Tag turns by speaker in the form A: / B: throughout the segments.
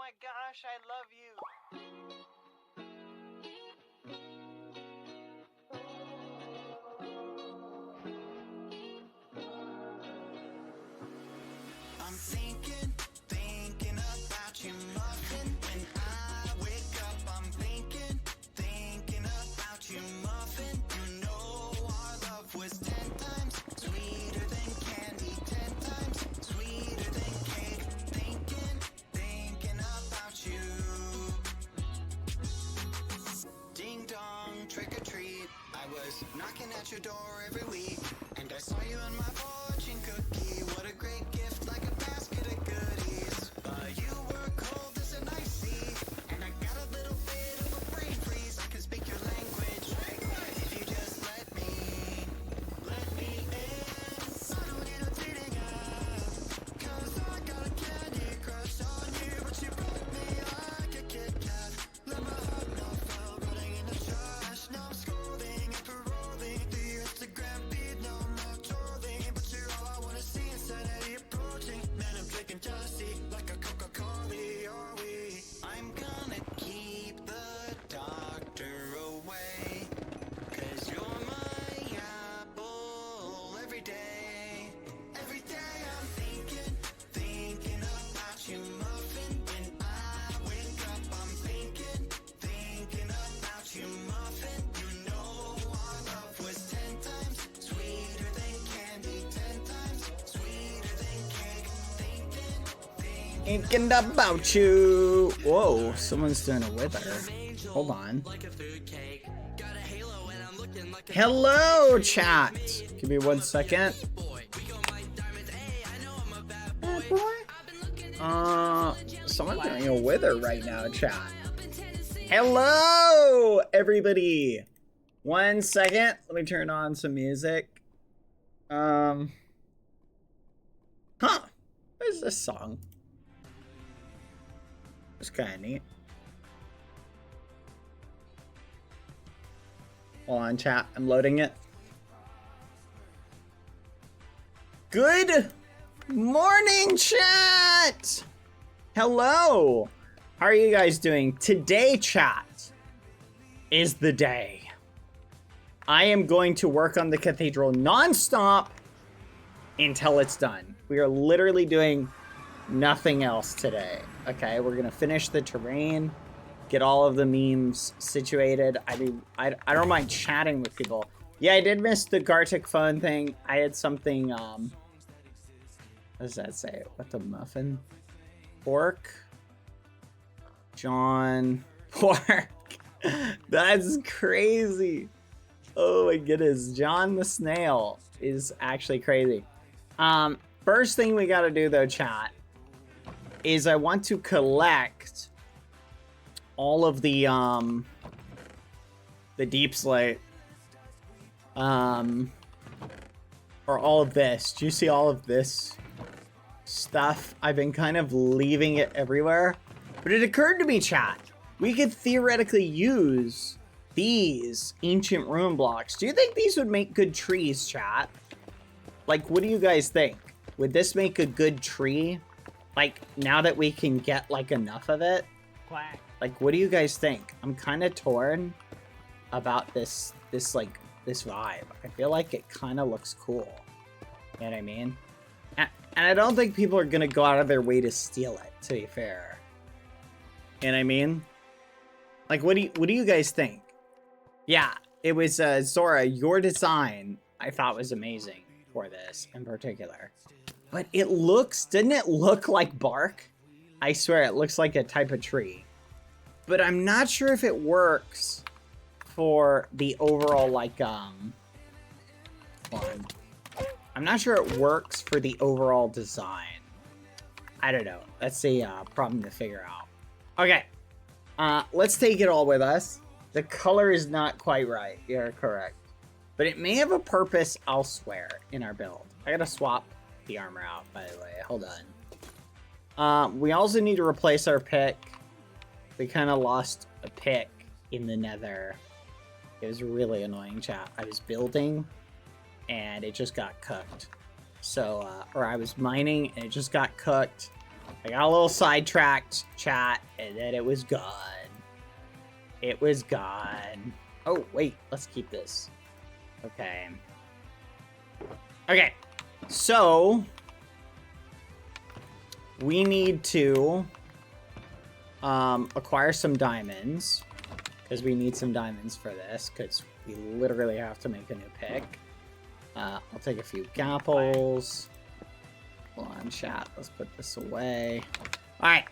A: my gosh, I love you.
B: I'm thinking about you, muffin. When I wake up, I'm thinking about you, muffin. You know our love was 10 times sweeter than candy, 10 times sweeter than cake. Thinking about you. Ding dong, trick or treat. I was knocking at your door every week, and I saw you on my fortune cookie. What a great gift, like a basket of goodies. But you were cold as an ice sea, and I got a little bit of a brain freeze. I can speak your language, if you just let me in. I don't need a beating up, 'cause I got a candy crush on you. But you broke me like a Kit Kat. Let my heart know fell rotting in the trash. Now I'm scrolling and paroling through your Instagram feed. No more trolling, but you're all I wanna see. Insanity approaching, man, I'm drinking jealousy like a Coca-Cola. Are we? I'm gonna keep the doctor away, 'cause you're my apple every day. Every day I'm thinking about you, muffin. When I wake up, I'm thinking about you, muffin. You know our love was 10 times sweeter than candy, 10 times sweeter than cake.
C: Thinking about you. Whoa, someone's doing a wither. Hold on. Hello, chat. Give me 1 second. Bad boy? Someone's doing a wither right now, chat. Hello, everybody. 1 second. Let me turn on some music. What is this song? It's kind of neat. Hold on, chat. I'm loading it. Good morning, chat! Hello! How are you guys doing? Today, chat, is the day. I am going to work on the cathedral non-stop until it's done. We are literally doing nothing else today. Okay, we're gonna finish the terrain, get all of the memes situated. I mean, I don't mind chatting with people. Yeah, I did miss the Gartic phone thing. I had something, what does that say? What the muffin? Pork? John Pork. That's crazy. Oh my goodness. John the Snail is actually crazy. First thing we gotta do though, chat, is I want to collect all of the deep slate. Or all of this. Do you see all of this stuff? I've been kind of leaving it everywhere. But it occurred to me, chat, we could theoretically use these ancient rune blocks. Do you think these would make good trees, chat? Like, what do you guys think? Would this make a good tree? Like, now that we can get, like, enough of it?
A: Quack.
C: Like, what do you guys think? I'm kind of torn about this vibe. I feel like it kind of looks cool. You know what I mean? And I don't think people are going to go out of their way to steal it, to be fair. You know what I mean? Like, what do you guys think? Yeah, it was, Zora, your design, I thought was amazing for this in particular. But it looks, didn't it look like bark? I swear, it looks like a type of tree. But I'm not sure if it works for the overall, like, hold on. I'm not sure it works for the overall design. I don't know. That's a problem to figure out. Okay. Let's take it all with us. The color is not quite right. You're correct. But it may have a purpose elsewhere in our build. I gotta swap the armor out, by the way. Hold on. We also need to replace our pick. We kind of lost a pick in the nether. It was really annoying, chat. I was building and it just got cooked. So, or I was mining and it just got cooked. I got a little sidetracked, chat, and then it was gone. It was gone. Oh, wait. Let's keep this. Okay. Okay. So, we need to acquire some diamonds. Because we need some diamonds for this. Because we literally have to make a new pick. I'll take a few gapples. Hold on, chat. Let's put this away. Alright.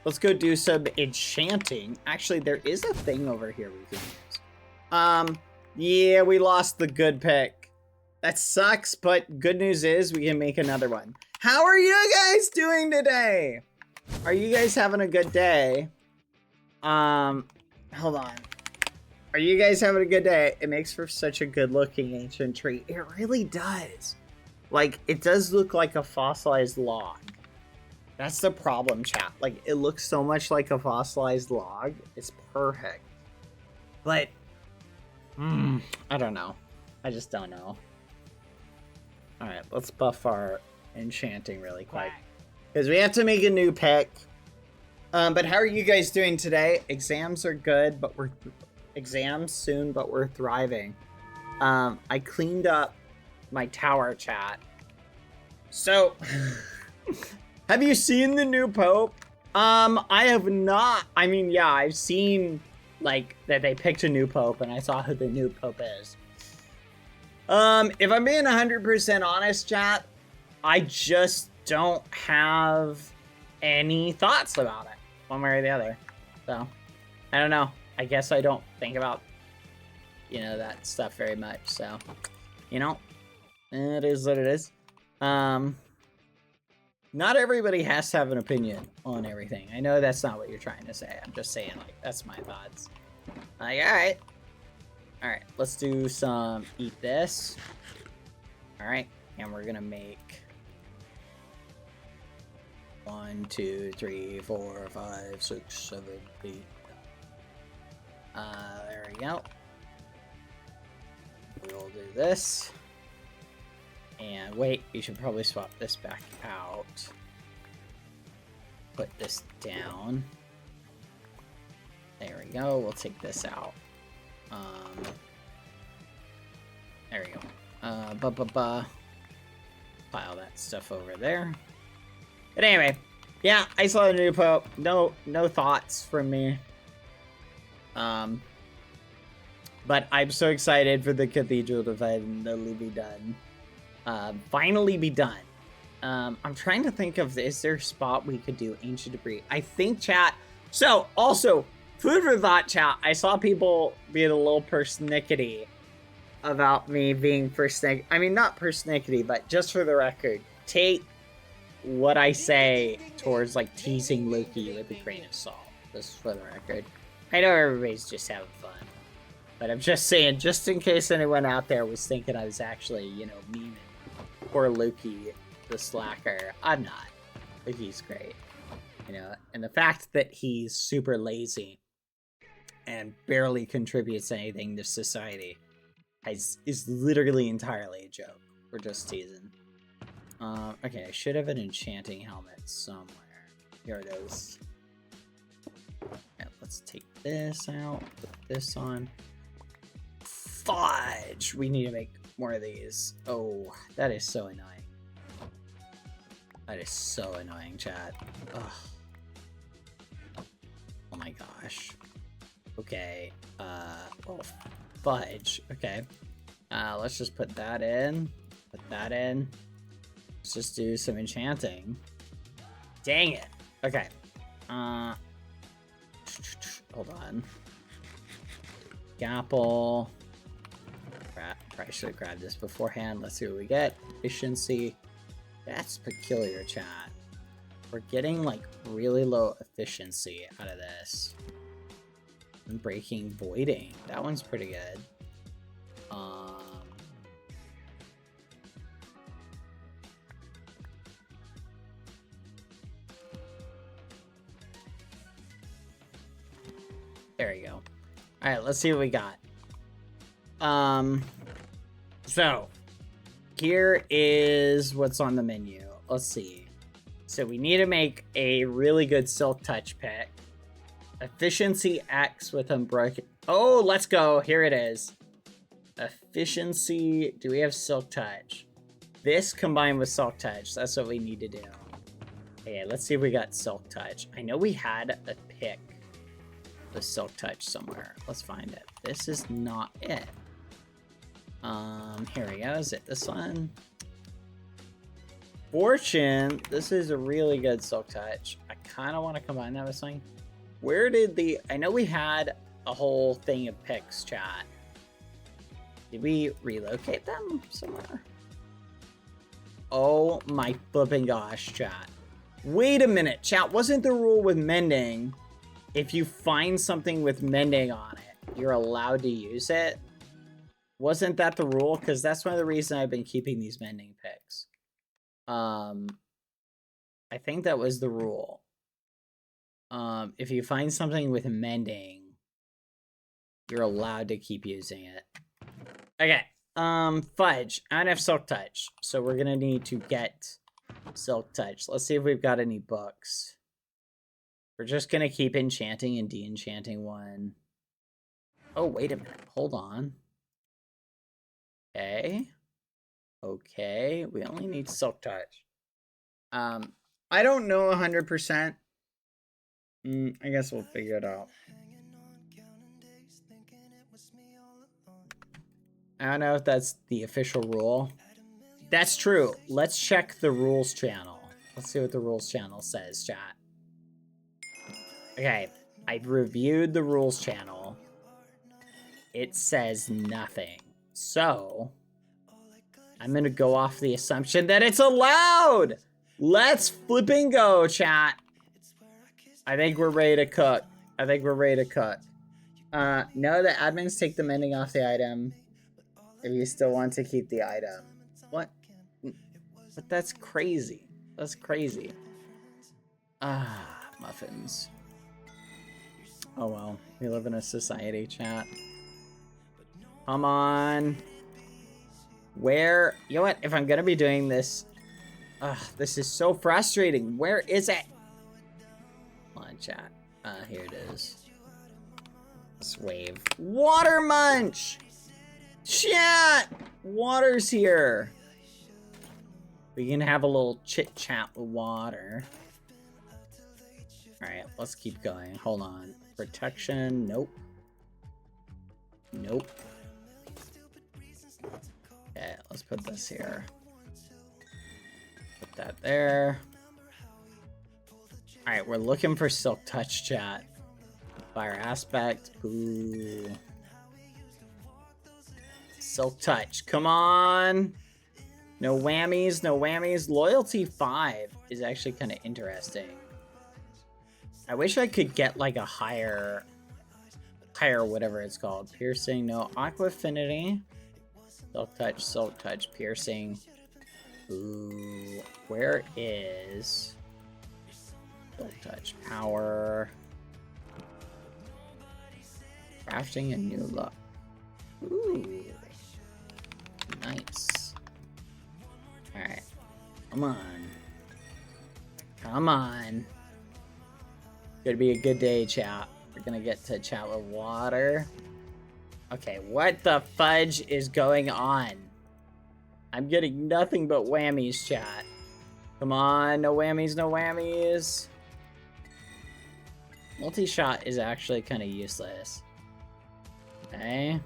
C: Let's go do some enchanting. Actually, there is a thing over here we can use. Yeah, we lost the good pick. That sucks, but good news is we can make another one. How are you guys doing today? Are you guys having a good day? Hold on. Are you guys having a good day? It makes for such a good looking ancient tree. It really does. Like, it does look like a fossilized log. That's the problem, chat. Like, it looks so much like a fossilized log. It's perfect. But, I don't know. I just don't know. Alright, let's buff our enchanting really quick. Because we have to make a new pick. But how are you guys doing today? Exams are good, but we're... Exams soon, but we're thriving. I cleaned up my tower, chat. So... Have you seen the new Pope? I have not. I mean, yeah, I've seen, like, that they picked a new Pope, and I saw who the new Pope is. If I'm being 100% honest, chat, I just don't have any thoughts about it, one way or the other. So, I don't know. I guess I don't think about, you know, that stuff very much. So, you know, it is what it is. Not everybody has to have an opinion on everything. I know that's not what you're trying to say. I'm just saying, like, that's my thoughts. Like, alright. Alright, let's do some eat this. Alright, and we're gonna make 1, 2, 3, 4, 5, 6, 7, 8. There we go. We'll do this. And wait, we should probably swap this back out. Put this down. There we go. We'll take this out. There we go. Pile that stuff over there. But anyway, yeah, I saw the new Pope. No thoughts from me. But I'm so excited for the cathedral to finally be done. Finally be done. I'm trying to think of, is there a spot we could do ancient debris? I think, chat. So, also, food for thought, chat. I saw people being a little persnickety about me being persnickety. I mean, not persnickety, but just for the record, take what I say towards, like, teasing Loki with a grain of salt. Just for the record. I know everybody's just having fun. But I'm just saying, just in case anyone out there was thinking I was actually, you know, memeing poor Loki, the slacker. I'm not. Loki's great. You know, and the fact that he's super lazy and barely contributes anything to society is literally entirely a joke. We're just teasing. Okay, I should have an enchanting helmet somewhere. Here it is. Okay, let's take this out, put this on. Fudge! We need to make more of these. Oh, that is so annoying. That is so annoying, chat. Ugh. Oh my gosh. Okay. Oh, fudge. Okay. Let's just put that in. Put that in. Let's just do some enchanting. Dang it. Okay. Hold on. Gapple. Probably should have grabbed this beforehand. Let's see what we get. Efficiency. That's peculiar, chat. We're getting, like, really low efficiency out of this. And breaking voiding. That one's pretty good. There we go. Alright, let's see what we got. So, here is what's on the menu. Let's see. So we need to make a really good Silk Touch pick. Efficiency X with Unbroken. Oh, let's go. Here it is. Efficiency. Do we have Silk Touch? This combined with Silk Touch. That's what we need to do. Okay, let's see if we got Silk Touch. I know we had a pick with Silk Touch somewhere. Let's find it. This is not it. Here we go. Is it this one? Fortune. This is a really good Silk Touch. I kind of want to combine that with something. Where did the... I know we had a whole thing of picks, chat. Did we relocate them somewhere? Oh my flipping gosh, chat. Wait a minute, chat. Wasn't the rule with mending, if you find something with mending on it, you're allowed to use it? Wasn't that the rule? Because that's one of the reasons I've been keeping these mending picks. I think that was the rule. If you find something with mending, you're allowed to keep using it. Okay. Fudge. I don't have Silk Touch, so we're gonna need to get Silk Touch. Let's see if we've got any books. We're just gonna keep enchanting and de-enchanting one. Oh, wait a minute. Hold on. Okay. Okay. We only need Silk Touch. I don't know 100%. I guess we'll figure it out. I don't know if that's the official rule. That's true. Let's check the rules channel. Let's see what the rules channel says, chat. Okay, I've reviewed the rules channel. It says nothing. So, I'm gonna go off the assumption that it's allowed! Let's flipping go, chat. I think we're ready to cook. I think we're ready to cook. No, the admins take the mending off the item if you still want to keep the item. What? But that's crazy. That's crazy. Muffins. Oh well, we live in a society, chat. Come on. Where? You know what? If I'm gonna be doing this... this is so frustrating. Where is it? Come on, chat. Here it is. This wave. Water Munch! Chat! Water's here. We can have a little chit-chat with water. Alright, let's keep going. Hold on. Protection. Nope. Nope. Okay, let's put this here. Put that there. Alright, we're looking for Silk Touch, chat. Fire Aspect. Ooh. Silk Touch. Come on. No whammies, no whammies. Loyalty 5 is actually kind of interesting. I wish I could get like a higher whatever it's called. Piercing, no. Aqua Affinity. Silk Touch, Piercing. Ooh. Where is Silk Touch? Power. Crafting a new look. Ooh. Nice. Alright. Come on. Come on. Gonna be a good day, chat. We're gonna get to chat with water. Okay, what the fudge is going on? I'm getting nothing but whammies, chat. Come on, no whammies, no whammies. Multi-shot is actually kind of useless. Okay.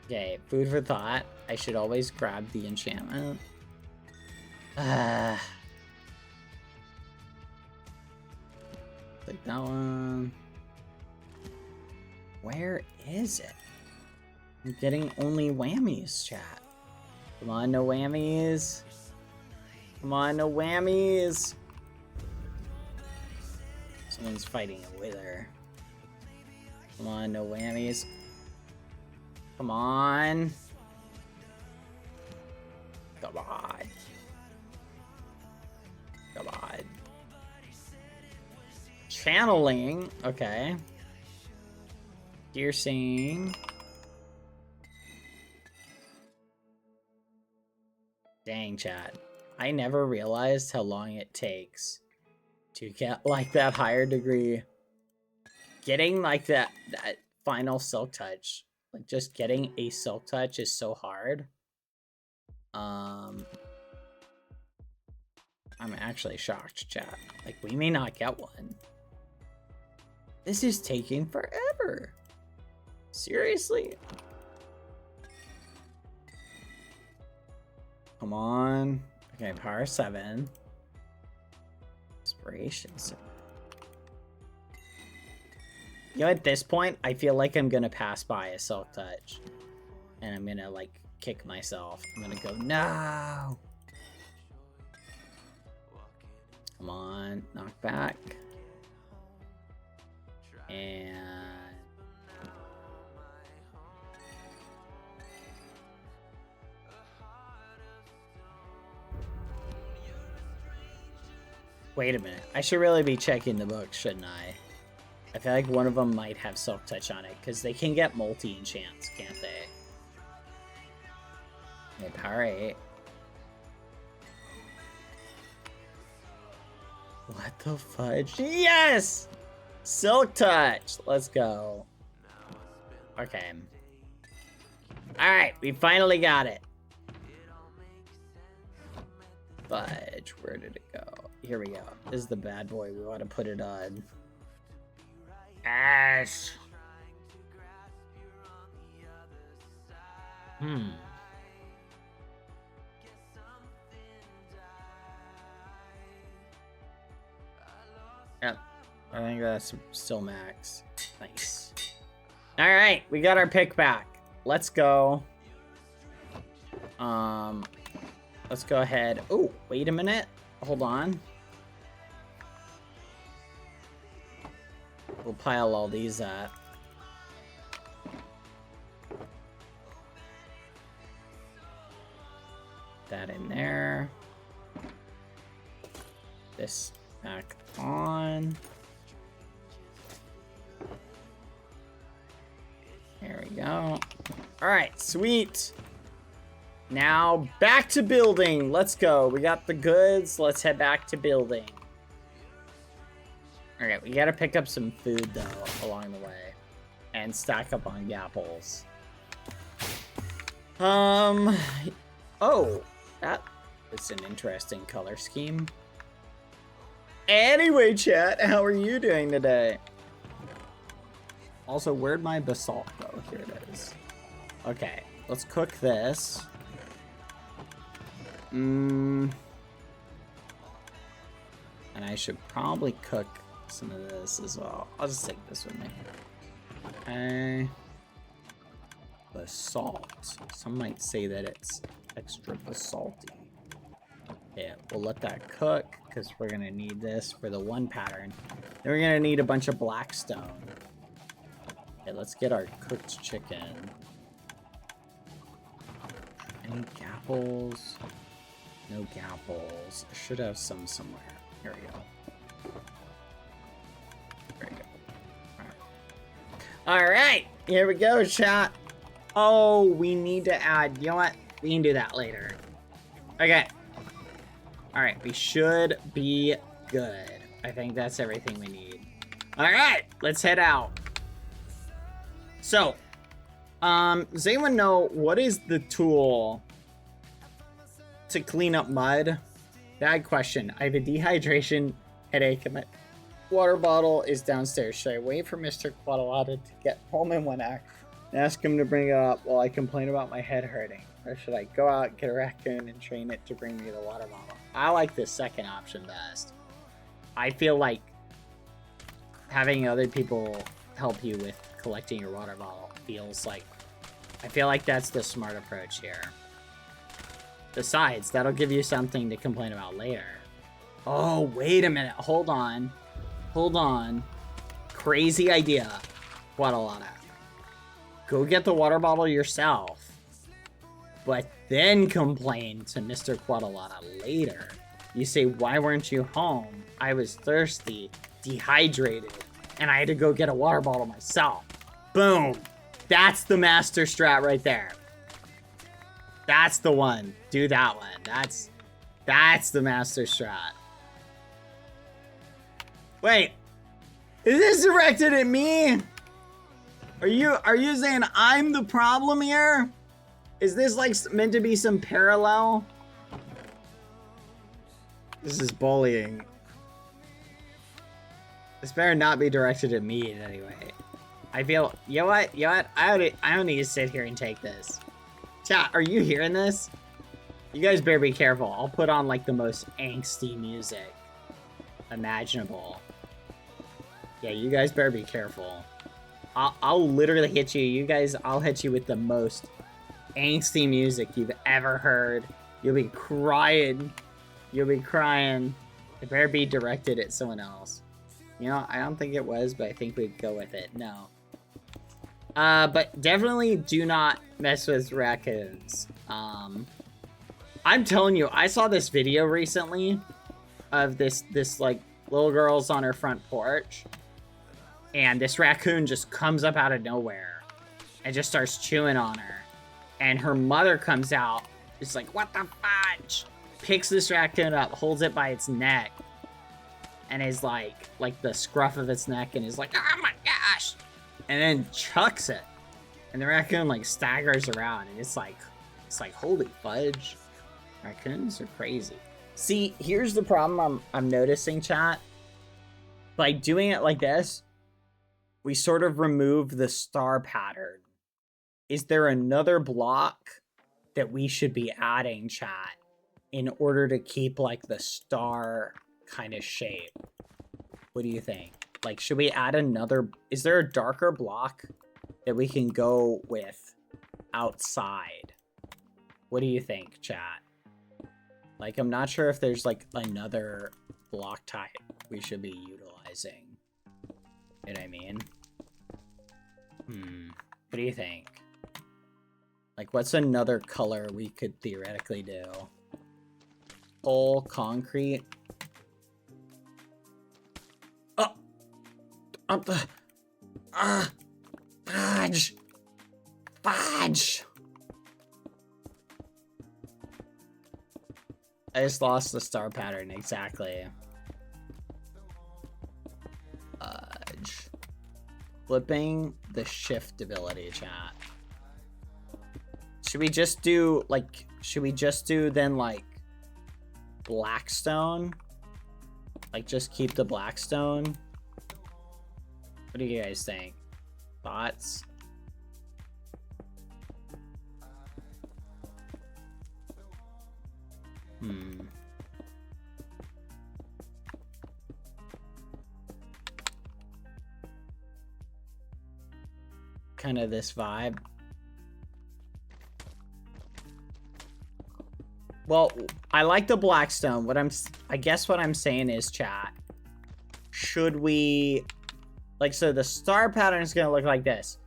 C: Okay, food for thought. I should always grab the enchantment. Take that one. Where is it? I'm getting only whammies, chat. Come on, no whammies. Come on, no whammies. Someone's fighting a wither. Come on, no whammies. Come on. Come on. Come on. Channeling. Okay. Piercing. Dang, chat. I never realized how long it takes to get like that higher degree. Getting like that final silk touch, like just getting a silk touch is so hard. I'm actually shocked, chat. Like, we may not get one. This is taking forever. Seriously? Come on. Okay, power 7. Inspiration 7. You know, at this point, I feel like I'm gonna pass by a silk touch. And I'm gonna, like, kick myself. I'm gonna go, no! Come on, knock back. And... wait a minute. I should really be checking the book, shouldn't I? I feel like one of them might have Silk Touch on it, because they can get multi-enchants, can't they? Okay, power 8. What the fudge? Yes! Silk Touch! Let's go. Okay. Alright, we finally got it. Fudge, where did it go? Here we go. This is the bad boy. We want to put it on. Ash! Yep. I think that's still max. Nice. Alright, we got our pick back. Let's go. Let's go ahead. Oh, wait a minute. Hold on. We'll pile all these up. That in there. This back on. There we go. Alright, sweet. Now, back to building. Let's go. We got the goods. Let's head back to building. Alright, we gotta pick up some food, though, along the way. And stack up on gapples. Oh, that is an interesting color scheme. Anyway, chat, how are you doing today? Also, where'd my basalt go? Here it is. Okay, let's cook this. And I should probably cook some of this as well. I'll just take this with me. Okay. Basalt. Some might say that it's extra basalty. Yeah, we'll let that cook because we're gonna need this for the one pattern. Then we're gonna need a bunch of blackstone. Okay, let's get our cooked chicken. Any gapples? No gapples. I should have some somewhere. Here we go. There we go. Alright, here we go, chat. Oh, we need to add, you know what? We can do that later. Okay. Alright, we should be good. I think that's everything we need. Alright, let's head out. So, does anyone know what is the tool to clean up mud? Bad question. I have a dehydration headache and my water bottle is downstairs. Should I wait for Mr. Quadrata to get home in one act and ask him to bring it up while I complain about my head hurting? Or should I go out, get a raccoon, and train it to bring me the water bottle? I like the second option best. I feel like having other people help you with collecting your water bottle feels like... I feel like that's the smart approach here. Besides, that'll give you something to complain about later. Oh, wait a minute. Hold on. Hold on. Crazy idea. Quadrata. Go get the water bottle yourself. But then complain to Mr. Quadrata later. You say, why weren't you home? I was thirsty, dehydrated, and I had to go get a water bottle myself. Boom. That's the master strat right there. That's the one. Do that one. That's the master strat. Wait. Is this directed at me? Are you saying I'm the problem here? Is this like meant to be some parallel? This is bullying. This better not be directed at me in any way. I feel, you know what? I don't need to sit here and take this. Chat, are you hearing this? You guys better be careful. I'll put on like the most angsty music imaginable. Yeah, you guys better be careful. I'll literally hit you. I'll hit you with the most angsty music you've ever heard. You'll be crying. You'll be crying. It better be directed at someone else. You know, I don't think it was, but I think we'd go with it. No. But definitely do not mess with raccoons. I'm telling you, I saw this video recently of this like little girl's on her front porch, and this raccoon just comes up out of nowhere and just starts chewing on her, and her mother comes out, just like, what the fudge, picks this raccoon up, holds it by its neck, and is like the scruff of its neck, and is like, oh my gosh, and then chucks it, and the raccoon like staggers around, and it's like holy fudge, raccoons are crazy. See, here's the problem I'm noticing, chat. By doing it like this, we sort of remove the star pattern. Is there another block that we should be adding, chat, in order to keep like the star kind of shape? What do you think? Like, should we add another? Is there a darker block that we can go with outside? What do you think, chat? Like, I'm not sure if there's like another block type we should be utilizing. You know what I mean? What do you think? Like, what's another color we could theoretically do? Whole concrete. Fudge! Fudge! I just lost the star pattern, exactly. Fudge. Flipping the shift ability, chat. Should we just do, like, then, like, Blackstone? Like, just keep the Blackstone? What do you guys think? Thoughts? Kind of this vibe. Well, I like the Blackstone. I guess what I'm saying is, chat, should we, like, so the star pattern is gonna look like this.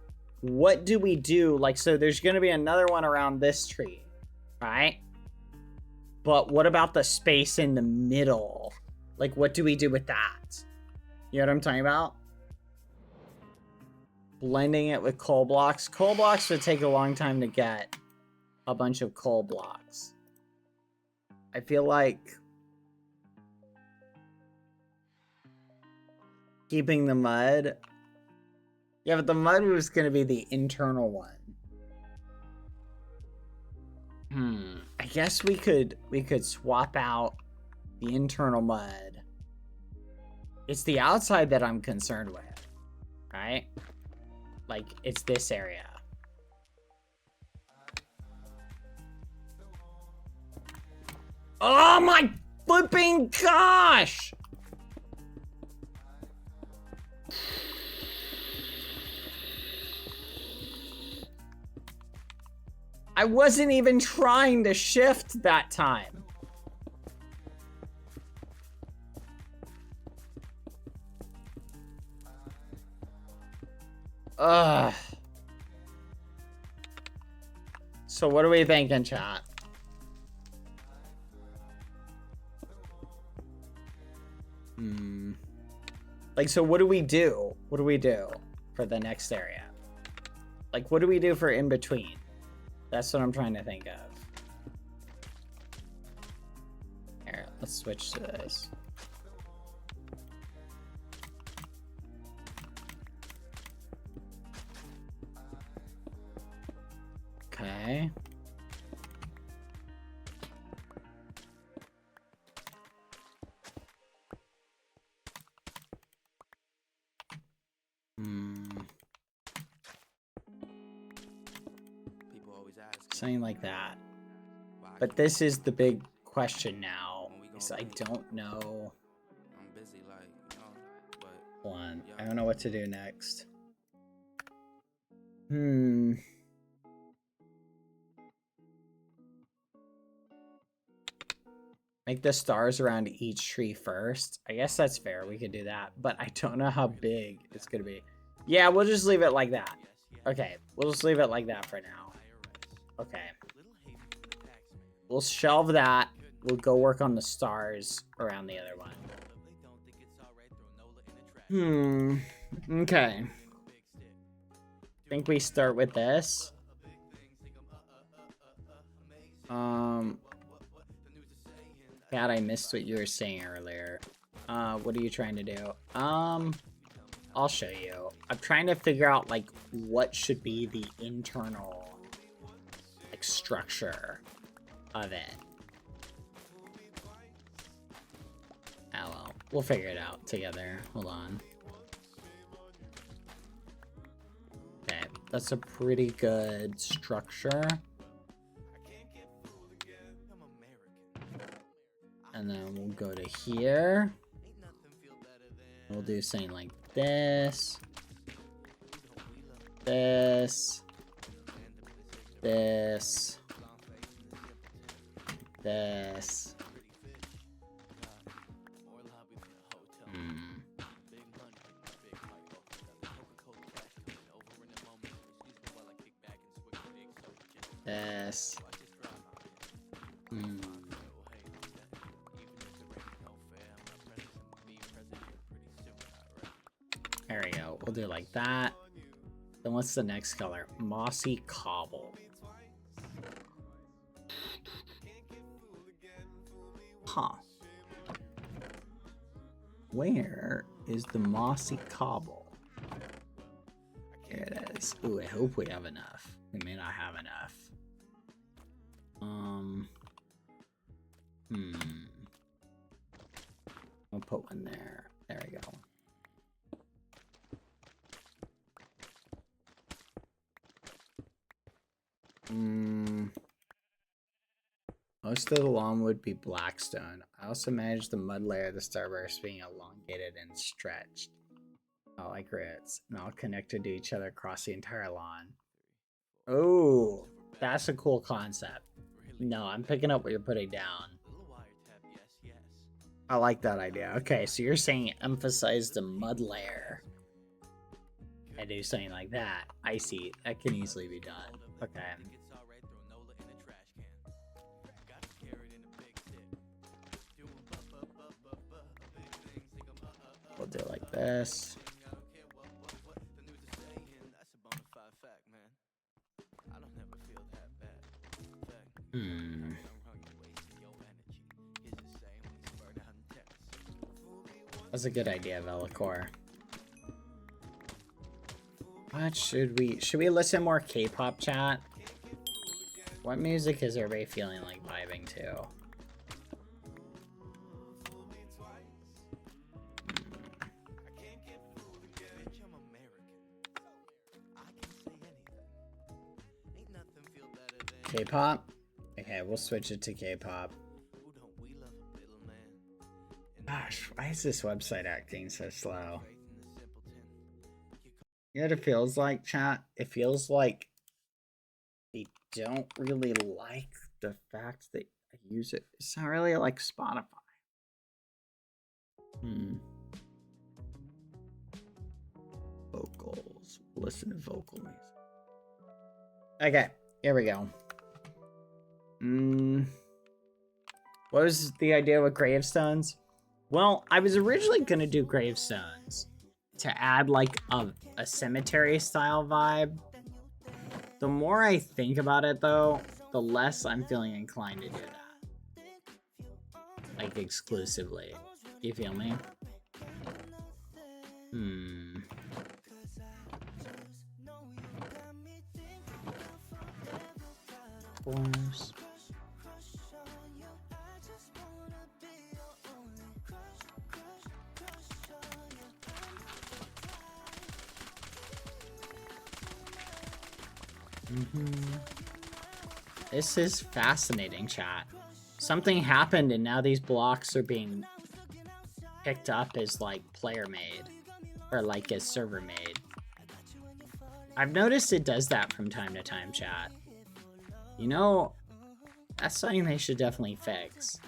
C: What do we do? Like, so there's gonna be another one around this tree, right? But what about the space in the middle? Like, what do we do with that? You know what I'm talking about? Blending it with coal blocks. Coal blocks would take a long time to get a bunch of coal blocks. I feel like keeping the mud. Yeah, but the mud was going to be the internal one. I guess we could swap out the internal mud. It's the outside that I'm concerned with, right? Like, it's this area. Oh my flipping gosh! I wasn't even trying to shift that time. Ugh. So what are we thinking, chat? Like, so what do we do? What do we do for the next area? Like, what do we do for in between? That's what I'm trying to think of. Let's switch to this. Okay. Something like that. But this is the big question now. Is I don't know. Hold on. I don't know what to do next. Make the stars around each tree first. I guess that's fair. We could do that. But I don't know how big it's going to be. Yeah, we'll just leave it like that. Okay. We'll just leave it like that for now. Okay. We'll shelve that. We'll go work on the stars around the other one. Okay. I think we start with this. God, I missed what you were saying earlier. What are you trying to do? I'll show you. I'm trying to figure out, like, what should be the internal, like, structure of it. Oh, well. We'll figure it out together. Hold on. Okay, that's a pretty good structure. And then we'll go to here. We'll do something like this. This. This. This. This. There we go. We'll do it like that. Then what's the next color? Mossy cobble. Huh. Where is the mossy cobble? Here it is. Ooh, I hope we have enough. We may not have enough. We'll put one there. There we go. Most of the lawn would be blackstone. I also managed the mud layer of the starburst being elongated and stretched. I like roots, and all connected to each other across the entire lawn. Oh, that's a cool concept. No, I'm picking up what you're putting down. I like that idea. Okay, so you're saying emphasize the mud layer. I do something like that. I see. That can easily be done. Okay. We'll do it like this. That's a good idea, Velicor. What should we listen more K-pop, chat? What music is everybody feeling like vibing to? K-pop? Okay, we'll switch it to K-pop. Gosh, why is this website acting so slow? You know what it feels like, chat? It feels like they don't really like the fact that I use it. It's not really like Spotify. Vocals. Listen to vocal music. Okay, here we go. What was the idea with gravestones? Well, I was originally gonna do gravestones to add like a cemetery style vibe. The more I think about it though, the less I'm feeling inclined to do that. like exclusively. You feel me? Course. This is fascinating, chat. Something happened and now these blocks are being picked up as like player made or like as server made. I've noticed it does that from time to time, chat. You know, that's something they should definitely fix.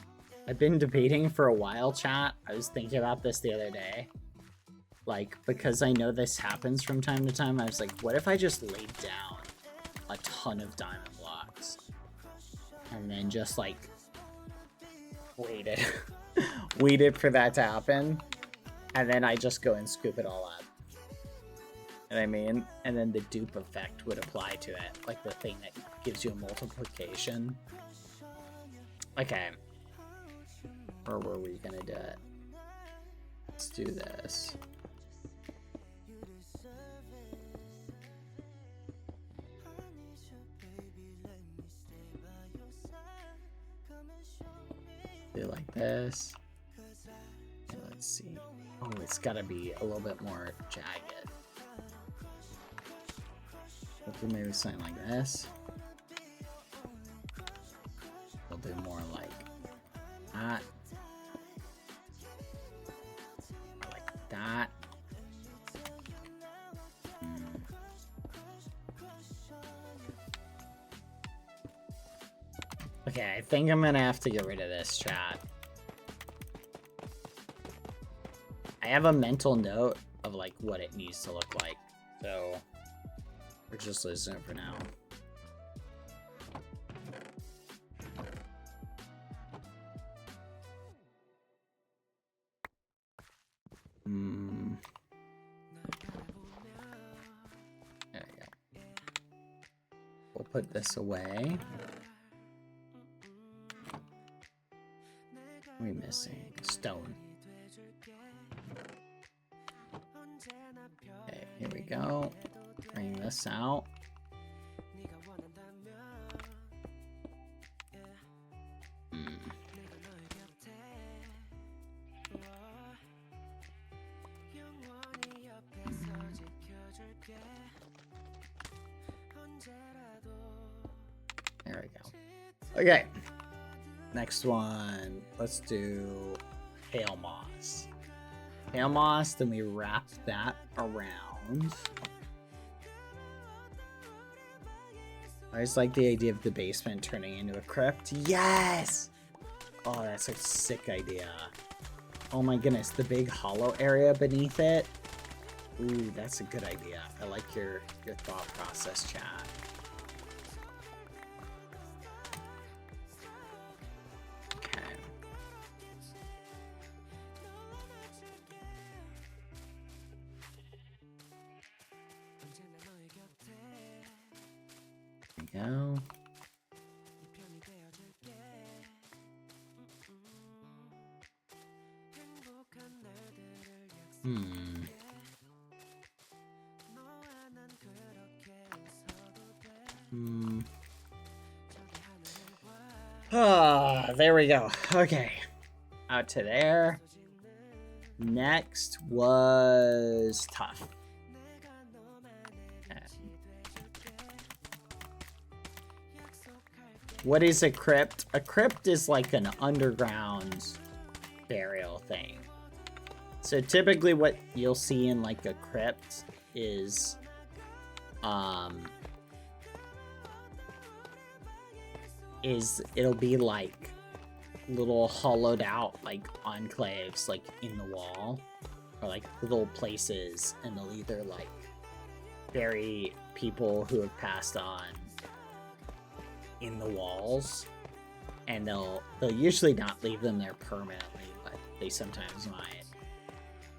C: I've been debating for a while, chat. I was thinking about this the other day. Like, because I know this happens from time to time, I was like, what if I just laid down a ton of diamond blocks? And then just, like, waited. Waited for that to happen. And then I just go and scoop it all up. You know what I mean? And then the dupe effect would apply to it. Like the thing that gives you a multiplication. Okay. Or were we gonna do it? Let's do this. Do it like this. Okay, let's see. Oh, it's gotta be a little bit more jagged. We'll do maybe something like this. We'll do more like that. Like that. Okay, I think I'm gonna have to get rid of this, chat. I have a mental note of like what it needs to look like, so we're just listening for now. There we go. We'll put this away. What are we missing? Stone. Okay, here we go. Bring this out. There we go. Okay. Next one. Let's do Pale Moss. Pale Moss, then we wrap that around. I just like the idea of the basement turning into a crypt. Yes! Oh, that's a sick idea. Oh my goodness, the big hollow area beneath it. Ooh, that's a good idea. I like your thought process, chat. Okay. There we go. Ah, there we go. Okay. Out to there. Next was tough. Okay. What is a crypt? A crypt is like an underground burial thing. So typically what you'll see in like a crypt is it'll be like little hollowed out like enclaves like in the wall or like little places, and they'll either like bury people who have passed on in the walls, and they'll usually not leave them there permanently, but they sometimes might.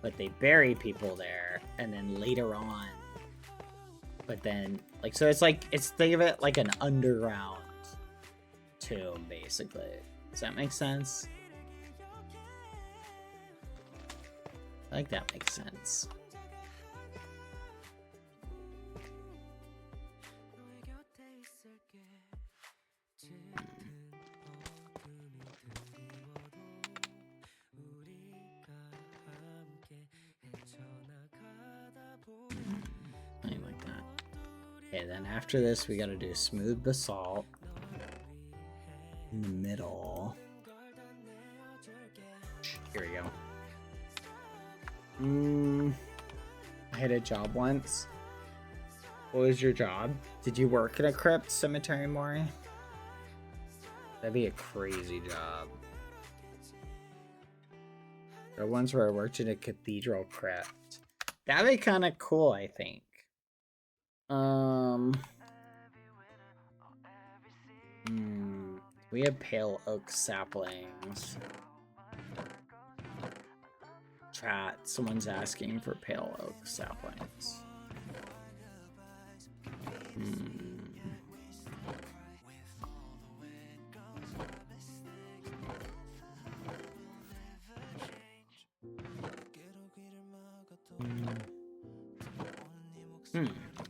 C: But they bury people there, and then later on, but then like, so it's like, think of it like an underground tomb, basically. Does that make sense? like that makes sense. Something like that. Okay, then after this, we gotta do smooth basalt in the middle. Here we go. I had a job once. What was your job? Did you work in a crypt cemetery, Maury? That'd be a crazy job. There are ones where I worked in a cathedral crypt. That'd be kind of cool, I think. We have pale oak saplings. Chat, someone's asking for pale oak saplings.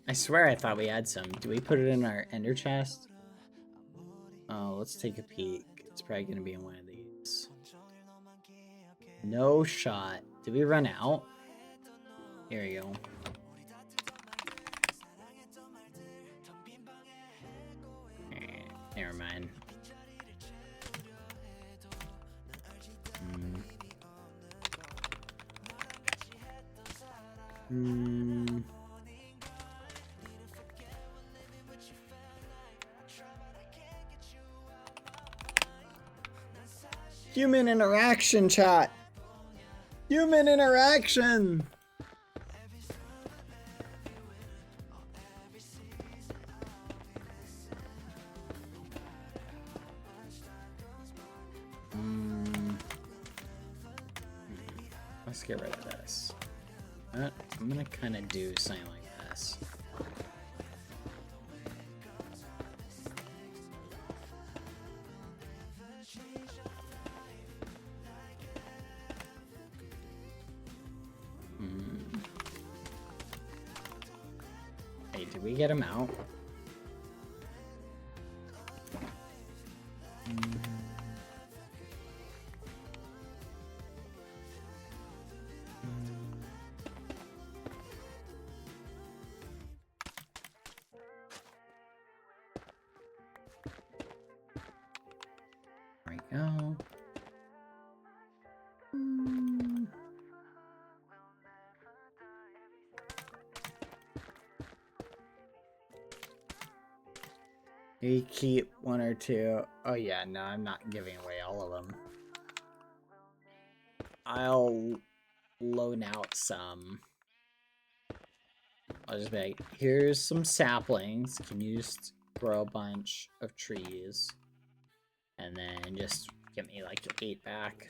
C: I swear I thought we had some. Do we put it in our ender chest? Oh, let's take a peek. It's probably gonna be in one of these. No shot. Did we run out? Here we go. Never mind. Human interaction, chat. Human interaction. Let's get rid of this. I'm gonna kind of do something like this. Hey, did we get him out? There we go. You keep one or two. Oh yeah, no, I'm not giving away all of them. I'll loan out some. I'll just be like, here's some saplings. Can you just grow a bunch of trees? And then just give me like 8 back.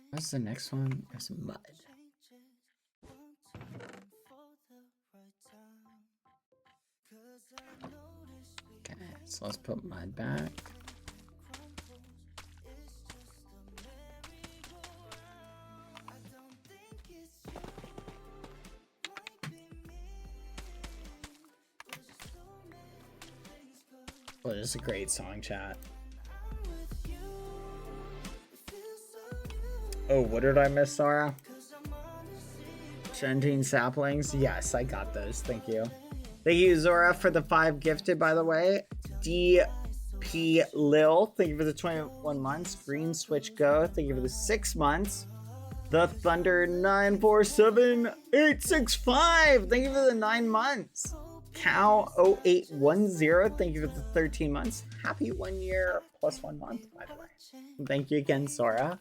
C: What's the next one? There's mud. Okay, so let's put mud back. Oh, this is a great song, chat. Oh, what did I miss, Sarah? 17 saplings? Yes, I got those. Thank you. Thank you, Zora, for the 5 gifted, by the way. DP Lil, thank you for the 21 months. Green Switch Go, thank you for the 6 months. The Thunder 947865, thank you for the 9 months. Cow 0810, thank you for the 13 months. Happy 1 year plus 1 month, by the way. And thank you again, Sora,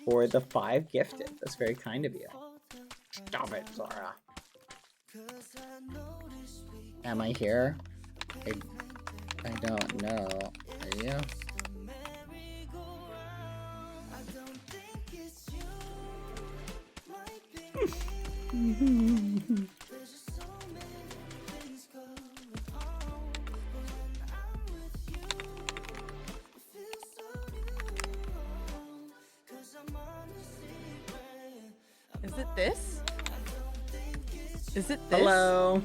C: for the 5 gifted. That's very kind of you. Stop it, Sora. Am I here? I don't know. Are you?
D: Is it this? Is it this?
C: Hello.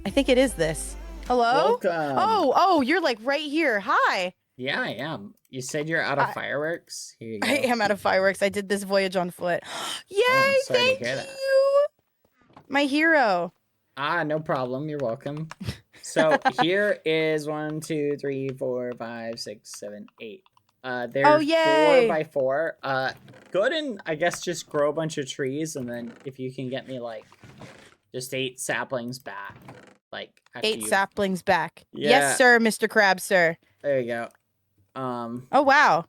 D: I think it is this. Hello?
C: Welcome.
D: Oh, you're like right here. Hi.
C: Yeah, I am. You said you're out of fireworks? Here you go.
D: I am out of fireworks. I did this voyage on foot. Yay!
C: I'm sorry to
D: Thank
C: hear that.
D: you. My hero.
C: No problem. You're welcome. So here is 1, 2, 3, 4, 5, 6, 7, 8. They're
D: yay.
C: 4x4. Go ahead and I guess just grow a bunch of trees, and then if you can get me like just 8 saplings back, like
D: 8 saplings back.
C: Yeah.
D: Yes, sir, Mr. Krabs, sir.
C: There you go.
D: Oh wow.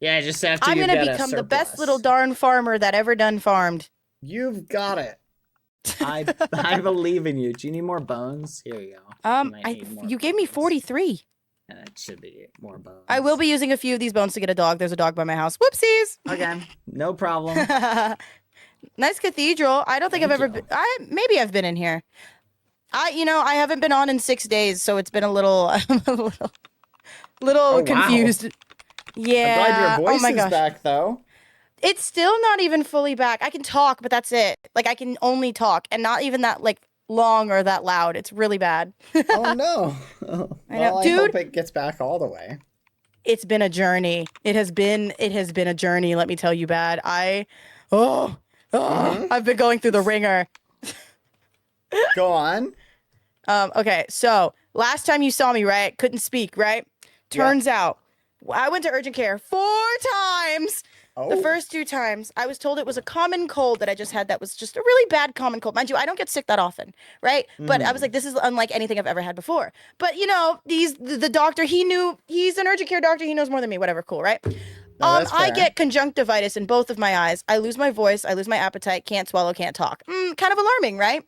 C: Yeah, just after
D: I'm
C: you
D: gonna
C: get
D: become
C: a
D: the best
C: surplus.
D: little darn farmer that ever done farmed.
C: You've got it. I believe in you. Do you need more bones? Here you go.
D: You gave me 43.
C: Yeah, that should be more bones.
D: I will be using a few of these bones to get a dog. There's a dog by my house. Whoopsies.
C: Okay, no problem.
D: Nice cathedral. I don't think I've ever been. Maybe I've been in here. I haven't been on in 6 days, so it's been a little,
C: Wow.
D: confused. Yeah.
C: I'm glad your voice
D: oh my
C: is
D: gosh.
C: back, though.
D: It's still not even fully back. I can talk, but that's it. Like I can only talk, and not even that like long or that loud. It's really bad.
C: Oh no.
D: I know.
C: I
D: Dude,
C: hope it gets back all the way.
D: It's been a journey. It has been a journey. Let me tell you, Bad. I've been going through the ringer.
C: Go on.
D: Okay, so last time you saw me, right? Couldn't speak, right? Turns out, I went to urgent care 4 times.
C: Oh.
D: The first 2 times, I was told it was a common cold that I just had that was just a really bad common cold. Mind you, I don't get sick that often, right? But I was like, this is unlike anything I've ever had before. But, the doctor, he's an urgent care doctor. He knows more than me, whatever, cool, right?
C: that's
D: I
C: fair.
D: get conjunctivitis in both of my eyes. I lose my voice. I lose my appetite. Can't swallow, can't talk. Kind of alarming, right?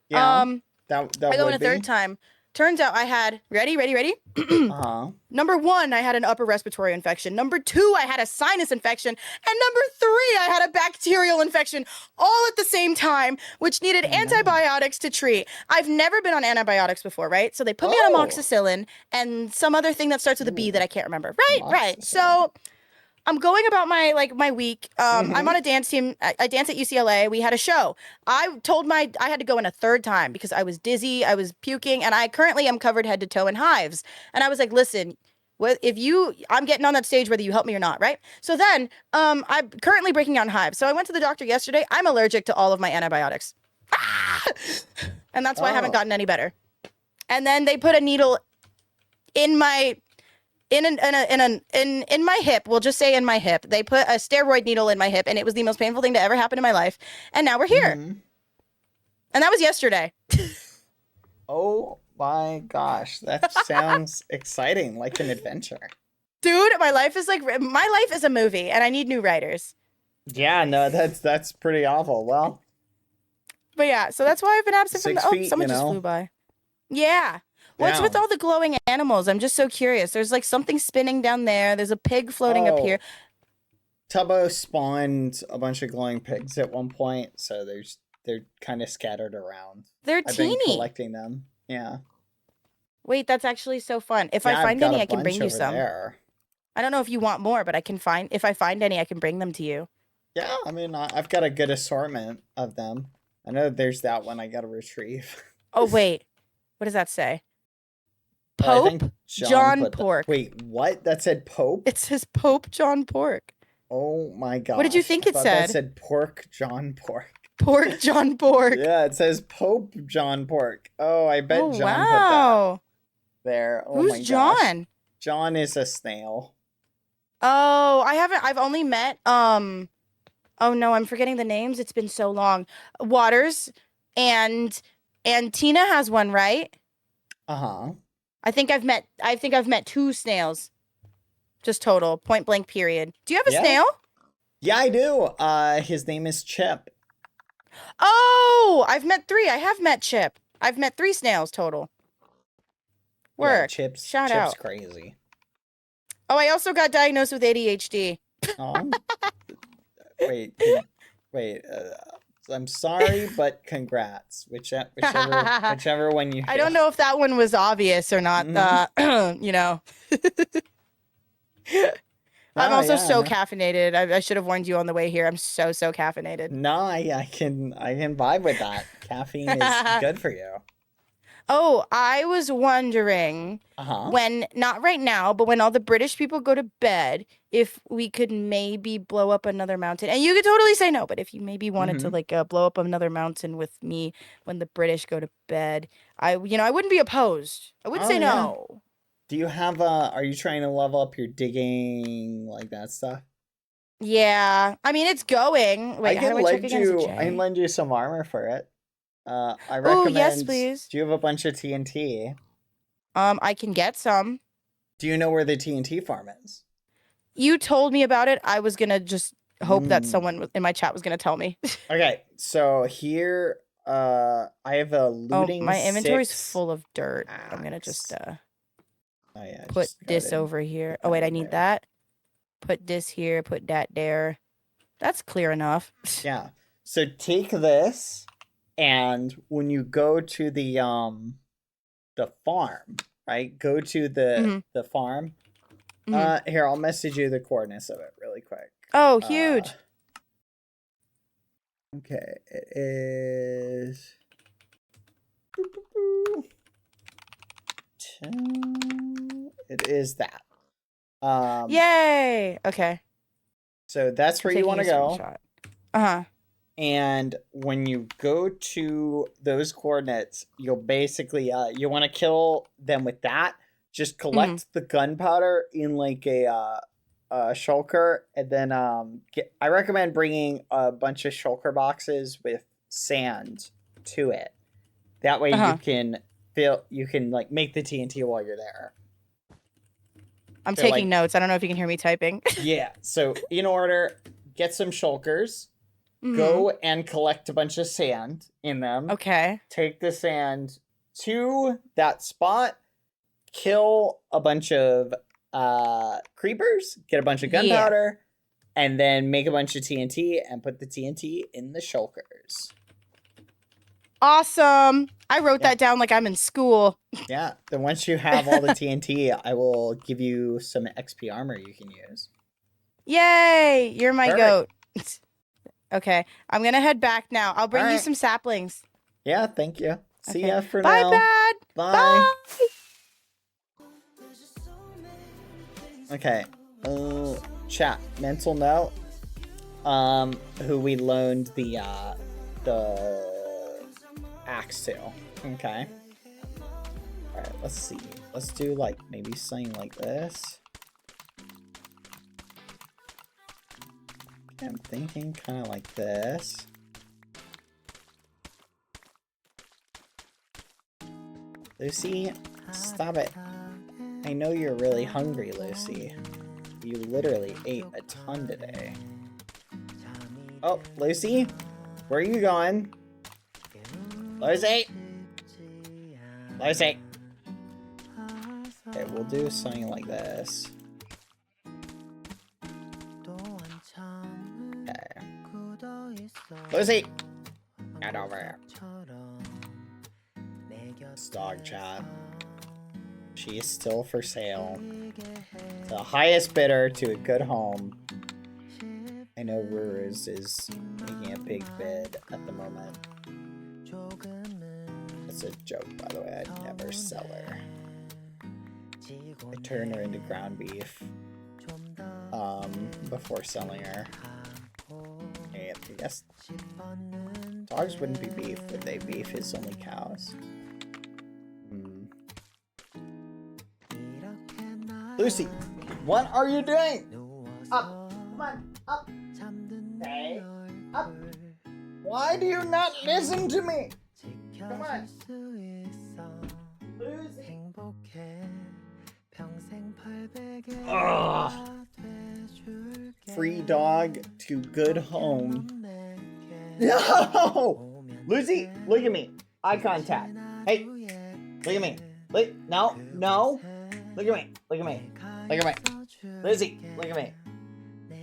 C: Yeah. That
D: I go in
C: would
D: a third
C: be.
D: time. Turns out I had, ready?
C: Uh-huh.
D: Number 1, I had an upper respiratory infection. Number 2, I had a sinus infection. And number 3, I had a bacterial infection all at the same time, which needed antibiotics to treat. I've never been on antibiotics before, right? So they put me on amoxicillin and some other thing that starts with a B that I can't remember. Right. So I'm going about my week. I'm on a dance team. I dance at UCLA. We had a show. I had to go in a 3rd time because I was dizzy, I was puking, and I currently am covered head to toe in hives. And I was like, listen, I'm getting on that stage whether you help me or not, right? So then, I'm currently breaking out in hives. So I went to the doctor yesterday. I'm allergic to all of my antibiotics. And that's why I haven't gotten any better. And then they put a needle in my in my hip. We'll just say in my hip. They put a steroid needle in my hip, and it was the most painful thing to ever happen in my life. And now we're here. And that was yesterday.
C: Oh my gosh, that sounds exciting, like an adventure.
D: Dude, my life is a movie, and I need new writers.
C: Yeah, no, that's pretty awful. Well,
D: but yeah, so that's why I've been absent from
C: 6
D: the. Oh,
C: feet,
D: someone just flew by. Yeah. What's with all the glowing animals? I'm just so curious. There's like something spinning down there. There's a pig floating up here.
C: Tubbo spawned a bunch of glowing pigs at one point, so they're kind of scattered around.
D: They're
C: I've
D: teeny.
C: been collecting them. Yeah.
D: Wait, that's actually so fun. If I find any, I can bring you some.
C: There.
D: I don't know if you want more, but if I find any, I can bring them to you.
C: Yeah, I mean, I've got a good assortment of them. I know there's that one I gotta retrieve.
D: Oh, wait. What does that say?
C: I
D: Pope
C: think
D: John Pork.
C: Wait, what? That said Pope?
D: It says Pope John Pork.
C: Oh my god.
D: What did you think it said?
C: That said Pork John Pork.
D: Pork John Pork.
C: Yeah, it says Pope John Pork. Oh, I bet John put that there. Oh
D: Who's
C: my gosh.
D: John?
C: John is a snail.
D: Oh, I've only met oh no, I'm forgetting the names. It's been so long. Waters and Tina has one, right?
C: Uh-huh.
D: I think I've met 2 snails. Just total, point blank period. Do you have a snail?
C: Yeah, I do. His name is Chip.
D: Oh, I've met 3. I have met Chip. I've met 3 snails total. Work.
C: Yeah,
D: Chip's out.
C: Crazy.
D: Oh, I also got diagnosed with ADHD.
C: Oh. Wait. I'm sorry, but congrats. Whichever one you.
D: I don't know if that one was obvious or not. You know. I'm
C: No,
D: also
C: yeah,
D: so
C: no.
D: caffeinated. I should have warned you on the way here. I'm so caffeinated.
C: No, I can vibe with that. Caffeine is good for you.
D: Oh, I was wondering
C: Uh-huh.
D: when, not right now, but when all the British people go to bed, if we could maybe blow up another mountain. And you could totally say no, but if you maybe wanted to like blow up another mountain with me when the British go to bed, I wouldn't be opposed. I wouldn't say
C: yeah.
D: no.
C: Do you have are you trying to level up your digging, like that stuff?
D: Yeah. I mean, it's going. Wait, how do I check again? Is it
C: I can
D: J?
C: lend you some armor for it. I
D: Oh, yes,
C: recommend.
D: please.
C: Do you have a bunch of TNT?
D: I can get some.
C: Do you know where the TNT farm is?
D: You told me about it. I was gonna just hope that someone in my chat was gonna tell me.
C: Okay, so here, I have a
D: Oh,
C: looting.
D: my inventory's
C: 6
D: full of dirt. I'm gonna
C: axe.
D: just
C: Oh yeah.
D: put
C: just go
D: this
C: ahead and
D: over here.
C: put
D: Oh wait,
C: that
D: I
C: in
D: need
C: there.
D: that. Put this here. Put that there. That's clear enough.
C: Yeah. So take this, and when you go to the farm, right? Go to the farm. Here, I'll message you the coordinates of it really quick.
D: Oh, huge.
C: Okay, it is. It is that.
D: Yay. Okay.
C: So that's where you want to go.
D: Uh-huh.
C: And when you go to those coordinates, you'll basically you want to kill them with that. Just collect the gunpowder in like a shulker, and then I recommend bringing a bunch of shulker boxes with sand to it. That way you can like make the TNT while you're there.
D: I'm taking notes. I don't know if you can hear me typing.
C: Yeah. So in order, get some shulkers. Go and collect a bunch of sand in them.
D: Okay.
C: Take the sand to that spot. Kill a bunch of creepers. Get a bunch of gunpowder. And then make a bunch of TNT and put the TNT in the shulkers.
D: Awesome. I wrote that down like I'm in school.
C: Yeah. Then once you have all the TNT, I will give you some XP armor you can use.
D: Yay! You're my goat. Okay. I'm going to head back now. I'll bring you some saplings.
C: Yeah, thank you. See ya for
D: Bye,
C: now.
D: Bad.
C: Bye. Okay. Chat. Mental note. Who we loaned the axe to. Okay. Alright, let's see. Let's do like maybe something like this. Okay, I'm thinking kind of like this. Lucy, stop it. I know you're really hungry, Lucy. You literally ate a ton today. Oh, Lucy? Where are you going? Lucy? Lucy? Okay, we'll do something like this. Okay. Lucy! Get over here. It's dog chat. She is still for sale. The highest bidder to a good home. I know Ruruz is making a big bid at the moment. It's a joke, by the way. I'd never sell her. I turn her into ground beef before selling her. Hey, I guess dogs wouldn't be beef, would they? Beef is only cows. Lucy, what are you doing? Up, come on, up. Hey, up. Why do you not listen to me? Come on. Lucy. Ugh. Free dog to good home. No! Lucy, look at me. Eye contact. Hey, look at me. No, no. Look at me. Look at me. Look at me. Lizzie, look at me.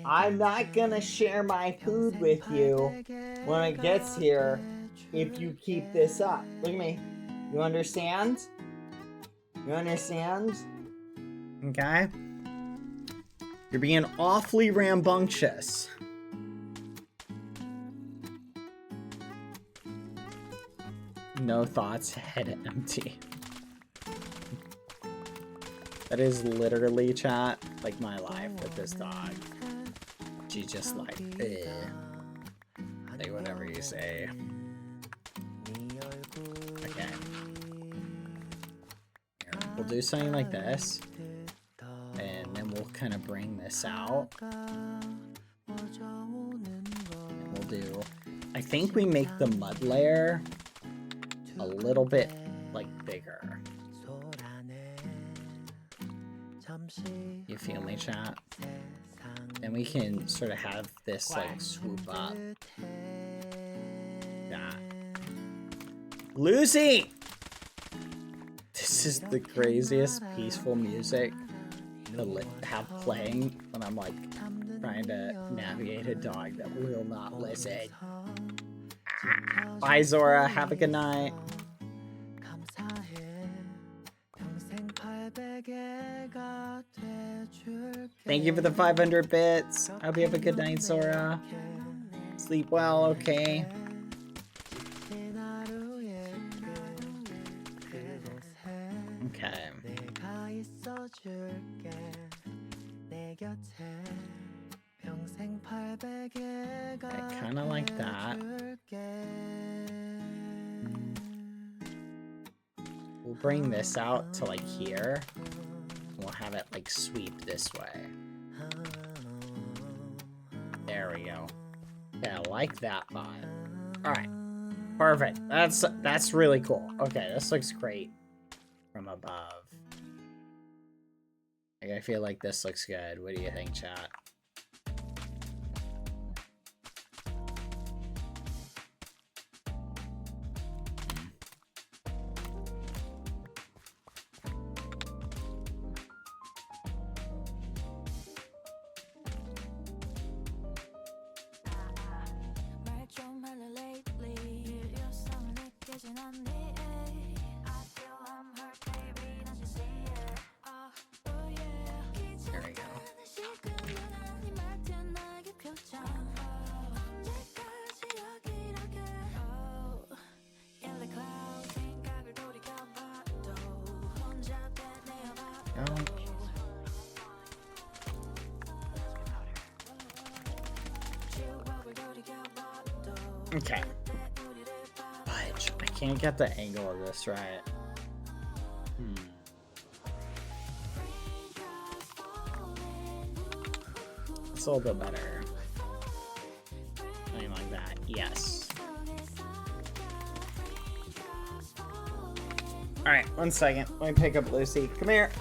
C: I'm not gonna share my food with you when it gets here if you keep this up. Look at me. You understand? You understand? Okay? You're being awfully rambunctious. No thoughts, head empty. That is literally, chat, like my life with this dog. She's just like, say whatever you say. Okay. Here, we'll do something like this. And then we'll kind of bring this out. And we'll do... I think we make the mud layer a little bit, like, bigger. You feel me, chat? And we can sort of have this, like, swoop up. Yeah. Lucy! This is the craziest peaceful music to have playing when I'm, like, trying to navigate a dog that will not listen. Bye, Zora. Have a good night. Thank you for the 500 bits. I hope you have a good night, Zora. Sleep well, okay? Okay. I kind of like that. We'll bring this out to like here. We'll have it like sweep this way. There we go. Yeah, I like that vibe. Alright. Perfect. That's really cool. Okay, this looks great from above. Like, I feel like this looks good. What do you think, chat? There we go. Okay. Fudge. I can't get the angle of this right. It's a little bit better. Something like that. Yes. Alright, 1 second. Let me pick up Lucy. Come here.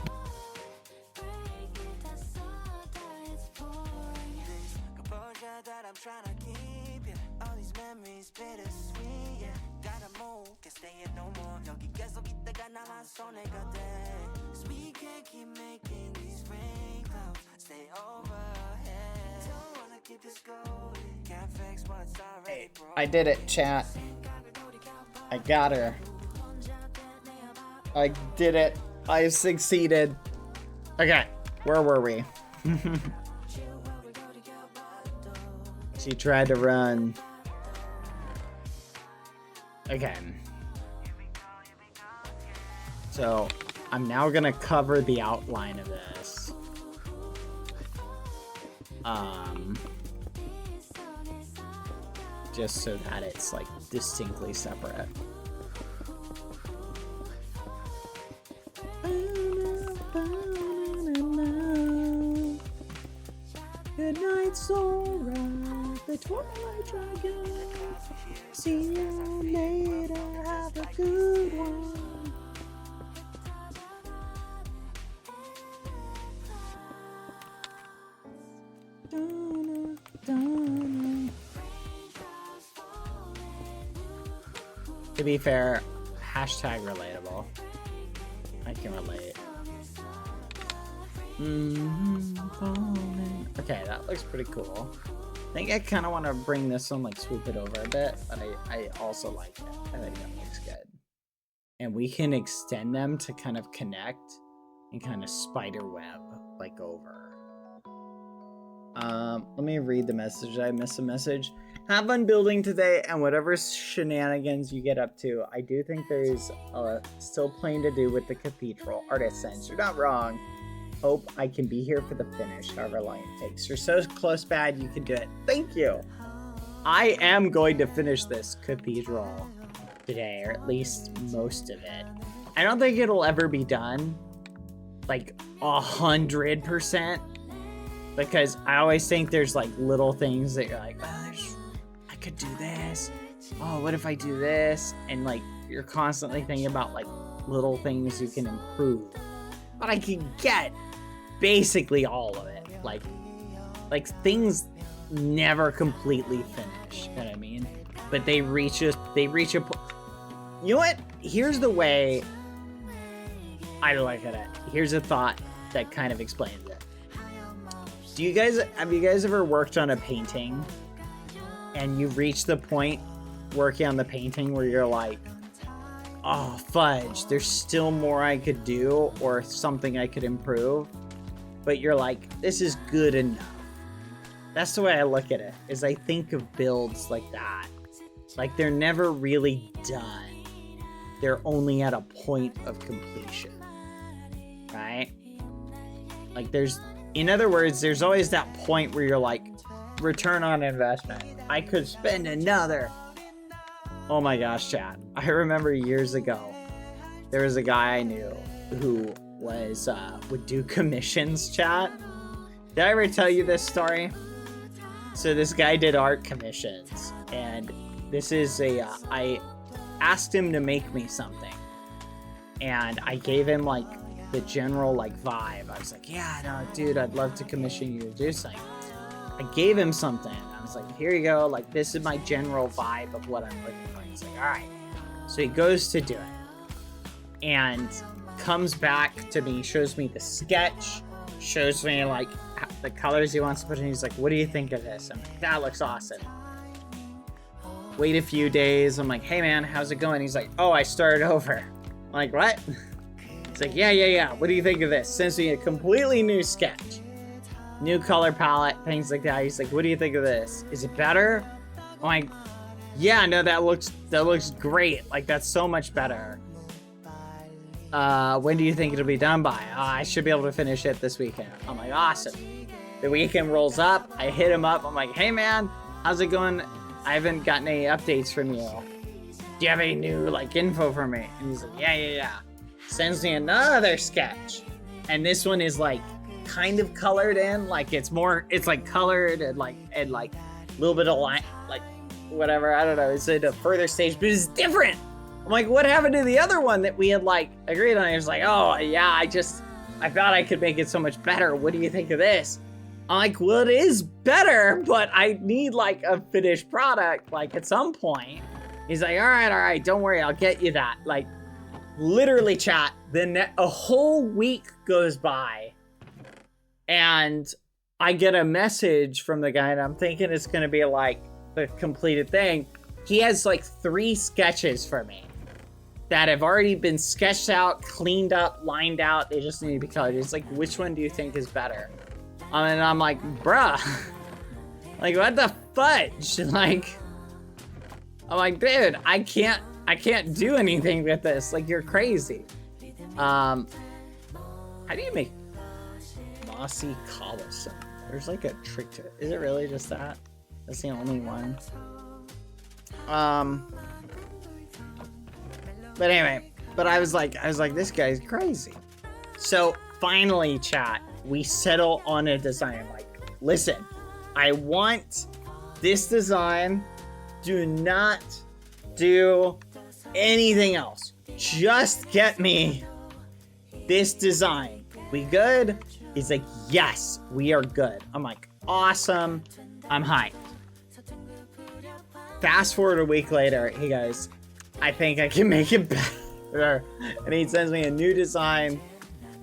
C: I did it, chat. I got her. I did it. I succeeded. Okay, where were we? She tried to run. Okay. So, I'm now gonna cover the outline of this. Just so that it's like distinctly separate. Good night, Sora, the Twilight Dragon. See you later, have a good one. To be fair, hashtag relatable. I can relate. Falling Okay, that looks pretty cool. I think I kind of want to bring this one, like, swoop it over a bit, but I also like it. I think that looks good. And we can extend them to kind of connect and kind of spider web, like, over. Let me read the message. I missed a message. Have fun building today, and whatever shenanigans you get up to. I do think there's still plenty to do with the cathedral. Artist sense, you're not wrong. Hope I can be here for the finish, however long it takes. You're so close, Bad, you can do it. Thank you. I am going to finish this cathedral today, or at least most of it. I don't think it'll ever be done, like 100%, because I always think there's like little things that you're like, oh, I could do this. Oh, what if I do this? And like you're constantly thinking about like little things you can improve. But I can get basically all of it. Like things never completely finish. You know what I mean? But they reach a. You know what? Here's the way I look at it. Here's a thought that kind of explains it. Have you guys ever worked on a painting and you reach the point working on the painting where you're like, oh fudge, there's still more I could do or something I could improve, but you're like, this is good enough? That's the way I look at it, is I think of builds like that. Like they're never really done. They're only at a point of completion, right? Like in other words, there's always that point where you're like, return on investment. I could spend another. Oh my gosh, chat. I remember years ago, there was a guy I knew who was, would do commissions, chat. Did I ever tell you this story? So this guy did art commissions, and this is I asked him to make me something, and I gave him like the general like vibe. I was like, yeah, no, dude, I'd love to commission you to do something. I gave him something. I was like, here you go. Like, this is my general vibe of what I'm looking for. He's like, all right. So he goes to do it and comes back to me, shows me the sketch, shows me like the colors he wants to put in. He's like, what do you think of this? I'm like, that looks awesome. Wait a few days. I'm like, hey man, how's it going? He's like, oh, I started over. I'm like, what? He's like, yeah. What do you think of this? Sends me a completely new sketch. New color palette, things like that. He's like, what do you think of this? Is it better? I'm like, yeah, no, that looks great. Like, that's so much better. When do you think it'll be done by? I should be able to finish it this weekend. I'm like, awesome. The weekend rolls up. I hit him up. I'm like, hey man, how's it going? I haven't gotten any updates from you. Do you have any new like info for me? And he's like, yeah. Sends me another sketch. And this one is like kind of colored in, like it's like colored and like a little bit of line, like whatever, I don't know, it's at a further stage, but it's different. I'm like, what happened to the other one that we had like agreed on? He was like, oh yeah, I thought I could make it so much better. What do you think of this? I'm like, well, it is better, but I need like a finished product like at some point. He's like, all right, don't worry, I'll get you that. Like literally, chat, then a whole week goes by and I get a message from the guy, and I'm thinking it's going to be like the completed thing. He has like 3 sketches for me that have already been sketched out, cleaned up, lined out. They just need to be colored. It's like, which one do you think is better? And I'm like, bruh, like what the fudge? Like, I'm like, dude, I can't do anything with this. Like, you're crazy. How do you make mossy cobblestone? There's like a trick to it. Is it really just that? That's the only one. But anyway, I was like, this guy's crazy. So finally, chat, we settle on a design. Like, listen, I want this design. Do not do anything else. Just get me this design. We good? He's like, yes, we are good. I'm like, awesome. I'm hyped. Fast forward a week later, he goes, I think I can make it better. And he sends me a new design.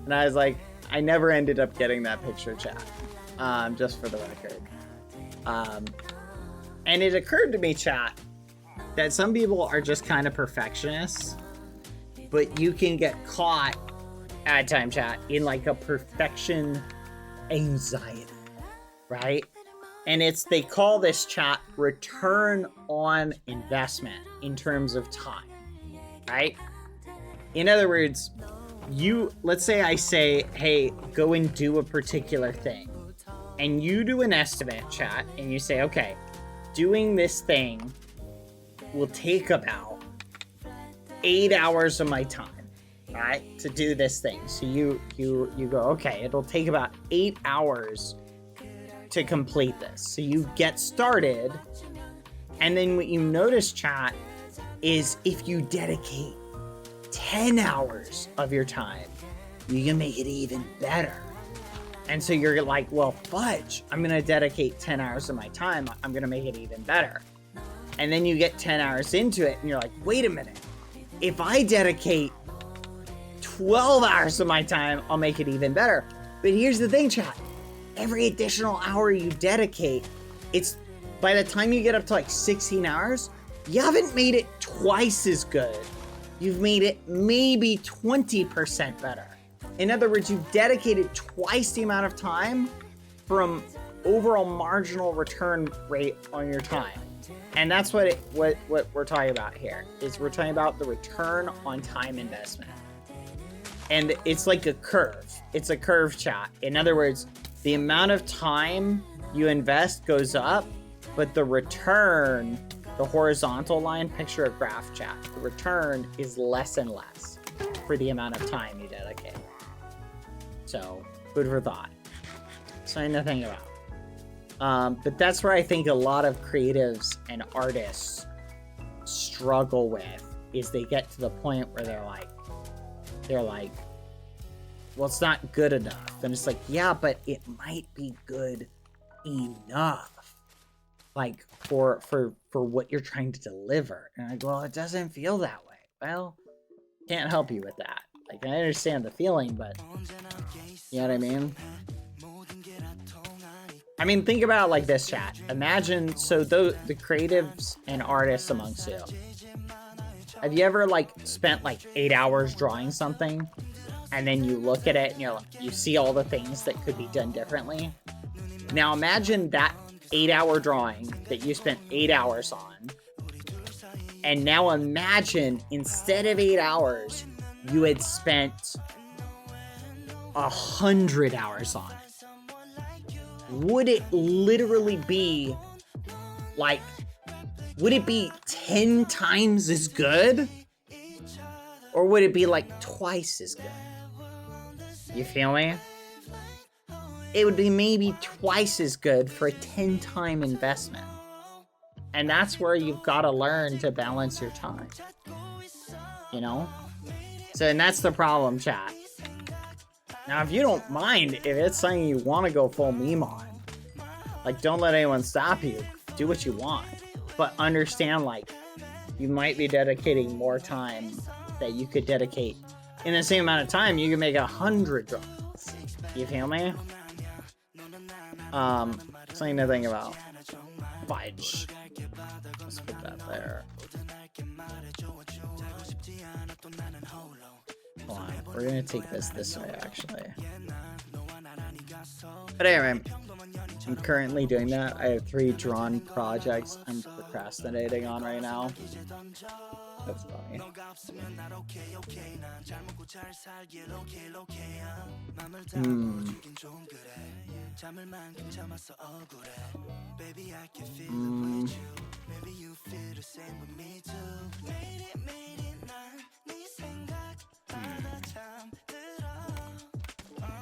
C: And I was like, I never ended up getting that picture, chat. just for the record. And it occurred to me, chat, that some people are just kind of perfectionists, but you can get caught, ad time chat, in like a perfection anxiety, right? And they call this, chat, return on investment in terms of time, right? In other words, let's say I say, hey, go and do a particular thing. And you do an estimate, chat, and you say, okay, doing this thing will take about 8 hours of my time, right, to do this thing. So you go, okay, it'll take about 8 hours to complete this. So you get started, and then what you notice, chat, is if you dedicate 10 hours of your time, you can make it even better. And so you're like, well, fudge, I'm going to dedicate 10 hours of my time. I'm going to make it even better. And then you get 10 hours into it and you're like, wait a minute. If I dedicate 12 hours of my time, I'll make it even better. But here's the thing, chat. Every additional hour you dedicate, it's by the time you get up to like 16 hours, you haven't made it twice as good. You've made it maybe 20% better. In other words, you've dedicated twice the amount of time from overall marginal return rate on your time. And that's what we're talking about here, is we're talking about the return on time investment. And it's like a curve. It's a curve, chat. In other words, the amount of time you invest goes up, but the return, the horizontal line, picture a graph, chat. The return is less and less for the amount of time you dedicate. So, food for thought. Something to think about. But that's where I think a lot of creatives and artists struggle with, is they get to the point where they're like, well, it's not good enough. And it's like, yeah, but it might be good enough, like for what you're trying to deliver. And I go, well, it doesn't feel that way. Well, can't help you with that. Like, I understand the feeling, but you know what I mean? I mean, think about it like this, chat. Imagine, so the creatives and artists amongst you, have you ever like spent like 8 hours drawing something, and then you look at it and you see all the things that could be done differently? Now imagine that 8-hour drawing that you spent 8 hours on, and now imagine instead of 8 hours, you had spent 100 hours on it. Would it literally be like, would it be 10 times as good? Or would it be like twice as good? You feel me? It would be maybe twice as good for a 10-time investment. And that's where you've got to learn to balance your time. You know? So, and that's the problem, chat. Now, if you don't mind, if it's something you want to go full meme on, like, don't let anyone stop you. Do what you want. But understand, like, you might be dedicating more time that you could dedicate. In the same amount of time, you can make 100 drawings. You feel me? Something to think about. Fudge. Let's put that there. Hold on. We're gonna take this way, actually. But anyway, I'm currently doing that. I have 3 drawn projects I'm procrastinating on right now. That's funny.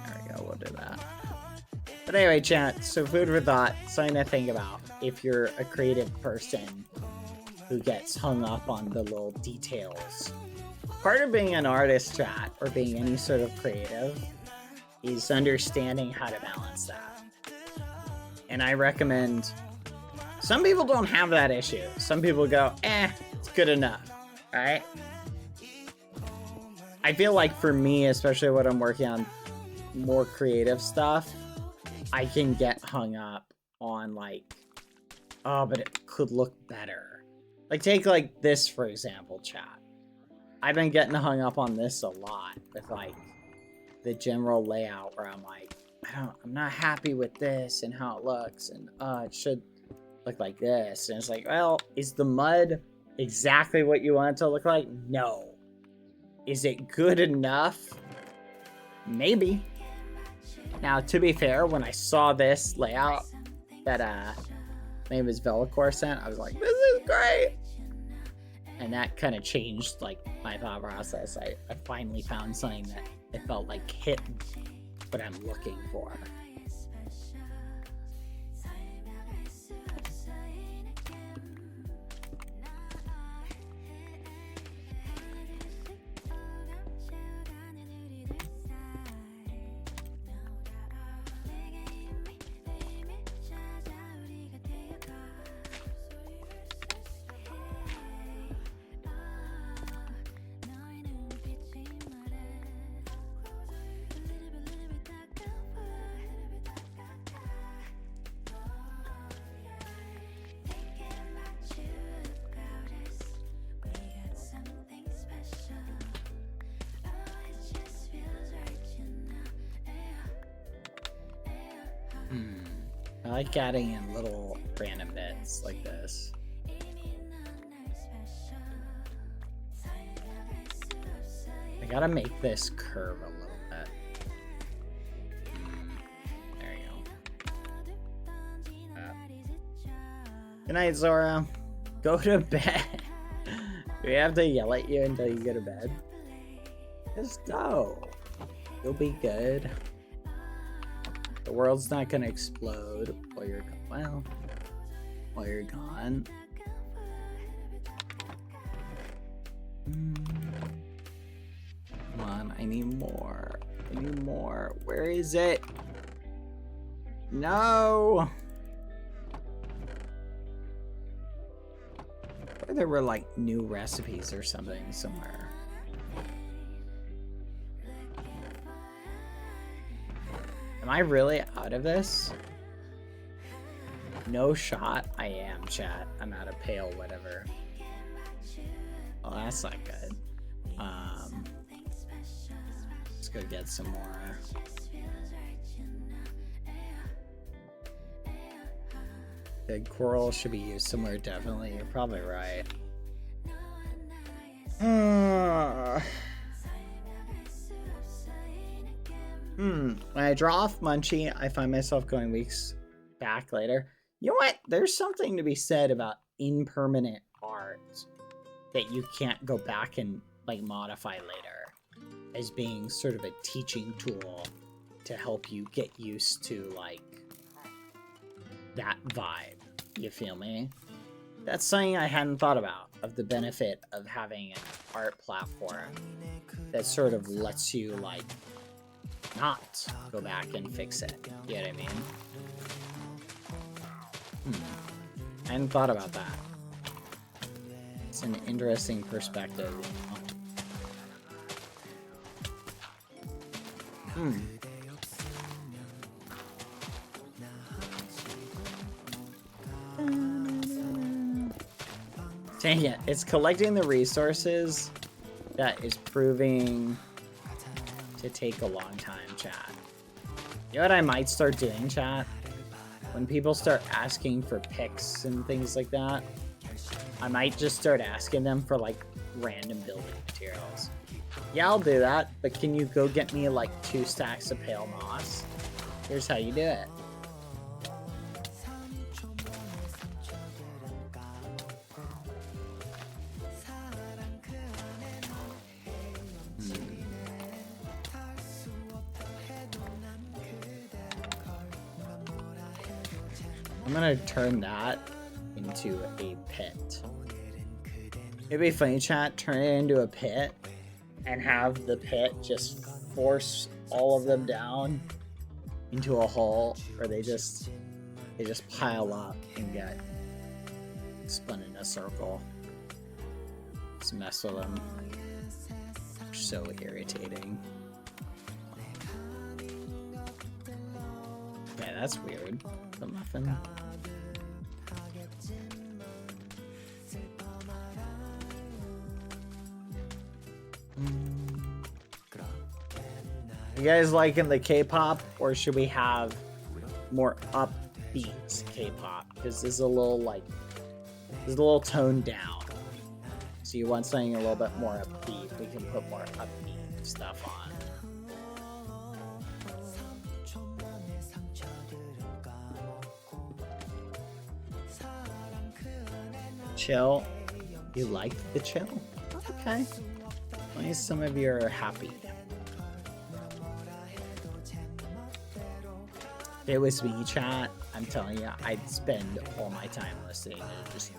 C: There we go, we'll do that. But anyway, chat, so food for thought, something to think about if you're a creative person who gets hung up on the little details. Part of being an artist, chat, or being any sort of creative, is understanding how to balance that. And I recommend, some people don't have that issue. Some people go, it's good enough, right? I feel like for me, especially when I'm working on more creative stuff, I can get hung up on like, oh, but it could look better. Like take like this for example, chat. I've been getting hung up on this a lot with like the general layout where I'm like, I'm not happy with this and how it looks, and it should look like this. And it's like, well, is the mud exactly what you want it to look like? No. Is it good enough? Maybe. Now, to be fair, when I saw this layout that name is Velicor sent, I was like, this is great. And that kind of changed like my thought process. I finally found something that it felt like hit what I'm looking for. I like adding in little random bits like this. I gotta make this curve a little bit. There you go. Good night, Zora. Go to bed. Do we have to yell at you until you go to bed? Just go. You'll be good. The world's not gonna explode while you're while you're gone. Come on, I need more. I need more. Where is it? No. Or there were like new recipes or something somewhere. Am I really out of this? No shot. I am, chat. I'm out of pale whatever. Oh, that's not good. Let's go get some more. Big coral should be used somewhere, definitely. You're probably right. When I draw off Munchy, I find myself going weeks back later. You know what? There's something to be said about impermanent art that you can't go back and like modify later as being sort of a teaching tool to help you get used to like that vibe. You feel me? That's something I hadn't thought about, of the benefit of having an art platform that sort of lets you like not go back and fix it. You know what I mean? I hadn't thought about that. It's an interesting perspective, you know? Dang it, it's collecting the resources that is proving to take a long time, chat. You know what I might start doing, chat? When people start asking for picks and things like that, I might just start asking them for like random building materials. Yeah, I'll do that, but can you go get me like 2 stacks of pale moss? Here's how you do it. I'm gonna turn that into a pit. It'd be funny, chat, turn it into a pit and have the pit just force all of them down into a hole where they just pile up and get spun in a circle. Just mess with them. So irritating. Okay, that's weird. The muffin. You guys liking the K-pop, or should we have more upbeat K-pop? Because this is a little like, this is a little toned down. So you want something a little bit more upbeat? We can put more upbeat stuff on. Chill. You liked the chill? Okay. At least some of you are happy. If it was me, chat, I'm telling you, I'd spend all my time listening to just.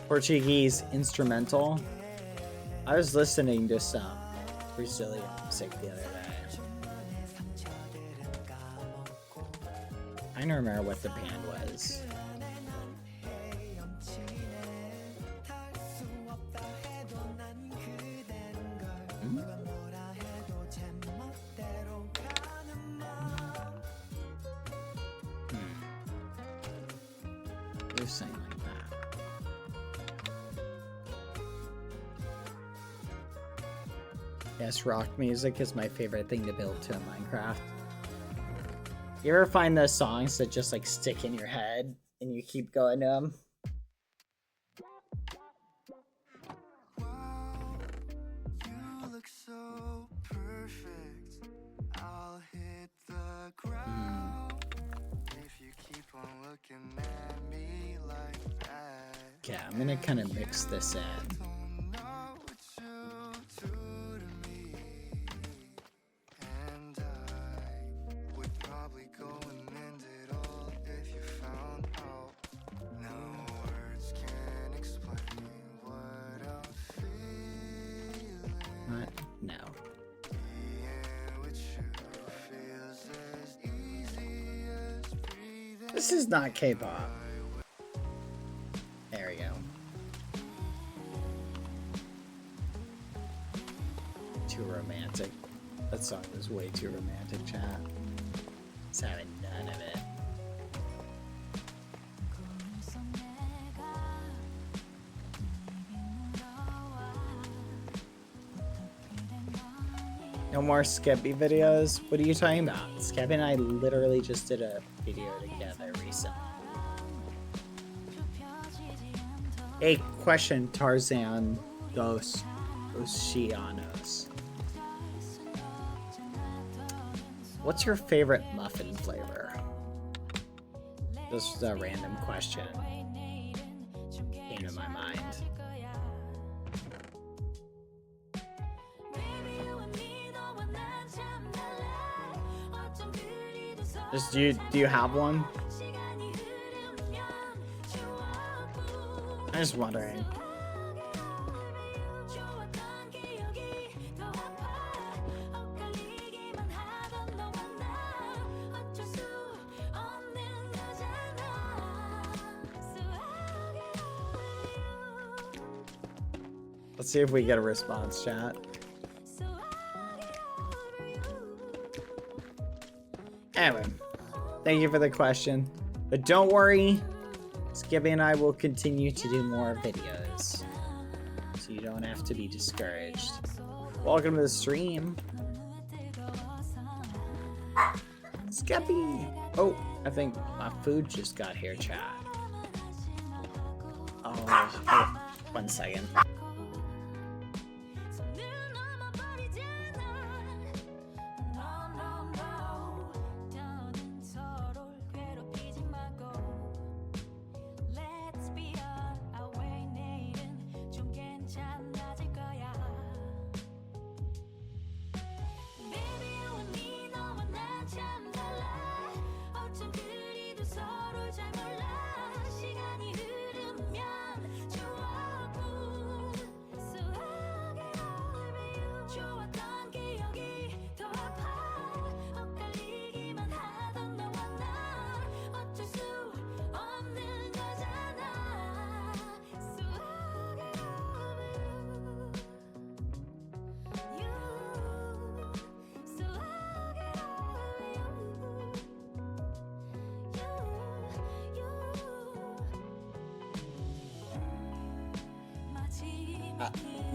C: Portuguese instrumental. I was listening to some Brazilian music the other day. I don't remember what the band was. There's something like that. Yes, rock music is my favorite thing to build to in Minecraft. You ever find those songs that just like stick in your head and you keep going to them?
B: Wow, you look so perfect. I'll hit the ground if you keep on looking at me like that.
C: Yeah, I'm gonna kind of mix this in.
B: Don't know what you do to me, and I would probably go and end it all if you found out. No words can explain what I'm feeling.
C: What? No.
B: Being with you feels as easy as breathing.
C: This is not K-pop. There we go. Too romantic. That song was way too romantic, chat. It's having none of it. No more Skippy videos? What are you talking about? Skippy and I literally just did a video together recently. Hey, question, Tarzan Dos Oceanos. What's your favorite muffin flavor? This is a random question. Came to my mind. Just do you have one? I'm just wondering. Let's see if we get a response, chat. Anyway, thank you for the question. But don't worry, Skippy and I will continue to do more videos. So you don't have to be discouraged. Welcome to the stream. Skippy! Oh, I think my food just got here, chat. Oh, 1 second.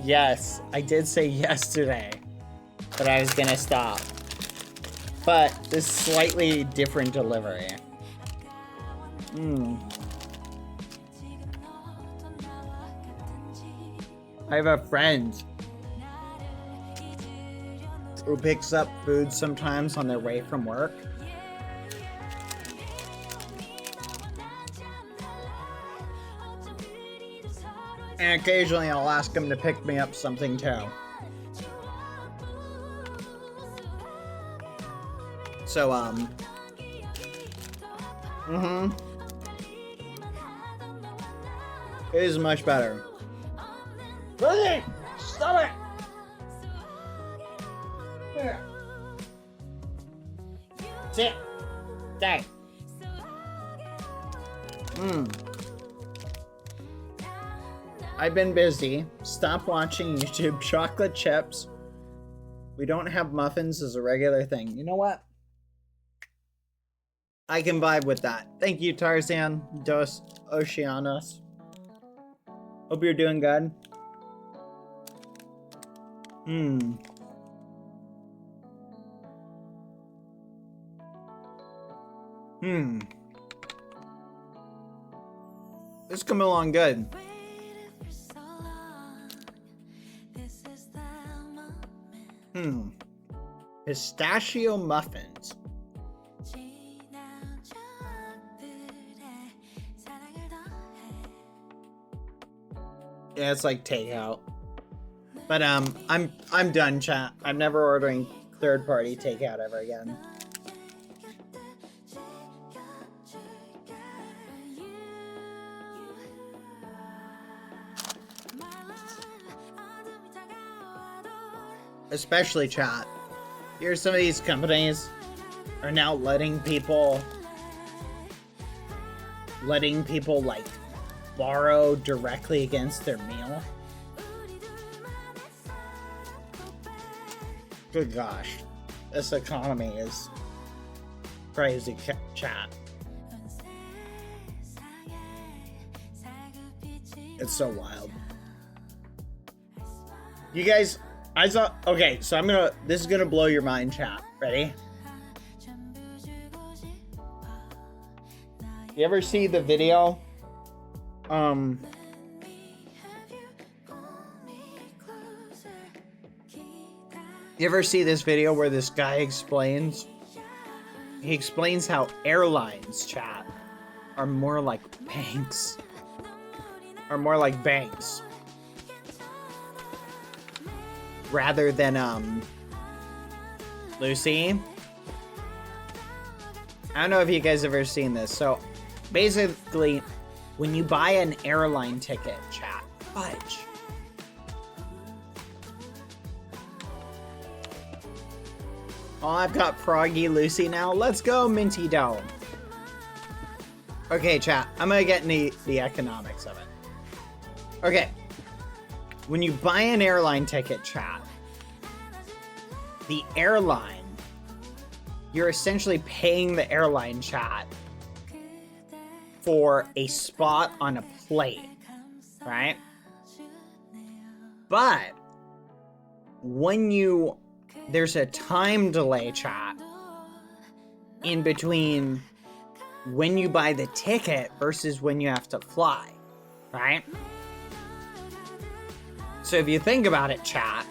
C: Yes, I did say yesterday that I was gonna stop. But this slightly different delivery. I have a friend who picks up food sometimes on their way from work. And occasionally I'll ask him to pick me up something too. So, it is much better. Really? Stop it! Here. Sit. Stay. I've been busy. Stop watching YouTube. Chocolate chips. We don't have muffins as a regular thing. You know what? I can vibe with that. Thank you, Tarzan dos Oceanos. Hope you're doing good. This is coming along good. Pistachio muffins. Yeah, it's like takeout. But I'm done, chat. I'm never ordering third-party takeout ever again. Especially chat. Here's some of these companies are now letting people like borrow directly against their meal. Good gosh, this economy is crazy, chat. It's so wild. You guys, I saw. Okay, so this is gonna blow your mind, chat. Ready? You ever see the video? You ever see this video where this guy explains? He explains how airlines, chat, are more like banks. Rather than, Lucy? I don't know if you guys have ever seen this. So, basically, when you buy an airline ticket, chat, fudge. Oh, I've got Froggy Lucy now. Let's go, Minty Dough. Okay, chat, I'm gonna get into the economics of it. Okay. When you buy an airline ticket, chat, the airline, you're essentially paying the airline, chat, for a spot on a plane, right? But there's a time delay, chat, in between when you buy the ticket versus when you have to fly, right? So if you think about it, chat,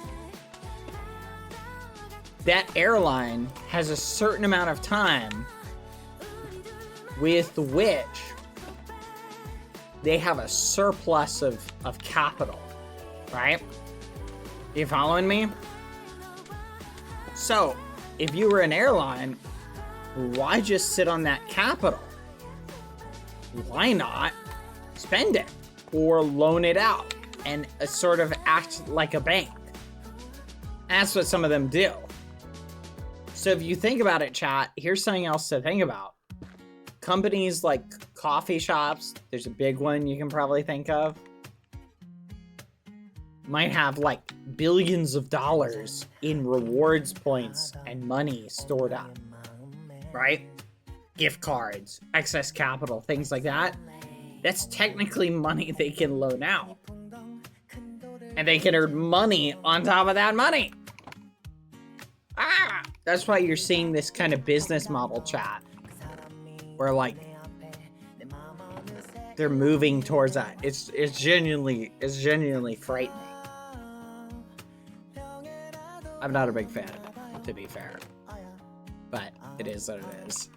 C: that airline has a certain amount of time with which they have a surplus of capital, right? You following me? So, if you were an airline, why just sit on that capital? Why not spend it or loan it out and sort of act like a bank? That's what some of them do. So if you think about it, chat, here's something else to think about. Companies like coffee shops, there's a big one you can probably think of, might have like billions of dollars in rewards points and money stored up, right? Gift cards, excess capital, things like that. That's technically money they can loan out. And they can earn money on top of that money. That's why you're seeing this kind of business model, chat. Where like they're moving towards that. It's genuinely frightening. I'm not a big fan of it, to be fair. But it is what it is.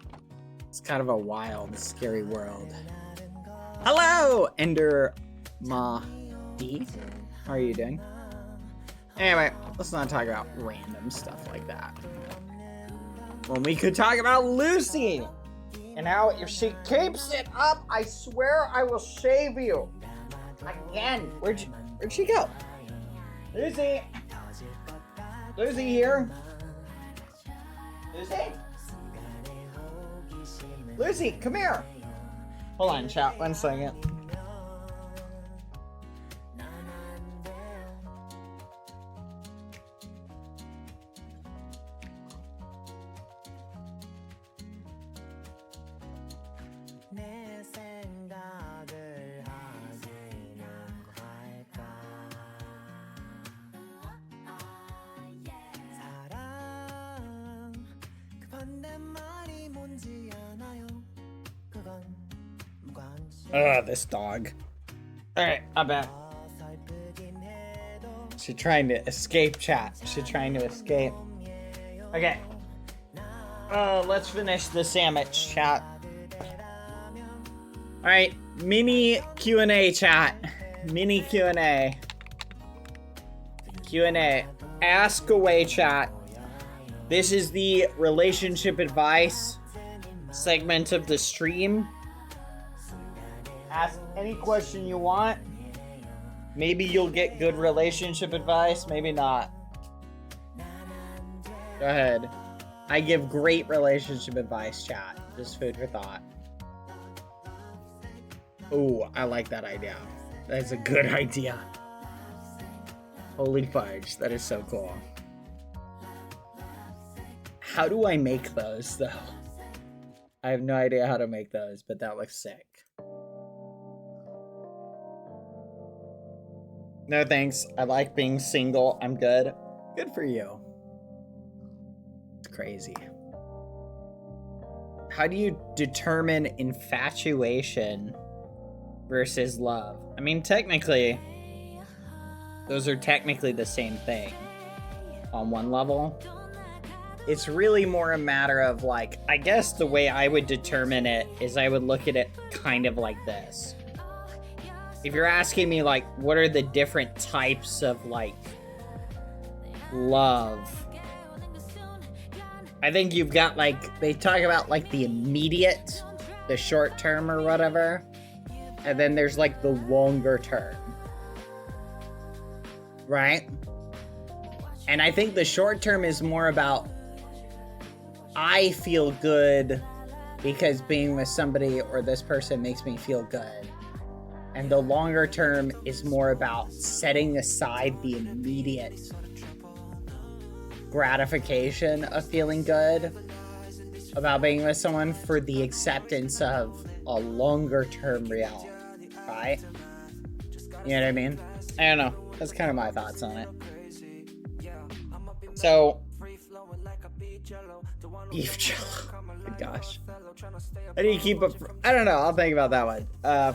C: It's kind of a wild, scary world. Hello, Ender Ma D. How are you doing? Anyway, let's not talk about random stuff like that. When we could talk about Lucy and how she keeps it up. I swear I will shave you. Again. Where'd she go? Lucy. Lucy here. Lucy. Lucy, come here. Hold on, chat. 1 second. This dog. Alright, I'm back. She's trying to escape, chat. She's trying to escape. Okay. Let's finish the sandwich, chat. Alright, mini Q&A, chat. Mini Q&A. Q&A. Ask away, chat. This is the relationship advice segment of the stream. Ask any question you want. Maybe you'll get good relationship advice, maybe not. Go ahead. I give great relationship advice, chat. Just food for thought. Ooh, I like that idea. That's a good idea. Holy fudge, that is so cool. How do I make those, though? I have no idea how to make those, but that looks sick. No thanks. I like being single. I'm good. Good for you. It's crazy. How do you determine infatuation versus love? I mean, technically, those are technically the same thing on one level. It's really more a matter of like, I guess the way I would determine it is I would look at it kind of like this. If you're asking me, like, what are the different types of, like, love? I think you've got, like, they talk about, like, the immediate, the short term or whatever. And then there's, like, the longer term. Right? And I think the short term is more about, I feel good because being with somebody or this person makes me feel good. And the longer term is more about setting aside the immediate gratification of feeling good about being with someone for the acceptance of a longer term reality, right? You know what I mean? I don't know. That's kind of my thoughts on it. So, beef jello. Oh gosh. How do you keep I don't know, I'll think about that one.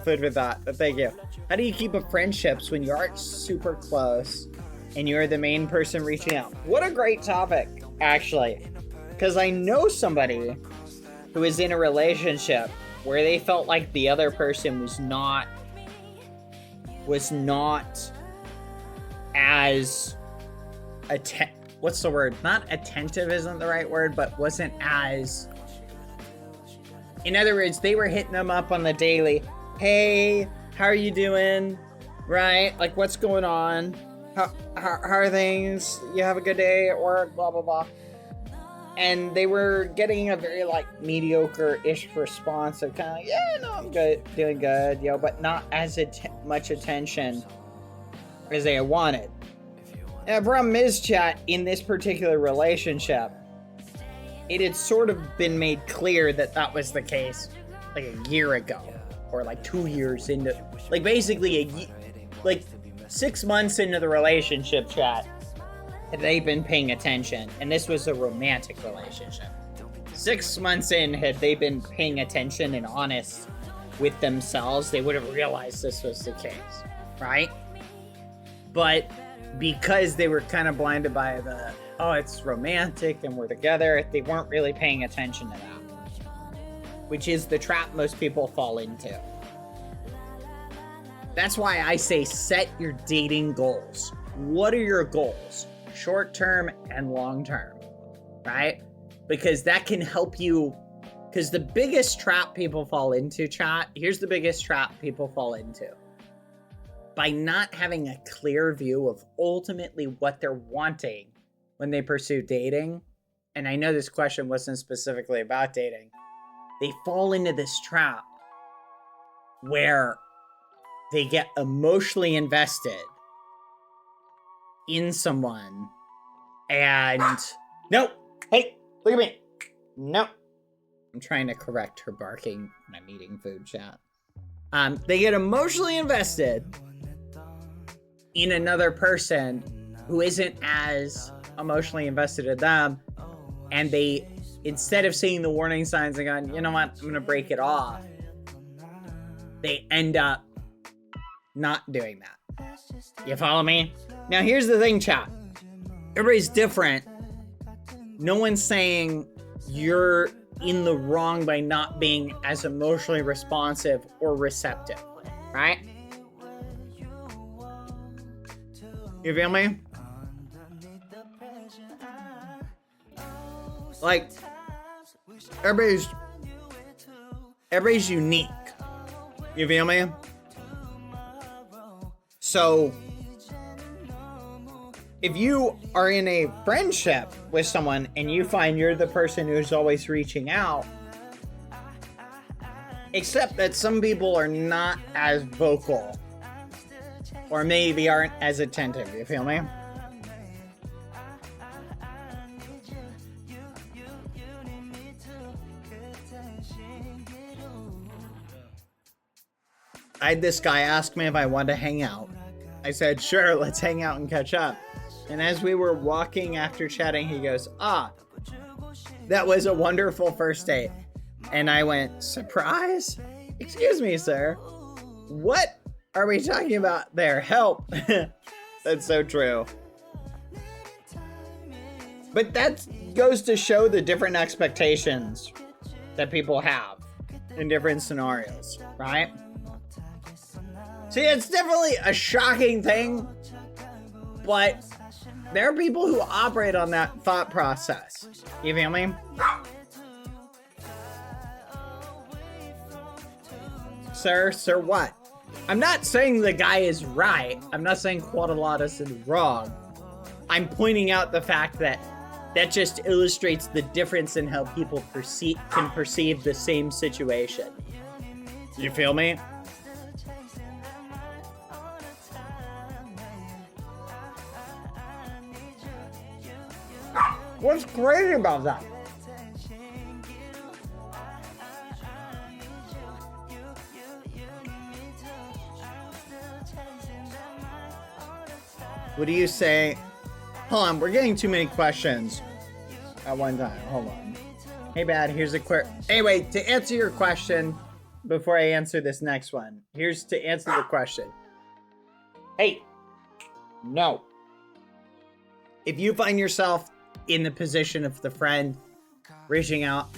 C: Food for thought, but thank you. How do you keep up friendships when you aren't super close and you're the main person reaching out? What a great topic, actually. Because I know somebody who is in a relationship where they felt like the other person was not as what's the word? Not attentive isn't the right word, but wasn't as... In other words, they were hitting them up on the daily. Hey, how are you doing? Right? Like, what's going on? How are things? You have a good day at work? Blah, blah, blah. And they were getting a very, like, mediocre-ish response of kind of like, yeah, no, I'm good, doing good, you know, but not as much attention as they wanted. And the problem is, chat, in this particular relationship, it had sort of been made clear that that was the case like a year ago or like 2 years into, like basically like 6 months into the relationship, chat, had they been paying attention, and this was a romantic relationship. 6 months in, had they been paying attention and honest with themselves, they would have realized this was the case, right? But because they were kind of blinded by the, oh, it's romantic and we're together, they weren't really paying attention to that, which is the trap most people fall into. That's why I say set your dating goals. What are your goals? Short-term and long-term, right? Because that can help you, because the biggest trap people fall into, chat, here's the biggest trap people fall into. By not having a clear view of ultimately what they're wanting when they pursue dating, and I know this question wasn't specifically about dating, they fall into this trap where they get emotionally invested in someone and no, hey, look at me. No. I'm trying to correct her barking when I'm eating food, chat. They get emotionally invested in another person who isn't as emotionally invested in them, and they, instead of seeing the warning signs and going, you know what, I'm gonna break it off, they end up not doing that. You follow me? Now here's the thing, chat. Everybody's different. No one's saying you're in the wrong by not being as emotionally responsive or receptive, right? You feel me? Like, everybody's unique. You feel me? So, if you are in a friendship with someone and you find you're the person who's always reaching out, except that some people are not as vocal or maybe aren't as attentive, you feel me? I had this guy ask me if I wanted to hang out. I said, sure, let's hang out and catch up. And as we were walking after chatting, he goes, that was a wonderful first date. And I went, surprise? Excuse me, sir. What are we talking about there? Help. That's so true. But that goes to show the different expectations that people have in different scenarios, right? See, it's definitely a shocking thing, but there are people who operate on that thought process. You feel me? Sir, what? I'm not saying the guy is right. I'm not saying Quadrilatus is wrong. I'm pointing out the fact that that just illustrates the difference in how people can perceive the same situation. You feel me? What's great about that? What do you say? Hold on, we're getting too many questions at one time. Hold on. Hey, Bad, here's a quick... Anyway, to answer your question, before I answer this next one, here's to answer the question. Hey, no. If you find yourself in the position of the friend reaching out,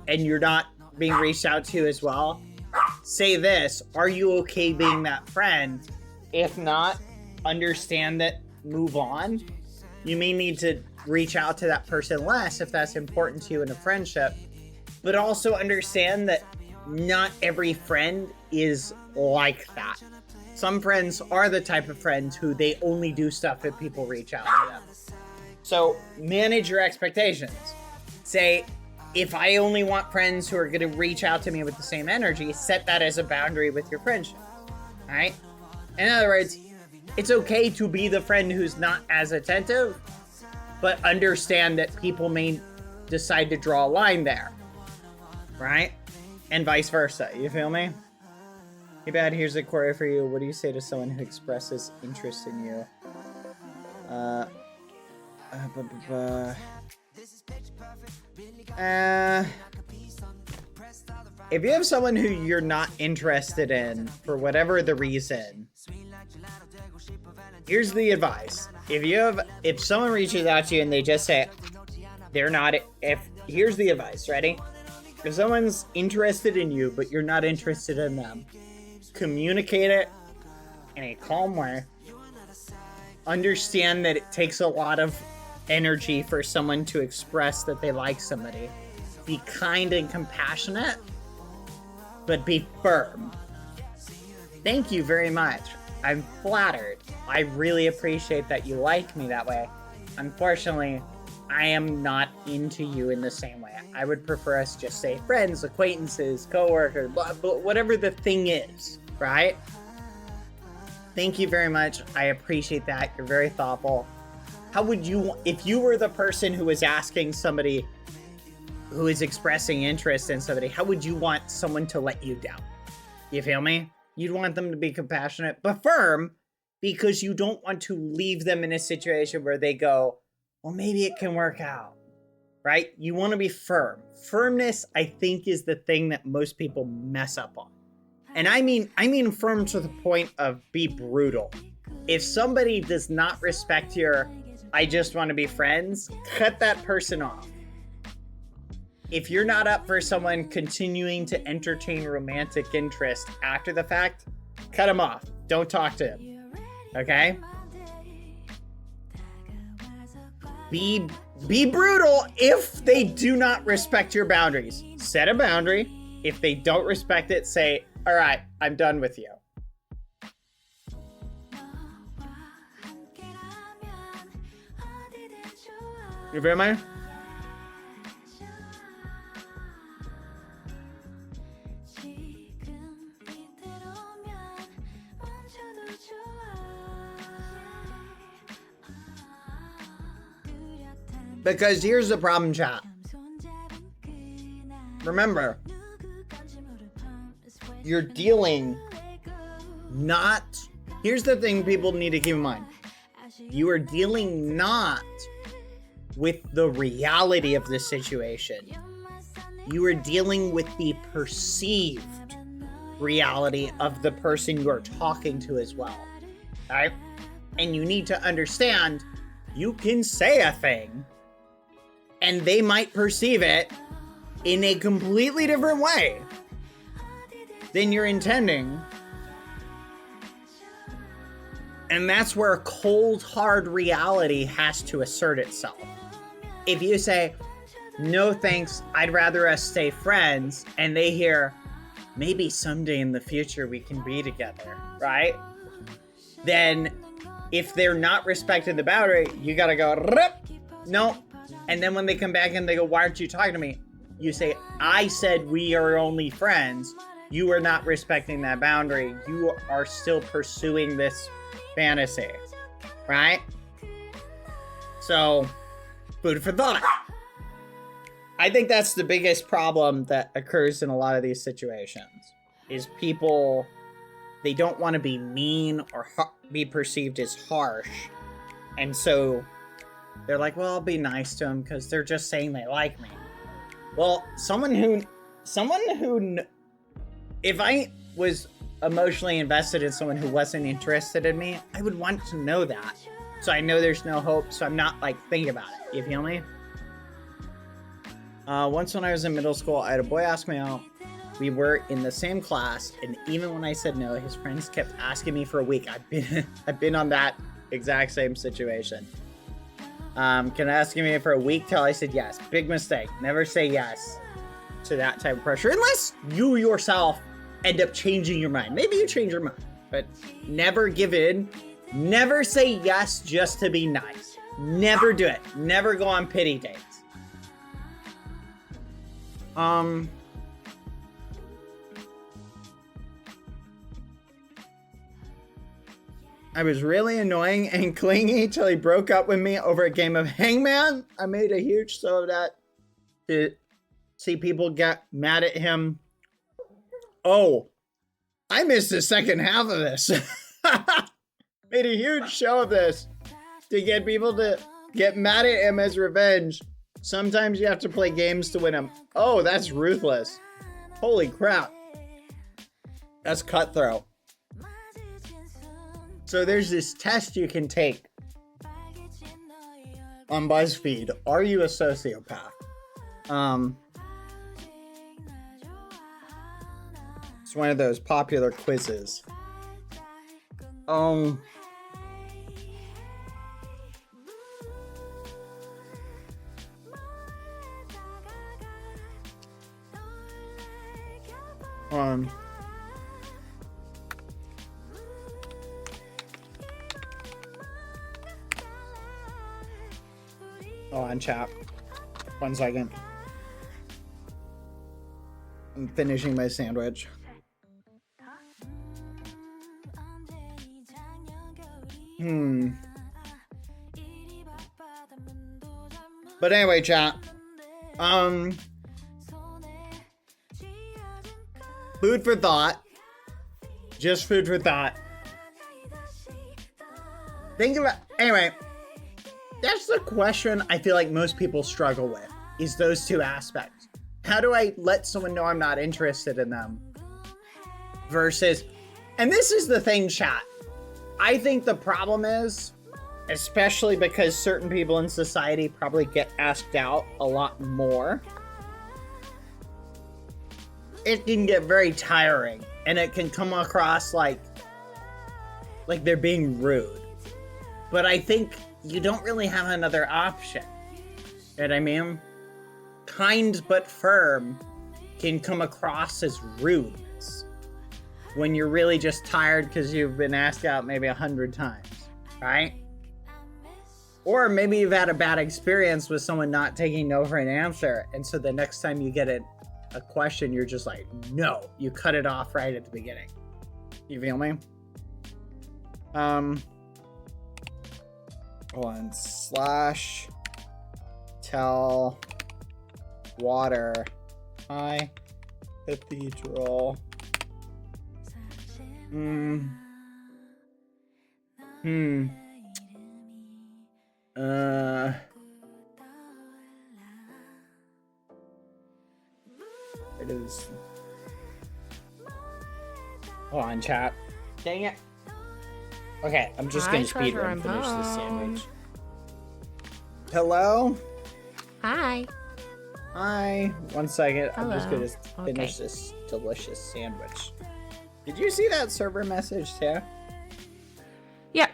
C: and you're not being reached out to as well, say this: are you okay being that friend? If not, understand that, move on. You may need to reach out to that person less if that's important to you in a friendship, but also understand that not every friend is like that. Some friends are the type of friends who they only do stuff if people reach out to them. So manage your expectations. Say, if I only want friends who are going to reach out to me with the same energy, set that as a boundary with your friendship. All right? In other words, it's okay to be the friend who's not as attentive, but understand that people may decide to draw a line there. Right? And vice versa. You feel me? Hey, Bad, here's a query for you. What do you say to someone who expresses interest in you? If you have someone who you're not interested in for whatever the reason, here's the advice. If someone reaches out to you and they just say they're not, here's the advice, ready? If someone's interested in you, but you're not interested in them, communicate it in a calm way. Understand that it takes a lot of energy for someone to express that they like somebody. Be kind and compassionate, but be firm. Thank you very much. I'm flattered. I really appreciate that you like me that way. Unfortunately, I am not into you in the same way. I would prefer us just say friends, acquaintances, coworkers, blah, blah, whatever the thing is, right? Thank you very much. I appreciate that. You're very thoughtful. How would you, if you were the person who was asking somebody who is expressing interest in somebody, how would you want someone to let you down? You feel me? You'd want them to be compassionate but firm, because you don't want to leave them in a situation where they go, well, maybe it can work out, right? You want to be firm. Firmness, I think, is the thing that most people mess up on. And I mean firm to the point of be brutal. If somebody does not respect your, I just want to be friends, cut that person off. If you're not up for someone continuing to entertain romantic interest after the fact, cut them off. Don't talk to them. Okay? Be brutal if they do not respect your boundaries. Set a boundary. If they don't respect it, say, all right, I'm done with you. You feel me? Because here's the problem, chat. Remember, you're dealing not... Here's the thing people need to keep in mind. You are dealing not with the reality of the situation. You are dealing with the perceived reality of the person you are talking to as well. Right? And you need to understand, you can say a thing, and they might perceive it in a completely different way than you're intending. And that's where cold, hard reality has to assert itself. If you say, no thanks, I'd rather us stay friends, and they hear, maybe someday in the future we can be together, right? Then if they're not respecting the boundary, you gotta go, rip, no. And then when they come back and they go, why aren't you talking to me? You say, I said we are only friends. You are not respecting that boundary. You are still pursuing this fantasy, right? So, food for thought. I think that's the biggest problem that occurs in a lot of these situations, is people, they don't want to be mean or be perceived as harsh. And so they're like, well, I'll be nice to them because they're just saying they like me. Well, someone who, if I was emotionally invested in someone who wasn't interested in me, I would want to know that. So I know there's no hope, so I'm not like thinking about it. You feel me? Once when I was in middle school, I had a boy ask me out. We were in the same class, and even when I said no, his friends kept asking me for a week. I've been on that exact same situation. Can ask me for a week till I said yes. Big mistake. Never say yes to that type of pressure unless you yourself end up changing your mind. Maybe you change your mind, but never give in. Never say yes just to be nice. Never do it. Never go on pity dates. I was really annoying and clingy till he broke up with me over a game of Hangman. I made a huge show of that to see people get mad at him. Oh, I missed the second half of this. Made a huge show of this to get people to get mad at him as revenge. Sometimes you have to play games to win him. Oh, that's ruthless. Holy crap. That's cutthroat. So there's this test you can take on BuzzFeed. Are you a sociopath? It's one of those popular quizzes. Hold on. Hold on, chat. 1 second. I'm finishing my sandwich. But anyway, chat. Food for thought. Just food for thought. Think about, anyway, that's the question I feel like most people struggle with, is those two aspects. How do I let someone know I'm not interested in them? Versus, and this is the thing, chat. I think the problem is, especially because certain people in society probably get asked out a lot more, it can get very tiring and it can come across like they're being rude. But I think you don't really have another option. You know what I mean? Kind but firm can come across as rudeness when you're really just tired because you've been asked out maybe 100 times, right? Or maybe you've had a bad experience with someone not taking no for an answer, and so the next time you get a question, you're just like, no, you cut it off right at the beginning. You feel me? Hold on. Tell water. Hi. Cathedral. It is. Hold on, chat. Dang it. Okay, I'm just gonna speed run finish this sandwich. Hello?
E: Hi.
C: Hi. 1 second.
E: Hello.
C: I'm just gonna finish this delicious sandwich. Did you see that server message, Tara?
E: Yeah.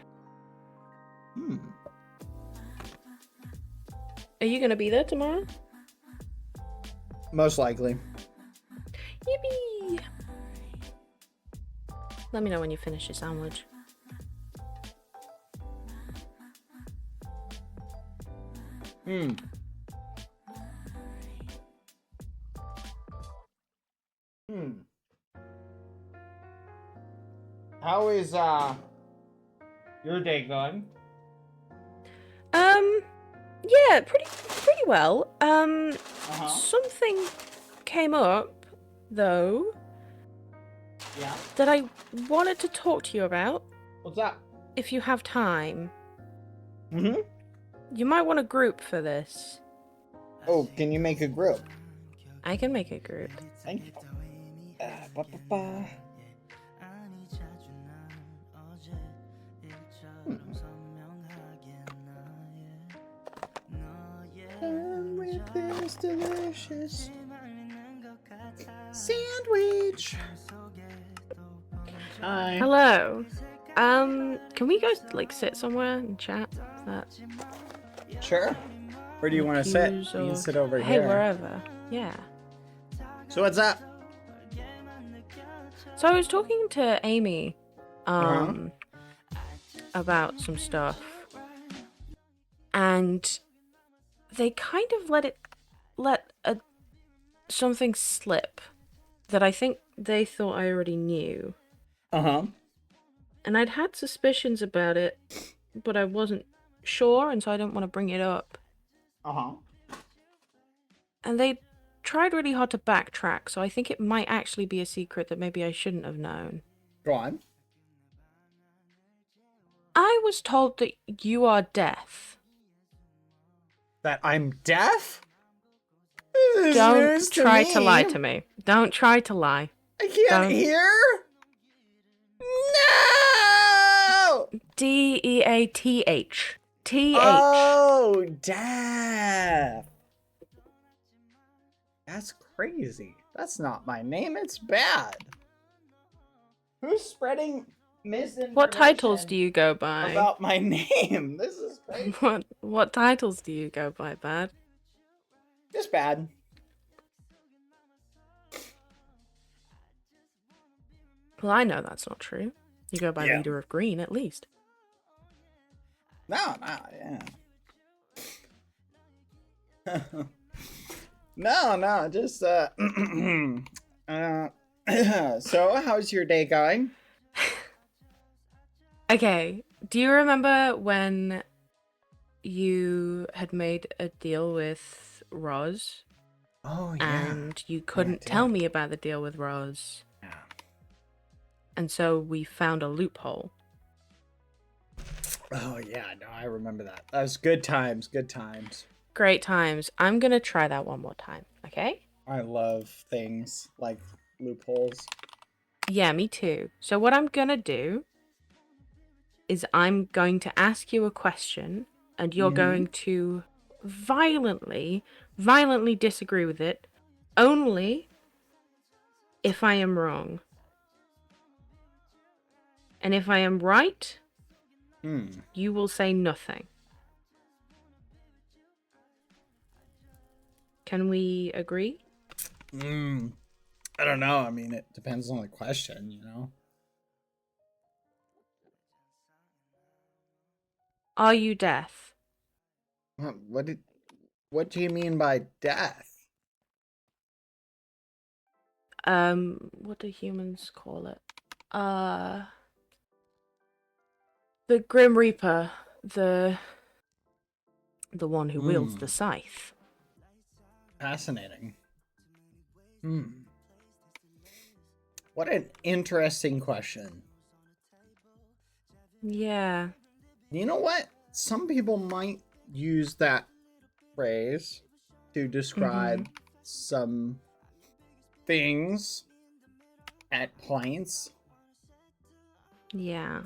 F: Are you gonna be there tomorrow?
C: Most likely.
F: Yippee! Let me know when you finish your sandwich.
C: How is your day going?
F: Yeah, pretty well. Something came up though
C: Yeah.
F: that I wanted to talk to you about.
C: What's up?
F: If you have time.
C: Mm-hmm.
F: You might want a group for this.
C: Oh, can you make a group?
F: I can make a group.
C: Thank you. With this delicious sandwich. Hi.
F: Hello. Can we go like sit somewhere and chat? Is that
C: Sure. Where do you want to sit? You
F: pews
C: can
F: or-
C: sit over
F: Hey,
C: here.
F: wherever. Yeah.
C: So what's up?
F: So I was talking to Amy, about some stuff, and they kind of let something slip that I think they thought I already knew. And I'd had suspicions about it, but I wasn't sure, and so I didn't want to bring it up. And they tried really hard to backtrack, so I think it might actually be a secret that maybe I shouldn't have known.
C: Go on.
F: I was told that you are deaf.
C: That I'm deaf?
F: Don't try to lie to me. Don't try to lie.
C: I can't
F: Don't.
C: hear? No!
F: Death. TH.
C: Oh, deaf. That's crazy. That's not my name. It's bad. Who's spreading misinformation?
F: What titles do you go by?
C: About my name? This is crazy.
F: What titles do you go by, Bad?
C: Just bad.
F: Well, I know that's not true. You go by
C: Yeah.
F: Leader of Green, at least.
C: No, yeah. No, just so how's your day going?
F: Okay, do you remember when you had made a deal with Roz?
C: Oh yeah.
F: And you couldn't tell me about the deal with Roz.
C: Yeah.
F: And so we found a loophole.
C: Oh yeah, no, I remember that. That was good times, good times.
F: Great times. I'm gonna try that one more time, okay?
C: I love things like loopholes.
F: Yeah, me too. So what I'm gonna do is I'm going to ask you a question, and you're going to violently disagree with it, only if I am wrong. And if I am right, you will say nothing. Can we agree?
C: I don't know. I mean, it depends on the question, you know?
F: Are you deaf?
C: What do you mean by death?
F: What do humans call it? The Grim Reaper, the one who wields the scythe.
C: Fascinating. What an interesting question.
F: Yeah.
C: You know what? Some people might use that phrase to describe some things at points.
F: Yeah.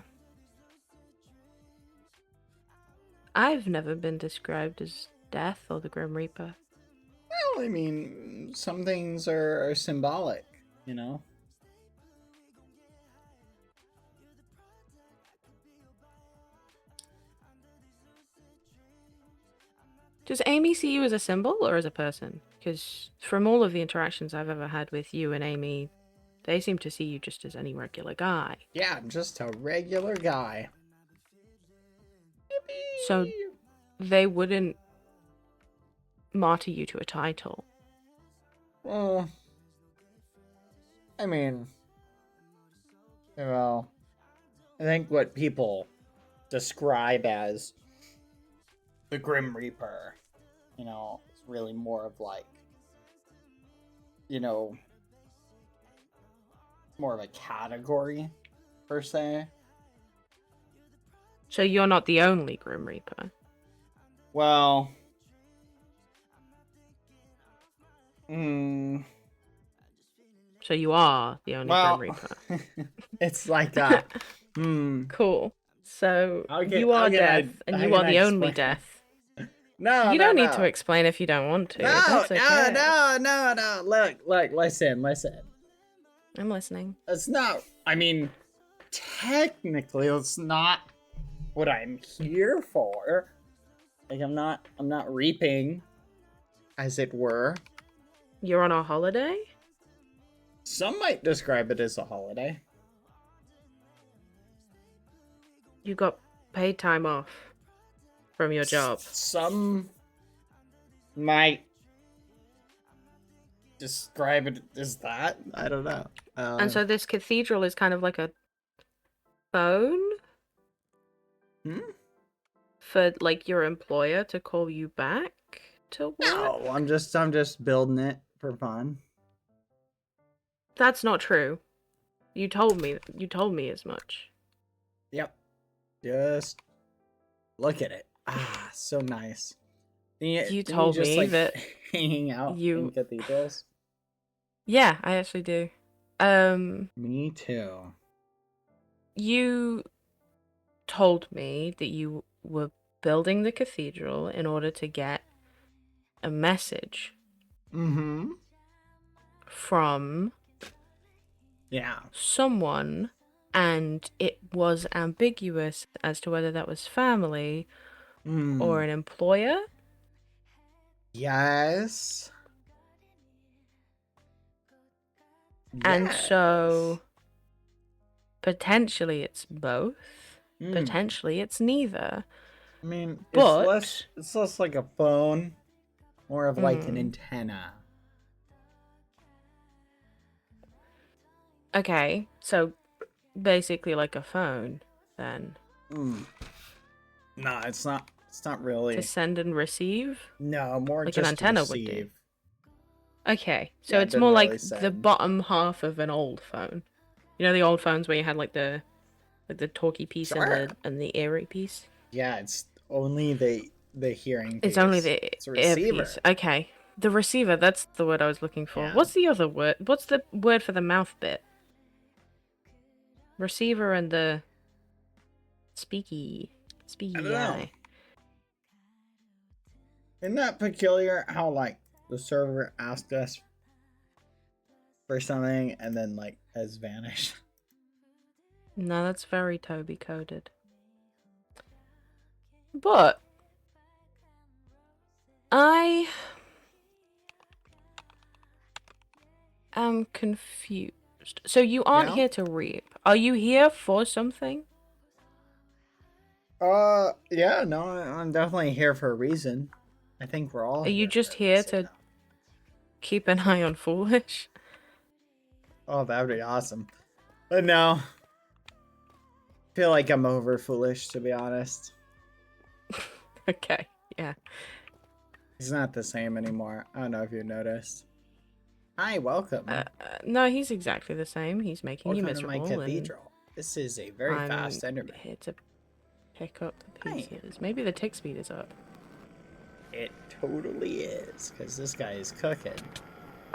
F: I've never been described as death or the Grim Reaper.
C: Well, I mean, some things are symbolic, you know?
F: Does Amy see you as a symbol or as a person? Because from all of the interactions I've ever had with you and Amy, they seem to see you just as any regular guy.
C: Yeah, I'm just a regular guy.
F: So they wouldn't martyr you to a title.
C: Well, I mean, well, I think what people describe as the Grim Reaper, you know, is really more of like, you know, more of a category, per se.
F: So you're not the only Grim Reaper.
C: Well,
F: So you are the only Grim Reaper.
C: it's like that.
F: Cool. So you
C: I'll
F: are
C: get
F: death,
C: a-
F: and
C: how
F: you
C: can
F: are
C: I
F: the only
C: explain?
F: death.
C: No,
F: You
C: no,
F: don't need
C: no.
F: to explain if you don't want to.
C: No,
F: That's okay.
C: no. Look, listen.
F: I'm listening.
C: It's not, I mean, technically, it's not what I'm here for. Like, I'm not reaping, as it were.
F: You're on a holiday?
C: Some might describe it as a holiday.
F: You got paid time off from your job.
C: Some might describe it as that. I don't know.
F: And so this cathedral is kind of like a phone for like your employer to call you back to work?
C: No, I'm just building it for fun.
F: That's not true. You told me as much.
C: Yep. Just look at it. Ah, so nice.
F: You
C: Didn't
F: told
C: just,
F: me
C: like,
F: that
C: hanging out in
F: you-
C: cathedrals.
F: Yeah, I actually do.
C: Me too.
F: You told me that you were building the cathedral in order to get a message
C: Mm-hmm.
F: from
C: Yeah.
F: someone, and it was ambiguous as to whether that was family or an employer.
C: Yes.
F: And so potentially it's both. Potentially it's neither.
C: I mean,
F: But
C: it's less like a phone, more of like an antenna.
F: Okay, so basically like a phone then.
C: No, it's not. It's not really.
F: To send and receive?
C: No, more
F: Like
C: just
F: an antenna would
C: receive.
F: do. Okay, so
C: Yeah, it
F: it's
C: didn't
F: more
C: really
F: like the
C: send.
F: bottom half of an old phone. You know the old phones where you had like the talkie piece
C: Sure.
F: and the earring piece?
C: Yeah, it's only the hearing piece.
F: It's only the
C: It's a receiver.
F: earpiece. Okay. The receiver, that's the word I was looking for.
C: Yeah.
F: What's the other word? What's the word for the mouth bit? Receiver and the speaky
C: I don't know.
F: eye.
C: Isn't that peculiar how like the server asked us for something and then like has vanished?
F: No, that's very Toby coded. But I am confused. So you aren't
C: Yeah?
F: here to reap. Are you here for something?
C: Yeah, no, I'm definitely here for a reason. I think we're all
F: Are you
C: here
F: just
C: for a
F: here
C: reason,
F: to
C: though.
F: keep an eye on Foolish?
C: Oh, that would be awesome. But no. I feel like I'm over Foolish, to be honest.
F: Okay, yeah.
C: He's not the same anymore. I don't know if you noticed. Hi, welcome.
F: No, he's exactly the same. He's making you
C: Welcome to
F: miserable.
C: my cathedral. This is a very
F: I'm
C: fast Enderman.
F: here to pick up the
C: Hi.
F: pieces. Maybe the tick speed is up.
C: It totally is, because this guy is cooking.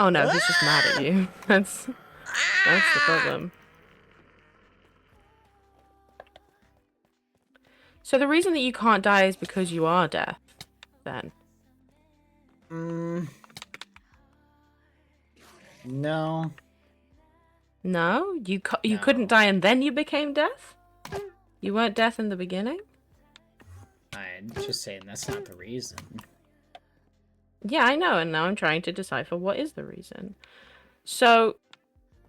F: Oh no, he's just mad at you. That's the problem. So the reason that you can't die is because you are deaf, then?
C: No.
F: No? You
C: No.
F: couldn't die and then you became deaf? You weren't deaf in the beginning?
C: I'm just saying that's not the reason.
F: Yeah, I know, and now I'm trying to decipher what is the reason. So,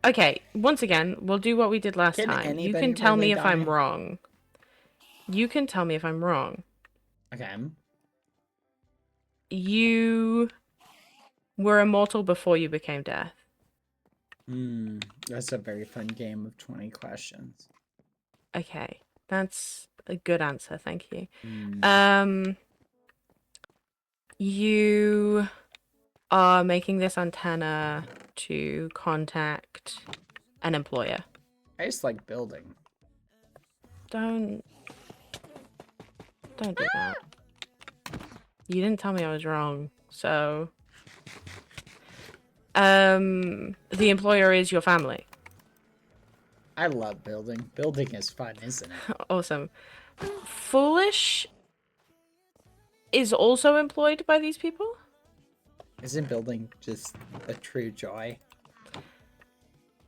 F: okay, once again, we'll do what we did last
C: Can
F: time. You
C: anybody
F: can tell
C: really
F: me if I'm
C: die?
F: wrong. You can tell me if I'm wrong.
C: Okay.
F: You were immortal before you became deaf.
C: That's a very fun game of 20 questions.
F: Okay, that's a good answer, thank you. You are making this antenna to contact an employer.
C: I just like building.
F: Don't do that. You didn't tell me I was wrong, so... the employer is your family.
C: I love building. Building is fun, isn't it?
F: Awesome. Foolish is also employed by these people?
C: Isn't building just a true joy?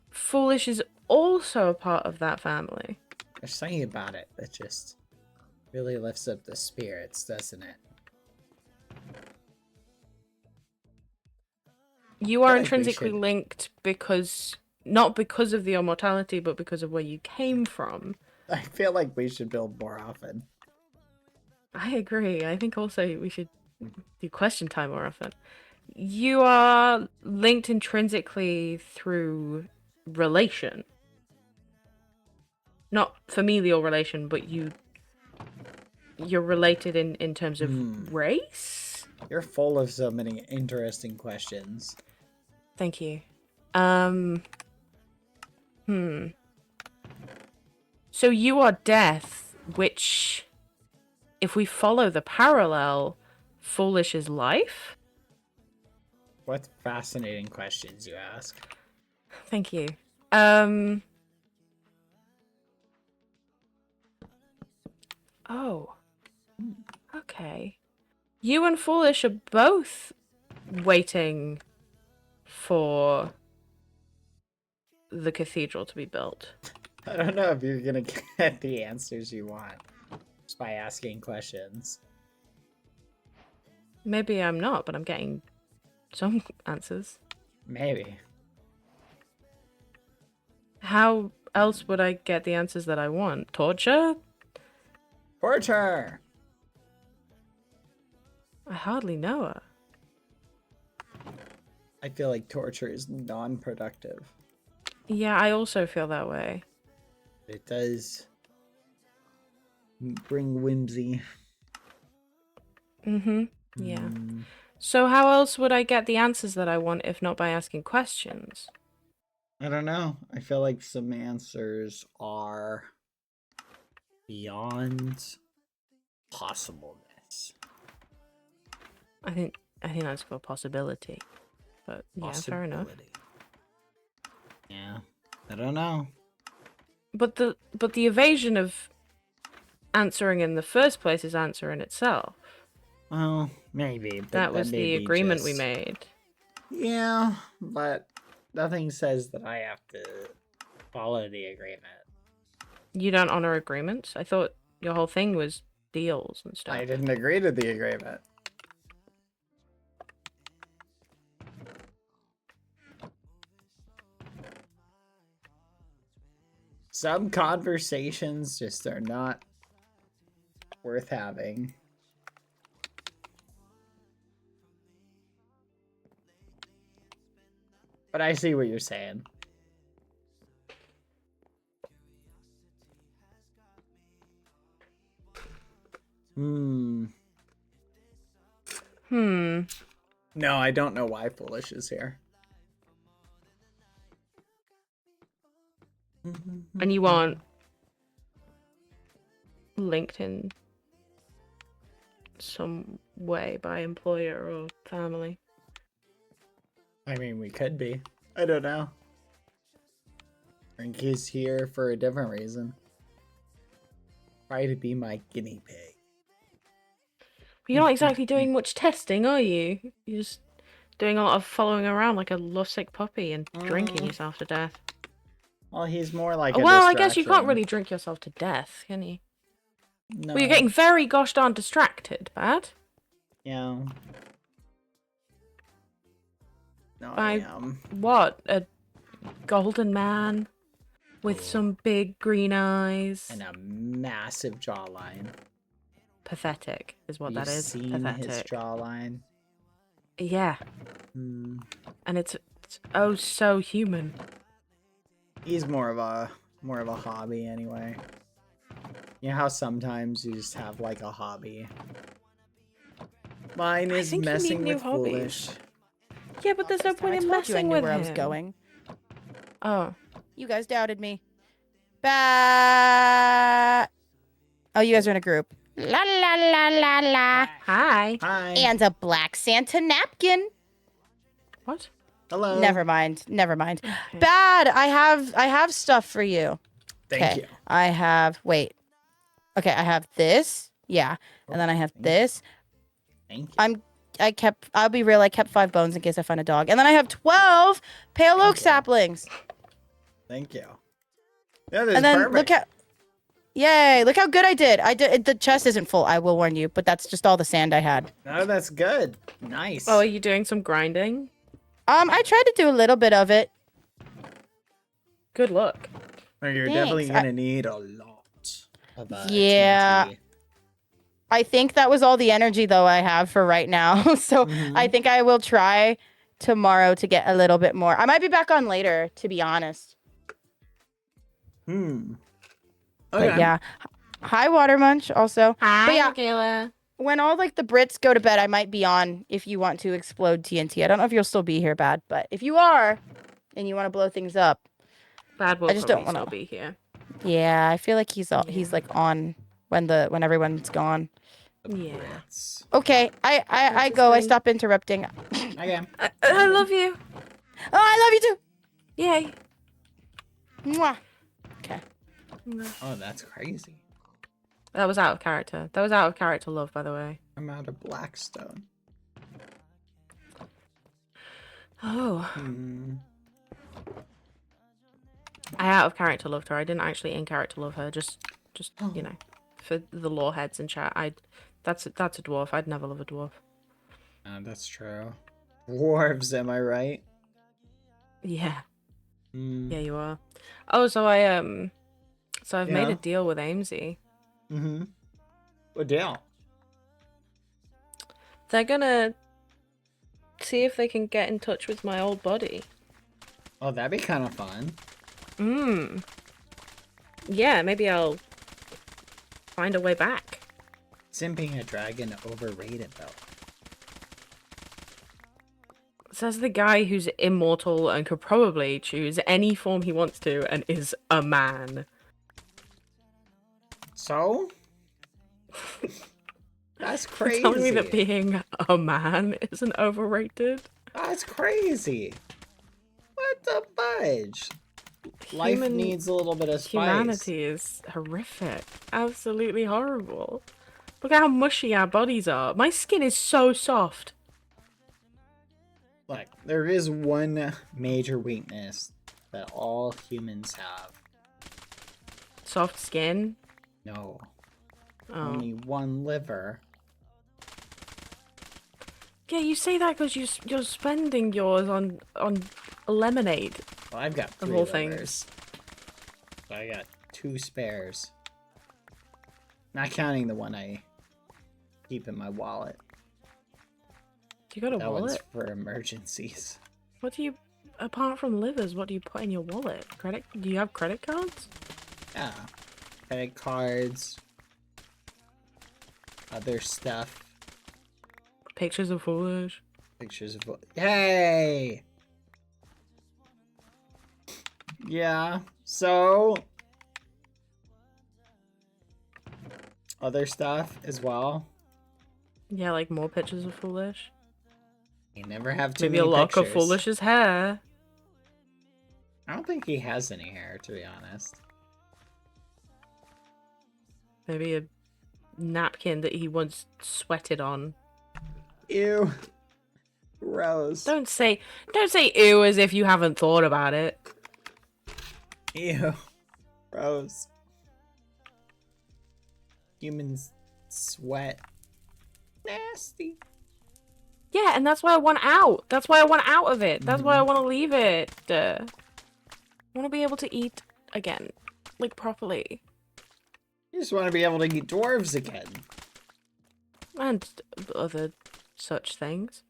F: Foolish is also a part of that family.
C: There's something about it that just really lifts up the spirits, doesn't it?
F: You are
C: feel like we
F: intrinsically
C: should-
F: linked because... Not because of the immortality, but because of where you came from.
C: I feel like we should build more often.
F: I agree. I think also we should do question time more often. You are linked intrinsically through relation. Not familial relation, but you're related in terms of race?
C: You're full of so many interesting questions.
F: Thank you. So you are death, which, if we follow the parallel, Foolish is life?
C: What fascinating questions you ask.
F: Thank you. Oh. Okay. You and Foolish are both waiting for the cathedral to be built.
C: I don't know if you're gonna get the answers you want just by asking questions.
F: Maybe I'm not, but I'm getting some answers.
C: Maybe.
F: How else would I get the answers that I want? Torture?
C: Torture!
F: I hardly know her.
C: I feel like torture is non-productive.
F: Yeah, I also feel that way.
C: It does bring whimsy.
F: Mm-hmm. Yeah. So how else would I get the answers that I want if not by asking questions?
C: I don't know. I feel like some answers are beyond possibleness.
F: I think that's called possibility. But yeah, fair enough.
C: Yeah. I don't know.
F: But the evasion of answering in the first place is answer in itself.
C: Well, maybe. But
F: That was the agreement we made.
C: Yeah, but nothing says that I have to follow the agreement.
F: You don't honor agreements? I thought your whole thing was deals and stuff.
C: I didn't agree to the agreement. Some conversations just are not worth having. But I see what you're saying. No, I don't know why Foolish is here.
F: And you aren't linked in some way by employer or family?
C: I mean, we could be. I don't know. I think he's here for a different reason. Try to be my guinea pig.
F: You're not exactly doing much testing, are you? You're just doing a lot of following around like a lovesick puppy and drinking yourself to death.
C: Well, he's more like a
F: Well, I guess you can't
C: distraction.
F: really drink yourself to death, can you?
C: No.
F: Well, you're getting very gosh darn distracted, Bad.
C: Yeah. No,
F: By
C: I am.
F: what? A golden man with some big green eyes.
C: And a massive jawline.
F: Pathetic is what that
C: You've
F: is.
C: seen
F: Pathetic.
C: his jawline.
F: Yeah. And it's oh so human.
C: He's more of a hobby anyway. You know how sometimes you just have like a hobby. Mine is
F: think you need
C: messing
F: new
C: with
F: hobbies.
C: Foolish.
F: Yeah, but there's no point in
D: I told you I
F: messing
D: knew
F: with
D: where
F: him.
D: I was going.
F: Oh.
D: You guys doubted me. Oh, you guys are in a group. La la la la la.
F: Hi.
C: Hi.
D: And a black Santa napkin.
F: What?
C: Hello.
D: Never mind.
F: Okay.
D: Bad. I have stuff for you.
C: Thank you.
D: I have. Wait. Okay, I have this. Yeah, and then I have this.
C: Thank you.
D: I'll be real. I kept 5 bones in case I find a dog, and then I have 12 pale oak
C: you.
D: saplings.
C: Thank you. Yeah, this
D: And then
C: perfect.
D: look at. Yay! Look how good I did. The chest isn't full. I will warn you, but that's just all the sand I had.
C: No, that's good. Nice.
F: Oh, are you doing some grinding?
D: I tried to do a little bit of it.
F: Good luck.
C: Well, you're
D: Thanks.
C: definitely gonna need a lot of
D: Yeah.
C: TNT.
D: I think that was all the energy though I have for right now. So I think I will try tomorrow to get a little bit more. I might be back on later, to be honest.
C: Okay.
D: But yeah. Hi, Water Munch, also.
E: Hi,
D: But yeah,
E: Michaela.
D: when all like the Brits go to bed, I might be on if you want to explode TNT. I don't know if you'll still be here, Bad, but if you are and you want to blow things up,
F: Bad will
D: I just
F: probably
D: don't want
F: still
D: to.
F: be here.
D: Yeah, I feel like he's
F: Yeah.
D: like on when everyone's gone.
C: The
F: Yeah.
C: Brits.
D: Okay, I go. I stop interrupting.
C: Okay.
F: I love you.
D: Oh, I love you too.
F: Yay.
D: Mwah. Okay.
C: Oh, that's crazy.
F: That was out of character. That was out of character love, by the way.
C: I'm out of Blackstone.
F: Oh.
C: Hmm.
F: I out of character loved her. I didn't actually in character love her. Just you know, for the lore heads in chat. That's a dwarf. I'd never love a dwarf.
C: That's true. Dwarves, am I right?
F: Yeah.
C: Mm.
F: Yeah, you are. Oh, so I've made
C: Yeah.
F: a deal with Amesy.
C: Mm-hmm. What deal?
F: They're gonna see if they can get in touch with my old body.
C: Oh, that'd be kind of fun.
F: Yeah, maybe I'll find a way back.
C: Isn't being a dragon overrated, though?
F: Says the guy who's immortal and could probably choose any form he wants to and is a man.
C: So? That's crazy.
F: Telling me that being a man isn't overrated?
C: That's crazy. What the fudge? Life needs a little bit of spice.
F: Humanity is horrific. Absolutely horrible. Look at how mushy our bodies are. My skin is so soft.
C: Look, there is one major weakness that all humans have.
F: Soft skin?
C: No.
F: Oh.
C: Only one liver.
F: Yeah, you say that because you're spending yours on lemonade.
C: Well, I've got 3
F: all
C: livers.
F: things.
C: So I got 2 spares. Not counting the one I keep in my wallet.
F: You got a
C: That one's
F: wallet?
C: for emergencies.
F: What do you, apart from livers, what do you put in your wallet? Do you have credit cards?
C: Yeah. Credit cards. Other stuff.
F: Pictures of foolish?
C: Pictures of... Yay! Yeah, so... Other stuff as well.
F: Yeah, like more pictures of foolish.
C: You never have too
F: Maybe
C: many
F: a lock
C: pictures.
F: of foolish's hair.
C: I don't think he has any hair, to be honest.
F: Maybe a napkin that he once sweated on.
C: Ew. Gross.
F: Don't say ew as if you haven't thought about it.
C: Ew. Gross. Humans sweat. Nasty.
F: Yeah, and that's why I want out. That's why I want out of it. That's why I want to leave it. I want to be able to eat again. Like, properly.
C: You just want to be able to eat dwarves again.
F: And other such things.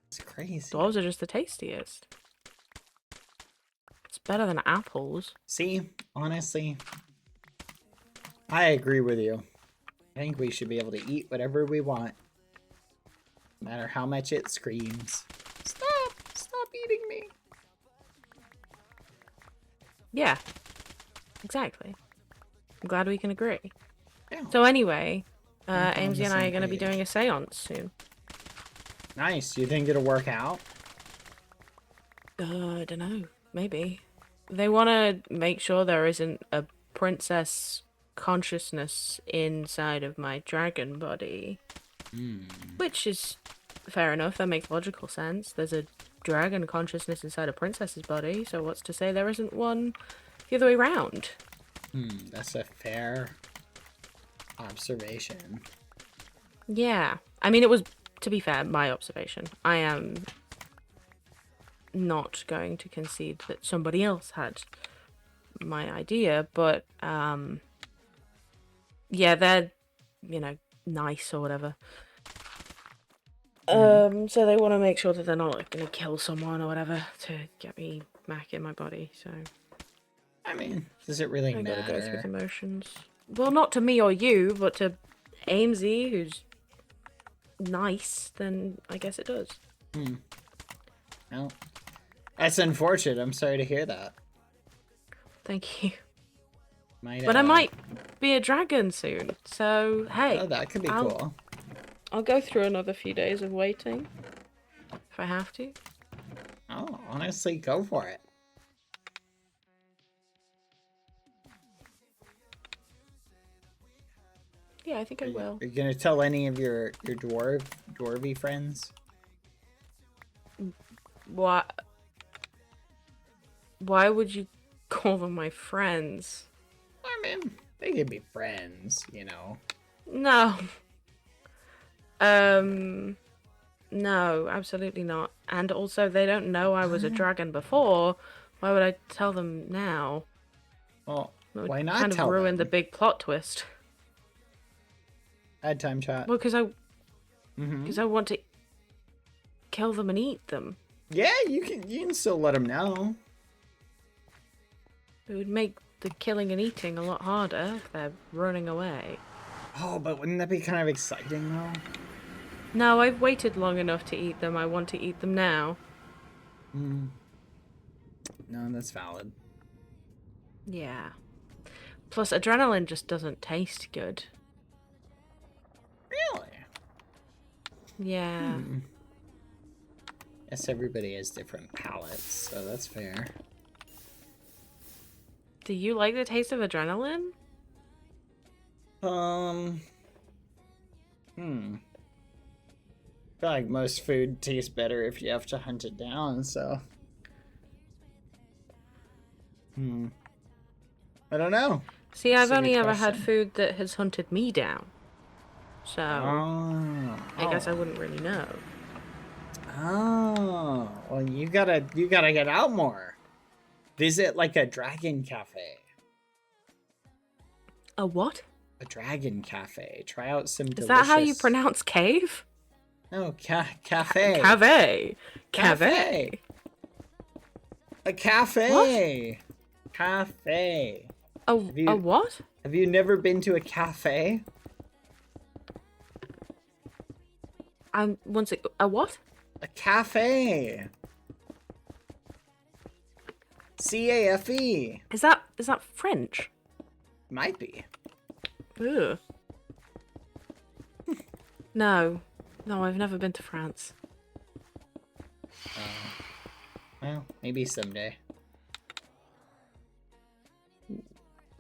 C: It's crazy.
F: Dwarves are just the tastiest. It's better than apples.
C: See, honestly, I agree with you. I think we should be able to eat whatever we want. No matter how much it screams. Stop! Stop eating me!
F: Yeah. Exactly. I'm glad we can agree.
C: Yeah.
F: So anyway,
C: on the
F: Amesy and I
C: same
F: are going to be
C: page.
F: doing a seance soon.
C: Nice. You think it'll work out?
F: I don't know. Maybe. They want to make sure there isn't a princess consciousness inside of my dragon body. Which is fair enough. That makes logical sense. There's a dragon consciousness inside a princess's body, so what's to say there isn't one the other way around?
C: That's a fair observation.
F: Yeah. I mean, it was, to be fair, my observation. I am not going to concede that somebody else had my idea, but, yeah, they're, you know, nice or whatever. So they want to make sure that they're not, like, going to kill someone or whatever to get me back in my body, so...
C: I mean, does it really
F: I gotta go through
C: matter?
F: the motions. Well, not to me or you, but to AMZ, who's nice, then I guess it does.
C: Well, that's unfortunate. I'm sorry to hear that.
F: Thank you.
C: Might,
F: But I might be a dragon soon, so hey.
C: Oh, that could be cool.
F: I'll go through another few days of waiting. If I have to.
C: Oh, honestly, go for it.
F: Yeah, I think I will.
C: Are you gonna tell any of your dwarvy friends?
F: Why would you call them my friends?
C: I mean, they could be friends, you know.
F: No. No, absolutely not. And also, they don't know I was a dragon before. Why would I tell them now?
C: Well,
F: That would
C: why not
F: kind of
C: tell
F: ruin
C: them?
F: the big plot twist.
C: Add time chat.
F: Well, because I want to kill them and eat them.
C: Yeah, you can still let them know.
F: It would make the killing and eating a lot harder if they're running away.
C: Oh, but wouldn't that be kind of exciting though?
F: No, I've waited long enough to eat them. I want to eat them now.
C: No, that's valid.
F: Yeah. Plus, adrenaline just doesn't taste good.
C: Really?
F: Yeah.
C: Yes, everybody has different palates, so that's fair.
F: Do you like the taste of adrenaline?
C: I feel like most food tastes better if you have to hunt it down, so. I don't know.
F: See,
C: That's
F: I've
C: a good
F: only ever had
C: question.
F: food that has hunted me down. So,
C: Oh.
F: I guess I wouldn't really know.
C: Oh. Well, you gotta get out more. Visit like a dragon cafe.
F: A what?
C: A dragon cafe. Try out some delicious...
F: Is that how you pronounce cave?
C: No, cafe.
F: Cave.
C: Cafe. A cafe. What? Cafe.
F: A
C: you-
F: what?
C: Have you never been to a cafe?
F: A what?
C: A cafe. CAFE.
F: Is that French?
C: Might be.
F: Ugh. No, I've never been to France.
C: Well, maybe someday.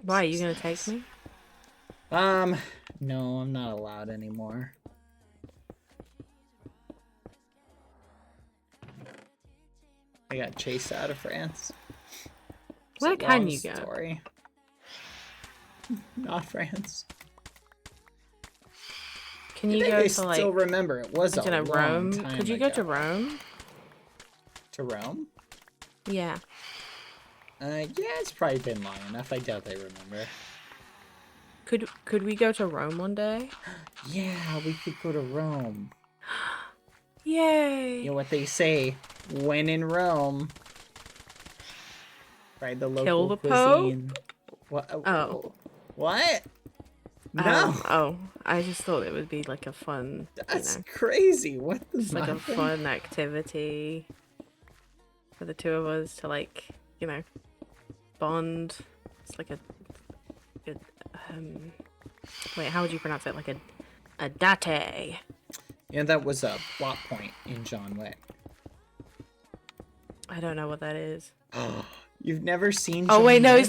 F: Why, are you gonna take me?
C: No, I'm not allowed anymore. I got chased out of France. It's
F: Where
C: a
F: can
C: long
F: you go?
C: story. Not France.
F: Can
C: I
F: you
C: think
F: go
C: I
F: to
C: still
F: like,
C: remember it was
F: I
C: a
F: don't know,
C: long
F: Rome?
C: time
F: Could you go to
C: ago.
F: Rome?
C: To Rome?
F: Yeah.
C: Yeah, it's probably been long enough. I doubt they remember.
F: Could we go to Rome one day?
C: Yeah, we could go to Rome.
F: Yay!
C: You know what they say? When in Rome, try the local
F: Kill the
C: cuisine. What?
F: Oh.
C: What? No,
F: Oh, I just thought it would be like a fun,
C: that's crazy. What the
F: just like a
C: nothing?
F: fun activity for the two of us to like, bond. It's like a wait, how would you pronounce it? Like a date.
C: Yeah, that was a plot point in John Wick.
F: I don't know what that is.
C: You've never seen?
F: Oh
C: John
F: wait, no,
C: Wick?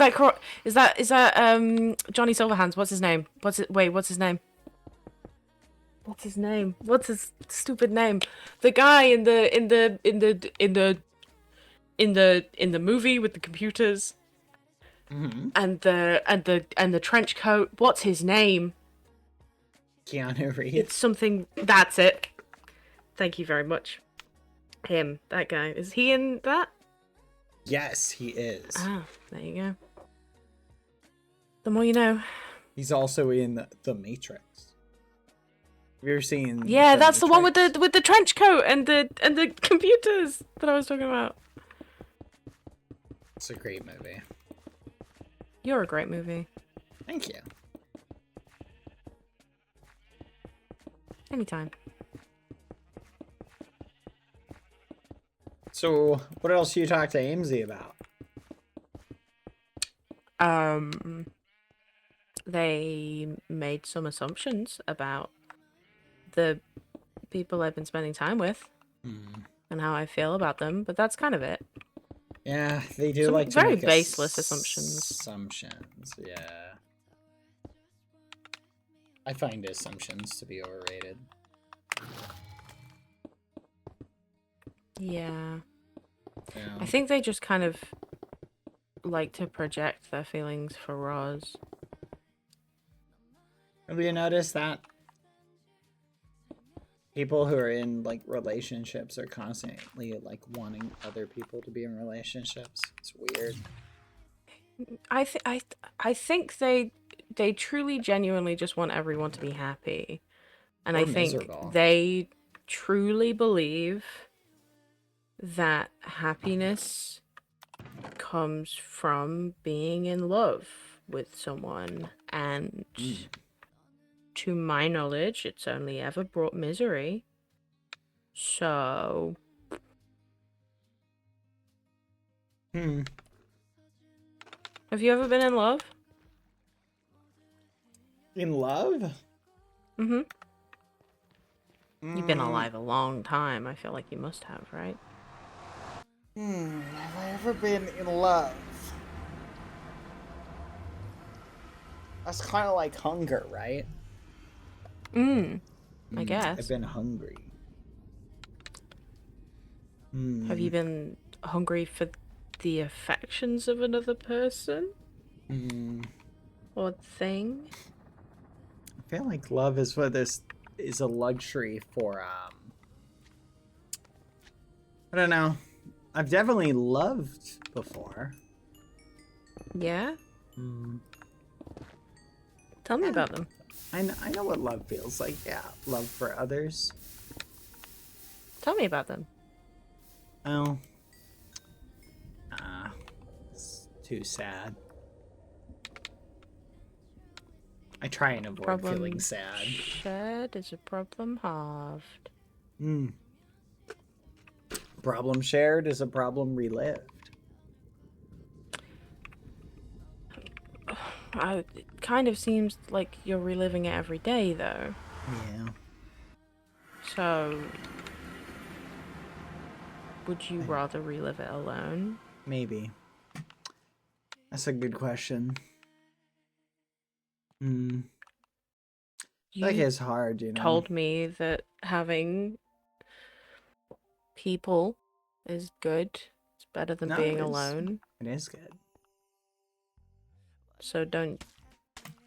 F: is that Johnny Silverhands? What's his name? What's his name? What's his name? What's his stupid name? The guy in the movie with the computers and the trench coat. What's his name?
C: Keanu Reeves.
F: It's something. That's it. Thank you very much. Him, that guy. Is he in that?
C: Yes, he is.
F: Ah, there you go. The more you know.
C: He's also in the Matrix. Have you ever seen?
F: Yeah, that's the one with
C: Matrix?
F: the trench coat and the computers that I was talking about.
C: It's a great movie.
F: You're a great movie.
C: Thank you.
F: Anytime.
C: So, what else do you talk to Amesy about?
F: They made some assumptions about the people I've been spending time with and how I feel about them, but that's kind of it.
C: Yeah, they do
F: Some
C: like to
F: very
C: make
F: baseless assumptions.
C: Assumptions, yeah. I find assumptions to be overrated.
F: Yeah.
C: Yeah.
F: I think they just kind of like to project their feelings for Roz.
C: Have you noticed that people who are in like relationships are constantly like wanting other people to be in relationships? It's weird.
F: I think they truly genuinely just want everyone to be happy. And
C: Or
F: I think
C: miserable.
F: they truly believe that happiness comes from being in love with someone, and to my knowledge it's only ever brought misery. So have you ever been in love?
C: In love?
F: Mm-hmm. You've been alive a long time. I feel like you must have, right?
C: Have I ever been in love? That's kind of like hunger, right?
F: I guess.
C: I've been hungry.
F: Have you been hungry for the affections of another person? Or thing?
C: I feel like love is what this is a luxury for I don't know. I've definitely loved before.
F: Yeah? Tell me about them.
C: I know what love feels like. Yeah, love for others.
F: Tell me about them.
C: Oh. It's too sad. I try and avoid
F: Problem
C: feeling sad.
F: shared is a problem halved.
C: Problem shared is a problem relived.
F: It kind of seems like you're reliving it every day, though.
C: Yeah.
F: So, would you rather relive it alone?
C: Maybe. That's a good question.
F: You
C: Like it's hard, you know.
F: told me that having people is good. It's better than
C: No,
F: being
C: it is.
F: alone.
C: It is good.
F: So don't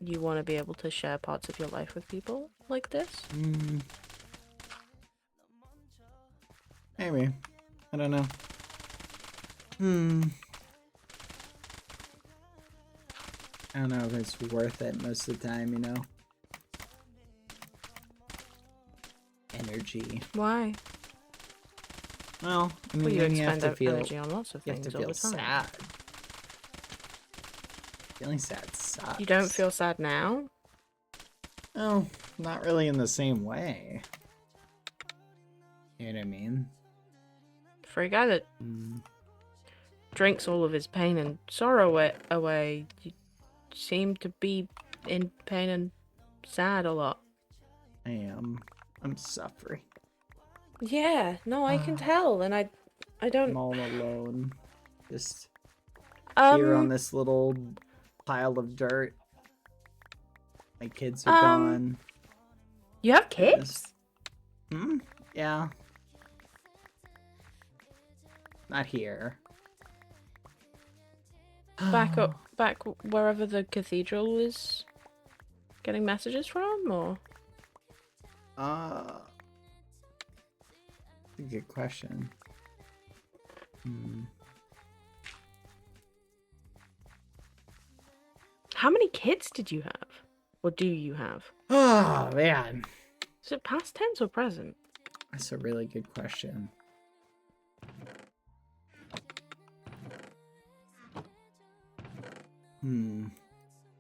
F: you want to be able to share parts of your life with people like this?
C: Maybe. I don't know. I don't know if it's worth it most of the time, you know. Energy.
F: Why?
C: Well, I mean,
F: Well, you
C: then you have
F: expend
C: to feel,
F: energy on lots of
C: you have
F: things
C: to
F: all
C: feel
F: the time.
C: sad. Feeling sad sucks.
F: You don't feel sad now?
C: Oh, not really in the same way. You know what I mean?
F: For a guy that drinks all of his pain and sorrow away, you seem to be in pain and sad a lot.
C: I am. I'm suffering.
F: Yeah, no, I can tell, and I don't.
C: I'm all alone. Just here on this little pile of dirt. My kids are gone.
F: You have kids?
C: Yeah. Not here.
F: Back wherever the cathedral is getting messages from, or?
C: That's a good question.
F: How many kids did you have? Or do you have?
C: Oh, man.
F: Is it past tense or present?
C: That's a really good question.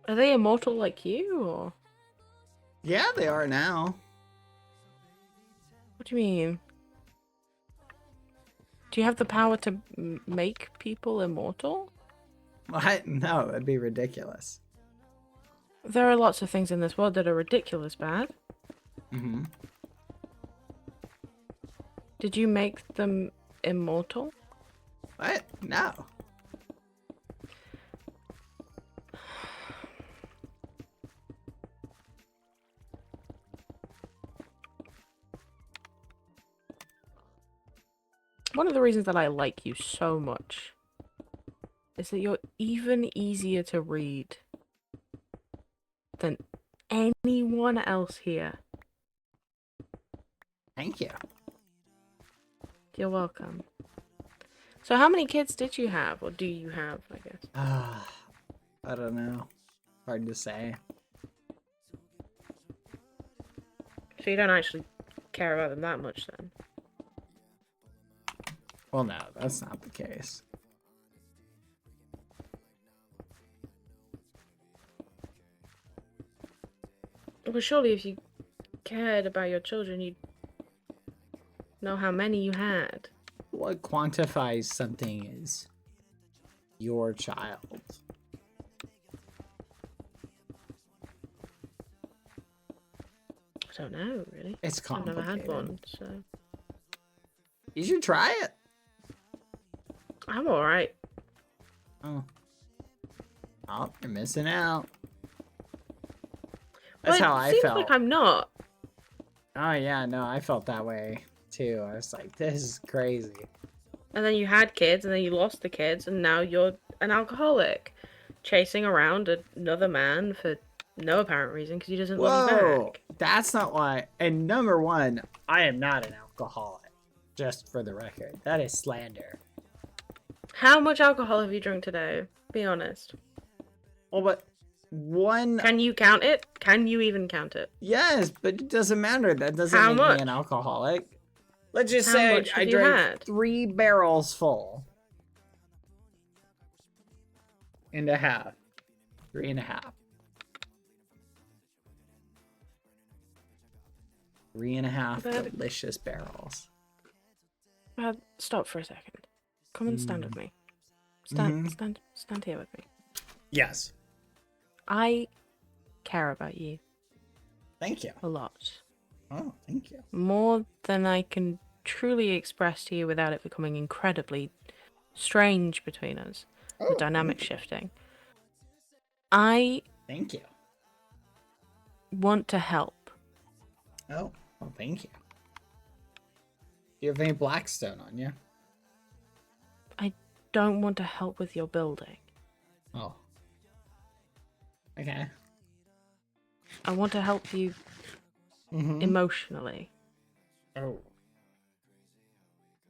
F: Are they immortal like you, or?
C: Yeah, they are now.
F: What do you mean? Do you have the power to make people immortal?
C: What? No, it'd be ridiculous.
F: There are lots of things in this world that are ridiculous bad.
C: Mm-hmm.
F: Did you make them immortal?
C: What? No.
F: One of the reasons that I like you so much is that you're even easier to read than anyone else here.
C: Thank you.
F: You're welcome. So how many kids did you have, or do you have, I guess?
C: I don't know. Hard to say.
F: So you don't actually care about them that much then?
C: Well, no, that's not the case.
F: Well, surely if you cared about your children, you'd know how many you had.
C: What quantifies something as your child?
F: I don't know, really.
C: It's
F: I've
C: complicated.
F: never had one, so...
C: You should try it.
F: I'm alright.
C: Oh. Oh, you're missing out.
F: Well,
C: That's how
F: it
C: I
F: seems
C: felt.
F: like I'm not.
C: Oh yeah, no, I felt that way too. I was like, this is crazy.
F: And then you had kids, and then you lost the kids, and now you're an alcoholic. Chasing around another man for no apparent reason, because he doesn't love you
C: Whoa,
F: back.
C: that's not why. And number one, I am not an alcoholic. Just for the record, that is slander.
F: How much alcohol have you drunk today? Be honest.
C: Well, but one,
F: Can you count it? Can you even count it?
C: yes, but it doesn't matter. That doesn't
F: How
C: make
F: much?
C: me an alcoholic. Let's just
F: How
C: say
F: much
C: I
F: have you
C: drank
F: had?
C: 3 barrels full. And a half. 3.5. 3.5
F: But-
C: delicious barrels.
F: Stop for a second. Come and stand with me. Stand here with me.
C: Yes.
F: I care about you
C: Thank you.
F: a lot.
C: Oh, thank you.
F: More than I can truly express to you without it becoming incredibly strange between us. The
C: Oh,
F: dynamic shifting. I
C: Thank you.
F: want to help.
C: Oh, well, thank you. Do you have any Blackstone on you?
F: I don't want to help with your building.
C: Oh. Okay.
F: I want to help you emotionally.
C: Oh.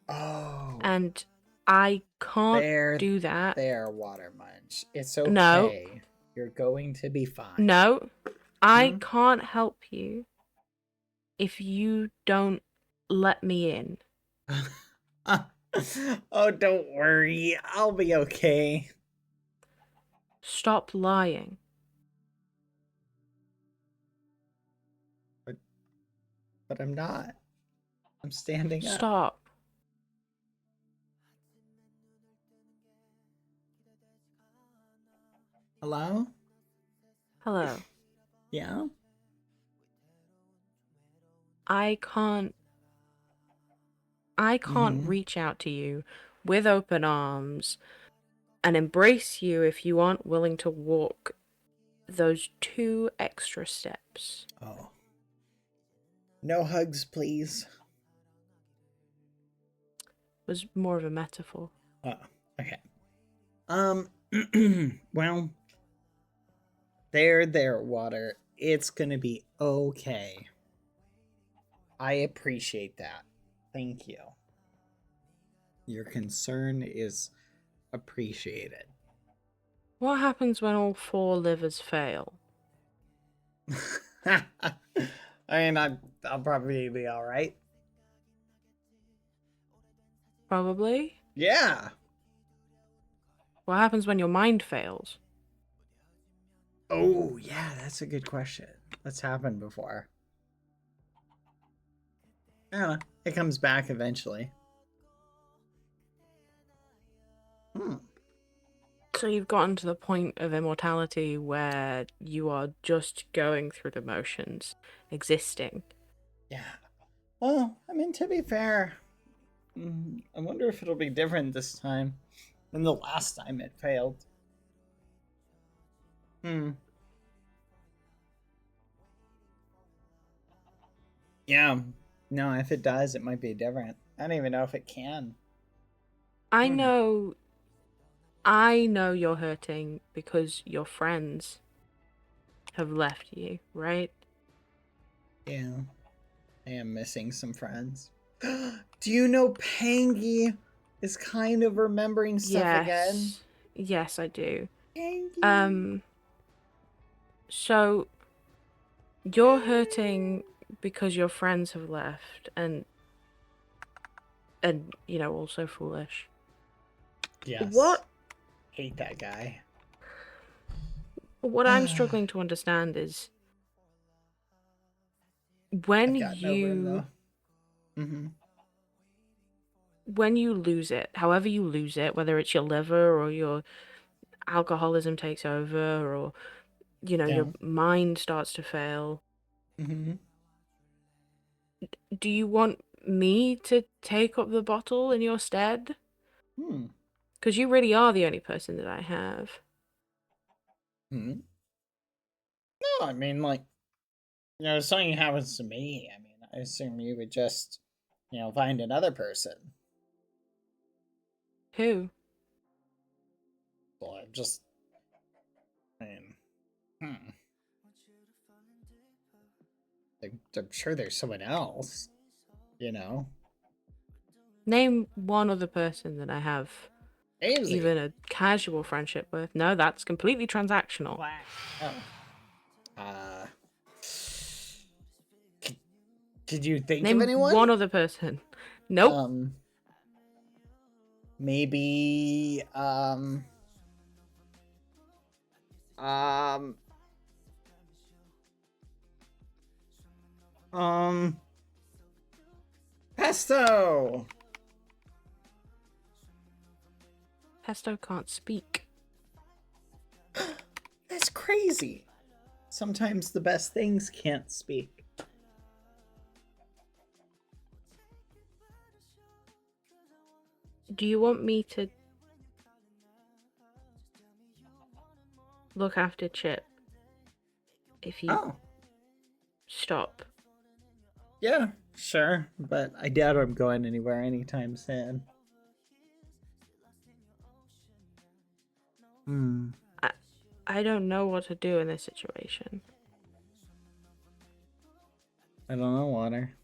C: Oh.
F: And I can't
C: There,
F: do that.
C: There, Water Munch. It's okay.
F: No.
C: You're going to be fine.
F: No, I can't help you if you don't let me in.
C: Oh, don't worry. I'll be okay.
F: Stop lying.
C: But I'm not. I'm standing up.
F: Stop.
C: Hello?
F: Hello.
C: Yeah?
F: I can't reach out to you with open arms and embrace you if you aren't willing to walk those 2 extra steps.
C: Oh. No hugs, please.
F: It was more of a metaphor.
C: Oh, okay. Well, there, Water. It's gonna be okay. I appreciate that. Thank you. Your concern is appreciated.
F: What happens when all 4 livers fail?
C: I mean, I'll probably be all right.
F: Probably.
C: Yeah.
F: What happens when your mind fails?
C: Oh, yeah, that's a good question. That's happened before. I don't know. It comes back eventually.
F: So you've gotten to the point of immortality where you are just going through the motions, existing.
C: Yeah. Well, I mean, to be fair, I wonder if it'll be different this time than the last time it failed. Yeah. No, if it does, it might be different. I don't even know if it can.
F: I know you're hurting because your friends have left you, right?
C: Yeah. I am missing some friends. Do you know Pangy is kind of remembering stuff again?
F: Yes, I do.
C: Pangy.
F: So you're hurting because your friends have left and also foolish.
C: Yes.
F: What
C: Hate that guy.
F: I'm struggling to understand is when when you lose it, however you lose it, whether it's your liver or your alcoholism takes over or your mind starts to fail. Do you want me to take up the bottle in your stead? Because you really are the only person that I have.
C: No, I mean, like, if something happens to me, I mean, I assume you would just, find another person.
F: Who?
C: Well, I mean, I'm sure there's someone else,
F: Name one other person that I have
C: Amesy.
F: even a casual friendship with. No, that's completely transactional.
C: Oh. Did you think
F: Name
C: of anyone?
F: one other person. Nope.
C: Maybe, Pesto!
F: Pesto can't speak.
C: That's crazy. Sometimes the best things can't speak.
F: Do you want me to look after Chip if you stop?
C: Yeah, sure, but I doubt I'm going anywhere anytime soon.
F: I don't know what to do in this situation.
C: I don't know, Water.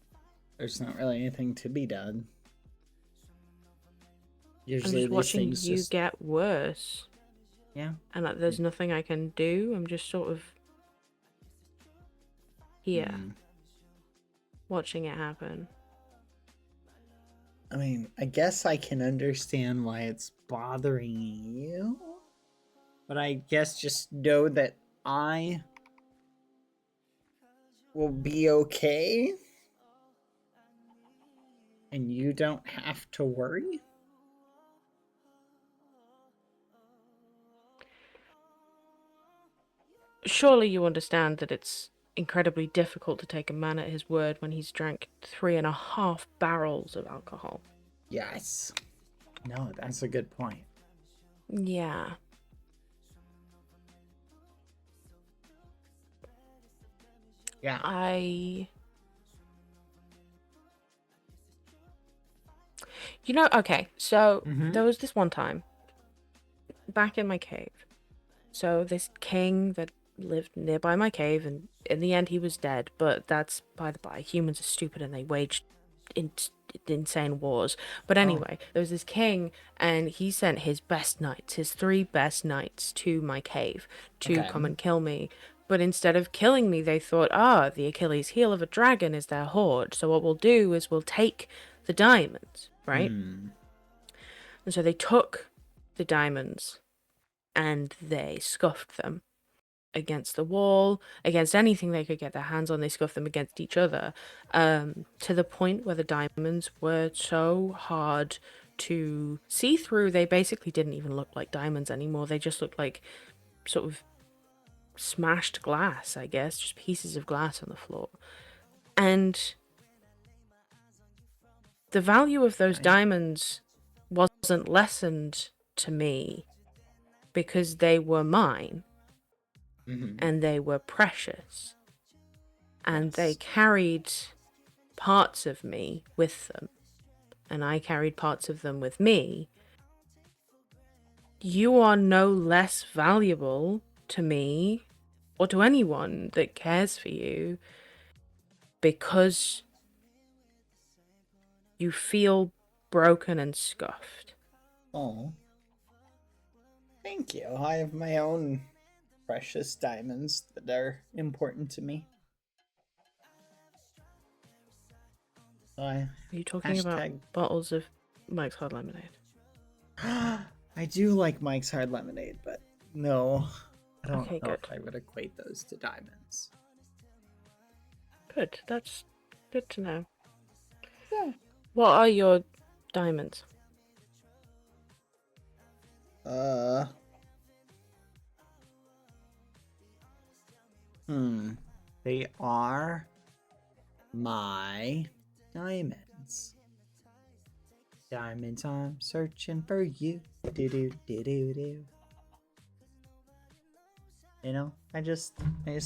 C: There's not really anything to be done. Usually
F: I'm just watching you get worse.
C: Yeah.
F: And there's nothing I can do. I'm just sort of here, watching it happen.
C: I mean, I guess I can understand why it's bothering you. But I guess just know that I will be okay. And you don't have to worry.
F: Surely you understand that it's incredibly difficult to take a man at his word when he's drank 3.5 barrels of alcohol.
C: Yes. No, that's a good point.
F: Yeah.
C: Yeah.
F: Okay, so there was this one time back in my cave. So this king that lived nearby my cave, and in the end he was dead, but that's by the by. Humans are stupid and they waged insane wars. But anyway, there was this king and he sent his best knights, his 3 best knights, to my cave to come and kill me. But instead of killing me, they thought, the Achilles heel of a dragon is their hoard. So what we'll do is we'll take the diamonds, right? And so they took the diamonds and they scuffed them. against the wall, against anything they could get their hands on. They scuffed them against each other, to the point where the diamonds were so hard to see through. They basically didn't even look like diamonds anymore. They just looked like sort of smashed glass, I guess, just pieces of glass on the floor. And the value of those diamonds wasn't lessened to me because they were mine. And they were precious. And they carried parts of me with them. And I carried parts of them with me. You are no less valuable to me or to anyone that cares for you because you feel broken and scuffed.
C: Oh. Thank you. I have my own precious diamonds that are important to me.
F: Are you talking about bottles of Mike's Hard Lemonade?
C: I do like Mike's Hard Lemonade, but no, I don't know
F: good.
C: if I would equate those to diamonds.
F: Good. That's good to know. Yeah. What are your diamonds?
C: They are my diamonds. Diamonds, I'm searching for you. Do do do do do. You know, I just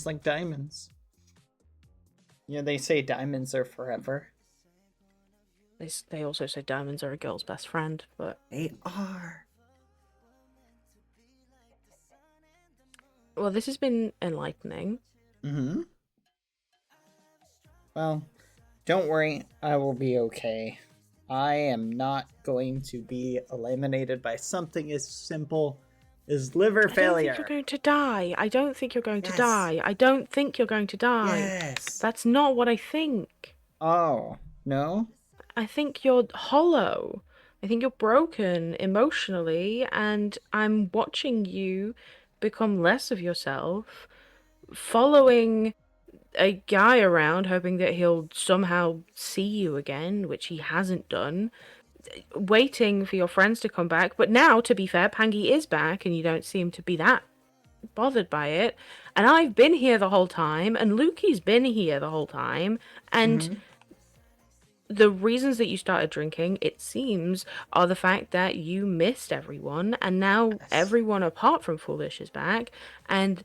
C: like diamonds. You know, they say diamonds are forever.
F: They also say diamonds are a girl's best friend, but
C: They are.
F: well, this has been enlightening.
C: Well, don't worry, I will be okay. I am not going to be eliminated by something as simple as liver failure.
F: I don't think you're going to die. I don't think you're going to die. I don't think you're going to die.
C: Yes.
F: That's not what I think.
C: Oh, no?
F: I think you're hollow. I think you're broken emotionally, and I'm watching you become less of yourself, following a guy around, hoping that he'll somehow see you again, which he hasn't done, waiting for your friends to come back. But now, to be fair, Pangy is back, and you don't seem to be that bothered by it. And I've been here the whole time, and Lukey's been here the whole time, and the reasons that you started drinking, it seems, are the fact that you missed everyone, and now everyone apart from Foolish is back, and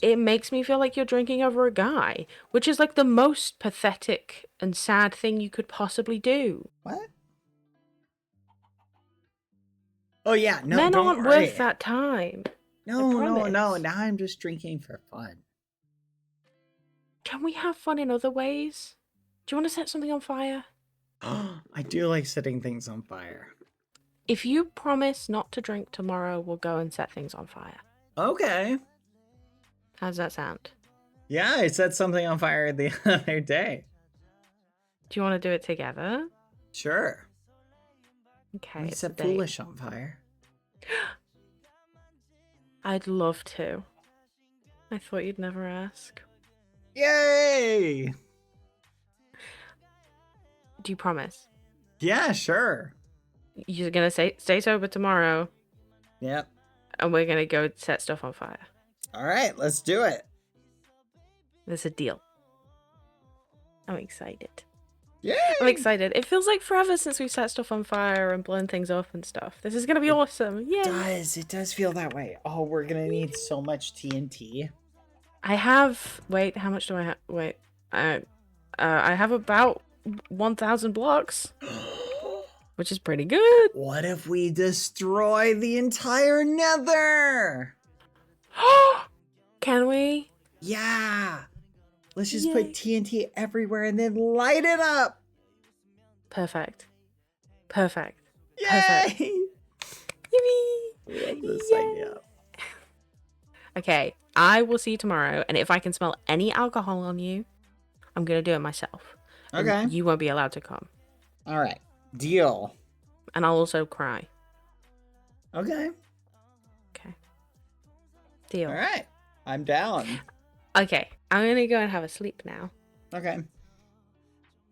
F: it makes me feel like you're drinking over a guy, which is like the most pathetic and sad thing you could possibly do.
C: What? Oh yeah, no,
F: Men
C: don't
F: aren't
C: worry.
F: worth that time.
C: No. Now I'm just drinking for fun.
F: Can we have fun in other ways? Do you want to set something on fire?
C: I do like setting things on fire.
F: If you promise not to drink tomorrow, we'll go and set things on fire.
C: Okay.
F: How does that sound?
C: Yeah, I set something on fire the other day.
F: Do you want to do it together?
C: Sure.
F: Okay.
C: I set Foolish on fire.
F: I'd love to. I thought you'd never ask.
C: Yay!
F: Do you promise?
C: Yeah, sure.
F: You're gonna stay sober tomorrow,
C: Yep.
F: and we're gonna go set stuff on fire.
C: All right, let's do it.
F: There's a deal. I'm excited.
C: Yay!
F: I'm excited. It feels like forever since we've set stuff on fire and blown things up and stuff. This is gonna be awesome. Yeah.
C: It does feel that way. Oh, we're gonna need so much TNT.
F: I have. Wait, how much do I have? Wait. I have about 1,000 blocks, which is pretty good.
C: What if we destroy the entire Nether?
F: Can we?
C: Yeah. Let's just put TNT everywhere and then light it up.
F: Perfect.
C: Yay!
F: Perfect.
C: Yippee! Love this idea.
F: Okay, I will see you tomorrow, and if I can smell any alcohol on you, I'm gonna do it myself.
C: Okay.
F: And you won't be allowed to come.
C: All right. Deal.
F: And I'll also cry.
C: Okay.
F: Okay. Deal.
C: All right. I'm down.
F: Okay, I'm gonna go and have a sleep now.
C: Okay.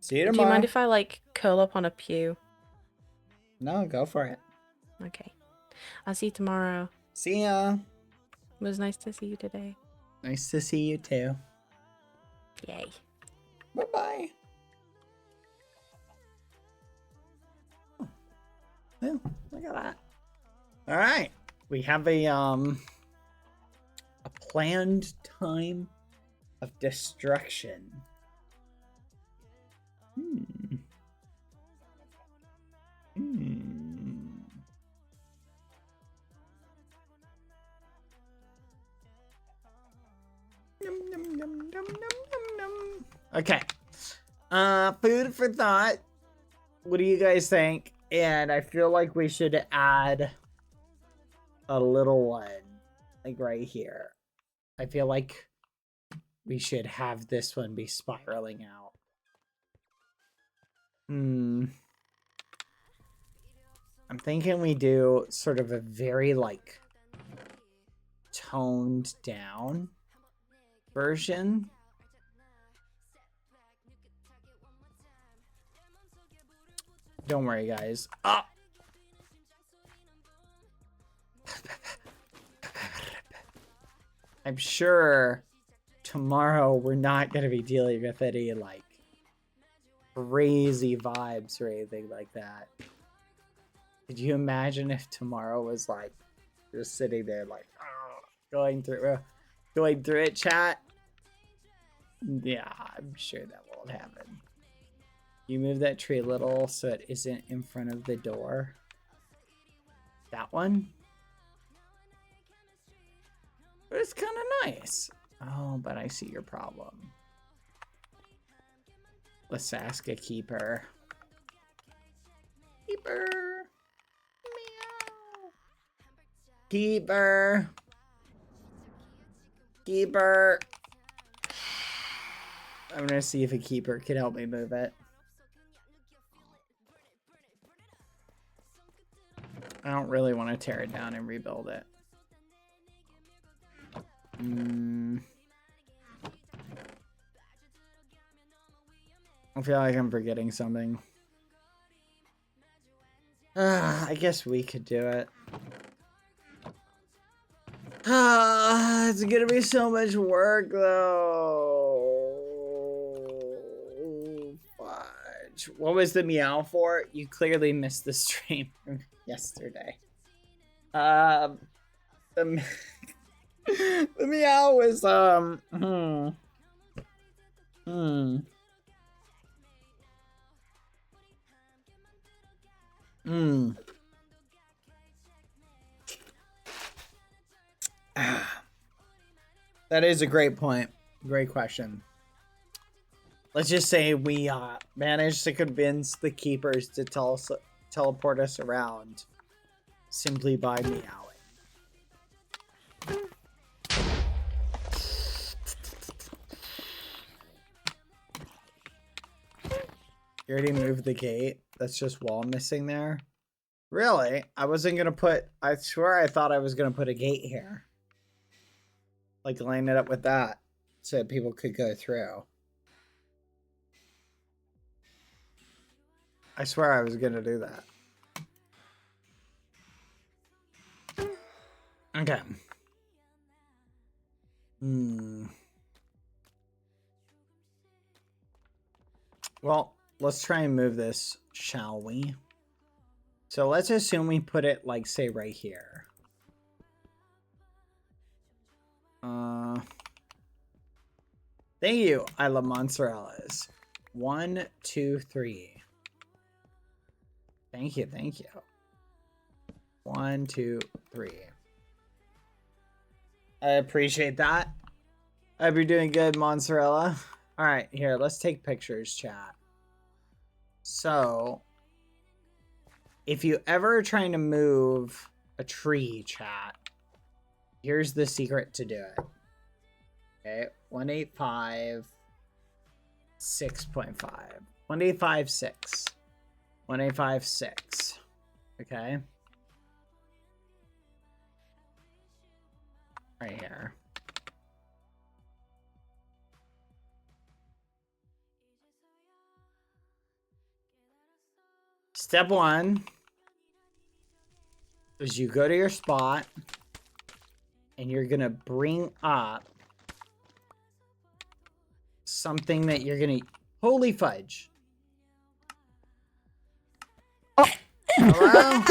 C: See you
F: Do
C: tomorrow.
F: you mind if I like curl up on a pew?
C: No, go for it.
F: Okay. I'll see you tomorrow.
C: See ya.
F: It was nice to see you today.
C: Nice to see you too.
F: Yay.
C: Bye-bye. Oh, look at that. All right. We have a planned time of destruction. Hmm. Num, num, num, num, num, num, num. Okay. Food for thought. What do you guys think? And I feel like we should add a little one, like right here. I feel like we should have this one be spiraling out. I'm thinking we do sort of a very like toned down version. Don't worry, guys. Ah! I'm sure tomorrow we're not going to be dealing with any like crazy vibes or anything like that. Could you imagine if tomorrow was like just sitting there like going through it, chat? Yeah, I'm sure that won't happen. You move that tree a little so it isn't in front of the door. That one? But it's kind of nice. Oh, but I see your problem. Let's ask a keeper. Keeper. Meow. Keeper. Keeper. I'm gonna see if a keeper can help me move it. I don't really want to tear it down and rebuild it. I feel like I'm forgetting something. I guess we could do it. It's gonna be so much work though. Fudge. What was the meow for? You clearly missed the stream from yesterday. The meow was That is a great point. Great question. Let's just say we managed to convince the keepers to teleport us around simply by meowing. You already moved the gate. That's just wall missing there. Really? I wasn't gonna put... I swear I thought I was gonna put a gate here. Like line it up with that so that people could go through. I swear I was gonna do that. Okay. Well, let's try and move this, shall we? So let's assume we put it like, say, right here. Thank you. I love mozzarellas. 1, 2, 3. Thank you. Thank you. 1, 2, 3. I appreciate that. I hope you're doing good, mozzarella. All right, here, let's take pictures, chat. So, if you ever trying to move a tree, chat, here's the secret to do it. Okay, 185, 6.5. 185, 6. 185, 6. Okay. Right here. Step 1 is you go to your spot and you're gonna bring up something that you're gonna. Holy fudge!
G: Oh.
C: Hello?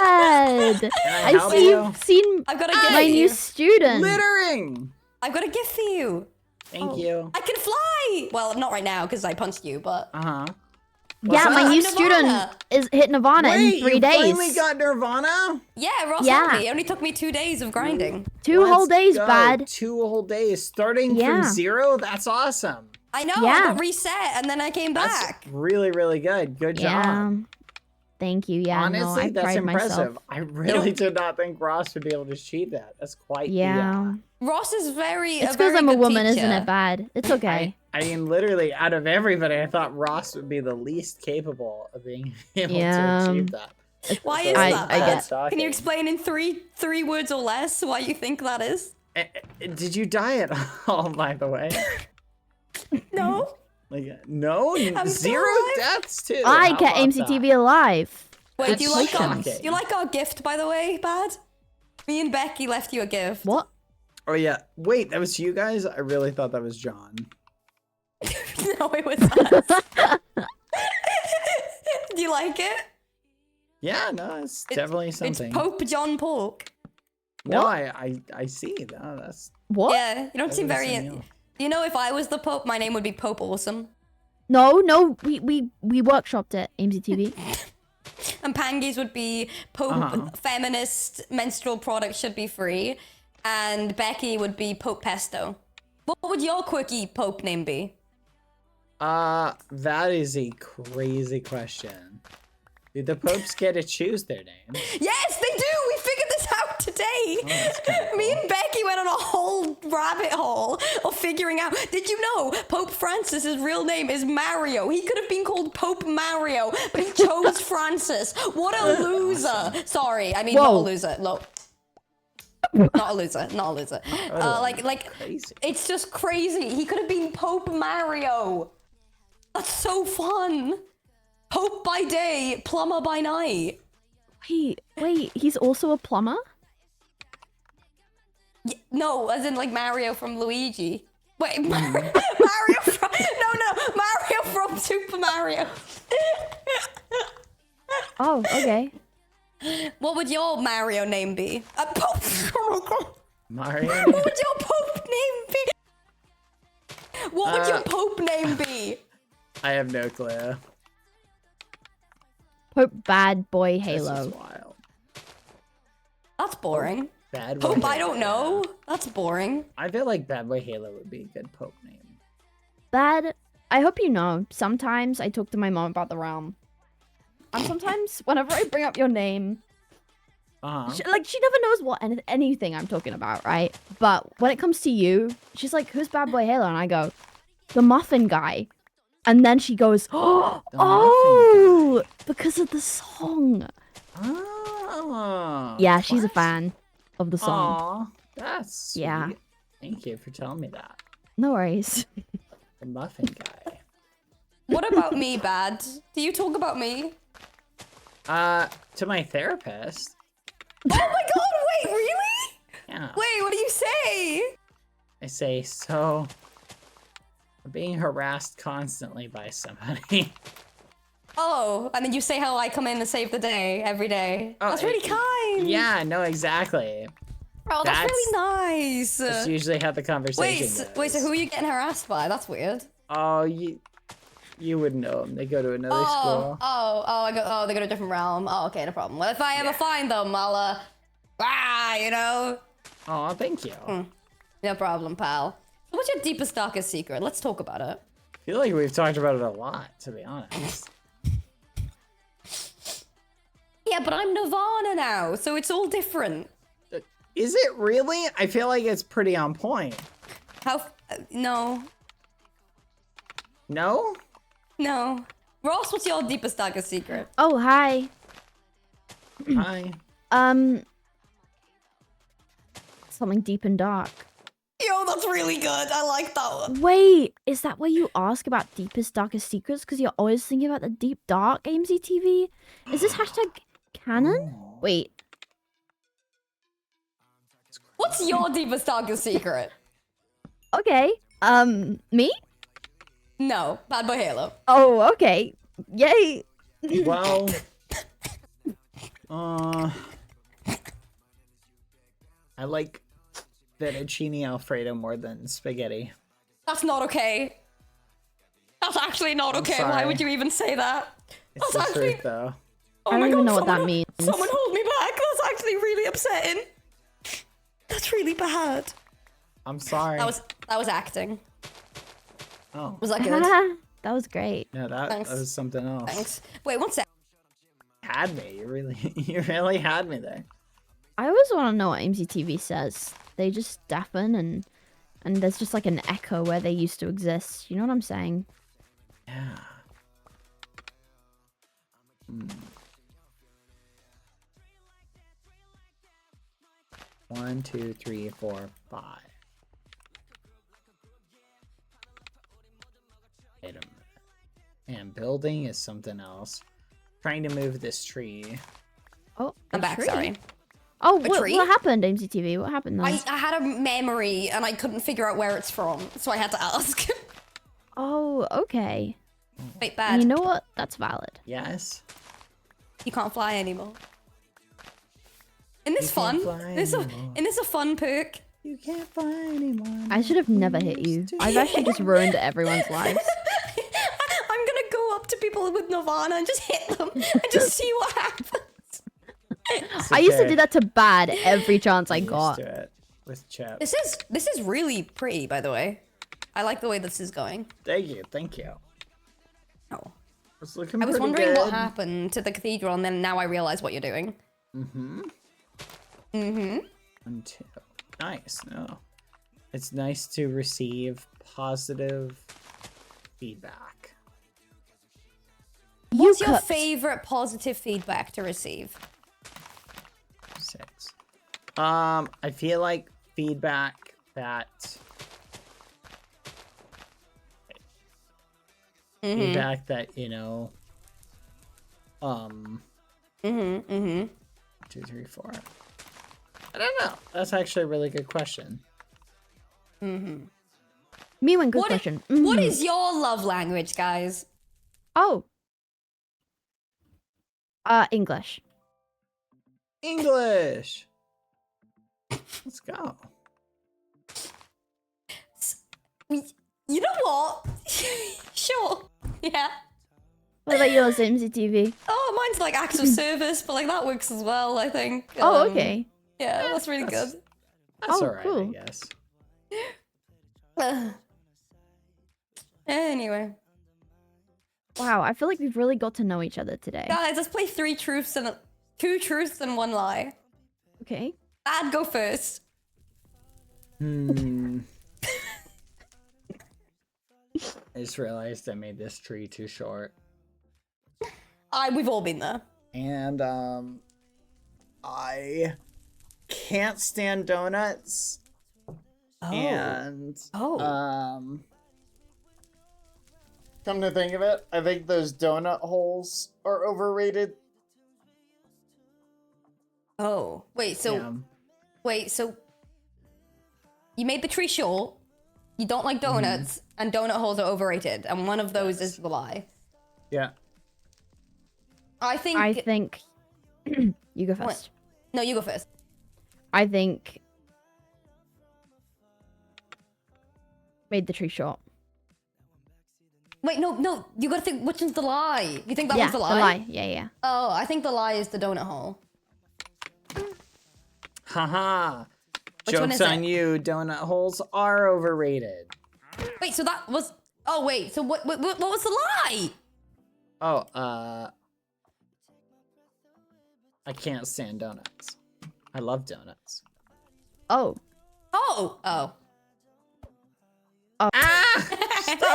G: Bad.
C: Can I
G: I
C: help
G: see
C: you?
G: you've seen
H: I've got a gift
G: my
H: for
G: new
H: you.
G: student.
C: Littering.
H: I've got a gift for you.
C: Thank you.
H: I can fly. Well, not right now because I punched you, but
G: Yeah, my
C: up?
G: new
H: Nirvana.
G: student is hit Nirvana
C: Wait,
G: in 3
C: you
G: days.
C: finally got Nirvana?
H: yeah, Ross
G: Yeah.
H: helped me. It only took me 2 days of grinding.
G: 2 whole
C: Let's
G: days,
C: go.
G: Bad.
C: 2 whole days, starting
G: Yeah.
C: from 0. That's awesome.
H: I know.
G: Yeah.
H: I got reset and then I came
C: That's
H: back.
C: really, really good. Good
G: Yeah.
C: job.
G: Thank you. Yeah,
C: Honestly,
G: no, I
C: that's
G: pride
C: impressive.
G: myself.
C: I really did not think Ross would be able to achieve that. That's quite
G: Yeah.
H: Ross is very.
G: It's
H: because
G: because I'm a woman, isn't it, Bad? It's okay.
C: I mean, literally, out of everybody, I thought Ross would be the least capable of being able
G: Yeah.
C: to achieve that.
H: Why is
G: I-
H: that?
G: I
H: Bad?
G: get-
H: Can you
C: Shocking.
H: explain in three words or less why you think that is?
C: Did you die at all, by the way?
H: No.
C: Like, no?
H: I'm
C: 0
H: alive.
C: deaths, too?
G: I
C: How
G: kept
C: about
G: AMCTV
C: that?
G: alive.
H: Wait,
C: That's
H: do you like our
C: shocking.
H: you like our gift, by the way, Bad? Me and Becky left you a gift.
G: What?
C: Oh, yeah. Wait, that was you guys? I really thought that was John.
H: No, it was us. Do you like it?
C: Yeah, no, it's definitely something.
H: It's Pope John Pork.
C: No,
G: What?
C: I see. No, that's
G: What?
H: Yeah, you don't seem very.
C: something else.
H: You know, if I was the Pope, my name would be Pope Awesome.
G: No, we workshopped it, AMCTV.
H: And Pangies would be Pope Feminist Menstrual Products Should Be Free. And Becky would be Pope Pesto. What would your quirky Pope name be?
C: That is a crazy question. Do the popes get to choose their names?
H: Yes, they do! We figured this out today!
C: that's kinda
H: Me
C: cool.
H: and Becky went on a whole rabbit hole of figuring out. Did you know Pope Francis's real name is Mario? He could have been called Pope Mario, but he chose Francis. What a loser! Sorry, I mean, not a
G: Whoa.
H: loser. No. Not a loser. Not a loser. Like,
C: Crazy.
H: it's just crazy. He could have been Pope Mario. That's so fun. Pope by day, plumber by night.
G: Wait, he's also a plumber?
H: No, as in like Mario from Luigi. Wait, Mario from... No, Mario from Super Mario.
G: Oh, okay.
H: What would your Mario name be? Pope... Oh my god.
C: Mario?
H: What would your Pope name be? What would your Pope name be?
C: I have no clue.
G: Pope Bad Boy
C: This
G: Halo.
C: is wild.
H: That's boring.
C: Bad Boy
H: Pope, I
C: Halo.
H: don't know. That's boring.
C: I feel like Bad Boy Halo would be a good pope name.
G: Bad, I hope you know, sometimes I talk to my mom about the realm. And sometimes, whenever I bring up your name, she never knows what anything I'm talking about, right? But when it comes to you, she's like, who's Bad Boy Halo? And I go, the muffin guy. And then she goes, oh, because of the song.
C: Oh.
G: Yeah, she's a fan of the song.
C: Aw, that's sweet.
G: Yeah.
C: Thank you for telling me that.
G: No worries.
C: The muffin guy.
H: What about me, Bad? Do you talk about me?
C: To my therapist.
H: Oh my god, wait, really?
C: Yeah.
H: Wait, what do you say?
C: I say, so I'm being harassed constantly by somebody.
H: Oh, and then you say how I come in and save the day every day.
C: Oh,
H: That's really kind.
C: Yeah, no, exactly.
H: Oh, that's really nice.
C: That's usually how the conversation
H: Wait, so
C: goes.
H: who are you getting harassed by? That's weird.
C: Oh, you wouldn't know them. They go to another school.
H: They go to a different realm. Oh, okay, no problem. Well, if I ever find them, I'll, you know.
C: Oh, thank you.
H: No problem, pal. What's your deepest, darkest secret? Let's talk about it.
C: I feel like we've talked about it a lot, to be honest.
H: Yeah, but I'm Nirvana now, so it's all different.
C: Is it really? I feel like it's pretty on point.
H: No.
C: No?
H: No. Ross, what's your deepest, darkest secret?
G: Oh, hi.
C: Hi.
G: Something deep and dark.
H: Yo, that's really good. I like that one.
G: Wait, is that where you ask about deepest, darkest secrets? Because you're always thinking about the deep, dark AMZ TV? Is this hashtag canon? Wait.
H: What's your deepest, darkest secret?
G: Okay. Me?
H: No, Bad Boy Halo.
G: Oh, okay. Yay.
C: Well, I like fettuccine alfredo more than spaghetti.
H: That's not okay. That's actually not okay. Why
C: sorry.
H: would you even say that?
C: It's
H: That's
C: the truth, though.
H: Oh
G: I
H: my
G: don't even
H: God,
G: know what that
H: someone-
G: means.
H: Someone hold me back. That's actually really upsetting. That's really bad.
C: I'm sorry.
H: That was acting.
C: Oh,
H: Was that good?
G: That was great.
C: no, that
H: Thanks.
C: was something else.
H: Thanks. Wait, one sec.
C: Had me. You really had me there.
G: I always want to know what AMZ TV says. They just deafen and there's just like an echo where they used to exist. You know what I'm saying?
C: Yeah. 1, 2, 3, 4, 5. Wait a minute. And building is something else. Trying to move this tree.
G: Oh,
H: I'm
G: a
H: back,
G: tree.
H: sorry.
G: Oh,
H: tree?
G: what happened, AMZ TV? What happened then?
H: I had a memory and I couldn't figure out where it's from, so I had to ask.
G: Oh, okay.
H: Wait, Bad.
G: And you know what? That's valid.
C: Yes.
H: You can't fly anymore. Isn't this
C: You can't
H: fun?
C: fly
H: Isn't
C: anymore.
H: this a fun perk?
C: You can't fly anymore.
G: I should have never hit you. I've actually just ruined everyone's lives.
H: I'm gonna go up to people with Nirvana and just hit them and just see what happens.
G: I used to do that to Bad every chance I
C: Used
G: got.
C: to it with Chip.
H: This is really pretty, by the way. I like the way this is going.
C: Thank you, thank you.
H: Oh.
C: It's looking
H: I was
C: pretty
H: wondering
C: good.
H: what happened to the cathedral, and then now I realize what you're doing.
C: Until nice, no. It's nice to receive positive feedback.
H: What's your
G: cooked.
H: favorite positive feedback to receive?
C: 6. I feel like feedback that feedback that, you know, 2, 3, 4. I don't know. That's actually a really good question.
G: Me one good
H: What i-
G: question.
H: What
G: Mhm.
H: is your love language, guys?
G: Oh. English.
C: English. Let's go.
H: You know what? Sure. Yeah.
G: What about yours, AMZ TV?
H: Oh, mine's like acts of service, but like that works as well, I think.
G: Oh, okay.
H: Yeah, that's really
C: That's-
H: good.
C: That's
G: Oh,
C: alright,
G: cool.
C: I guess.
H: Anyway,
G: Wow, I feel like we've really got to know each other today.
H: guys, let's play 2 truths and 1 lie.
G: Okay.
H: I'd go first.
C: I just realized I made this tree too short.
H: We've all been there.
C: And I can't stand donuts. And come to think of it, I think those donut holes are overrated.
H: Oh, wait, so you made the tree short. You don't like donuts, and donut holes are overrated, and one of those is the lie.
C: Yeah.
H: I think.
G: You go
H: What?
G: first.
H: No, you go first.
G: I think made the tree short.
H: Wait, no, you gotta think which one's the lie. You think that
G: Yeah,
H: one's the lie?
G: Yeah.
H: Oh, I think the lie is the donut hole.
C: Haha.
H: Which one
C: Joke's
H: is
C: on
H: it?
C: you. Donut holes are overrated.
H: Wait, so that was. Oh wait, so what was the lie?
C: Oh, I can't stand donuts. I love donuts.
G: Oh.
H: Oh.
C: Stop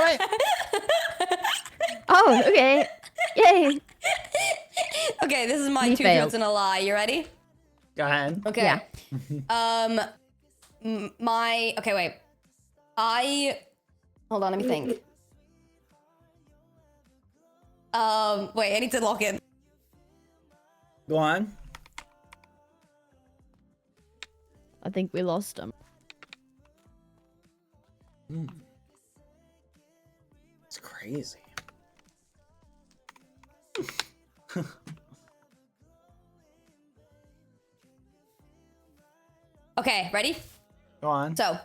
C: it!
G: Oh, okay. Yay.
H: Okay, this is my
G: You
H: 2
G: failed.
H: truths and a lie. You ready?
C: Go ahead.
H: Okay.
G: Yeah.
H: Okay, wait. Hold on, let me think. Wait, I need to log in.
C: Go on.
G: I think we lost him.
C: It's crazy.
H: Okay, ready?
C: Go on.
H: So,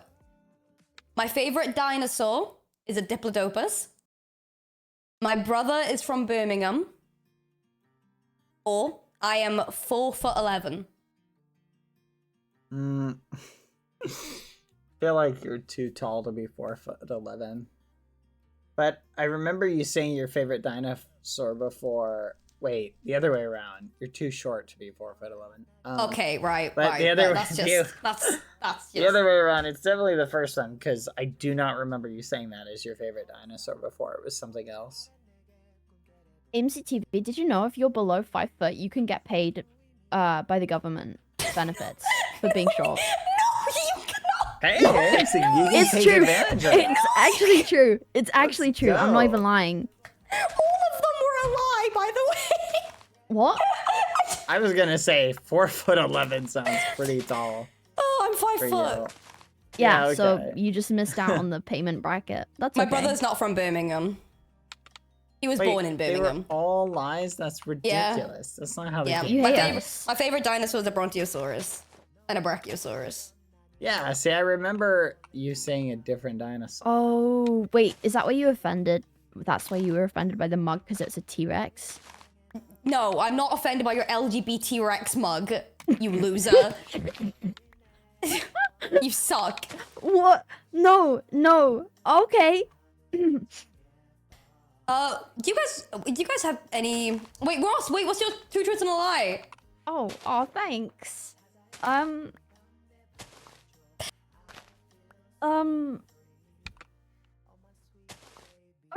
H: my favorite dinosaur is a Diplodocus. My brother is from Birmingham. Or I am 4'11".
C: I feel like you're too tall to be 4'11". But I remember you saying your favorite dinosaur before. Wait, the other way around. You're too short to be 4'11".
H: Okay, right,
C: but
H: right.
C: the other
H: that's
C: way,
H: just that's just
C: the other way around. It's definitely the first one because I do not remember you saying that as your favorite dinosaur before. It was something else.
G: MCTV, did you know if you're below 5 foot, you can get paid by the government benefits for being short?
H: No, you cannot.
C: Hey, you can
G: It's
C: take
G: true.
C: advantage of it.
G: It's actually true. It's actually
C: Let's
G: true. I'm not
C: go.
G: even lying.
H: All of them were a lie, by the way.
G: What?
C: I was gonna say 4'11" sounds pretty tall
H: Oh, I'm 5
C: for
H: foot.
C: you.
G: Yeah, so
C: okay.
G: you just missed out on the payment bracket. That's
H: My
G: okay.
H: brother's not from Birmingham. He was
C: Wait,
H: born in
C: they were
H: Birmingham.
C: all lies? That's ridiculous. That's not how they
H: Yeah,
C: get
G: You
H: my,
G: hate
H: favorite,
G: us.
H: my favorite dinosaur is a Brontosaurus and a Brachiosaurus.
C: Yeah, see, I remember you saying a different dinosaur.
G: Oh, wait. Is that why you offended? That's why you were offended by the mug because it's a T-Rex?
H: No, I'm not offended by your LGBT Rex mug, you loser. You suck.
G: What? No, no. Okay.
H: Do you guys have any? Wait, Ross. Wait, what's your 2 truths and a lie?
G: Oh, thanks.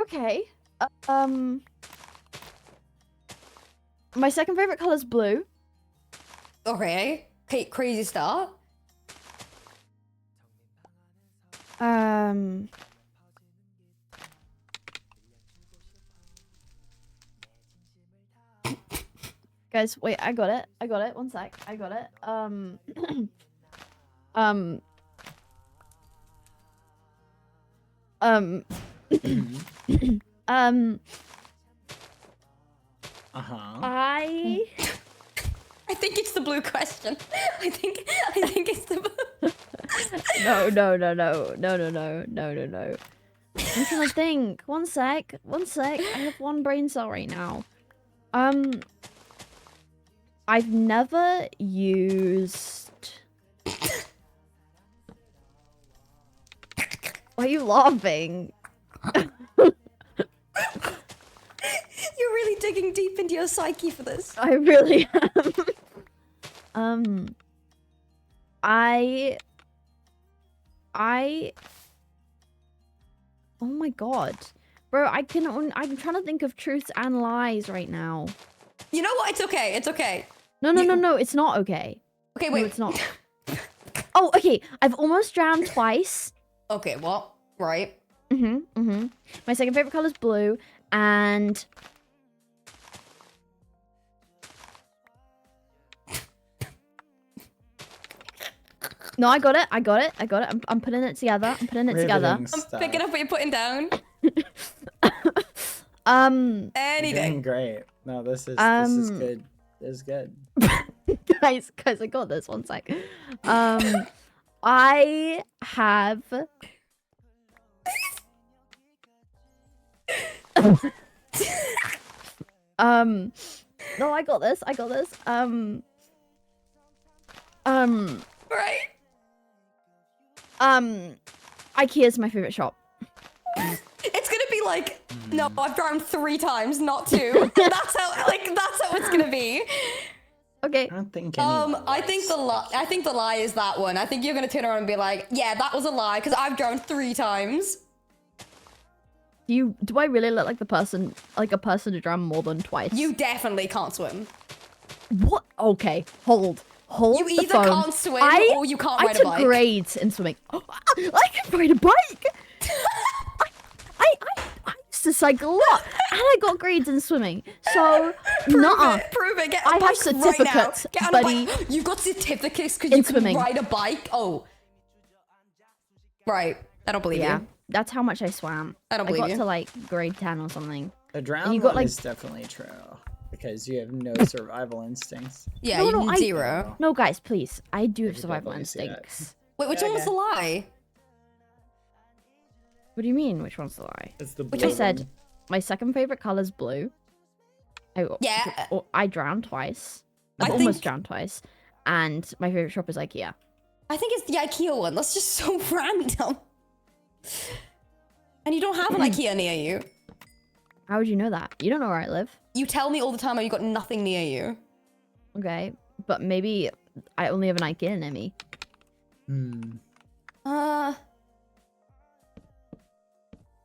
G: Okay. My second favorite color is blue.
H: Okay, crazy start.
G: Guys, wait, I got it. 1 sec. I got it.
H: I think it's the blue question. I think it's the blue.
G: No. I'm trying to think. 1 sec. I have 1 brain cell right now. I've never used... Why are you laughing?
H: You're really digging deep into your psyche for this.
G: I really am. Oh my god. Bro, I'm trying to think of truths and lies right now.
H: You know what? It's okay. It's okay.
G: No, it's not okay.
H: Okay,
G: No,
H: wait.
G: it's not. Oh, okay. I've almost drowned twice.
H: Okay, what? Right.
G: My second favorite color is blue, and... No, I got it. I'm putting it together.
C: Riveting
H: I'm
C: stuff.
H: picking up what you're putting down.
C: You're
H: Anything.
C: doing great. No, this is good. This is good.
G: guys, I got this. 1 sec. I have... No, I got this.
H: Right.
G: IKEA's my favorite shop.
H: It's gonna be like, no, I've drowned 3 times, not 2. that's how it's gonna be.
G: Okay.
C: I don't think anyone
H: I think the lie is that one. I think you're gonna turn around and be like, yeah, that was a lie because I've drowned 3 times.
G: Do I really look like a person to drown more than twice?
H: You definitely can't swim.
G: What? Okay, hold
H: You
G: the
H: either
G: phone.
H: can't swim or you can't ride a
G: I
H: bike.
G: took grades in swimming. I can ride a bike. It's like a lot. And I got grades in swimming. So,
H: Prove it. Get a
G: I
H: bike
G: have certificates,
H: right now. Get on
G: buddy.
H: a bike. You've got certificates because
G: In
H: you can
G: swimming.
H: ride a bike? Oh. Right. I don't believe
G: Yeah,
H: you.
G: that's how much I swam.
H: I don't believe
G: got
H: you.
G: to like grade 10 or something.
C: The drown
G: you got,
C: one
G: like-
C: is definitely true because you have no survival instincts.
H: Yeah,
G: No,
H: you
G: no,
H: need
G: I-
H: 0.
G: No, guys, please. I do have
C: could
G: survival
C: definitely see that.
G: instincts.
H: Wait, which one was the lie?
G: What do you mean? Which one's the lie?
C: It's the
G: Which
C: blue
G: I said,
C: one.
G: my second favorite color's blue.
H: Yeah.
G: I drowned twice.
H: I
G: I've almost
H: think-
G: drowned twice. And my favorite shop is IKEA.
H: I think it's the IKEA one. That's just so random. And you don't have an IKEA near you.
G: How would you know that? You don't know where I live.
H: You tell me all the time how you got nothing near you.
G: Okay. But maybe I only have an IKEA near me.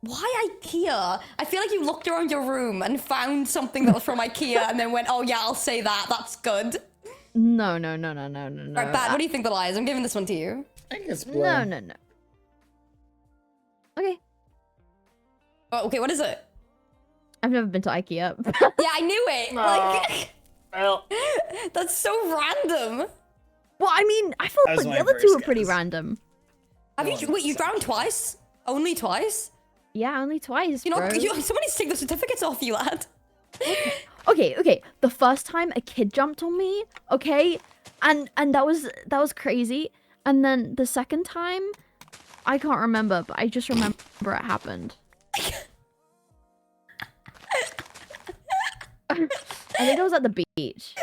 H: Why IKEA? I feel like you looked around your room and found something that was from IKEA and then went, oh yeah, I'll say that. That's good.
G: No.
H: Right, Bad, what do you think the lie is? I'm giving this one to you.
C: I think it's blue.
G: No. Okay.
H: Oh, okay, what is it?
G: I've never been to IKEA.
H: Yeah, I knew it. Like,
C: Well,
H: that's so random.
G: Well, I mean, I felt
C: That was
G: like
C: my
G: the other two
C: first
G: were pretty
C: guess.
G: random.
H: Have you? Wait, you drowned twice? Only twice?
G: Yeah, only twice,
H: You know,
G: bro.
H: somebody take the certificates off you, lad.
G: Okay. The first time a kid jumped on me, okay, and that was crazy. And then the second time, I can't remember, but I just remember it happened. I think I was at the beach.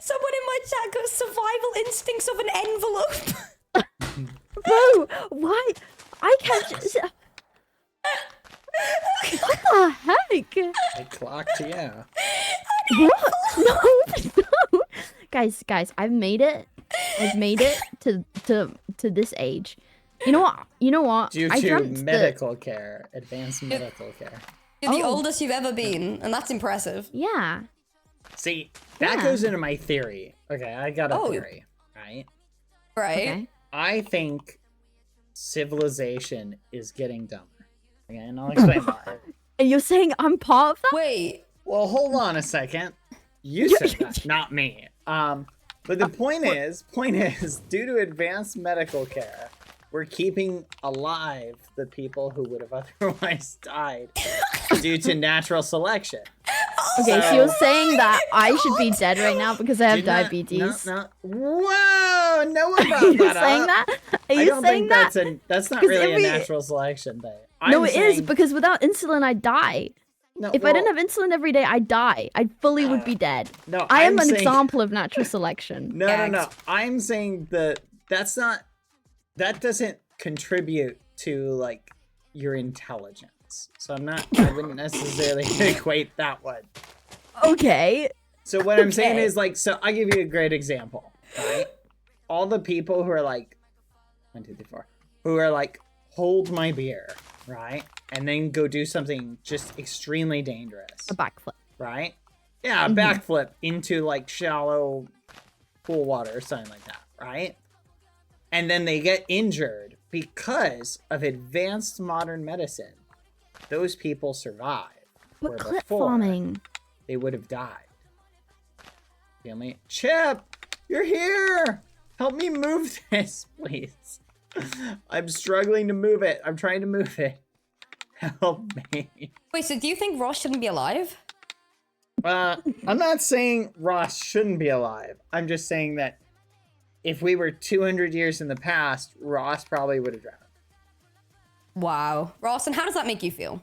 H: Someone in my chat got survival instincts of an envelope.
G: Bro, why? I can't just... What the heck?
C: I clocked, yeah.
G: What? No. Guys, I've made it. I've made it to this age. You know what?
C: Due
G: I
C: to
G: dreamt that-
C: medical care, advanced medical care.
H: You're the
G: Oh.
H: oldest you've ever been, and that's impressive.
G: Yeah.
C: See, that
G: Yeah.
C: goes into my theory. Okay, I got a
H: Oh.
C: theory, right?
H: Right?
G: Okay.
C: I think civilization is getting dumber. Okay, and I'll explain why.
G: And you're saying I'm part of that?
H: Wait.
C: Well, hold on a second. You said that, not me. But the point is, due to advanced medical care, we're keeping alive the people who would have otherwise died due to natural selection.
G: Okay, so you're saying that I should be dead right now because I have
C: Did not-
G: diabetes.
C: No. Whoa! No one brought
G: Are you
C: that
G: saying
C: up.
G: that? Are
C: I
G: you
C: don't
G: saying
C: think
G: that?
C: that's not
G: 'Cause
C: really
G: every-
C: a natural selection thing.
G: No,
C: I'm
G: it is
C: saying-
G: because without insulin, I'd die.
C: no,
G: If I didn't
C: well,
G: have insulin every day, I'd die. I fully would be dead.
C: no,
G: I am
C: I'm
G: an
C: saying-
G: example of natural selection.
C: No. I'm saying that that doesn't contribute to like your intelligence. So I wouldn't necessarily equate that one.
G: Okay.
C: So what I'm saying
G: Okay.
C: is like, so I'll give you a great example, right? All the people who are like, 1, 2, 3, 4, who are like, hold my beer, right? And then go do something just extremely dangerous,
G: A backflip.
C: right? Yeah, a backflip into like shallow pool water or something like that, right? And then they get injured because of advanced modern medicine. Those people survive.
G: But
C: where
G: clip
C: before,
G: farming.
C: they would have died. Feel me? Chip, you're here. Help me move this, please. I'm struggling to move it. I'm trying to move it. Help me.
H: Wait, so do you think Ross shouldn't be alive?
C: I'm not saying Ross shouldn't be alive. I'm just saying that if we were 200 years in the past, Ross probably would have drowned.
H: Wow. Ross, and how does that make you feel?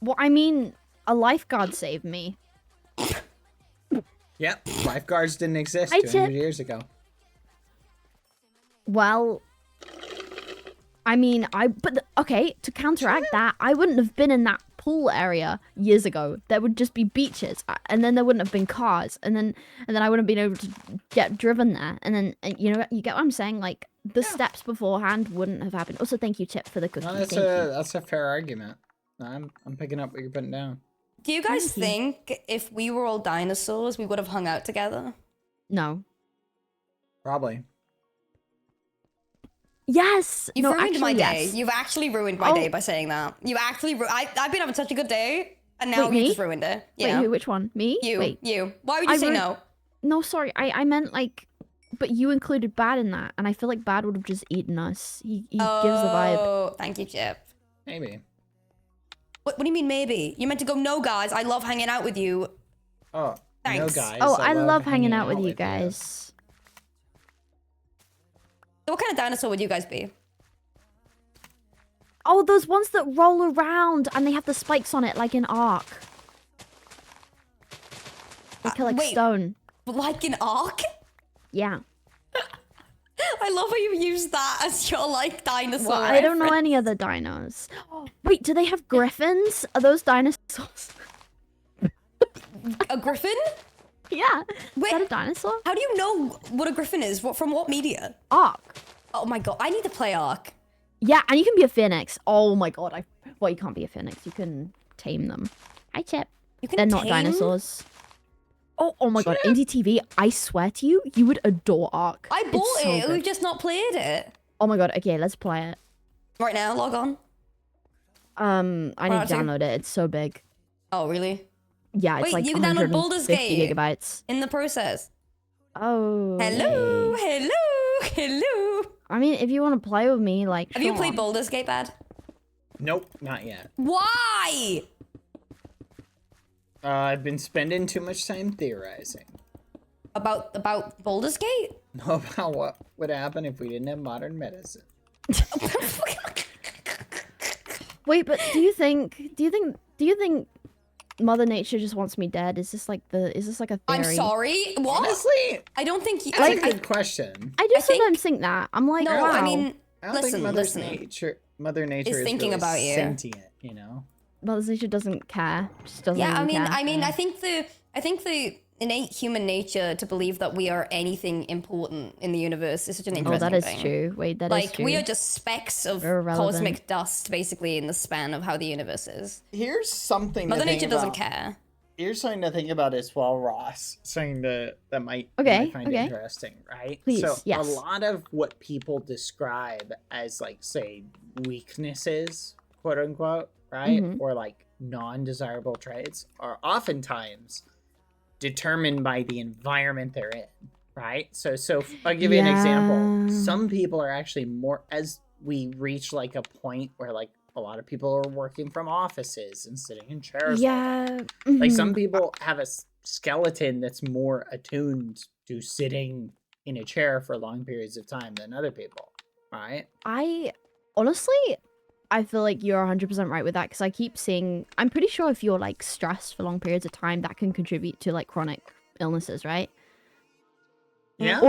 G: Well, I mean, a lifeguard saved me.
C: Yep, lifeguards didn't exist
G: Hi,
C: 200
G: Chip.
C: years ago.
G: Well, I mean, okay, to counteract that, I wouldn't have been in that pool area years ago. There would just be beaches, and then there wouldn't have been cars, and then I wouldn't have been able to get driven there. And then, you know, you get what I'm saying? Like, the steps beforehand wouldn't have happened. Also, thank you, Chip, for the cookie.
C: No,
G: Thank you.
C: that's a fair argument. I'm picking up what you're putting down.
H: Do you guys think if we were all dinosaurs, we would have hung out together?
G: No.
C: Probably.
G: Yes.
H: You've
G: no,
H: ruined
G: actually,
H: my day.
G: yes.
H: You've actually ruined my day by saying that. You actually, I've been having such a good day, and now
G: Wait,
H: you
G: me?
H: just ruined it.
G: Wait,
H: Yeah.
G: who? Which one? Me?
H: You.
G: Wait.
H: You. Why would you
G: I
H: say
G: ruined-
H: no?
G: No, sorry. I meant like, but you included Bad in that, and I feel like Bad would have just eaten us. He gives the vibe.
H: Oh, thank you, Chip.
C: Maybe.
H: What do you mean maybe? You meant to go, no, guys, I love hanging out with you.
C: Oh,
H: Thanks.
C: no, guys.
G: Oh, I love hanging out with you guys.
H: So what kind of dinosaur would you guys be?
G: Oh, those ones that roll around and they have the spikes on it, like an arc. They collect
H: wait.
G: stone.
H: Like an ark?
G: Yeah.
H: I love how you use that as your, like, dinosaur.
G: Well, I don't know any other dinos. Wait, do they have griffins? Are those dinosaurs?
H: A griffin?
G: Yeah.
H: Wait.
G: Is that a dinosaur?
H: How do you know what a griffin is? From what media?
G: Arc.
H: Oh my god, I need to play Ark.
G: Yeah, and you can be a phoenix. Oh my god. Well, you can't be a phoenix. You can tame them. Hi, Chip.
H: You can
G: They're not
H: tame?
G: dinosaurs. Oh my god. ADTV, I swear to you, you would adore Ark.
H: I bought
G: It's so
H: it,
G: good.
H: we've just not played it.
G: Oh my god. Okay, let's play it.
H: Right now, log on.
G: I need to
H: to?
G: download it. It's so big.
H: Oh, really?
G: Yeah, it's
H: Wait,
G: like
H: you can download Baldur's
G: 150
H: Gate.
G: gigabytes.
H: In the process.
G: Oh.
H: Hello,
G: okay.
H: hello, hello.
G: I mean, if you want to play with me, like,
H: Have you
G: sure.
H: played Baldur's Gate, Bad?
C: Nope, not yet.
H: Why?
C: I've been spending too much time theorizing.
H: About Baldur's Gate?
C: About what would happen if we didn't have modern medicine.
G: Wait, but do you think Mother Nature just wants me dead? Is this like a theory?
H: I'm sorry. What?
C: Honestly,
H: I don't think you.
C: that's a good question.
G: I do
H: I think-
G: sometimes think that. I'm like,
H: No,
G: wow.
H: I mean,
C: I don't
H: listen,
C: think
H: listen.
C: Mother Nature is
H: thinking
C: really
H: about you.
C: sentient, you know?
G: Mother Nature doesn't care. Just doesn't
H: Yeah,
G: even care.
H: I mean, I think the innate human nature to believe that we are anything important in the universe is such an
G: Oh,
H: interesting
G: that is
H: thing.
G: true. Wait, that is
H: Like,
G: true.
H: we are just specks of
G: We're irrelevant.
H: cosmic dust, basically, in the span of how the universe is.
C: Here's something
H: Mother
C: to think
H: Nature doesn't
C: about.
H: care.
C: Here's something to think about as well, Ross. Something that might
G: Okay,
C: you might find
G: okay.
C: interesting, right?
G: Please,
C: so
G: yes.
C: a lot of what people describe as like, say, weaknesses, quote unquote, right?
G: Mhm.
C: Or like non-desirable traits are oftentimes determined by the environment they're in, right? So I'll give you an example.
G: Yeah.
C: Some people are actually more, as we reach like a point where like a lot of people are working from offices and sitting in chairs all day.
G: Yeah.
C: Like
G: mhm.
C: some people have a skeleton that's more attuned to sitting in a chair for long periods of time than other people, right?
G: I honestly, I feel like you're 100% right with that because I keep seeing. I'm pretty sure if you're like stressed for long periods of time, that can contribute to like chronic illnesses, right?
C: Yeah.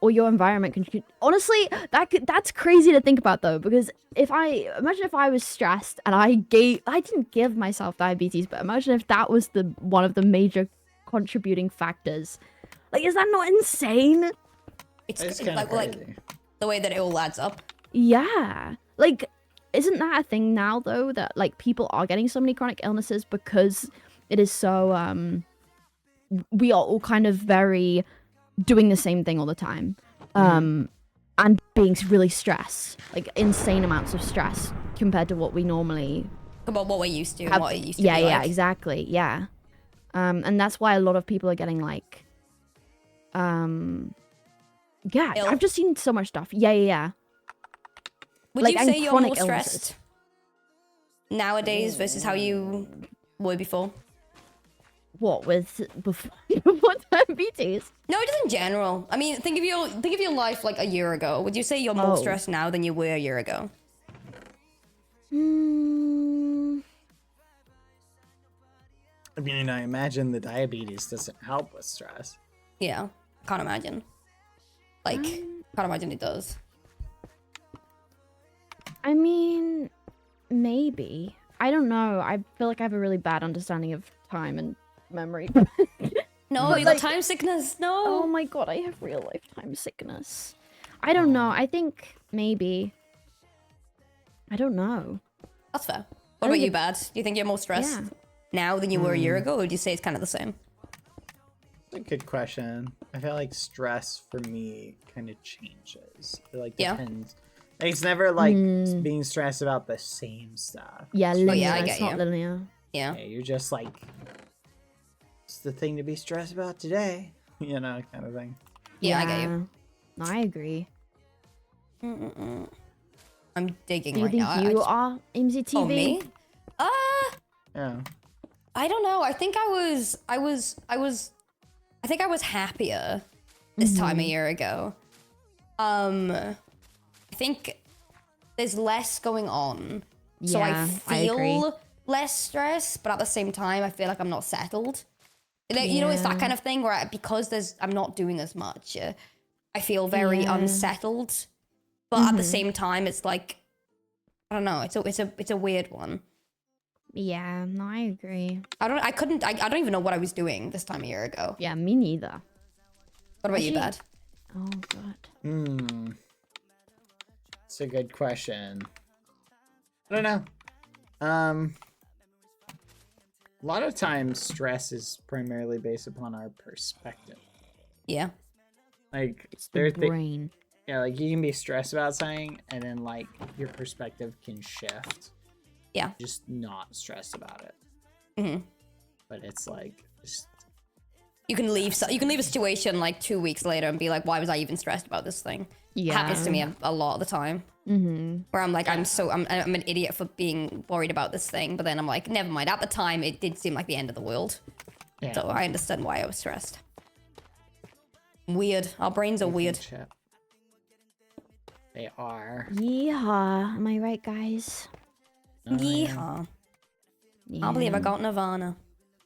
G: Or your environment can. Honestly, that's crazy to think about though, because imagine if I was stressed and I didn't give myself diabetes, but imagine if that was one of the major contributing factors. Like, is that not insane?
C: It's kind of
H: like
C: crazy.
H: the way that it all adds up.
G: Yeah. Like, isn't that a thing now though, that like people are getting so many chronic illnesses because it is so we are all kind of very doing the same thing all the time. And being really stressed, like insane amounts of stress compared to what we normally
H: About what we're used to and
G: have.
H: what it used to
G: Yeah,
H: be
G: yeah,
H: like.
G: exactly. Yeah. And that's why a lot of people are getting like yeah,
H: Ill?
G: I've just seen so much stuff. Yeah.
H: Would
G: like,
H: you
G: and
H: say you're
G: chronic
H: more stressed
G: illnesses.
H: nowadays versus how you were before?
G: What with before diabetes?
H: No, just in general. I mean, think of your life like a year ago. Would you say you're more
G: Oh.
H: stressed now than you were a year ago?
C: I mean, I imagine the diabetes doesn't help with stress.
H: Yeah, can't imagine. Like, can't imagine it does.
G: I mean, maybe. I don't know. I feel like I have a really bad understanding of time and memory.
H: No,
G: But,
H: you got
G: like-
H: time sickness.
G: Oh
H: No.
G: my god, I have real lifetime sickness. I don't know. I think maybe. I don't know.
H: That's fair.
G: I
H: What about
G: think
H: you,
G: it-
H: Bad? Do you think you're more stressed
G: Yeah.
H: now than you were a year ago, or would you say it's kind of the same?
C: That's a good question. I feel like stress for me kind of changes. It like
H: Yeah.
C: depends. It's never like being stressed about the same stuff.
G: Yeah, linear.
H: yeah, I
G: It's
H: get
G: not
H: you.
G: linear.
H: Yeah.
C: Yeah, you're just like, it's the thing to be stressed about today, you know, kind of thing.
H: Yeah, I get you.
G: No, I agree.
H: I'm digging
G: Do you
H: right
G: think
H: now.
G: you are MZTV?
H: Oh, me?
C: Yeah.
H: I don't know. I think I think I was happier this time a year ago. I think there's less going on. So I
G: Yeah, I agree.
H: feel less stress, but at the same time I feel like I'm not settled. You know, it's that
G: Yeah.
H: kind of thing where because I'm not doing as much, I feel very
G: Yeah.
H: unsettled. But at the same time it's like I don't know, it's a weird one.
G: Yeah, no, I agree.
H: I don't even know what I was doing this time a year ago.
G: Yeah, me neither.
H: What about you,
G: Actually-
H: Bad?
G: Oh, God.
C: It's a good question. I don't know. A lot of times stress is primarily based upon our perspective.
H: Yeah.
C: Like
G: It's the brain.
C: yeah, like you can be stressed about something and then like your perspective can shift.
H: Yeah.
C: Just not stressed about it. But it's like just
H: You can leave a situation like 2 weeks later and be like, why was I even stressed about this thing?
G: Yeah.
H: It happens to me a lot of the time. Where I'm like, I'm an idiot for being worried about this thing, but then I'm like, never mind. At the time, it did seem like the end of the world.
C: yeah.
H: So I understand why I was stressed. Weird. Our brains are weird.
C: Chip. They are.
G: Yeehaw. Am I right, guys?
H: Yeehaw. I believe I got Nirvana.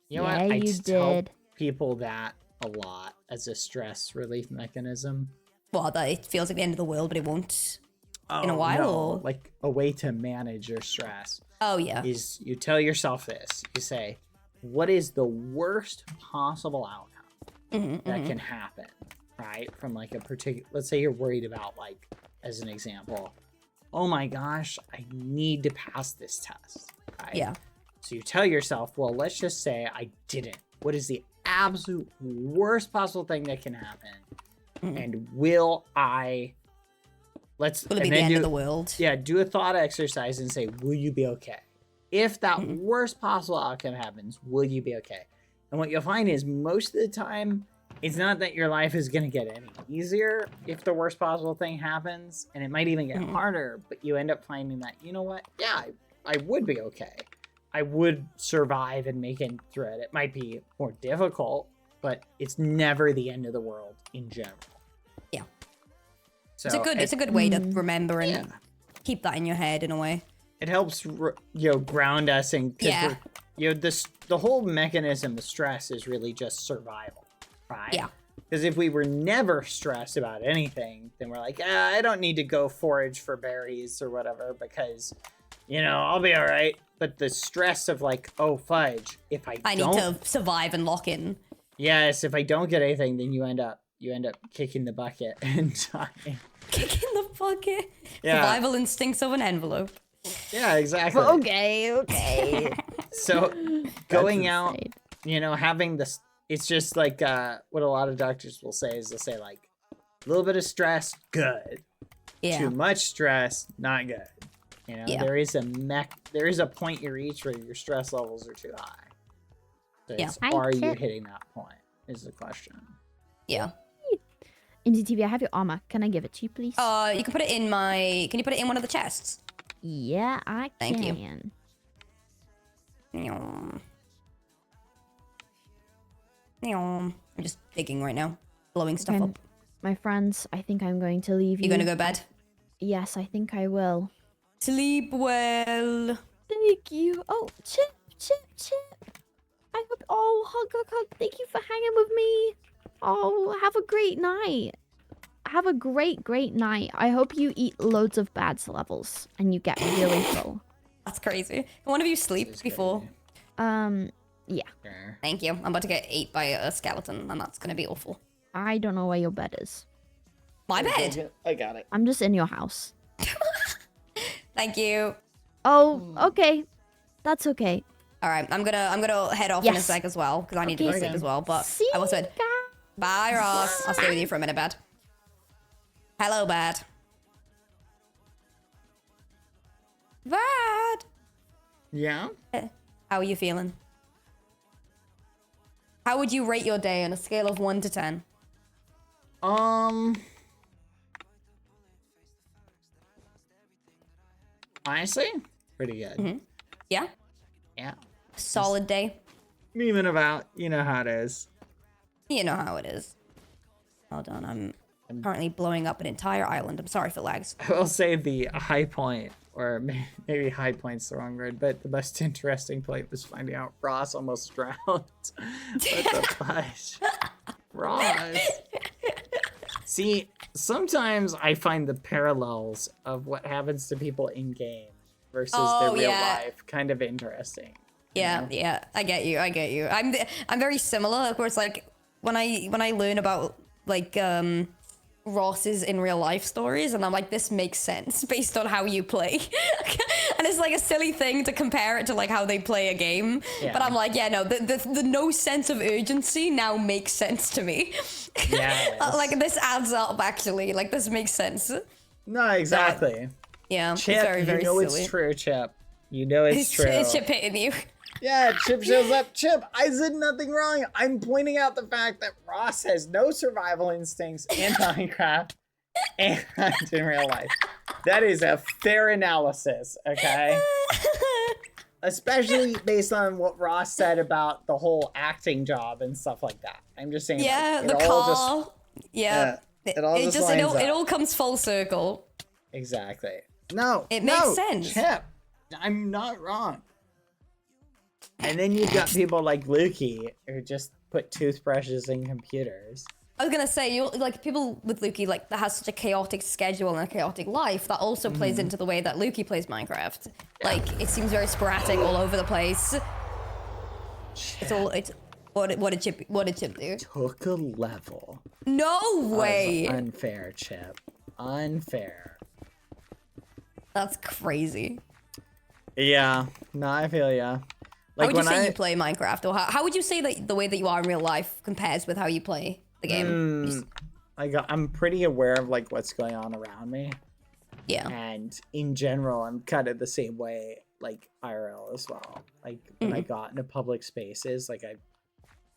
C: You know
G: Yeah,
C: what? I
G: you
C: tell
G: did.
C: people that a lot as a stress relief mechanism.
H: Well, that it feels like the end of the world, but it won't. In a
C: Oh,
H: while,
C: no.
H: or-
C: Like a way to manage your stress
H: Oh, yeah.
C: is you tell yourself this. You say, what is the worst possible outcome that can happen, right? From like a particular, let's say you're worried about, like, as an example, oh my gosh, I need to pass this test, right?
H: Yeah.
C: So you tell yourself, well, let's just say I didn't. What is the absolute worst possible thing that can happen? And will I...
H: Will it
C: and
H: be the
C: then
H: end of the world?
C: Yeah, do a thought exercise and say, will you be okay? If that worst possible outcome happens, will you be okay? And what you'll find is most of the time, it's not that your life is going to get any easier if the worst possible thing happens, and it might even get harder, but you end up finding that, you know what? Yeah, I would be okay. I would survive and make it through it. It might be more difficult, but it's never the end of the world in general.
H: Yeah.
C: So
H: It's a good way to remember and keep that in your head in a way.
C: it helps ground us and
H: Yeah.
C: the whole mechanism of stress is really just survival, right?
H: Yeah.
C: Because if we were never stressed about anything, then we're like, I don't need to go forage for berries or whatever because, I'll be all right. But the stress of like, oh fudge, if I
H: need to survive and lock in.
C: Yes, if I don't get anything, then you end up kicking the bucket and dying.
H: Kicking the bucket.
C: Yeah.
H: Survival instincts of an envelope.
C: Yeah, exactly.
G: Okay.
C: So going
G: That's
C: out,
G: insane.
C: having this, it's just like what a lot of doctors will say is they'll say like a little bit of stress, good.
H: Yeah.
C: Too much stress, not good.
H: Yeah.
C: There is a point you reach where your stress levels are too high. So
H: Yeah.
C: it's,
G: Hi,
C: are you
G: Chip.
C: hitting that point? Is the question.
H: Yeah.
G: MZTV, I have your armor. Can I give it to you, please?
H: You can put it in can you put it in one of the chests?
G: Yeah, I
H: Thank you.
G: can.
H: I'm just digging right now. Blowing stuff
G: Okay.
H: up.
G: My friends, I think I'm going to leave you.
H: You gonna go bed?
G: Yes, I think I will.
H: Sleep well.
G: Thank you. Oh, Chip. I hope. Oh, hug. Thank you for hanging with me. Oh, have a great night. Have a great night. I hope you eat loads of BADS levels and you get really full.
H: That's crazy. Can one of you sleep before?
G: Yeah.
C: Sure.
H: Thank you. I'm about to get ate by a skeleton, and that's gonna be awful.
G: I don't know where your bed is.
H: My bed.
C: I got it.
G: I'm just in your house.
H: Thank you.
G: Oh, okay. That's okay.
H: All right, I'm gonna head off in a
G: Yes.
H: sec as well because I need to
G: Okay.
H: go sleep as well. But
G: See
H: I will say,
G: ya.
H: bye, Ross. I'll stay with you for a minute, Bad. Hello, Bad. Vad?
C: Yeah?
H: How are you feeling? How would you rate your day on a scale of 1 to 10?
C: Honestly, pretty good.
H: Yeah?
C: Yeah.
H: Solid day?
C: Memeing about, you know how it is.
H: You know how it is. Hold on, I'm currently blowing up an entire island. I'm sorry for lags.
C: I will say the high point, or maybe high point's the wrong word, but the most interesting point was finding out Ross almost drowned. What the fudge? Ross. See, sometimes I find the parallels of what happens to people in game versus their real life kind of interesting.
H: Yeah, yeah, I get you. I'm very similar. Of course, like when I learn about like Ross's in real life stories, and I'm like, this makes sense based on how you play. And it's like a silly thing to compare it to like how they play a game.
C: Yeah.
H: But I'm like, yeah, no, the no sense of urgency now makes sense to me.
C: Yes.
H: Like this adds up actually. Like this makes sense.
C: No, exactly.
H: Yeah,
C: Chip,
H: it's very, very
C: you know
H: silly.
C: it's true, Chip. You know it's true.
H: It's Chip hitting you.
C: Yeah, Chip shows up. Chip, I said nothing wrong. I'm pointing out the fact that Ross has no survival instincts in Minecraft and in real life. That is a fair analysis, okay? Especially based on what Ross said about the whole acting job and stuff like that. I'm just saying.
H: Yeah,
C: like,
H: the car. Yeah.
C: It all just lines up.
H: It all comes full circle.
C: Exactly. No.
H: It makes sense.
C: Chip, I'm not wrong. And then you've got people like Lukey who just put toothbrushes in computers.
H: I was gonna say, you like people with Lukey like that has such a chaotic schedule and a chaotic life that also plays into the way that Lukey plays Minecraft. Yeah. Like it seems very sporadic all over the place. It's what did Chip do?
C: Took a level.
H: No way.
C: Unfair, Chip. Unfair.
H: That's crazy.
C: Yeah. No, I feel ya.
H: Like, how would you say you play Minecraft, or how would you say that the way that you are in real life compares with how you play the game?
C: I'm pretty aware of like what's going on around me.
H: Yeah.
C: And in general, I'm kind of the same way, like IRL as well. Like when I got into public spaces, like I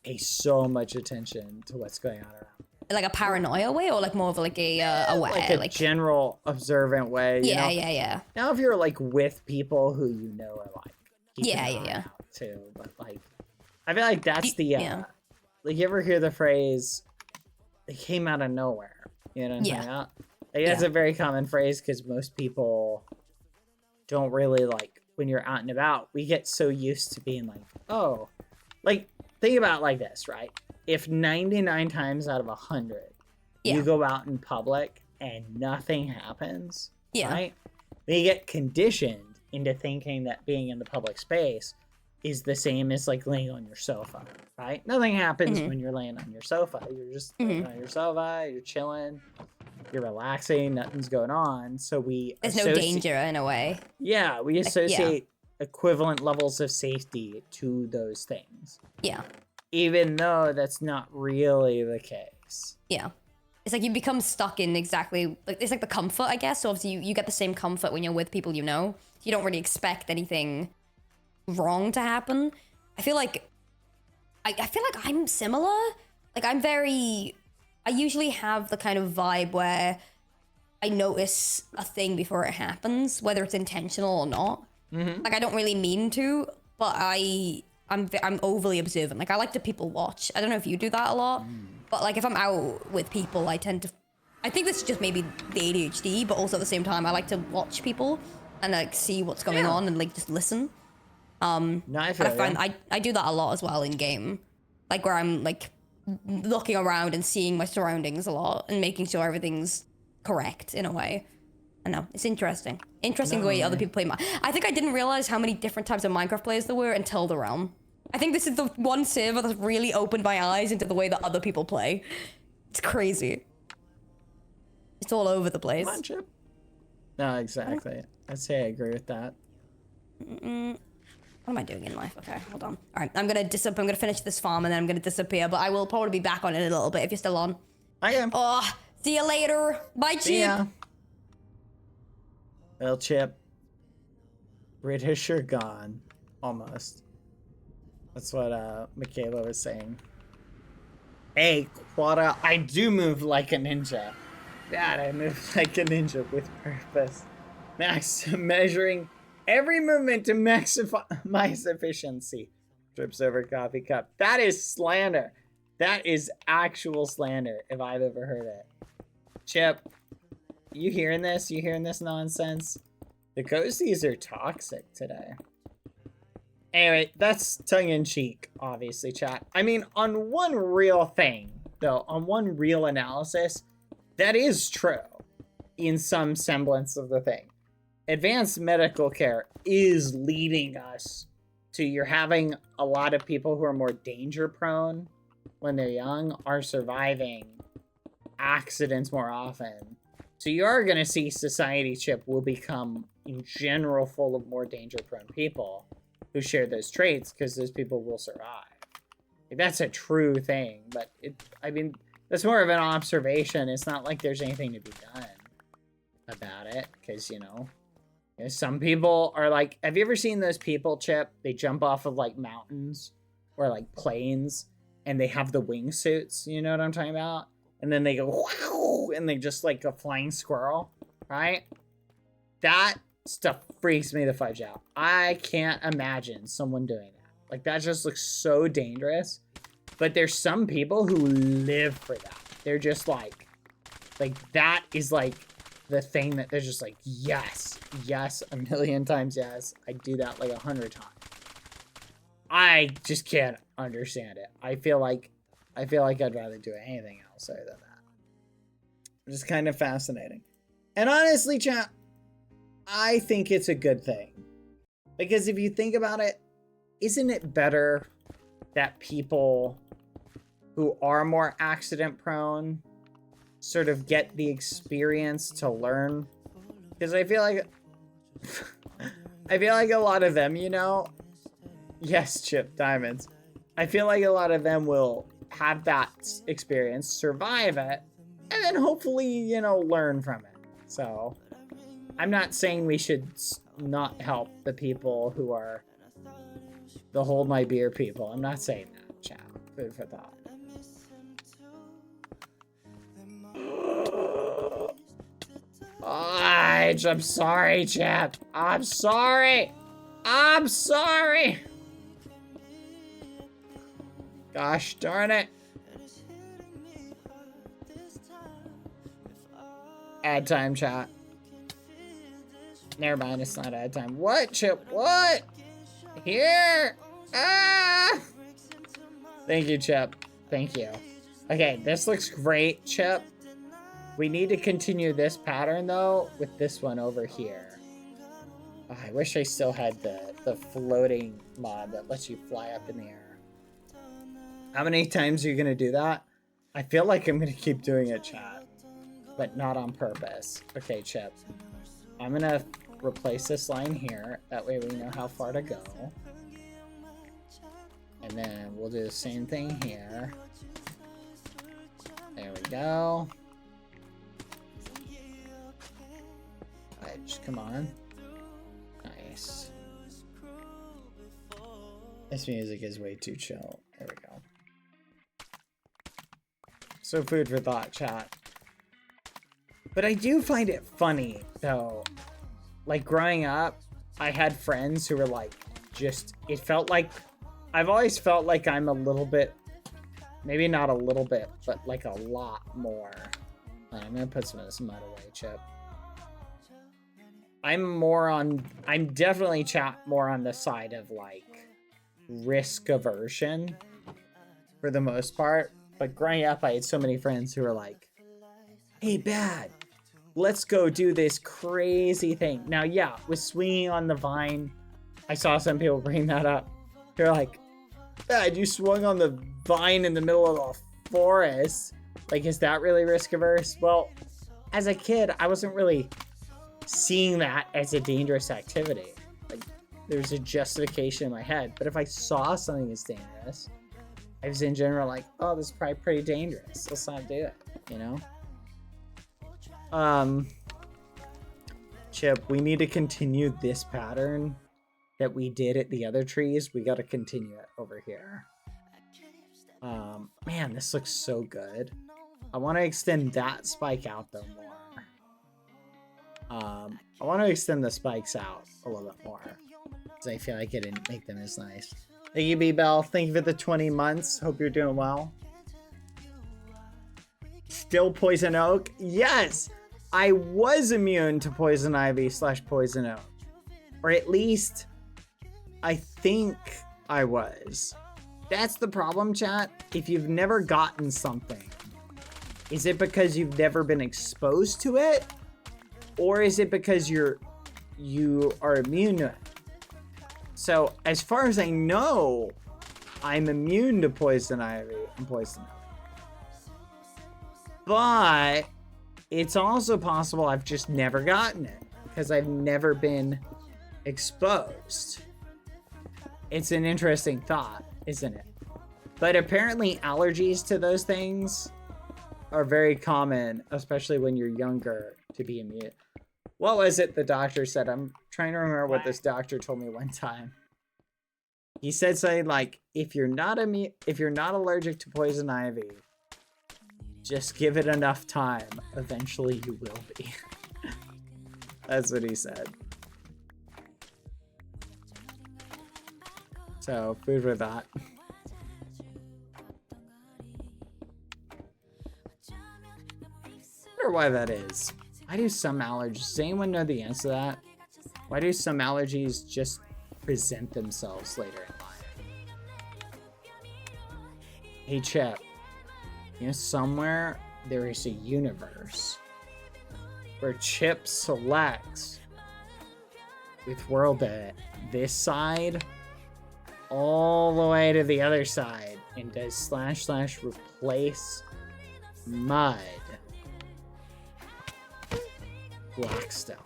C: pay so much attention to what's going on around me.
H: Like a paranoia way, or like more of like a aware,
C: like a general observant way. You know?
H: Yeah.
C: Now, if you're like with people who you know are like.
H: Yeah.
C: Too, but like, I feel like that's the like you ever hear the phrase, "It came out of nowhere." You know what I'm saying? Like, that's a very common phrase because most people don't really like when you're out and about. We get so used to being like, oh, like think about it like this, right? If 99 times out of 100 you go out in public and nothing happens, right? We get conditioned into thinking that being in the public space is the same as like laying on your sofa, right? Nothing happens when you're laying on your sofa. You're just laying on your sofa, you're chilling, you're relaxing, nothing's going on. So there's
H: no danger in a way.
C: Yeah, we associate equivalent levels of safety to those things.
H: Yeah.
C: Even though that's not really the case.
H: Yeah. It's like you become stuck in exactly, like it's like the comfort, I guess. So obviously you get the same comfort when you're with people you know. You don't really expect anything wrong to happen. I feel like I'm similar. Like I usually have the kind of vibe where I notice a thing before it happens, whether it's intentional or not. Like I don't really mean to, but I'm overly observant. Like I like to people watch. I don't know if you do that a lot, but like if I'm out with people, I think this is just maybe the ADHD, but also at the same time, I like to watch people and like see what's going on and like just listen.
C: I
H: do that a lot as well in game, like where I'm like looking around and seeing my surroundings a lot and making sure everything's correct in a way. I know, it's interesting the way other people play. I think I didn't realize how many different types of Minecraft players there were until the realm. I think this is the one server that's really opened my eyes into the way that other people play. It's crazy. It's all over the place.
C: Come on, Chip. No, exactly. I'd say I agree with that.
H: What am I doing in life? Okay, hold on. All right, I'm gonna finish this farm and then I'm gonna disappear. But I will probably be back on in a little bit if you're still on.
C: I am.
H: Oh, see you later. Bye, Chip.
C: See ya. Well, Chip. British are gone. Almost. That's what Michaela was saying. Hey, Quada, I do move like a ninja. God, I move like a ninja with purpose. Measuring every movement to maximize efficiency. Trips over coffee cup. That is slander. That is actual slander, if I've ever heard it. Chip, you hearing this? You hearing this nonsense? The ghosties are toxic today. Anyway, that's tongue-in-cheek, obviously, chat. I mean, on one real thing, though, on one real analysis, that is true in some semblance of the thing. Advanced medical care is leading us to you're having a lot of people who are more danger-prone when they're young are surviving accidents more often. So you are going to see society, Chip, will become, in general, full of more danger-prone people who share those traits because those people will survive. Like, that's a true thing, but I mean, that's more of an observation. It's not like there's anything to be done about it because, you know, some people are like, have you ever seen those people, Chip? They jump off of like mountains or like planes and they have the wingsuits, you know what I'm talking about? And then they go, whoosh, and they just like a flying squirrel, right? That stuff freaks me the fudge out. I can't imagine someone doing that. Like, that just looks so dangerous. But there's some people who live for that. They're just like that is like the thing that they're just like, yes, a million times yes. I do that like 100 times. I just can't understand it. I feel like I'd rather do anything else other than that. It's just kind of fascinating. And honestly, chat, I think it's a good thing. Because if you think about it, isn't it better that people who are more accident prone sort of get the experience to learn? Because I feel like a lot of them, you know, yes, Chip, diamonds. I feel like a lot of them will have that experience, survive it, and then hopefully, you know, learn from it. So I'm not saying we should not help the people who are the hold my beer people. I'm not saying that, chat. Food for thought. I'm sorry, chat. I'm sorry. Gosh darn it. Ad time, chat. Never mind, it's not ad time. What, Chip? What? Here! Ah! Thank you, Chip. Thank you. Okay, this looks great, Chip. We need to continue this pattern, though, with this one over here. Oh, I wish I still had the floating mod that lets you fly up in the air. How many times are you going to do that? I feel like I'm going to keep doing it, chat. But not on purpose. Okay, Chip. I'm going to replace this line here. That way we know how far to go. And then we'll do the same thing here. There we go. Alright, just come on. Nice. This music is way too chill. There we go. So food for thought, chat. But I do find it funny, though. Like, growing up, I had friends who were like, it felt like, I've always felt like I'm a little bit, maybe not a little bit, but like a lot more. I'm gonna put some of this mud away, Chip. I'm definitely, chat, more on the side of like risk aversion for the most part. But growing up, I had so many friends who were like, hey, Bad, let's go do this crazy thing. Now, yeah, with swinging on the vine, I saw some people bring that up. They're like, Bad, you swung on the vine in the middle of a forest. Like, is that really risk averse? Well, as a kid, I wasn't really seeing that as a dangerous activity. Like, there's a justification in my head. But if I saw something as dangerous, I was in general like, oh, this is probably pretty dangerous. Let's not do it, you know? Chip, we need to continue this pattern that we did at the other trees, we got to continue it over here. Man, this looks so good. I want to extend that spike out though more. I want to extend the spikes out a little bit more because I feel like I didn't make them as nice. Thank you, B-Bell. Thank you for the 20 months. Hope you're doing well. Still poison oak? Yes! I was immune to poison ivy / poison oak. Or at least, I think I was. That's the problem, chat. If you've never gotten something, is it because you've never been exposed to it? Or is it because you are immune to it? So, as far as I know, I'm immune to poison ivy and poison oak. But it's also possible I've just never gotten it because I've never been exposed. It's an interesting thought, isn't it? But apparently allergies to those things are very common, especially when you're younger, to be immune. What was it the doctor said? I'm trying to remember what this doctor told me one time. He said something like, if you're not allergic to poison ivy, just give it enough time. Eventually you will be. That's what he said. So, food for thought. I wonder why that is. Why do some allergies... Does anyone know the answer to that? Why do some allergies just present themselves later in life? Hey, Chip. You know, somewhere there is a universe where Chip selects with world at this side all the way to the other side and does / replace mud Blackstone.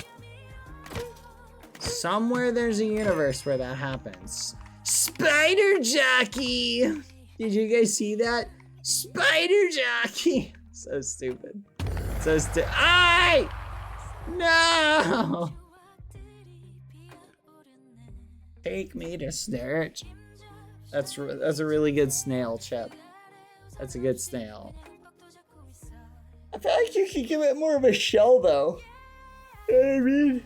C: Somewhere there's a universe where that happens. Spider Jockey! Did you guys see that? Spider Jockey! So stupid. So stupid. Ay! No! Take me to Snurch. That's a really good snail, Chip. That's a good snail. I feel like you could give it more of a shell, though. You know what I mean?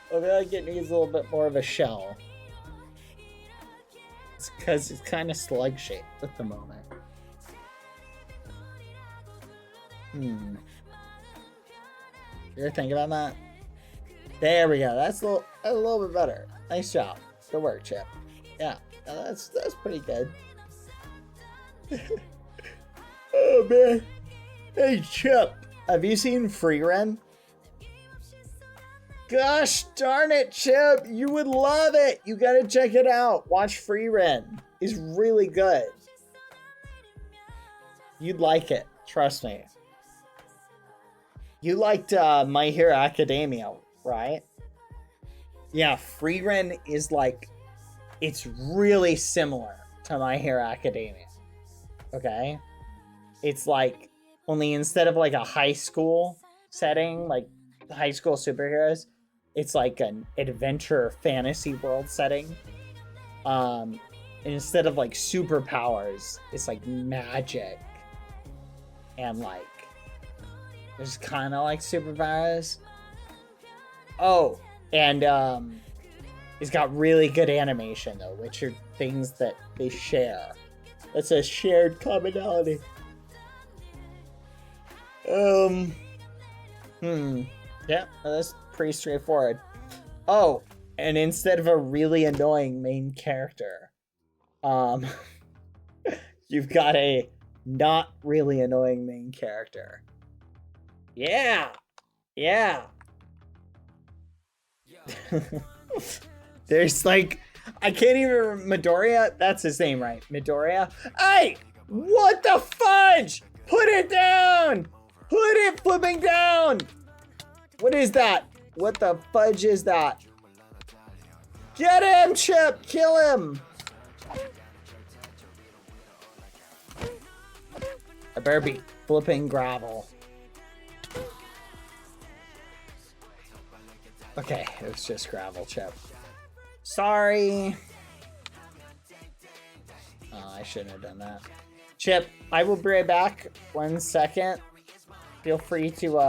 C: I feel like it needs a little bit more of a shell. It's because it's kind of slug-shaped at the moment. You ever think about that? There we go. That's a little bit better. Nice job. Good work, Chip. Yeah, that's pretty good. Oh man. Hey Chip, have you seen Free Ren? Gosh darn it, Chip, you would love it. You gotta check it out. Watch Free Ren. It's really good. You'd like it. Trust me. You liked My Hero Academia, right? Yeah, Free Ren is like, it's really similar to My Hero Academia. Okay? It's like, only instead of like a high school setting, like high school superheroes, it's like an adventure fantasy world setting. And instead of like superpowers, it's like magic. And like, there's kind of like superpowers. Oh, and it's got really good animation though, which are things that they share. It's a shared commonality. Yeah, that's pretty straightforward. Oh, and instead of a really annoying main character, you've got a not really annoying main character. Yeah. There's like, I can't even, Midoriya? That's his name, right? Midoriya? Hey! What the fudge? Put it down! Put it flipping down! What is that? What the fudge is that? Get him, Chip! Kill him! I better be flipping gravel. Okay, it was just gravel, Chip. Sorry. Oh, I shouldn't have done that. Chip, I will be right back. 1 second. Feel free to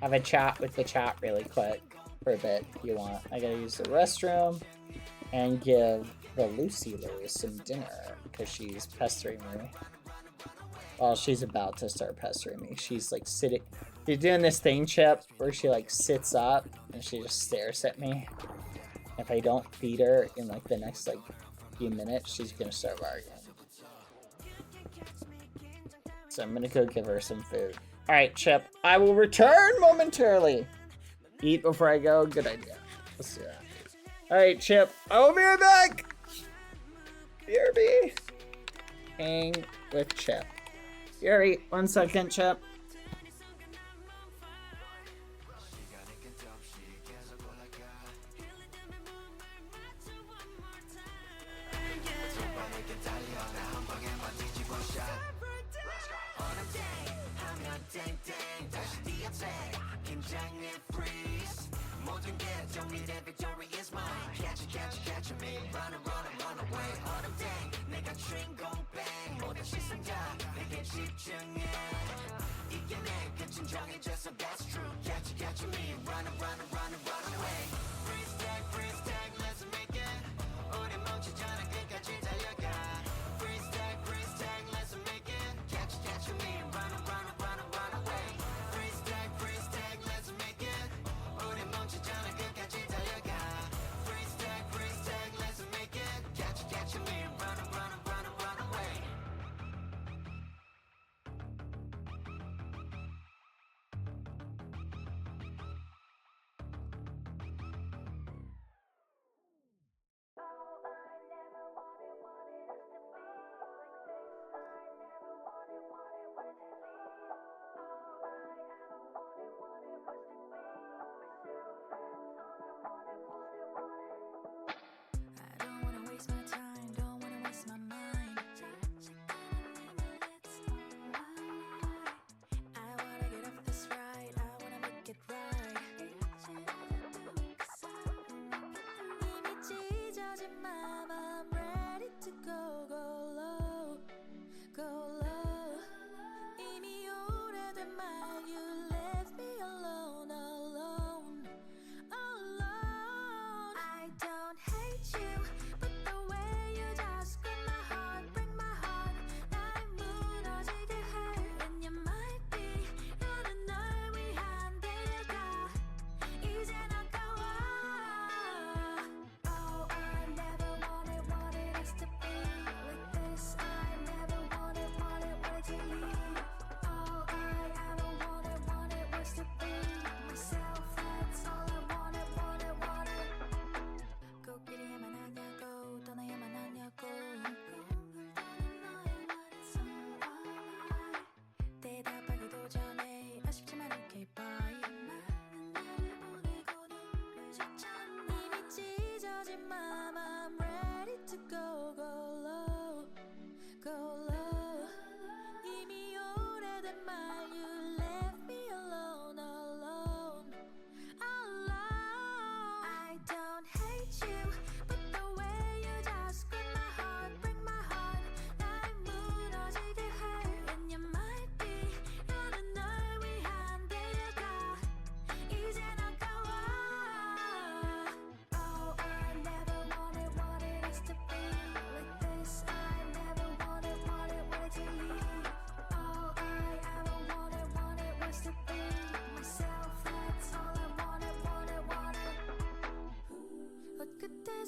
C: have a chat with the chat really quick for a bit if you want. I gotta use the restroom and give the Lucy Lou some dinner because she's pestering me. Well, she's about to start pestering me. She's like sitting. She's doing this thing, Chip, where she like sits up and she just stares at me. If I don't feed her in like the next like few minutes, she's gonna start barking. So I'm gonna go give her some food. All right, Chip, I will return momentarily. Eat before I go. Good idea. Let's do that. All right, Chip, I will be right back. BRB. Hang with Chip. BRB. 1 second, Chip.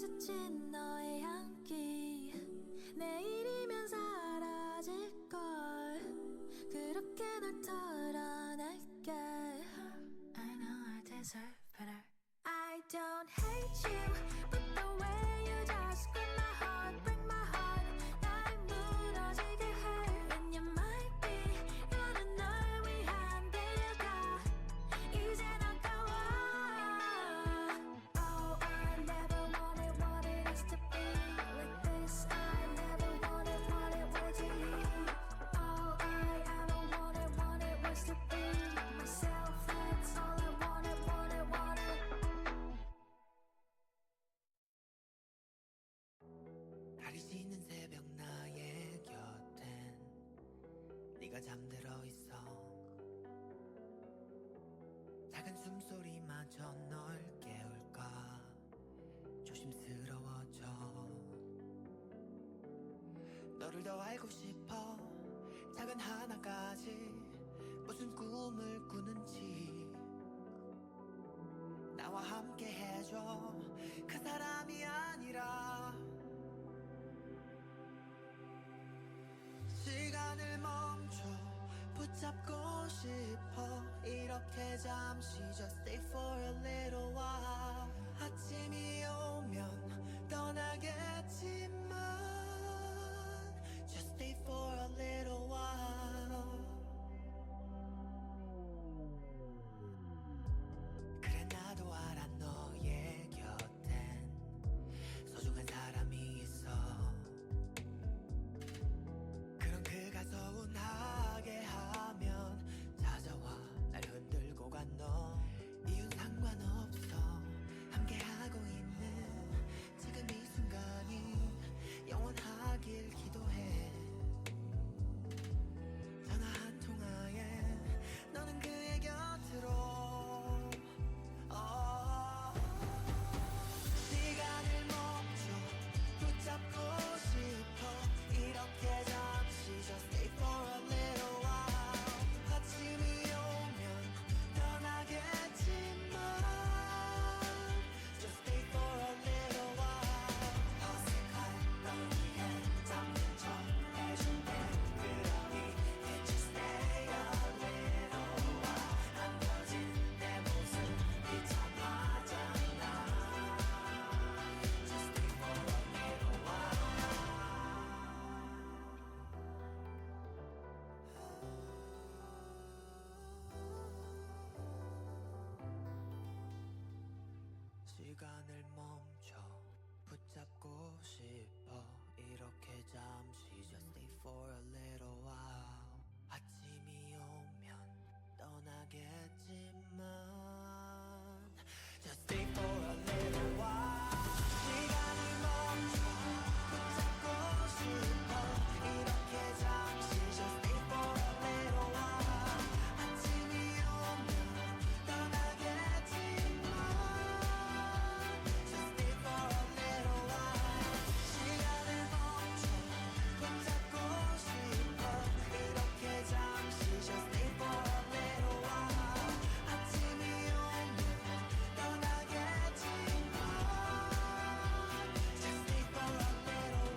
B: 스친 너의 향기 내일이면 사라질걸 그렇게 널 털어낼게 I know I deserve better I don't hate you but the way you just grip my heart break my heart 날 무너지게 해 And you might be 나는 널 위한 데려가 이젠 아까워 Oh I never wanted what it is 가리지는 새벽 나의 곁엔 네가 잠들어 있어. 작은 숨소리마저 널 깨울까 조심스러워져. 너를 더 알고 싶어. 작은 하나까지 무슨 꿈을 꾸는지 나와 함께 해줘. 그 사람이 아니라 시간을 멈춰 붙잡고 싶어. 이렇게 잠시 just stay for a little while. 아침이 오면 떠나겠지만 just stay for a little while. 그래 나도 알아 너의 곁엔 소중한 사람이 있어. 그런 그가 서운하게 하면 찾아와 날 흔들고 간 너. 이유는 상관없어. 함께하고 있는 지금 이 순간이 영원하길 기도해. 전화 한 통화에 너는 그의 곁으로 시간을 멈춰 붙잡고 싶어. 이렇게 잠시 just stay for a little while. 아침이 오면 떠나겠지만 just stay for a little while. 어색한 너에게 잠든 척 해줄게. 그러니 can't you stay a little while. 안겨진 내 모습이 참 맞았나. Just stay for a little while. 시간을 멈춰 붙잡고 싶어. 이렇게 잠시 just stay for a little while. 아침이 오면 떠나겠지만 just stay for a little while. 시간을 멈춰 붙잡고 싶어. 이렇게 잠시 just stay for a little while. 아침이 오면 떠나겠지만 just stay for a little while. 시간을 멈춰 붙잡고 싶어. 이렇게 잠시 just stay for a little while. 아침이 오면 떠나겠지만 just stay for a little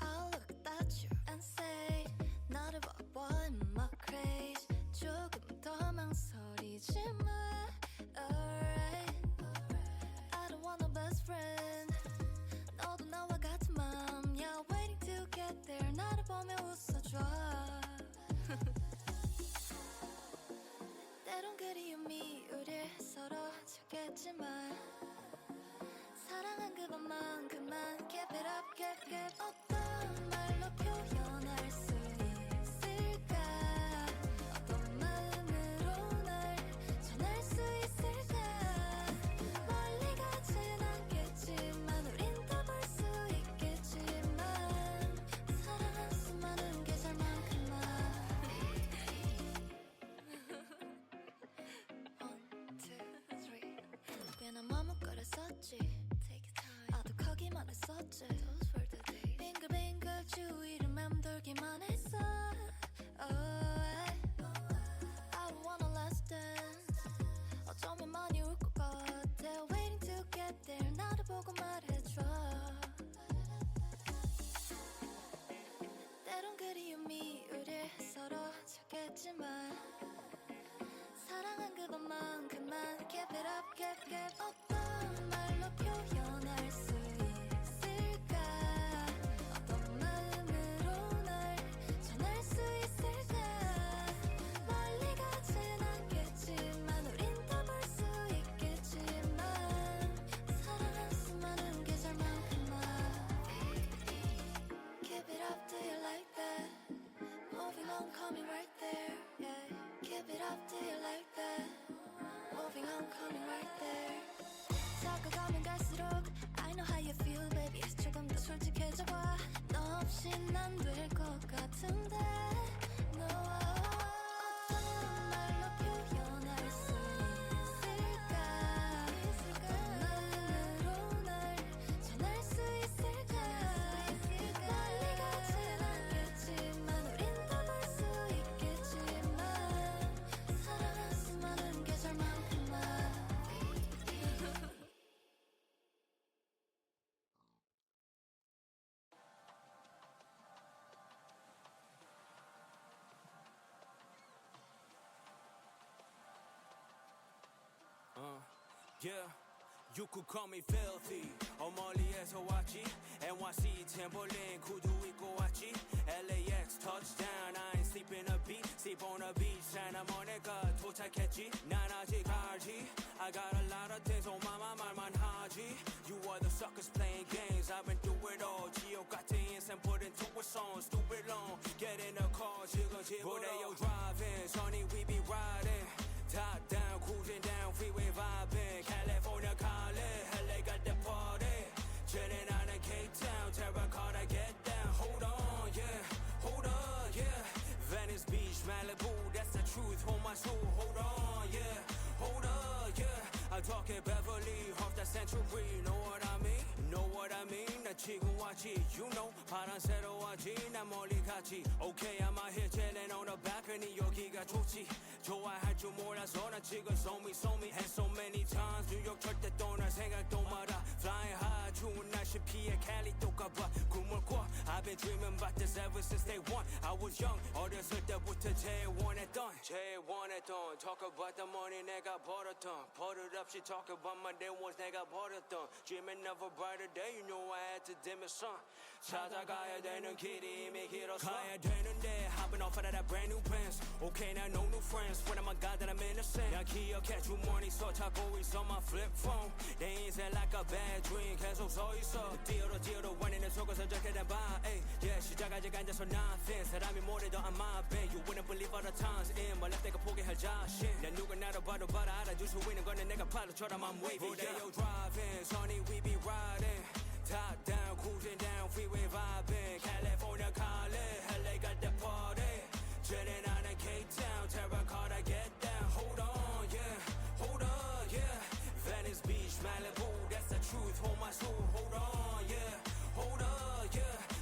I: I'll look at you and say 나를 봐봐 in my craze. 조금 더 망설이지 마. Alright, I don't want a best friend. 너도 나와 같은 맘이야. Waiting to get there. 나를 보며 웃어줘. 때론 그리움이 우릴 서로 찾겠지만 사랑한 그것만큼만 keep it up, keep it. 어떤 말로 표현할 수 있을까? 어떤 마음으로 널 전할 수 있을까? 멀리 가진 않겠지만 우린 더 볼 수 있겠지만 사랑한 수많은 계절만큼만 One, two, three. 꽤나 머뭇거렸었지. 아득하기만 했었지. Those were the days. 빙글빙글 주위를 맴돌기만 했어. Oh, I don't wanna last dance. 어쩌면 많이 울 것 같아. Waiting to get there. 나를 보고 말해줘. 때론 그리움이 우릴 서로 찾겠지만 사랑한 그것만큼만 keep it up, keep it. 어떤 말로 표현할 수 있을까? 어떤 마음으로 널 전할 수 있을까? 멀리 가진 않겠지만 우린 더 볼 수 있겠지만 up, do you like that? Moving on, coming right there. 다가가면 갈수록 I know how you feel, baby. 조금 더 솔직해져 봐. 너 없인 안 될 것 같은데. No. 어떤 말로 표현할 수 있을까? 눈으로 널 전할 수 있을까? 멀리 가진 않겠지만 우린 더 볼 수 있겠지만 사랑할 수많은 계절만큼만.
B: Yeah, you could call me filthy. 멀리에서 왔지. NYC Timberland 구두 입고 왔지. LAX touchdown. I ain't sleeping a beat. Sleep on a beach. 사나머니까 도착했지. 난 아직 알지. I got a lot of things on my mind. 말만 하지. You are the suckers playing games. I've been through it all. 지옥 같은 인생 put into a song. Stupid long. Get in the car. 지금 집으로. Rodeo driving. Sonny, we be riding. Top down, cruising down, freeway vibing. California calling, LA got the party. Chilling out in Cape Town, terracotta get down. Hold on, yeah, hold on, yeah. Venice Beach, Malibu, that's the truth. Hold my soul, hold on, yeah, hold on, yeah. I'm talking Beverly, off the Century. Know what I mean? Know what I mean? 나 지금 왔지, you know. 파란새로 왔지, 난 멀리 갔지. Okay, I'm out here chilling on the balcony. 여기가 좋지. 좋아할 줄 몰라서 난 지금 so me and so many times 뉴욕 절대 떠날 생각도 마라. Flying high, 추운 날씨 피해 캘리 또 가봐. 꿈을 꿔, I've been dreaming about this ever since day one. I was young, 어렸을 때부터 제일 원했던 Talk about the money 내가 벌었던. 버릇 없이 talk about my day ones 내가 버렸던. Dreaming of a brighter day, you know I had to dim it sun. 찾아가야 되는 길이 이미 길었어. 가야 되는데 hopping off of that brand new pants. Okay, now no new friends. When I'm a god that I'm innocent. 야 기억해 주머니 서 찾고 있어 my flip phone. 내 인생 like a bad dream 계속 서 있어. 뛰어로 원인을 속아서 적게 돼봐. Yeah, 시작 아직 앉아서 nothing. 사람이 뭐래도 I'm my bad. You wouldn't believe all the times in my life 내가 포기할 자신. 난 누가 나를 봐도 알아줄 수 있는 거는 내가 파도처럼 I'm wavy. Rodeo driving, Sonny we be riding. Top down, cruising down, freeway vibing. California calling, LA got the party. Chilling out in Cape Town, terracotta get down. Hold on, yeah. Venice Beach, Malibu, that's the truth. Hold my soul, hold on, yeah.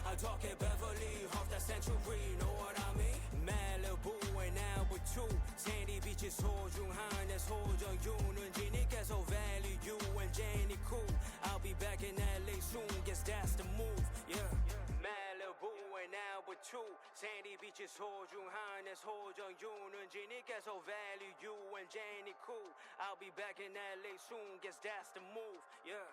B: I'm talking Beverly, off the Century. Know what I mean? Malibu and Albert too. Sandy Beach is 소중한 내 소정. 유는진이 계속 value you and Jenny cool. I'll be back in LA soon. Guess that's the move, yeah. Malibu and Albert too. Sandy Beach is 소중한 내 소정. 유는진이 계속 value you and Jenny cool. I'll be back in LA soon. Guess that's the move, yeah.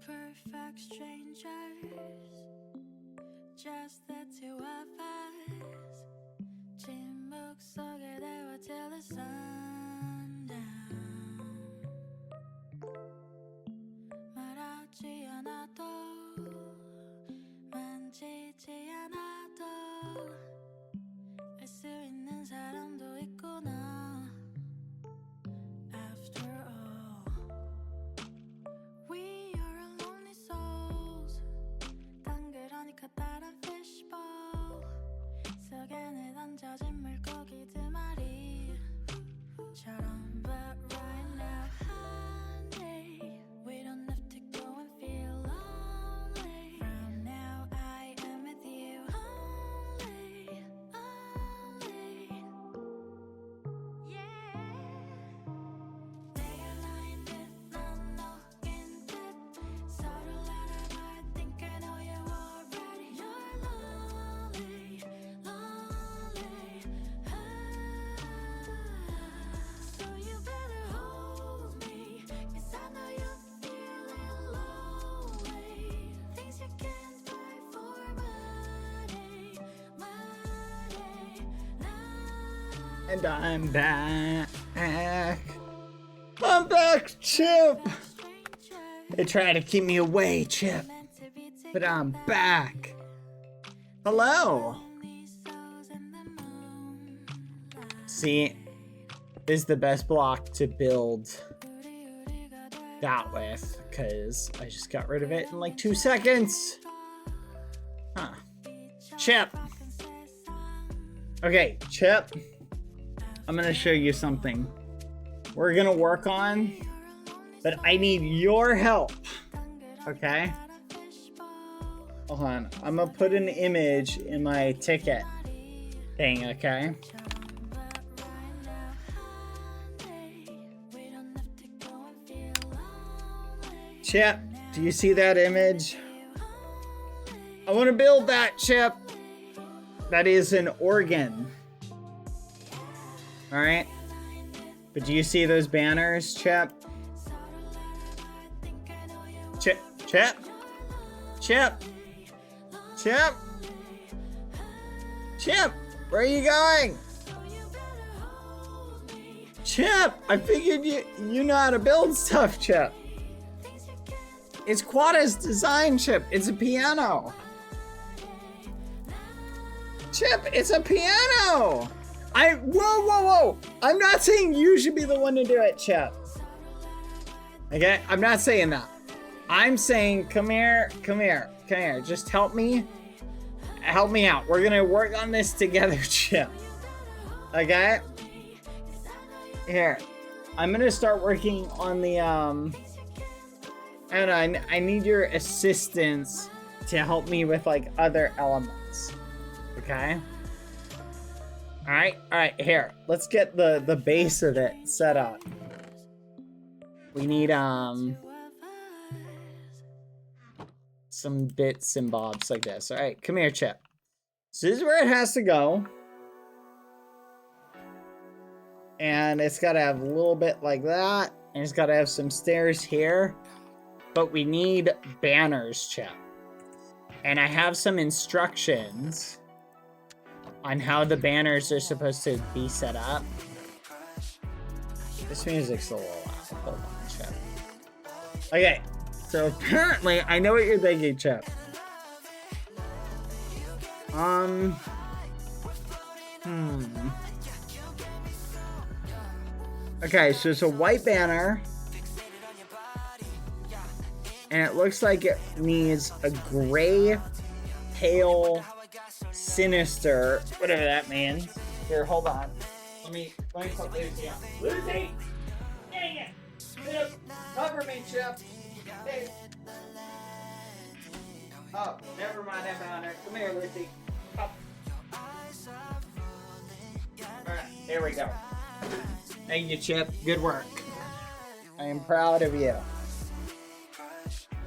I: Perfect strangers, just the two of us. 침묵 속에 대화 till the sun down. 말하지 않아도 만지지 않아도 알 수 있는 사람도 있구나. After all, we are lonely souls. 덩그러니까 다른 fishbowl 속에 내 던져진 물고기들 말이처럼. But right now, honey, we don't have to go and feel lonely. From now I am with you only. Yeah. 내가 나인 듯 넌 너인 듯 서로 알아봐. I think I know you already. You're lonely. So you better hold me.
C: And I'm back. I'm back, Chip. They try to keep me away, Chip. But I'm back. Hello. See, this is the best block to build that with, because I just got rid of it in like 2 seconds. Huh. Chip. Okay, Chip. I'm gonna show you something we're gonna work on, but I need your help. Okay? Hold on. I'm gonna put an image in my ticket thing, okay? Chip, do you see that image? I want to build that, Chip. That is an organ. All right. But do you see those banners, Chip? Chip, Chip, Chip, Chip, Chip, where are you going? Chip, I figured you know how to build stuff, Chip. It's Quada's design, Chip. It's a piano. Chip, it's a piano. Whoa. I'm not saying you should be the one to do it, Chip. Okay, I'm not saying that. I'm saying, come here. Just help me out. We're gonna work on this together, Chip. Okay? Here, I'm gonna start working on the, and I need your assistance to help me with like other elements. Okay? Alright, here. Let's get the base of it set up. We need some bits and bobs like this. Alright, come here, Chip. So this is where it has to go. And it's gotta have a little bit like that. And it's gotta have some stairs here. But we need banners, Chip. And I have some instructions on how the banners are supposed to be set up. This music's a little loud. Hold on, Chip. Okay, so apparently I know what you're thinking, Chip. Okay, so it's a white banner. And it looks like it needs a gray, pale, sinister, whatever that means. Here, hold on. Let me put Lucy on. Lucy! Dang it! Cover me, Chip. Hey. Oh, never mind about her. Come here, Lucy. Up. Alright, here we go. Thank you, Chip. Good work. I am proud of you.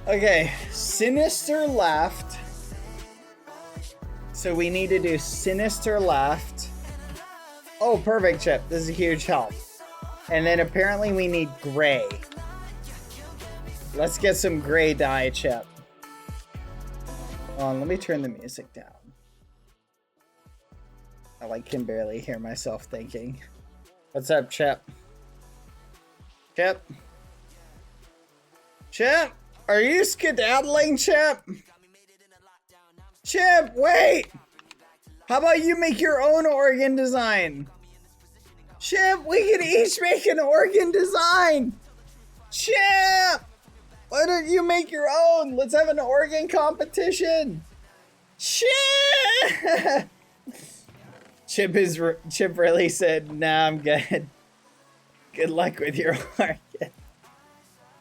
C: Okay, sinister left. So we need to do sinister left. Oh, perfect, Chip. This is a huge help. And then apparently we need gray. Let's get some gray dye, Chip. Hold on, let me turn the music down. I can barely hear myself thinking. What's up, Chip? Chip? Chip? Are you skedaddling, Chip? Chip, wait! How about you make your own organ design? Chip, we can each make an organ design! Chip! Why don't you make your own? Let's have an organ competition! Chip! Chip really said, nah, I'm good. Good luck with your organ.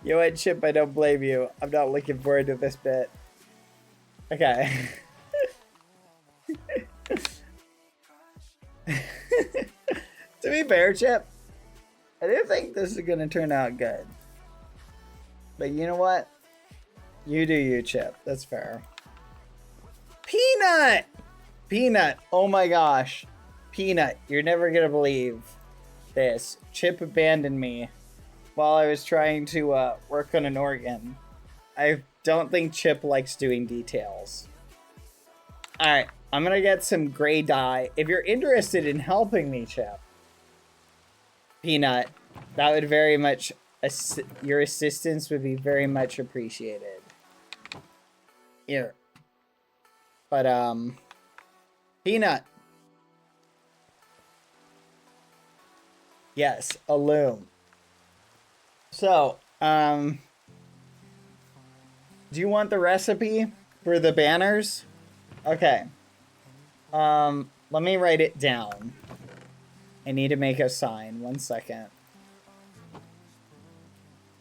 C: You know what, Chip? I don't blame you. I'm not looking forward to this bit. Okay. To be fair, Chip, I do think this is going to turn out good. But you know what? You do you, Chip. That's fair. Peanut! Peanut. Oh my gosh. Peanut. You're never going to believe this. Chip abandoned me while I was trying to work on an organ. I don't think Chip likes doing details. Alright, I'm gonna get some gray dye. If you're interested in helping me, Chip, Peanut, that would very much, your assistance would be very much appreciated. Here. But, Peanut. Yes, a loom. So, do you want the recipe for the banners? Okay. Let me write it down. I need to make a sign. 1 second.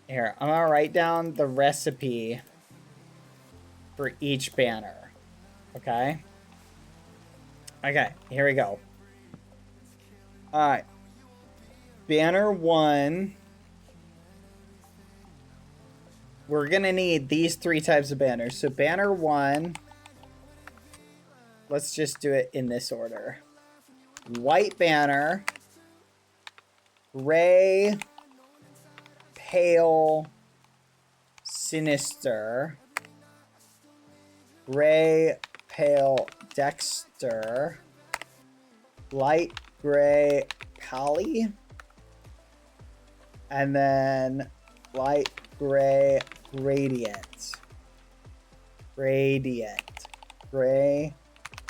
C: Here, I'm gonna write down the recipe for each banner. Okay? Okay, here we go. Alright. Banner 1. We're gonna need these 3 types of banners. So banner 1. Let's just do it in this order. White banner. Gray. Pale. Sinister. Gray. Pale. Dexter. Light gray. Pally. And then light gray. Radiant. Radiant. Gray.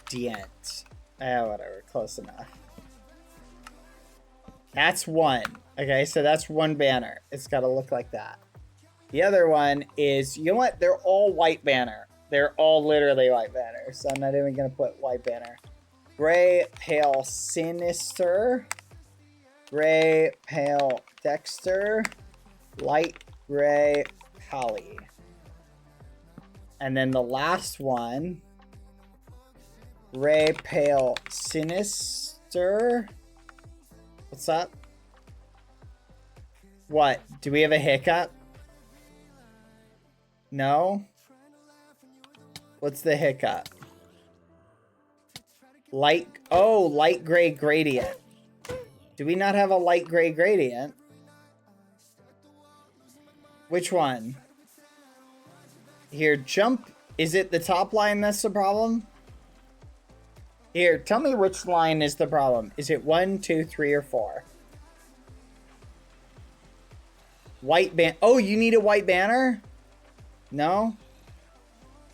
C: Dient. Whatever. Close enough. That's 1. Okay, so that's 1 banner. It's got to look like that. The other one is, you know what? They're all white banner. They're all literally white banner. So I'm not even going to put white banner. Gray, pale, sinister. Gray, pale, Dexter. Light gray, Pally. And then the last one. Gray, pale, sinister. What's up? What? Do we have a hiccup? No? What's the hiccup? Light gray gradient. Do we not have a light gray gradient? Which one? Here, jump. Is it the top line that's the problem? Here, tell me which line is the problem. Is it 1, 2, 3, or 4? White ban. Oh, you need a white banner? No?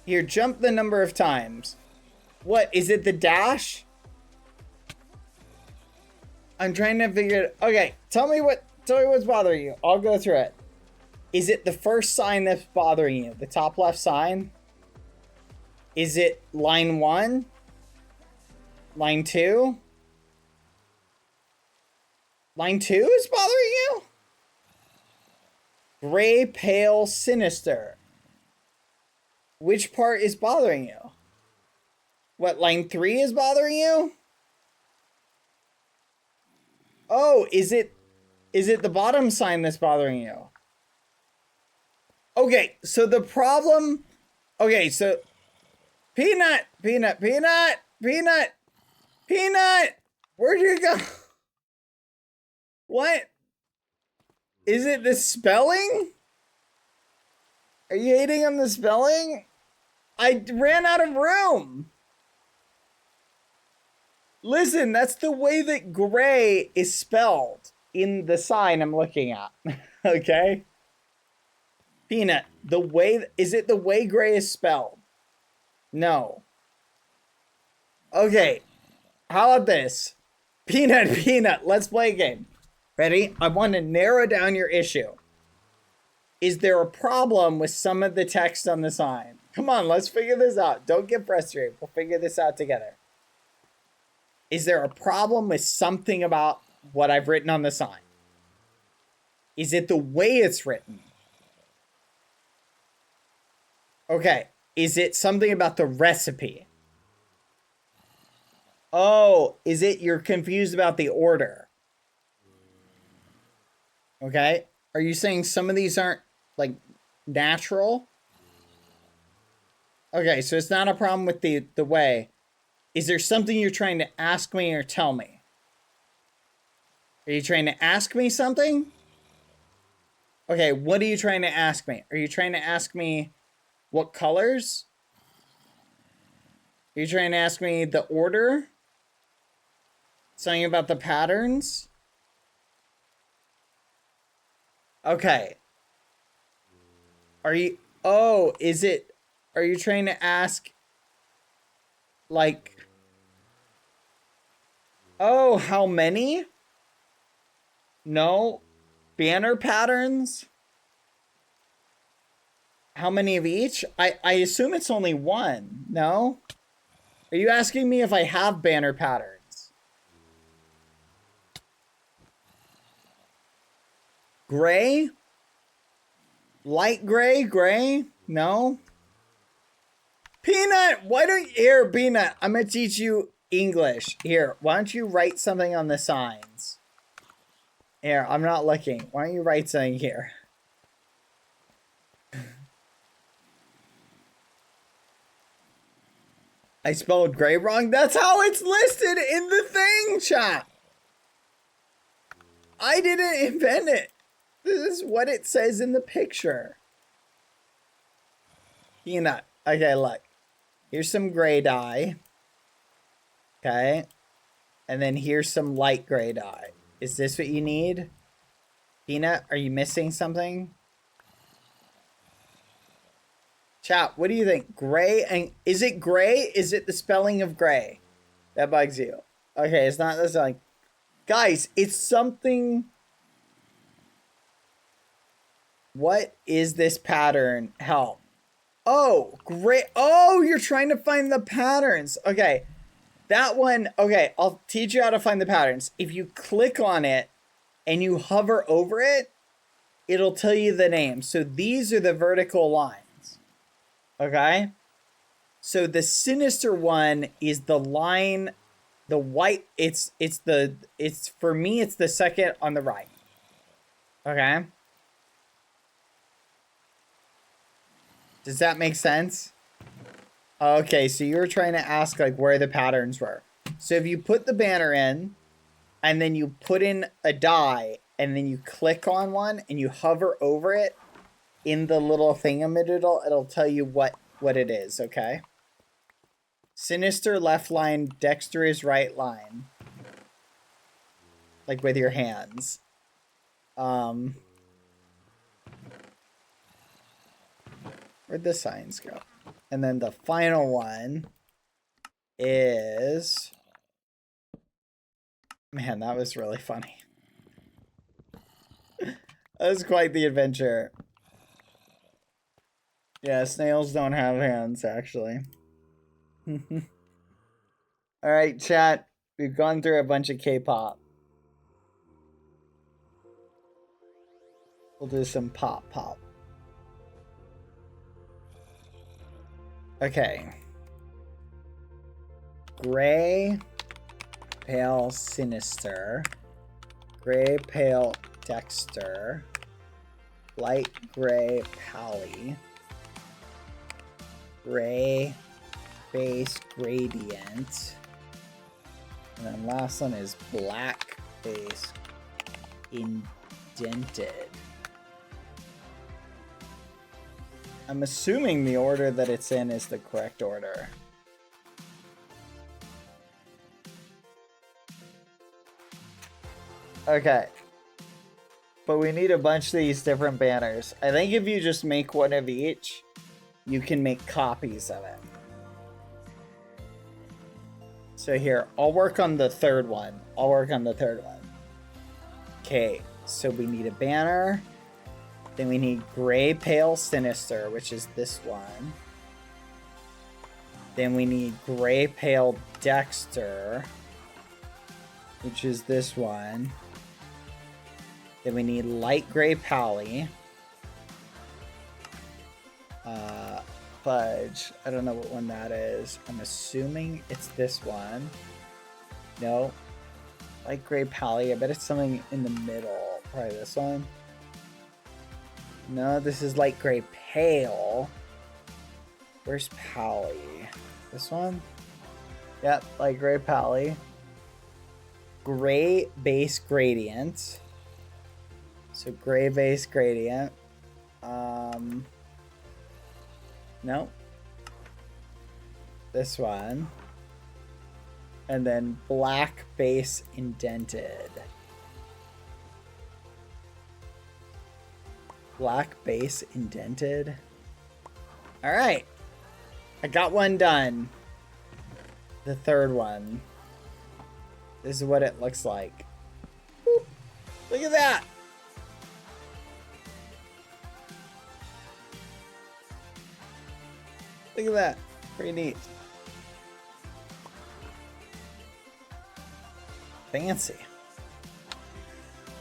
C: Here, jump the number of times. What? Is it the dash? I'm trying to figure it. Okay, tell me what's bothering you. I'll go through it. Is it the first sign that's bothering you? The top left sign? Is it line 1? Line 2? Line 2 is bothering you? Gray, pale, sinister. Which part is bothering you? What, line 3 is bothering you? Oh, is it the bottom sign that's bothering you? Okay, so the problem... Okay, so... Peanut! Where'd you go? What? Is it the spelling? Are you hating on the spelling? I ran out of room. Listen, that's the way that gray is spelled in the sign I'm looking at. Okay? Peanut, is it the way gray is spelled? No. Okay. How about this? Peanut, let's play a game. Ready? I want to narrow down your issue. Is there a problem with some of the text on the sign? Come on, let's figure this out. Don't get frustrated. We'll figure this out together. Is there a problem with something about what I've written on the sign? Is it the way it's written? Okay. Is it something about the recipe? Oh, is it you're confused about the order? Okay. Are you saying some of these aren't, like, natural? Okay, so it's not a problem with the way. Is there something you're trying to ask me or tell me? Are you trying to ask me something? Okay, what are you trying to ask me? Are you trying to ask me what colors? Are you trying to ask me the order? Something about the patterns? Okay. Are you... Oh, is it... Are you trying to ask... Like... Oh, how many? No. Banner patterns? How many of each? I assume it's only one. No? Are you asking me if I have banner patterns? Gray? Light gray? Gray? No? Peanut! Why don't you... Here, Peanut. I'm gonna teach you English. Here, why don't you write something on the signs? Here, I'm not looking. Why don't you write something here? I spelled gray wrong? That's how it's listed in the thing, chat! I didn't invent it. This is what it says in the picture. Peanut. Okay, look. Here's some gray dye. Okay. And then here's some light gray dye. Is this what you need? Peanut, are you missing something? Chat, what do you think? Gray and... Is it gray? Is it the spelling of gray that bugs you? Okay, it's not this like... Guys, it's something... What is this pattern? Help. Oh, great. Oh, you're trying to find the patterns. Okay. That one, okay, I'll teach you how to find the patterns. If you click on it and you hover over it, it'll tell you the name. So these are the vertical lines. Okay? So the sinister one is the line, the white, it's for me, it's the second on the right. Okay? Does that make sense? Okay, so you were trying to ask like where the patterns were. So if you put the banner in and then you put in a die and then you click on one and you hover over it in the little thingamadoodle, it'll tell you what it is, okay? Sinister left line, Dexter is right line. Like with your hands. Where'd the signs go? And then the final one is... Man, that was really funny. That was quite the adventure. Yeah, snails don't have hands, actually. Alright, chat. We've gone through a bunch of K-pop. We'll do some pop. Okay. Gray, pale, sinister. Gray, pale, Dexter. Light gray, Pally. Gray, base, gradient. And then last one is black, base, indented. I'm assuming the order that it's in is the correct order. Okay. But we need a bunch of these different banners. I think if you just make one of each, you can make copies of it. So here, I'll work on the third one. Okay, so we need a banner. Then we need gray pale sinister, which is this one. Then we need gray pale Dexter, which is this one. Then we need light gray Pally. Fudge. I don't know what one that is. I'm assuming it's this one. No. Light gray Pally. I bet it's something in the middle. Probably this one. No, this is light gray pale. Where's Pally? This one? Yep, light gray Pally. Gray base gradient. So gray base gradient. No. This one. And then black base indented. Black base indented. Alright. I got one done. The third one. This is what it looks like. Boop. Look at that! Look at that. Pretty neat. Fancy.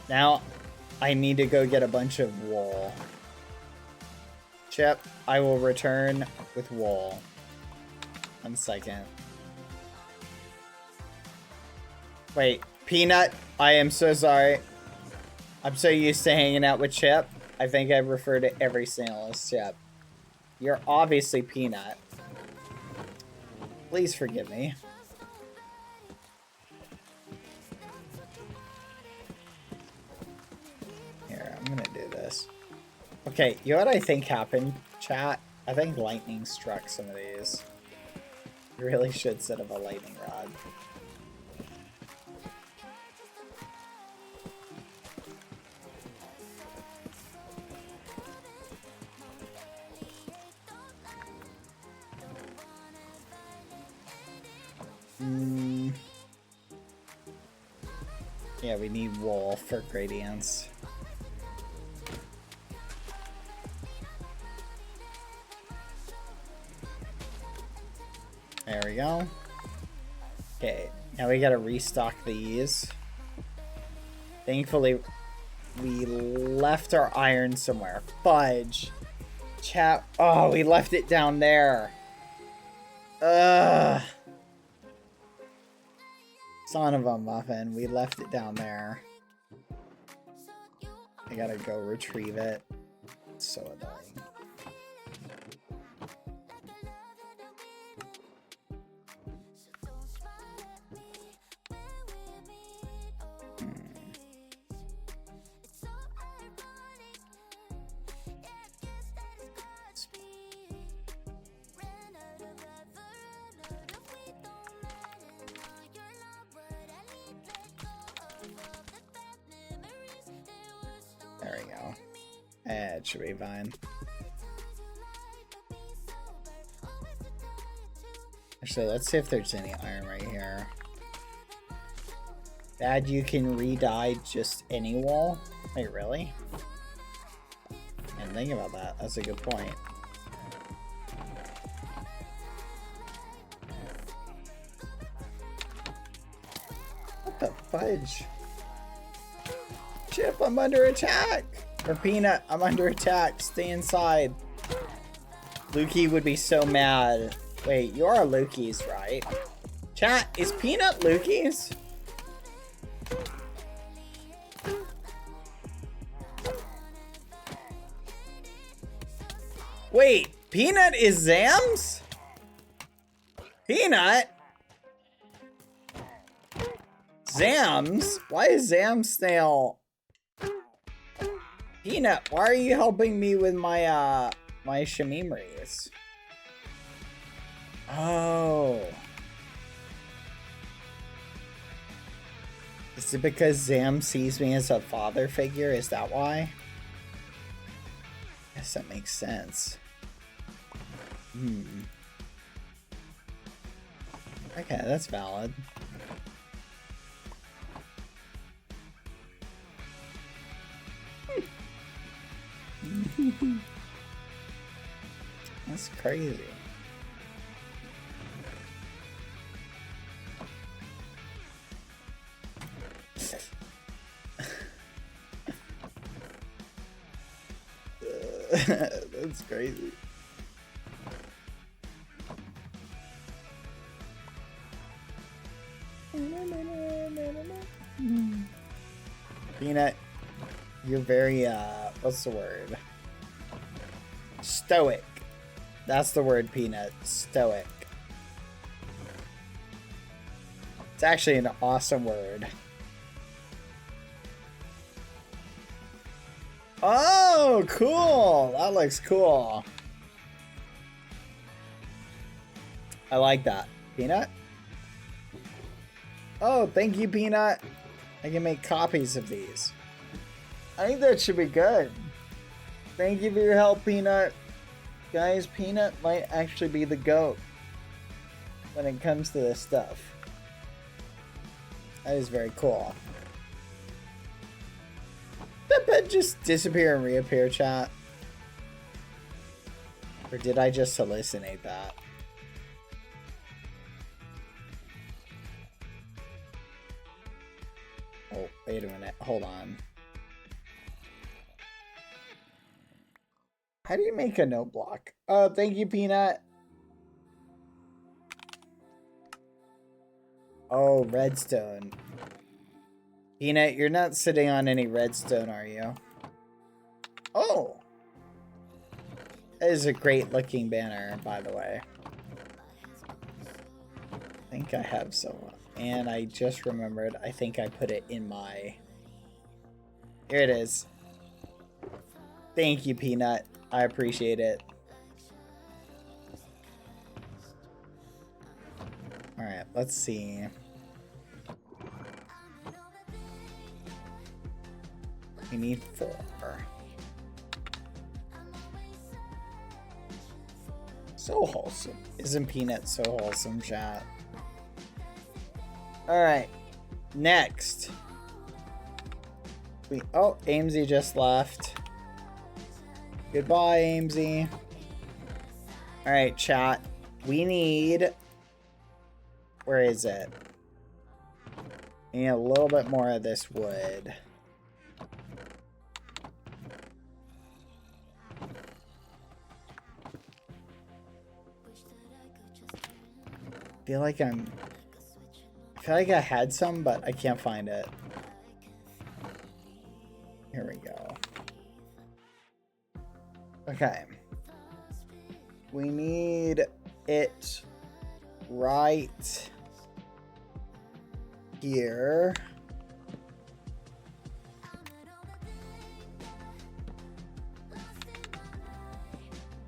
C: Now, I need to go get a bunch of wool. Chip, I will return with wool. 1 second. Wait, Peanut, I am so sorry. I'm so used to hanging out with Chip. I think I refer to every single as Chip. You're obviously Peanut. Please forgive me. Here, I'm gonna do this. Okay, you know what I think happened, chat? I think lightning struck some of these. You really should set up a lightning rod. Yeah, we need wool for gradients. There we go. Okay, now we gotta restock these. Thankfully, we left our iron somewhere. Fudge. Chat. Oh, we left it down there. Ugh. Son of a muffin. We left it down there. I gotta go retrieve it. It's so annoying. There we go. It should be fine. Actually, let's see if there's any iron right here. Bad, you can re-dye just any wall? Wait, really? I didn't think about that. That's a good point. What the fudge? Chip, I'm under attack! Or Peanut, I'm under attack. Stay inside. Lukey would be so mad. Wait, you are Lukey's, right? Chat, is Peanut Lukey's? Wait, Peanut is Zam's? Peanut? Zam's? Why is Zam Snail? Peanut, why are you helping me with my, my Shamimaries? Oh. Is it because Zam sees me as a father figure? Is that why? Guess that makes sense. Okay, that's valid. That's crazy. That's crazy. Peanut, you're very, what's the word? Stoic. That's the word, Peanut. Stoic. It's actually an awesome word. Oh, cool. That looks cool. I like that. Peanut? Oh, thank you, Peanut. I can make copies of these. I think that should be good. Thank you for your help, Peanut. Guys, Peanut might actually be the GOAT when it comes to this stuff. That is very cool. Did that bed just disappear and reappear, chat? Or did I just hallucinate that? Oh, wait a minute. Hold on. How do you make a note block? Oh, thank you, Peanut. Oh, redstone. Peanut, you're not sitting on any redstone, are you? Oh! That is a great looking banner, by the way. I think I have some. And I just remembered, I think I put it in my... Here it is. Thank you, Peanut. I appreciate it. Alright, let's see. We need 4. So wholesome. Isn't Peanut so wholesome, chat? Alright. Next. Oh, Amesy just left. Goodbye, Amesy. Alright, chat. We need... Where is it? We need a little bit more of this wood. I feel like I had some, but I can't find it. Here we go. Okay. We need it right here.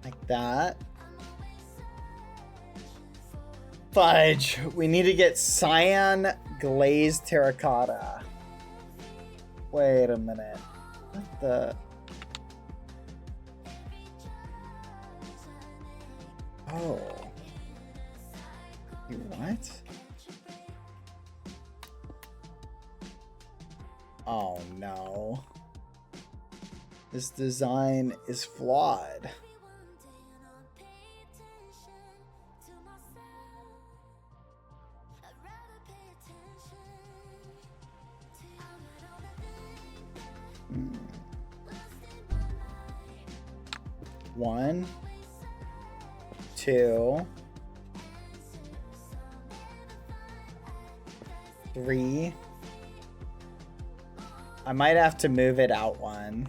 C: Like that. Fudge. We need to get cyan glazed terracotta. Wait a minute. What the... Oh. You what? Oh no. This design is flawed. One, 2, 3. I might have to move it out one.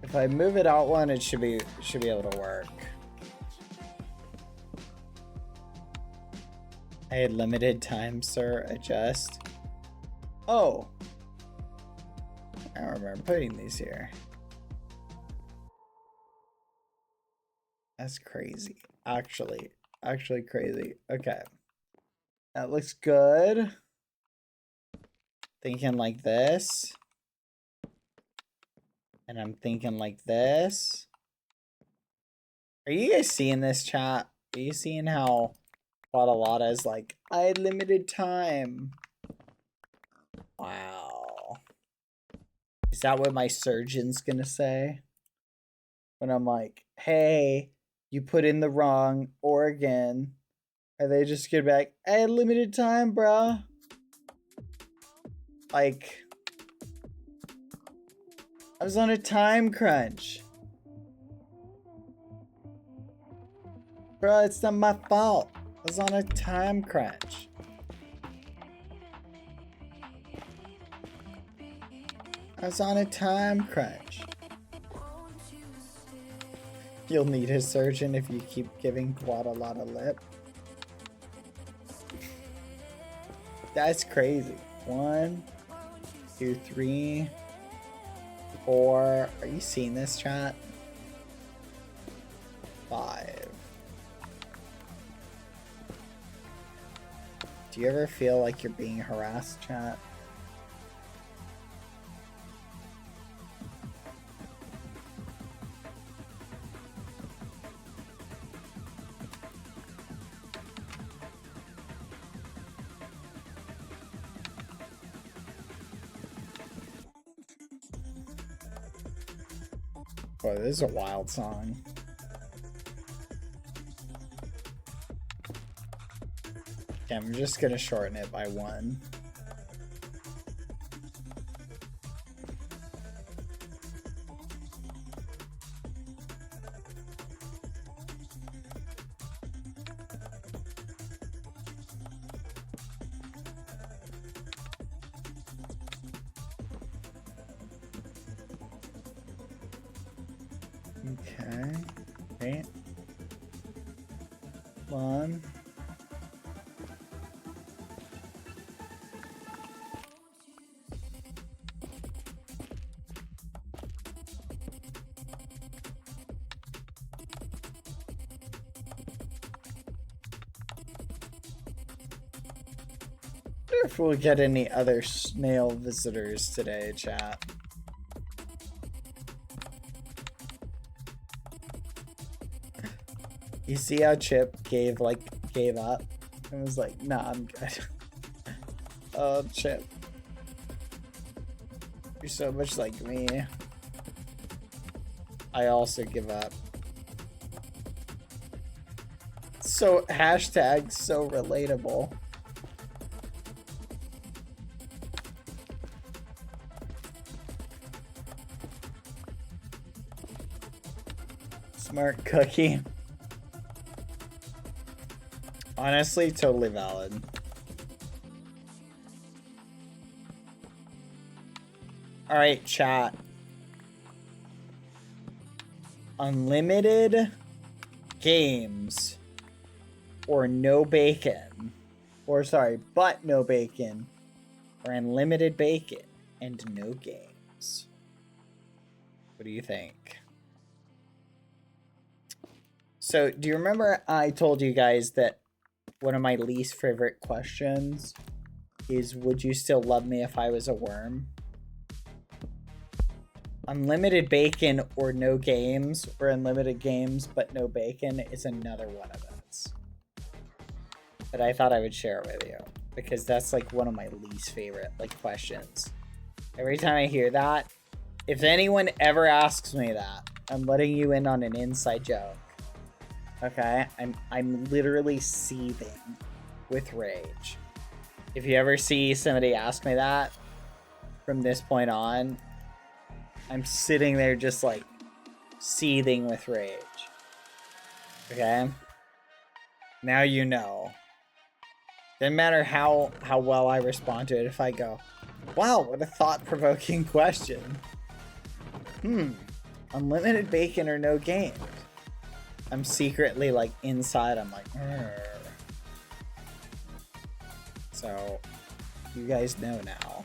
C: If I move it out one, it should be able to work. I had limited time, sir. Adjust. Oh. I don't remember putting these here. That's crazy. Actually crazy. Okay. That looks good. Thinking like this. And I'm thinking like this. Are you guys seeing this, chat? Are you seeing how Guadalajara is like, I had limited time? Wow. Is that what my surgeon's gonna say? When I'm like, hey, you put in the wrong organ. Are they just gonna be like, I had limited time, bro? Like, I was on a time crunch. Bro, it's not my fault. I was on a time crunch. I was on a time crunch. You'll need a surgeon if you keep giving Guadalajara lip. That's crazy. 1, 2, 3, 4. Are you seeing this, chat? 5. Do you ever feel like you're being harassed, chat? Boy, this is a wild song. Okay, I'm just gonna shorten it by 1. Okay. Wait. 1. I wonder if we'll get any other snail visitors today, chat. You see how Chip gave up and was like, nah, I'm good. Oh, Chip. You're so much like me. I also give up. So, hashtag so relatable. Smart cookie. Honestly, totally valid. Alright, chat. Unlimited games or no bacon. Or sorry, but no bacon. Or unlimited bacon and no games. What do you think? So, do you remember I told you guys that one of my least favorite questions is, would you still love me if I was a worm? Unlimited bacon or no games, or unlimited games but no bacon is another one of those. But I thought I would share it with you, because that's like one of my least favorite questions. Every time I hear that, if anyone ever asks me that, I'm letting you in on an inside joke. Okay, I'm literally seething with rage. If you ever see somebody ask me that, from this point on, I'm sitting there just like seething with rage. Okay? Now you know. Doesn't matter how well I respond to it. If I go, wow, what a thought-provoking question. Unlimited bacon or no games? I'm secretly like inside, I'm like, "Arr." So you guys know now.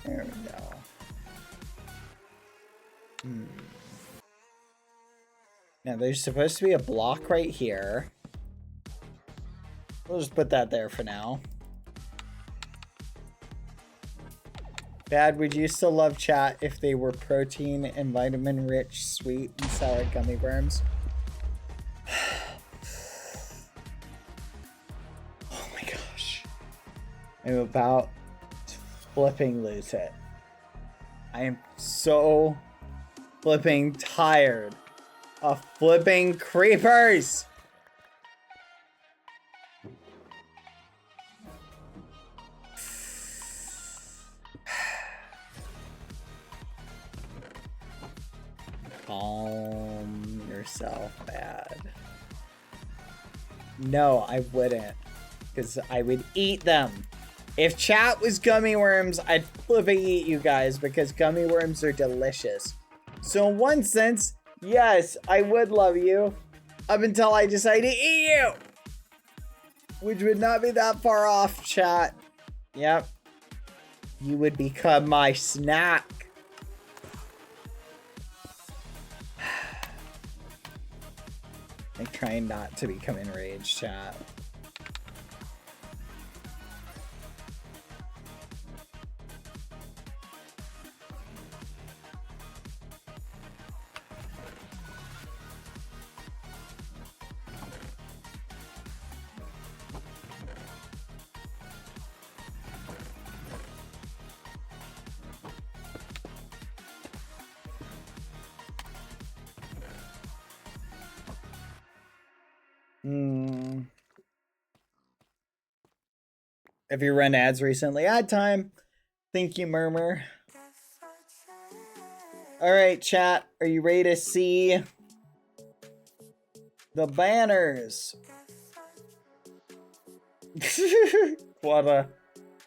C: There we go. Now there's supposed to be a block right here. We'll just put that there for now. Bad, would you still love chat if they were protein and vitamin rich, sweet and sour gummy worms? Oh my gosh. I'm about to flipping lose it. I am so flipping tired of flipping creepers. Calm yourself, Bad. No, I wouldn't. Because I would eat them. If chat was gummy worms, I'd flipping eat you guys because gummy worms are delicious. So in one sense, yes, I would love you. Up until I decide to eat you. Which would not be that far off, chat. Yep. You would become my snack. I'm trying not to become enraged, chat. Have you run ads recently? Ad time. Thank you, Murmur. All right, chat. Are you ready to see the banners? What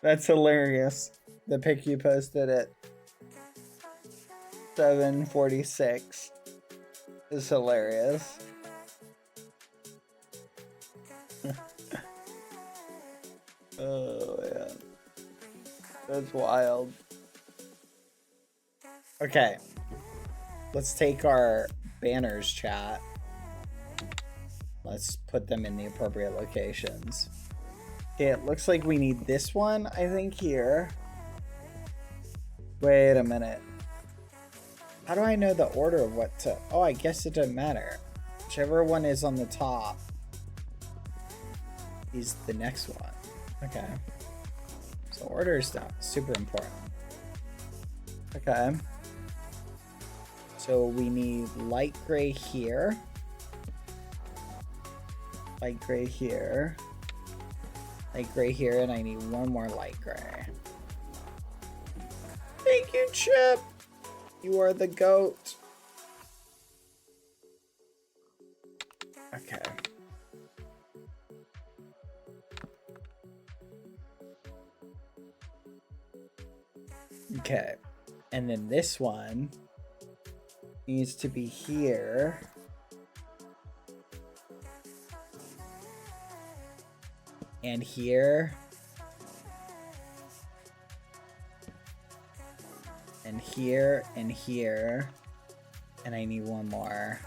C: that's hilarious. The pic you posted at 7:46 is hilarious. Oh man, that's wild. Okay, let's take our banners, chat. Let's put them in the appropriate locations. Okay, it looks like we need this one, I think, here. Wait a minute. How do I know the order of what to... Oh, I guess it doesn't matter. Whichever one is on the top is the next one. Okay. So order is not super important. Okay. So we need light gray here. Light gray here. Light gray here, and I need one more light gray. Thank you, Chip! You are the GOAT. Okay. Okay. And then this one needs to be here. And here. And here, and here. And I need one more.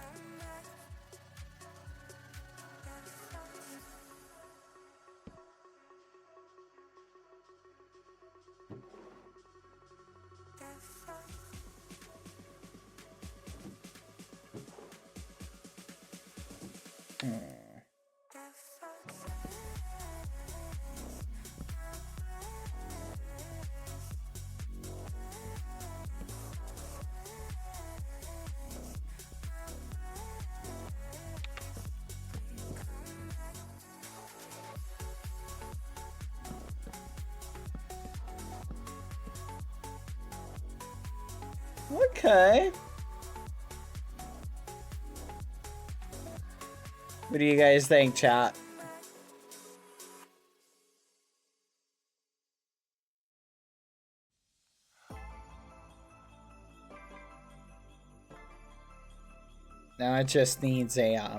C: Okay. What do you guys think, chat? Now it just needs a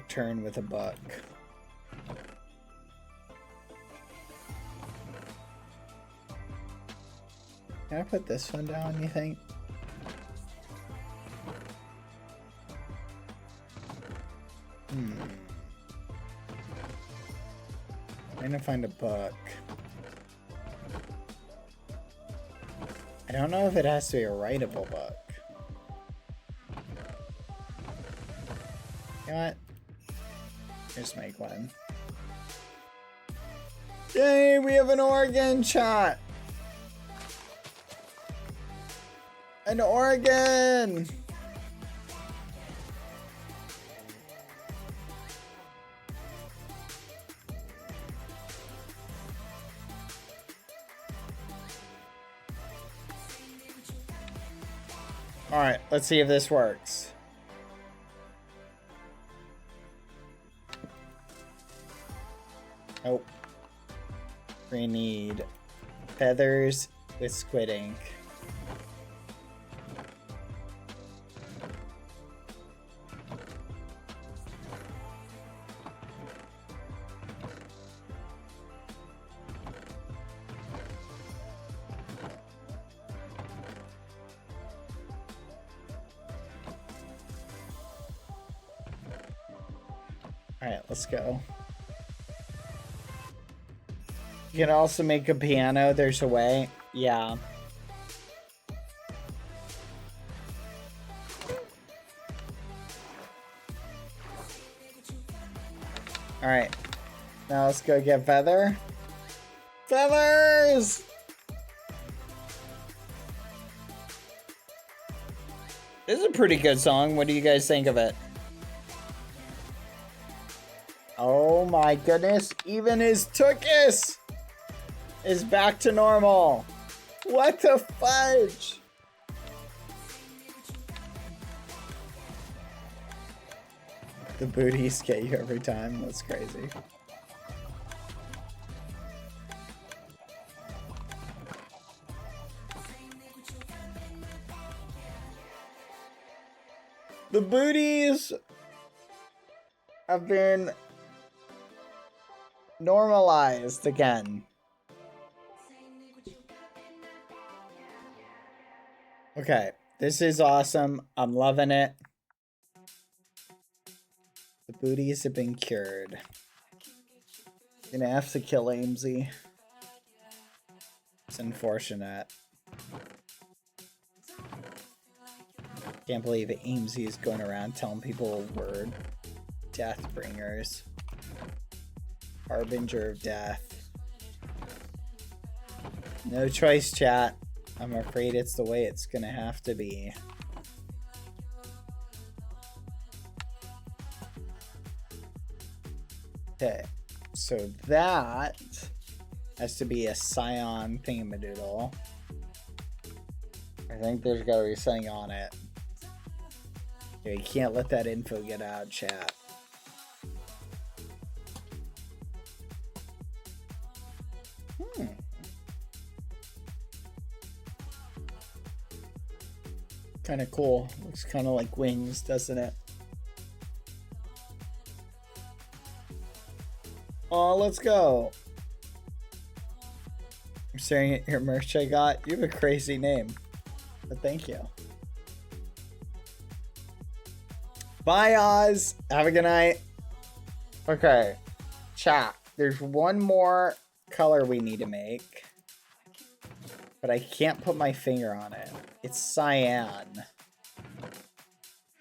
C: turn with a book. Can I put this one down, you think? Trying to find a book. I don't know if it has to be a writable book. You know what? Just make one. Yay, we have an organ, chat! An organ! Alright, let's see if this works. Nope. We need feathers with squid ink. Alright, let's go. You can also make a piano, there's a way. Yeah. Alright. Now let's go get feather. Feathers! This is a pretty good song. What do you guys think of it? my goodness. Even his tuchus is back to normal. What the fudge? The booties get you every time. That's crazy. The booties have been normalized again. Okay, this is awesome. I'm loving it. The booties have been cured. Gonna have to kill Amesy. It's unfortunate. Can't believe Amesy is going around telling people we're death bringers. Harbinger of death. No choice, chat. I'm afraid it's the way it's gonna have to be. Okay, so that has to be a Scion thingamadoodle. I think there's gotta be something on it. Okay, you can't let that info get out, chat. Kind of cool. Looks kind of like wings, doesn't it? Oh, let's go. I'm staring at your merch I got. You have a crazy name. But thank you. Bye, Oz. Have a good night. Okay. Chat. There's one more color we need to make. But I can't put my finger on it. It's cyan.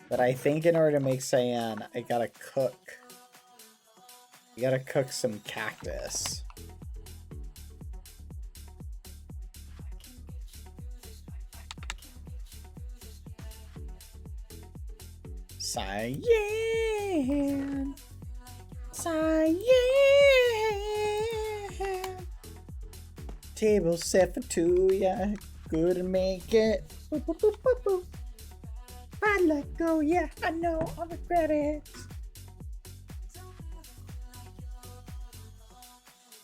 C: But I think in order to make cyan, I gotta cook. You gotta cook some cactus. Cyan. Cyan. Table set for two, yeah. Couldn't make it. Boop, boop, boop, boop, boop. I let go, yeah. I know, I regret it.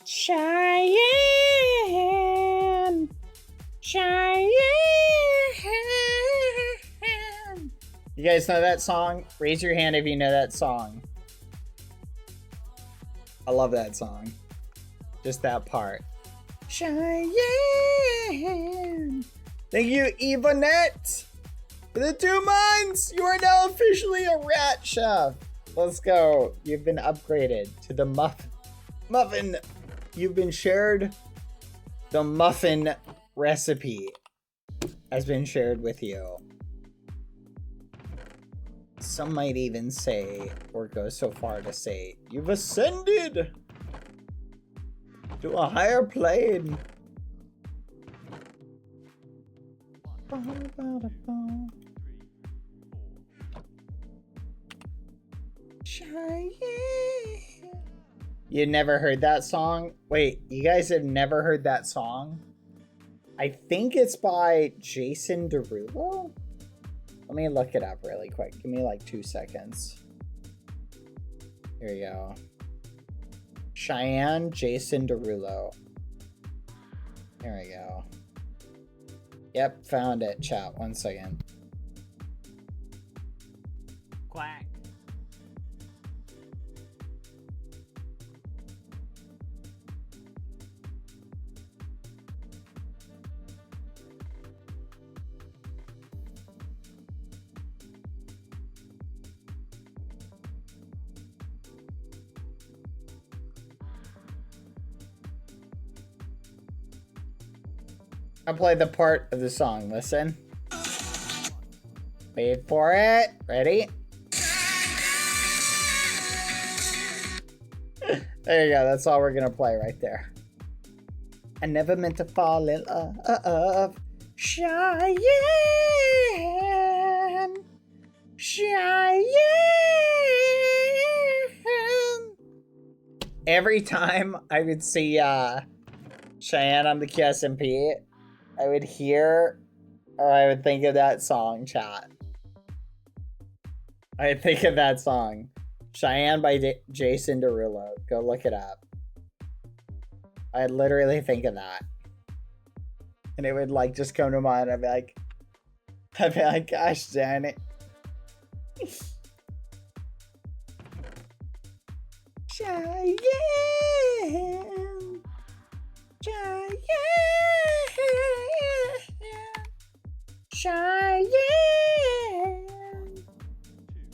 C: Cheyenne. Cheyenne. You guys know that song? Raise your hand if you know that song. I love that song. Just that part. Cheyenne. Thank you, Evanette, for the 2 months. You are now officially a rat chef. Let's go. You've been upgraded to the muffin. You've been shared. The muffin recipe has been shared with you. Some might even say, or go so far to say, you've ascended to a higher plane. You never heard that song? Wait, you guys have never heard that song? I think it's by Jason Derulo? Let me look it up really quick. Give me like 2 seconds. Here you go. Cheyenne Jason Derulo. There we go. Yep, found it. Chat, 1 second.
A: Quack.
C: I'll play the part of the song. Listen. Wait for it. Ready? There you go. That's all we're gonna play right there. I never meant to fall in love. Cheyenne. Cheyenne. every time I would see Cheyenne on the QSMP, I would hear or I would think of that song, chat. I would think of that song. Cheyenne by Jason Derulo. Go look it up. I'd literally think of that. And it would like just come to mind. I'd be like, gosh darn it. Cheyenne. Cheyenne. Cheyenne.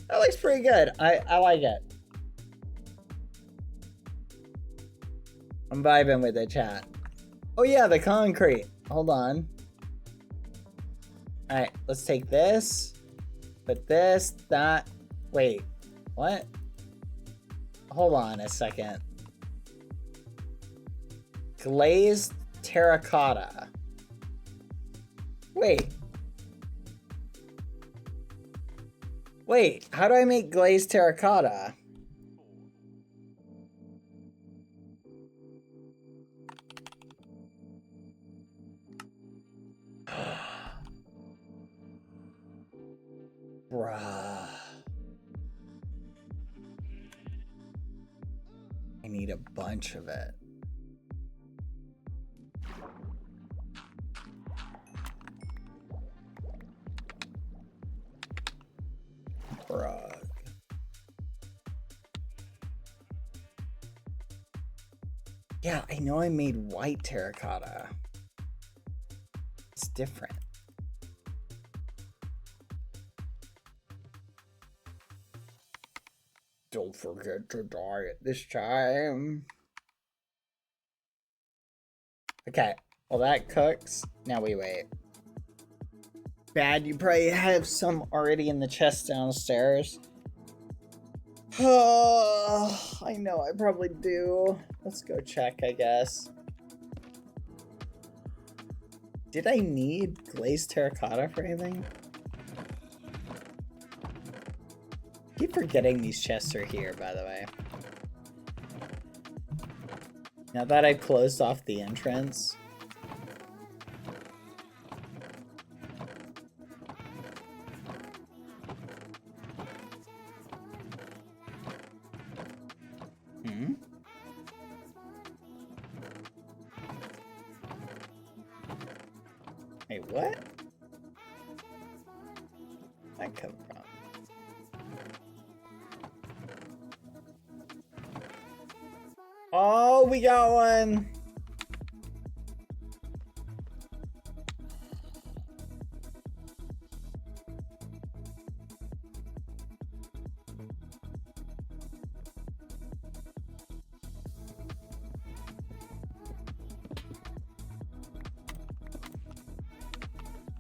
C: That looks pretty good. I like it. I'm vibing with the chat. Oh yeah, the concrete. Hold on. Alright, let's take this. Put this, that. Wait, what? Hold on a second. Glazed terracotta. Wait. Wait, how do I make glazed terracotta? Bruh. I need a bunch of it. Bruh. Yeah, I know I made white terracotta. It's different. Don't forget to dye it this time. Okay, well that cooks. Now we wait. Bad, you probably have some already in the chest downstairs. I know I probably do. Let's go check, I guess. Did I need glazed terracotta for anything? Keep forgetting these chests are here, by the way. Now that I've closed off the entrance. Wait, what? Where'd that come from? Oh, we got one.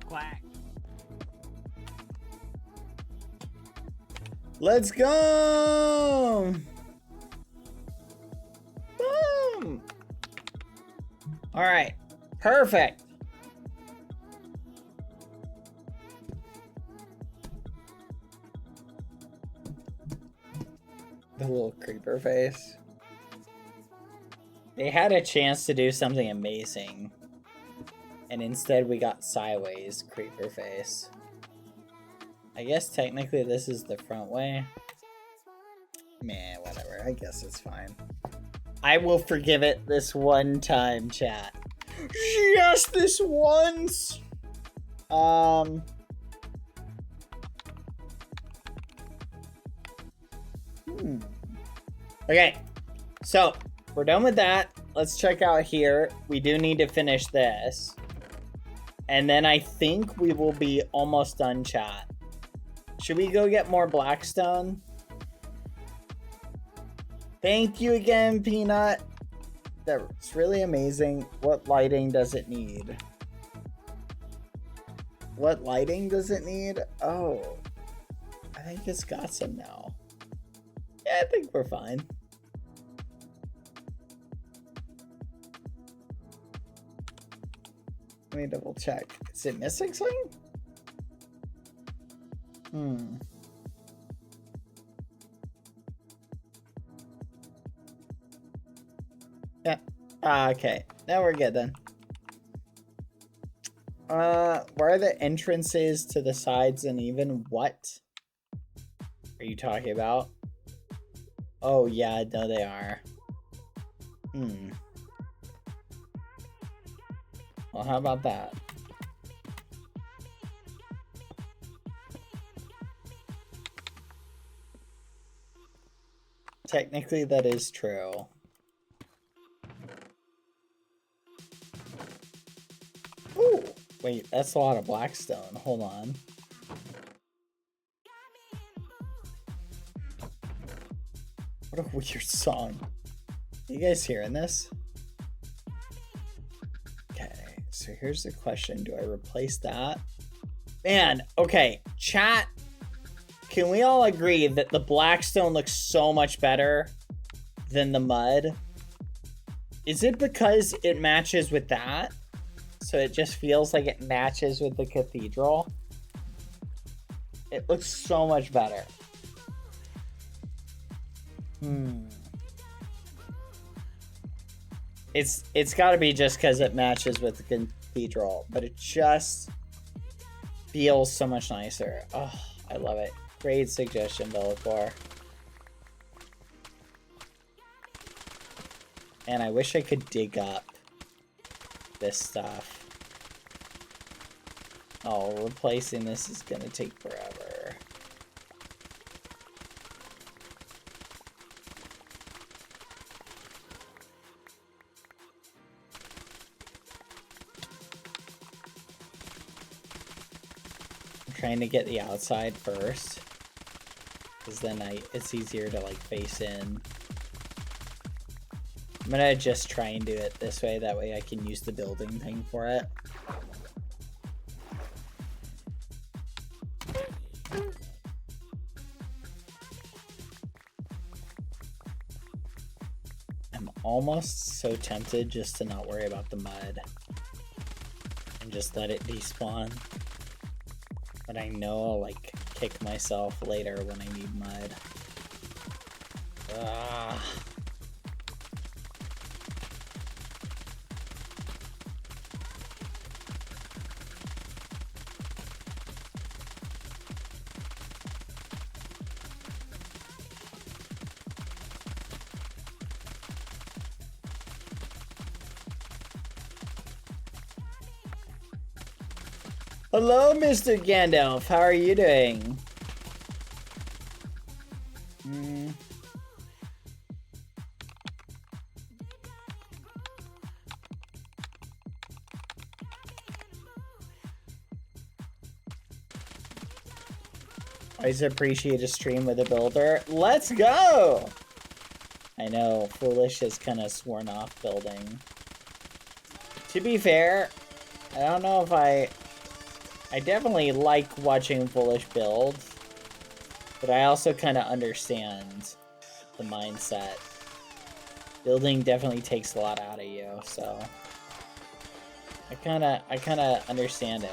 C: Quack. Let's go. Boom. All right. Perfect. The little creeper face. They had a chance to do something amazing. And instead we got sideways creeper face. I guess technically this is the front way. Man, whatever. I guess it's fine. I will forgive it this one time, chat. Just this once. Okay. So, we're done with that. Let's check out here. We do need to finish this. And then I think we will be almost done, chat. Should we go get more blackstone? Thank you again, Peanut. That's really amazing. What lighting does it need? What lighting does it need? Oh, I think it's got some now. Yeah, I think we're fine. Let me double check. Is it missing something? Yeah. Okay. Now we're good then. Where are the entrances to the sides and even what are you talking about? Oh yeah, no they are. Well, how about that? Technically, that is true. Ooh, wait, that's a lot of blackstone. Hold on. What a weird song. You guys hearing this? Okay, so here's the question. Do I replace that? Man, okay, chat. Can we all agree that the blackstone looks so much better than the mud? Is it because it matches with that? So it just feels like it matches with the cathedral? It looks so much better. It's got to be just because it matches with the cathedral, but it just feels so much nicer. Oh, I love it. Great suggestion, Bellicor. And I wish I could dig up this stuff. Oh, replacing this is gonna take forever. I'm trying to get the outside first, because then it's easier to like face in. I'm gonna just try and do it this way, that way I can use the building thing for it. I'm almost so tempted just to not worry about the mud and just let it despawn. But I know I'll like kick myself later when I need mud. Hello, Mr. Gandalf. How are you doing? I just appreciate a stream with a builder. Let's go! I know, Foolish has kind of sworn off building. To be fair, I don't know if I definitely like watching Foolish build, but I also kind of understand the mindset. Building definitely takes a lot out of you, so I kind of understand it.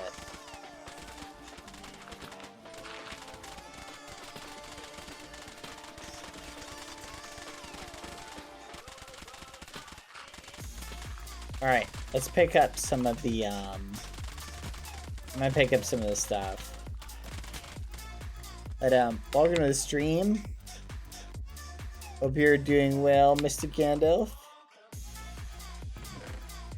C: Alright, let's pick up some of the, I'm gonna pick up some of the stuff. But, welcome to the stream. Hope you're doing well, Mr. Gandalf.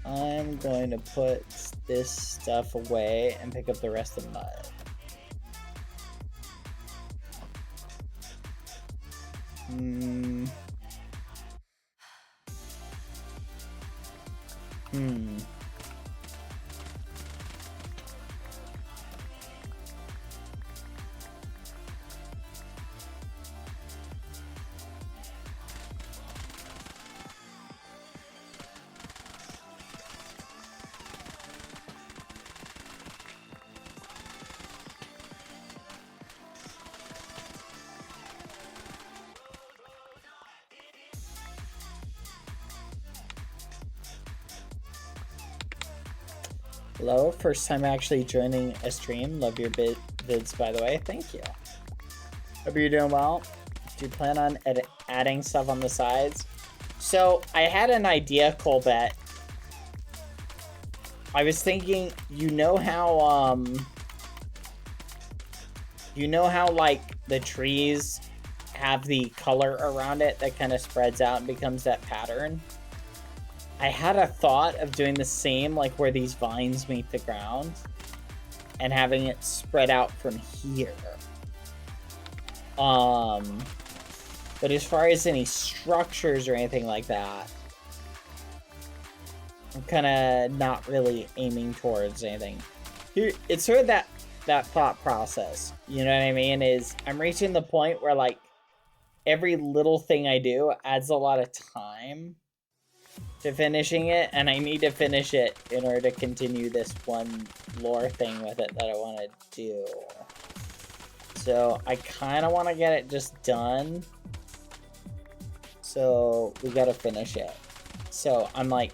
C: I'm going to put this stuff away and pick up the rest of the mud. Hello, first time actually joining a stream. Love your vids, by the way. Thank you. Hope you're doing well. Do you plan on adding stuff on the sides? So, I had an idea, Colbert. I was thinking, you know how, like, the trees have the color around it that kind of spreads out and becomes that pattern? I had a thought of doing the same, like, where these vines meet the ground, and having it spread out from here. But as far as any structures or anything like that, I'm kind of not really aiming towards anything. Here, it's sort of that thought process, you know what I mean? Is I'm reaching the point where, like, every little thing I do adds a lot of time to finishing it, and I need to finish it in order to continue this one lore thing with it that I want to do. So I kind of want to get it just done. So we got to finish it. So I'm like,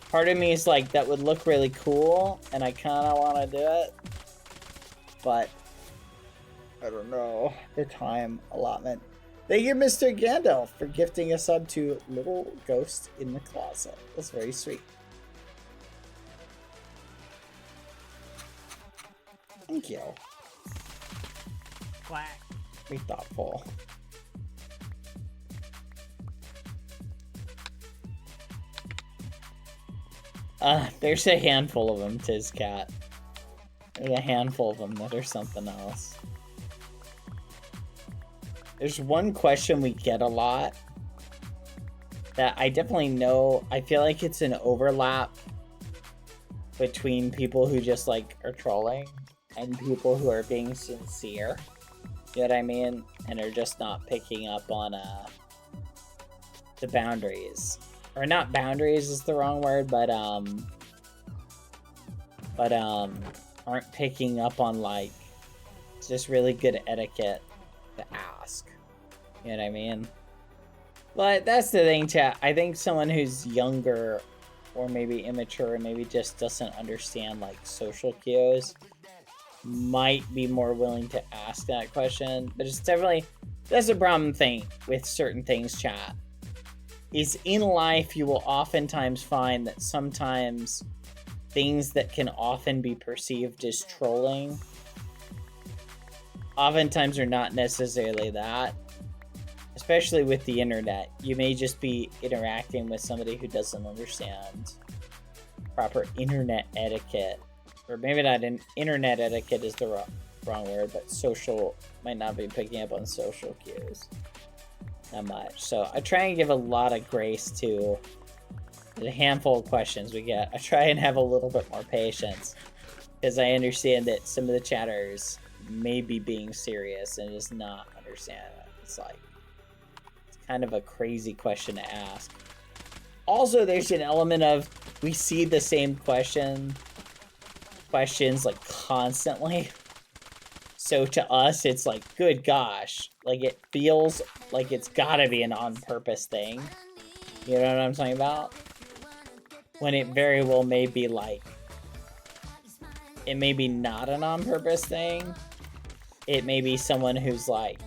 C: part of me is like, that would look really cool, and I kind of want to do it. But I don't know the time allotment. Thank you, Mr. Gandalf, for gifting a sub to Little Ghost in the Closet. That's very sweet. Thank you.
A: Quack.
C: Be thoughtful. There's a handful of them, Tizcat. There's a handful of them that are something else. There's one question we get a lot that I definitely know. I feel like it's an overlap between people who just, like, are trolling and people who are being sincere. You know what I mean? And are just not picking up on the boundaries. Or not boundaries is the wrong word, but aren't picking up on, like, just really good etiquette to ask. You know what I mean? But that's the thing, chat. I think someone who's younger or maybe immature and maybe just doesn't understand, like, social cues might be more willing to ask that question. But it's definitely, that's a problem thing with certain things, chat. Is in life you will oftentimes find that sometimes things that can often be perceived as trolling oftentimes are not necessarily that. Especially with the internet. You may just be interacting with somebody who doesn't understand proper internet etiquette. Or maybe not internet etiquette is the wrong word, but social, might not be picking up on social cues that much. So I try and give a lot of grace to the handful of questions we get. I try and have a little bit more patience because I understand that some of the chatters may be being serious and just not understand it. It's like, it's kind of a crazy question to ask. Also, there's an element of, we see the same questions like constantly. So to us, it's like, good gosh, like it feels like it's gotta be an on-purpose thing. You know what I'm talking about? When it very well may be like, it may be not an on-purpose thing. It may be someone who's like,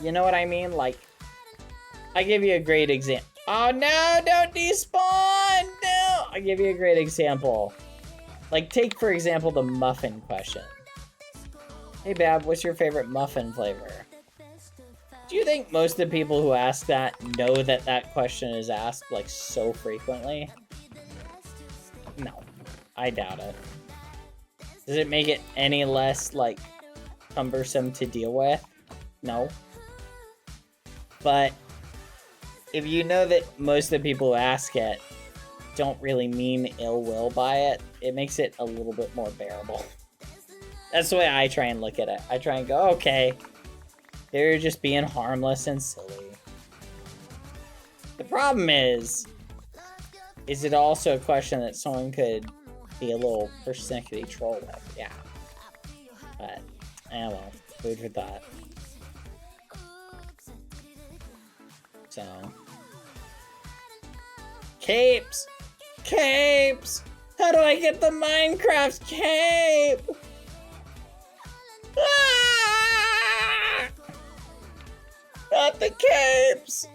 C: you know what I mean? Like, I give you a great example. Oh no, don't despawn! No! I give you a great example. Like, take for example the muffin question. Hey Bab, what's your favorite muffin flavor? Do you think most of the people who ask that know that that question is asked, like, so frequently? No, I doubt it. Does it make it any less, like, cumbersome to deal with? No. But if you know that most of the people who ask it don't really mean ill will by it, it makes it a little bit more bearable. That's the way I try and look at it. I try and go, okay, they're just being harmless and silly. The problem is it also a question that someone could be a little persnickety troll with? Yeah. But, well, food for thought. So. Capes! Capes! How do I get the Minecraft cape? Ah! Not the capes!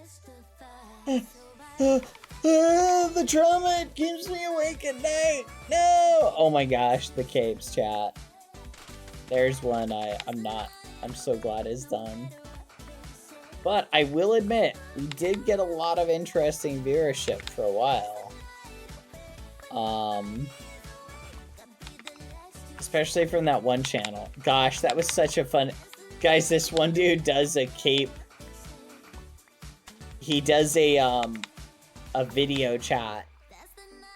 C: The trauma, it keeps me awake at night. No! Oh my gosh, the capes, chat. There's one I'm so glad is done. But I will admit, we did get a lot of interesting viewership for a while. Especially from that one channel. Gosh, that was such a fun... Guys, this one dude does a cape. He does a video chat.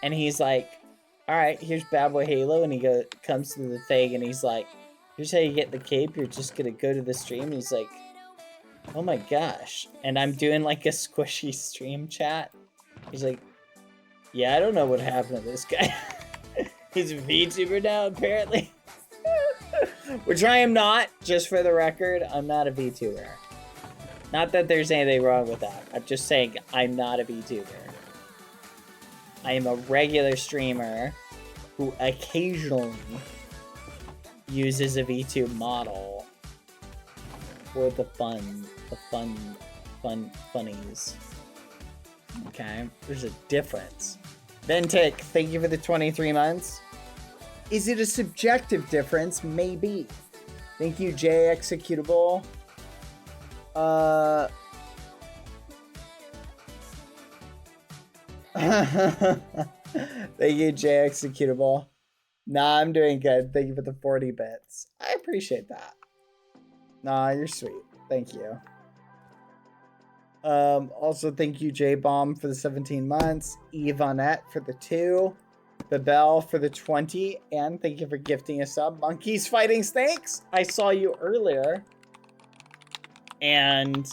C: And he's like, alright, here's BadBoyHalo. And he comes to the thing and he's like, here's how you get the cape. You're just gonna go to the stream. And he's like, oh my gosh. And I'm doing like a squishy stream chat. He's like, yeah, I don't know what happened to this guy. He's a VTuber now, apparently. Which I am not, just for the record. I'm not a VTuber. Not that there's anything wrong with that. I'm just saying I'm not a VTuber. I am a regular streamer who occasionally uses a VTube model for the funnies. Okay, there's a difference. Ventic, thank you for the 23 months. Is it a subjective difference? Maybe. Thank you, J Executable. Thank you, J Executable. Nah, I'm doing good. Thank you for the 40 bits. I appreciate that. Nah, you're sweet. Thank you. Also, thank you, J-Bomb, for the 17 months. Yvonette for the 2. Babel for the 20. And thank you for gifting a sub. Monkeys Fighting Snakes. I saw you earlier. And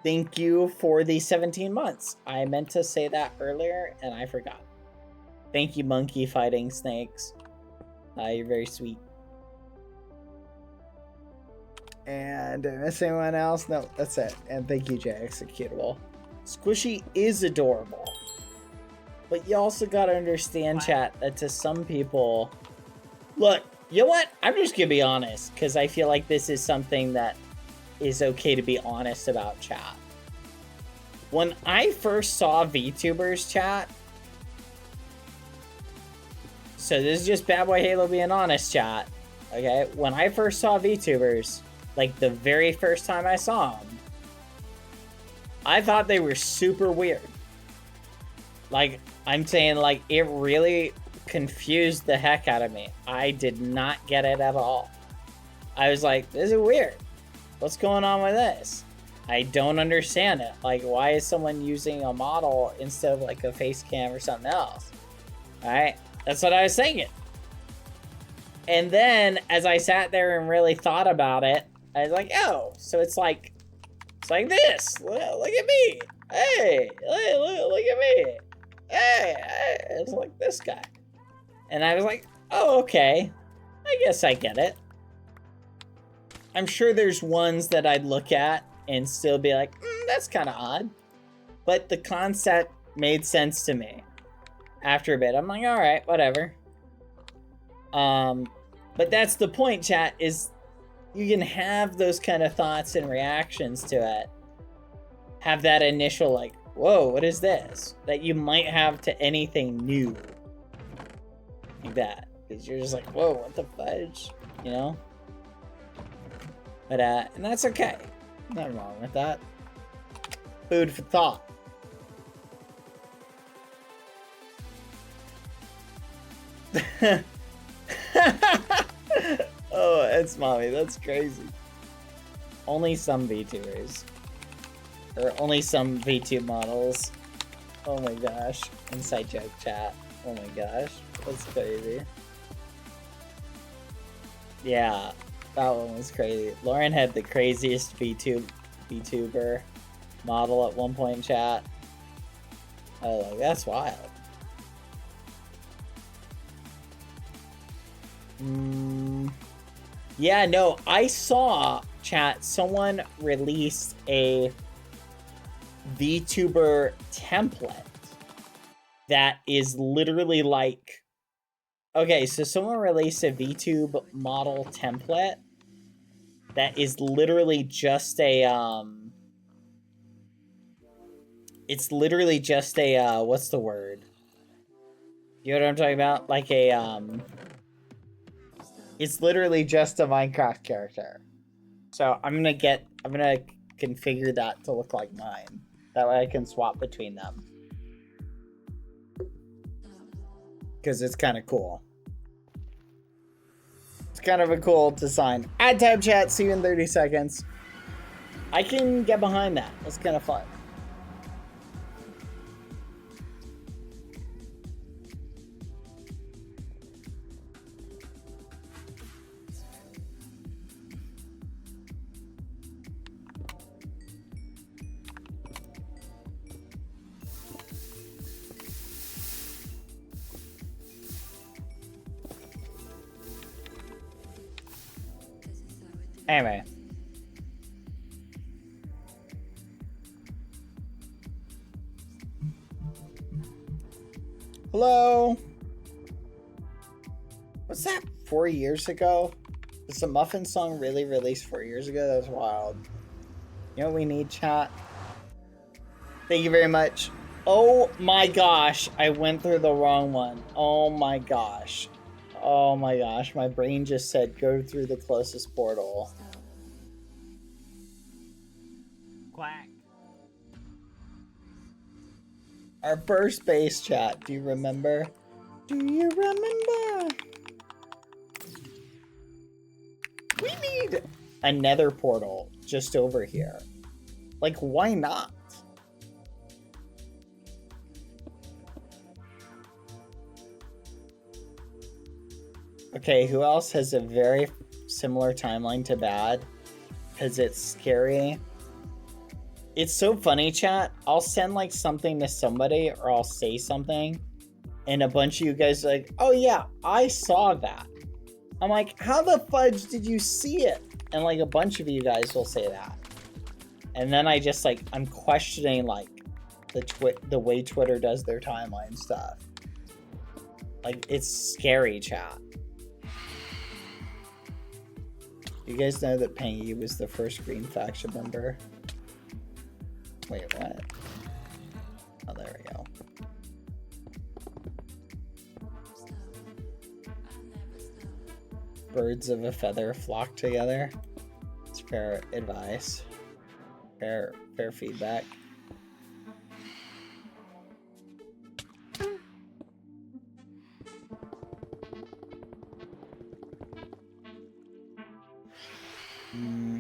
C: thank you for the 17 months. I meant to say that earlier, and I forgot. Thank you, Monkey Fighting Snakes. You're very sweet. And did I miss anyone else? No, that's it. And thank you, Jay Executable. Squishy is adorable. But you also gotta understand, chat, that to some people... Look, you know what? I'm just gonna be honest, because I feel like this is something that is okay to be honest about, chat. When I first saw VTubers, chat... So this is just BadBoyHalo being honest, chat. Okay? When I first saw VTubers... Like, the very first time I saw them, I thought they were super weird. Like, I'm saying, like, it really confused the heck out of me. I did not get it at all. I was like, this is weird. What's going on with this? I don't understand it. Like, why is someone using a model instead of, like, a face cam or something else? Alright? That's what I was thinking. And then, as I sat there and really thought about it, I was like, oh, so it's like this. Look at me. Hey, look at me. Hey, it's like this guy. And I was like, oh, okay. I guess I get it. I'm sure there's ones that I'd look at and still be like, that's kind of odd. But the concept made sense to me. After a bit, I'm like, all right, whatever. But that's the point, chat, is you can have those kind of thoughts and reactions to it. Have that initial, like, whoa, what is this? That you might have to anything new. Like that. Because you're just like, whoa, what the fudge? You know? But, and that's okay. Nothing wrong with that. Food for thought. Oh, it's mommy. That's crazy. Only some VTubers. Or only some VTube models. Oh my gosh. Inside joke chat. Oh my gosh. That's crazy. Yeah. That one was crazy. Lauren had the craziest VTuber model at one point in chat. Oh, that's wild. Yeah, no, I saw, chat, someone released a VTuber template that is literally like... Okay, so someone released a VTube model template that is literally just a, It's literally just a, what's the word? You know what I'm talking about? Like a, it's literally just a Minecraft character. So I'm gonna configure that to look like mine. That way I can swap between them. Because it's kind of cool. It's kind of a cool design. Add tab chat, see you in 30 seconds. I can get behind that. That's kind of fun. Anyway. Hello? Was that 4 years ago? Was the Muffin song really released 4 years ago? That was wild. You know what we need, chat? Thank you very much. Oh my gosh, I went through the wrong one. Oh my gosh. Oh my gosh, my brain just said go through the closest portal. Quack. Our first base chat, do you remember? Do you remember? We need a nether portal just over here. Like, why not? Okay, who else has a very similar timeline to Bad? Because it's scary. It's so funny, chat. I'll send like something to somebody or I'll say something and a bunch of you guys are like, oh yeah, I saw that. I'm like, how the fudge did you see it? And like a bunch of you guys will say that. And then I just like, I'm questioning like the way Twitter does their timeline stuff. Like, it's scary, chat. You guys know that Pangy was the first Green Faction member? Wait, what? Oh, there we go. Birds of a feather flock together. It's fair advice. Fair feedback.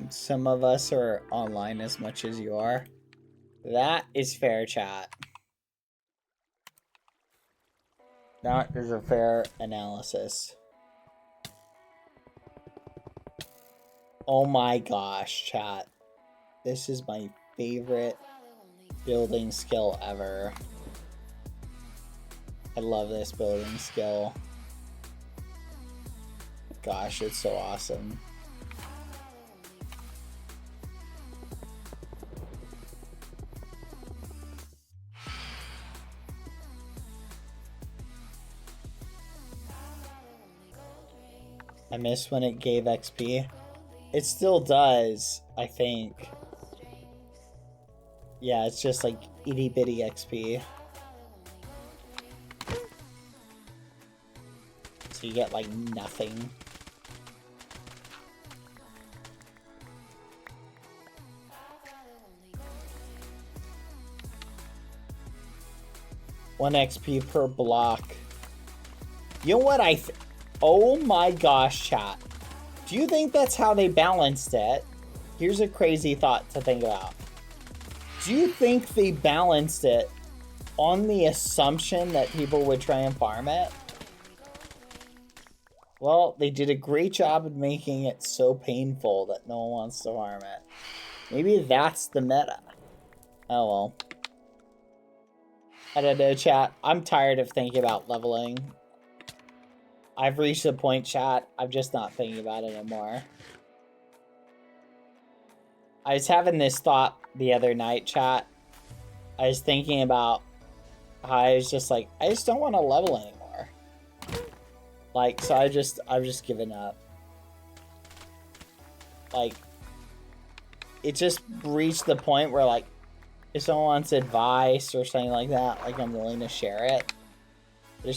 C: Some of us are online as much as you are. That is fair, chat. That is a fair analysis. Oh my gosh, chat. This is my favorite building skill ever. I love this building skill. Gosh, it's so awesome. I miss when it gave XP. It still does, I think. Yeah, it's just like itty bitty XP. So you get like nothing. One XP per block. You know what oh my gosh, chat. Do you think that's how they balanced it? Here's a crazy thought to think about. Do you think they balanced it on the assumption that people would try and farm it? Well, they did a great job of making it so painful that no one wants to farm it. Maybe that's the meta. Oh well. I don't know, chat. I'm tired of thinking about leveling. I've reached a point, chat. I'm just not thinking about it anymore. I was having this thought the other night, chat. I was thinking about how I was just like, I just don't want to level anymore. Like, so I've just given up. Like, it just reached the point where like, if someone wants advice or something like that, like I'm willing to share it. But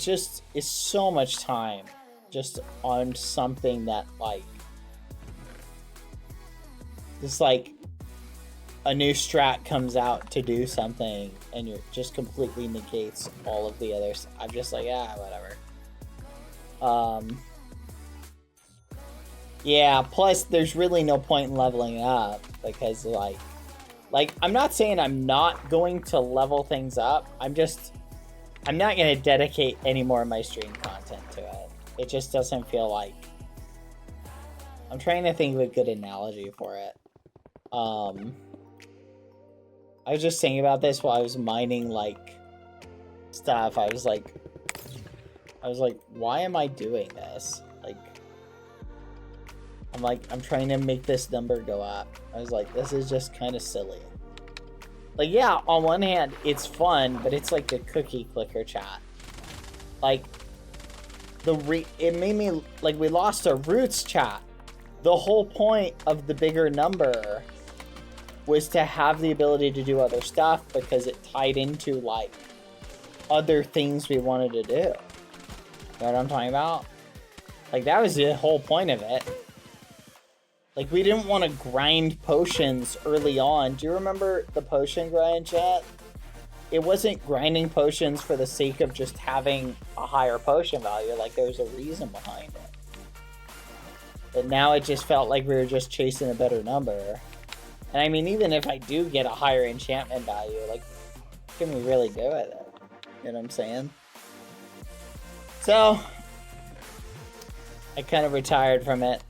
C: it's so much time just on something that like, just like a new strat comes out to do something and it just completely negates all of the others. I'm just like, whatever. Yeah, plus there's really no point in leveling up because like I'm not saying I'm not going to level things up. I'm not going to dedicate any more of my stream content to it. It just doesn't feel like... I'm trying to think of a good analogy for it. I was just thinking about this while I was mining, like, stuff. I was like, why am I doing this? I'm trying to make this number go up. I was like, this is just kind of silly. Like, yeah, on one hand, it's fun, but it's like a cookie clicker chat. Like, it made me, like, we lost our roots chat. The whole point of the bigger number was to have the ability to do other stuff because it tied into, like, other things we wanted to do. You know what I'm talking about? Like, that was the whole point of it. Like, we didn't want to grind potions early on. Do you remember the potion grind, chat? It wasn't grinding potions for the sake of just having a higher potion value. Like, there was a reason behind it. But now it just felt like we were just chasing a better number. And I mean, even if I do get a higher enchantment value, like, what can we really do with it? You know what I'm saying? So, I kind of retired from it.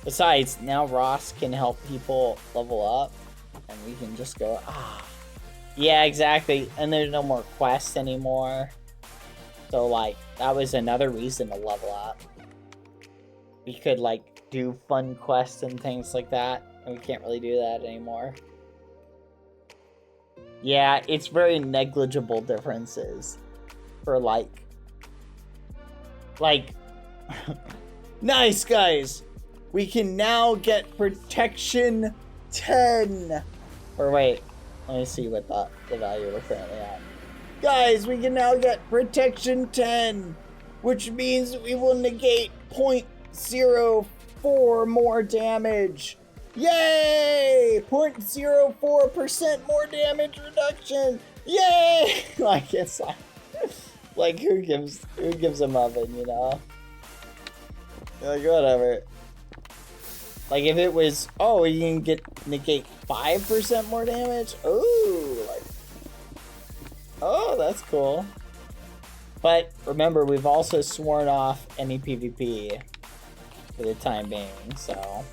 C: Besides, now Ross can help people level up, and we can just go, yeah, exactly, and there's no more quests anymore. So, like, that was another reason to level up. We could, like, do fun quests and things like that, and we can't really do that anymore. Yeah, it's very negligible differences for, like, nice, guys! We can now get protection 10. Or wait, let me see what the value we're currently at. Guys, we can now get protection 10, which means we will negate 0.04 more damage. Yay! 0.04% more damage reduction. Yay! Like, it's like who gives them oven, you know? Like, whatever. Like, if it was, oh, you can negate 5% more damage? Ooh, like, oh, that's cool. But remember, we've also sworn off any PvP for the time being, so.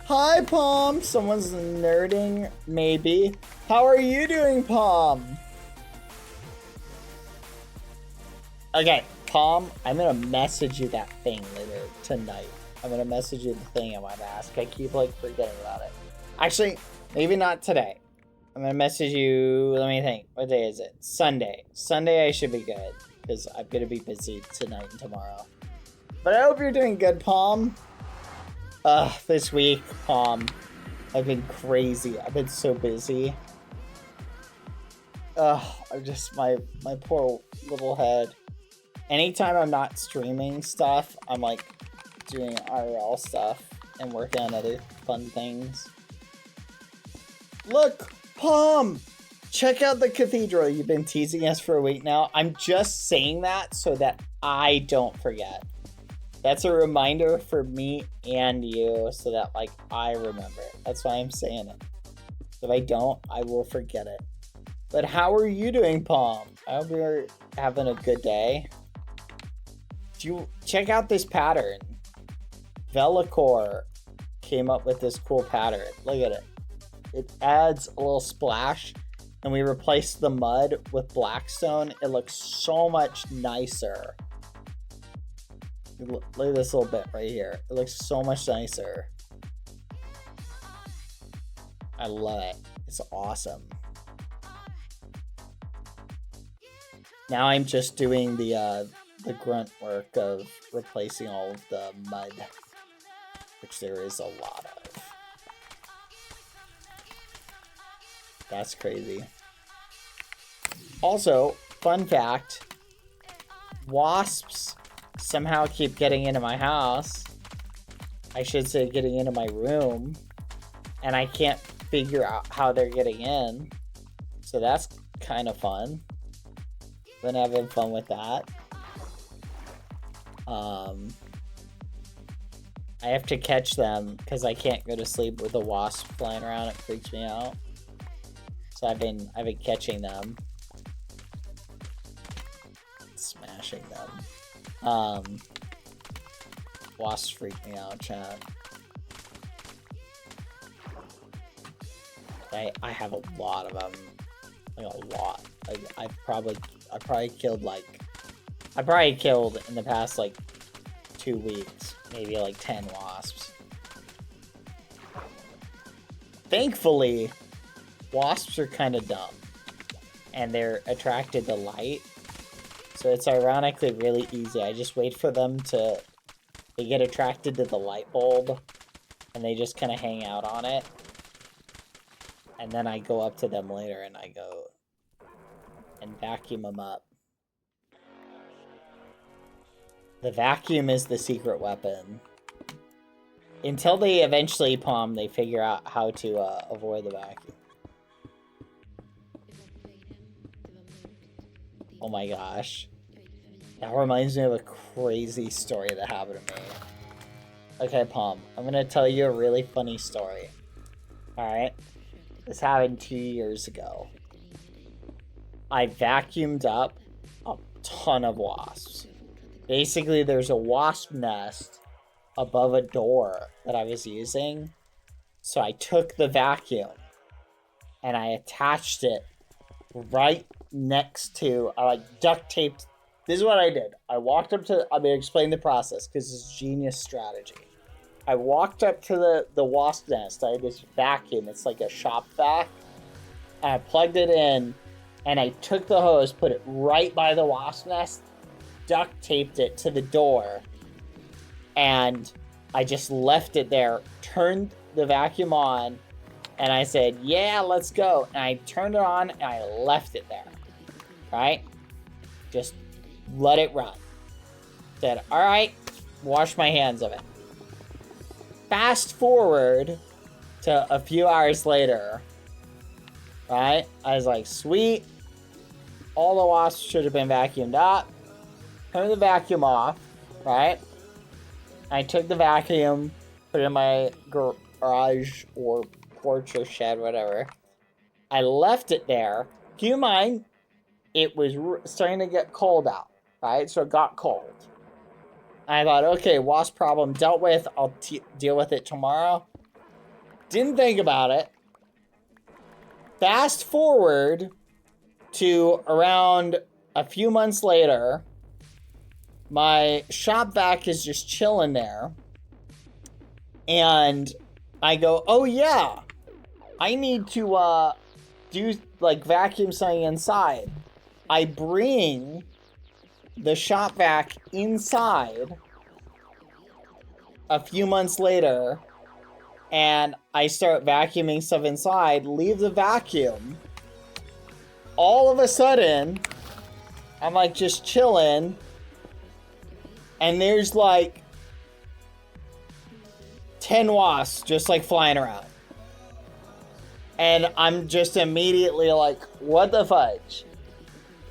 C: Hi, Palm. Someone's nerding, maybe. How are you doing, Palm? Okay. Palm, I'm gonna message you that thing later tonight. I'm gonna message you the thing I want to ask. I keep, like, forgetting about it. Actually, maybe not today. I'm gonna message you, let me think. What day is it? Sunday. Sunday I should be good, because I'm gonna be busy tonight and tomorrow. But I hope you're doing good, Palm. This week, Palm, I've been crazy. I've been so busy. I'm just, my poor little head. Anytime I'm not streaming stuff, I'm, like, doing IRL stuff and working on other fun things. Look, Palm! Check out the cathedral. You've been teasing us for a week now. I'm just saying that so that I don't forget. That's a reminder for me and you so that, like, I remember it. That's why I'm saying it. If I don't, I will forget it. But how are you doing, Palm? I hope you're having a good day. Check out this pattern. Velicor came up with this cool pattern. Look at it. It adds a little splash, and we replaced the mud with blackstone. It looks so much nicer. Look at this little bit right here. It looks so much nicer. I love it. It's awesome. Now I'm just doing the grunt work of replacing all of the mud. which there is a lot of. That's crazy. Also, fun fact, wasps somehow keep getting into my house. I should say getting into my room. And I can't figure out how they're getting in. So that's kind of fun. Been having fun with that. I have to catch them because I can't go to sleep with a wasp flying around. It freaks me out. So I've been catching them. Smashing them. Wasps freak me out, chat. I have a lot of them. Like a lot. I probably killed in the past like 2 weeks, maybe like 10 wasps. Thankfully, wasps are kind of dumb and they're attracted to light. So it's ironically really easy. I just wait for them they get attracted to the light bulb and they just kind of hang out on it. And then I go up to them later and I go and vacuum them up. The vacuum is the secret weapon. Until they eventually they figure out how to avoid the vacuum. Oh my gosh. That reminds me of a crazy story that happened to me. Okay, Palm, I'm gonna tell you a really funny story. Alright? This happened 2 years ago. I vacuumed up a ton of wasps. Basically, there's a wasp nest above a door that I was using. So I took the vacuum and I attached it right next to, I like duct taped. This is what I did. I walked up to, I'm going to explain the process because it's genius strategy. I walked up to the wasp nest. I had this vacuum. It's like a shop vac. And I plugged it in and I took the hose, put it right by the wasp nest, duct taped it to the door, and I just left it there, turned the vacuum on, and I said, yeah, let's go. And I turned it on and I left it there, right? Just let it run. Said, all right, wash my hands of it. Fast forward to a few hours later, right? I was like, sweet. All the wasps should have been vacuumed up. Turn the vacuum off, right? I took the vacuum, put it in my garage or porch or shed, whatever. I left it there. Keep in mind, it was starting to get cold out, right? So it got cold. I thought, okay, wasp problem dealt with. I'll deal with it tomorrow. Didn't think about it. Fast forward to around a few months later, my shop vac is just chilling there. And I go, oh yeah, I need to do like vacuum something inside. I bring the shop vac inside a few months later and I start vacuuming stuff inside, leave the vacuum. All of a sudden, I'm like just chilling and there's like 10 wasps just like flying around. And I'm just immediately like, what the fudge?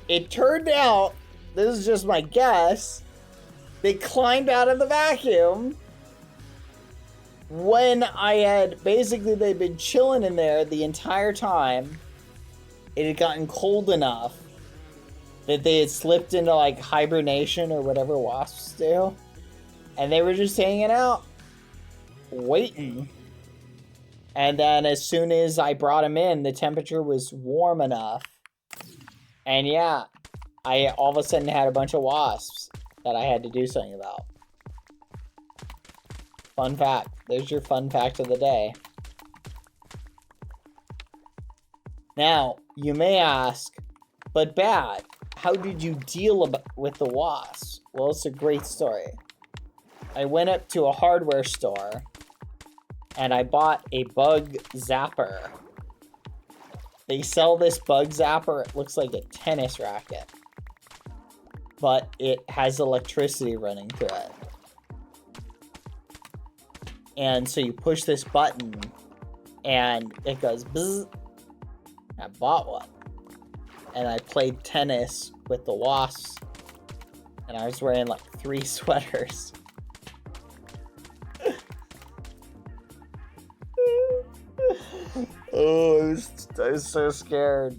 C: It turned out, this is just my guess, they climbed out of the vacuum when I had, basically they'd been chilling in there the entire time. It had gotten cold enough that they had slipped into like hibernation or whatever wasps do. And they were just hanging out, waiting. And then as soon as I brought them in, the temperature was warm enough. And yeah, I all of a sudden had a bunch of wasps that I had to do something about. Fun fact. There's your fun fact of the day. Now, you may ask, but Bad, how did you deal with the wasps? Well, it's a great story. I went up to a hardware store and I bought a bug zapper. They sell this bug zapper. It looks like a tennis racket, but it has electricity running through it. And so you push this button, and it goes bzzz. I bought one. And I played tennis with the wasps. And I was wearing like 3 sweaters. Oh, I was so scared.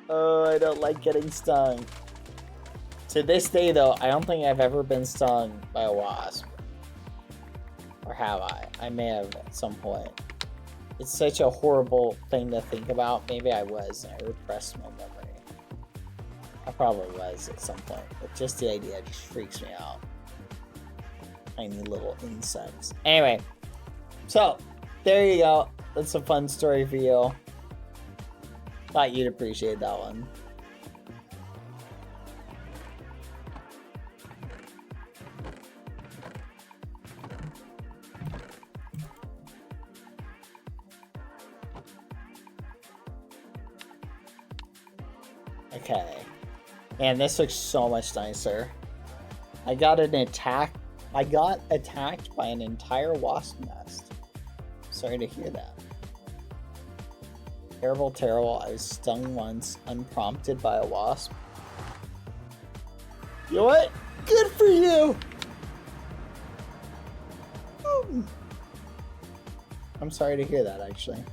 C: Oh, I don't like getting stung. To this day, though, I don't think I've ever been stung by a wasp. Or have I? I may have at some point. It's such a horrible thing to think about. Maybe I was, and I repressed my memory. I probably was at some point, but just the idea just freaks me out. Tiny little insects. Anyway, so there you go. That's a fun story for you. Thought you'd appreciate that one. Okay. Man, this looks so much nicer. I got attacked by an entire wasp nest. Sorry to hear that. Terrible, terrible. I was stung once, unprompted by a wasp. You know what? Good for you! I'm sorry to hear that, actually.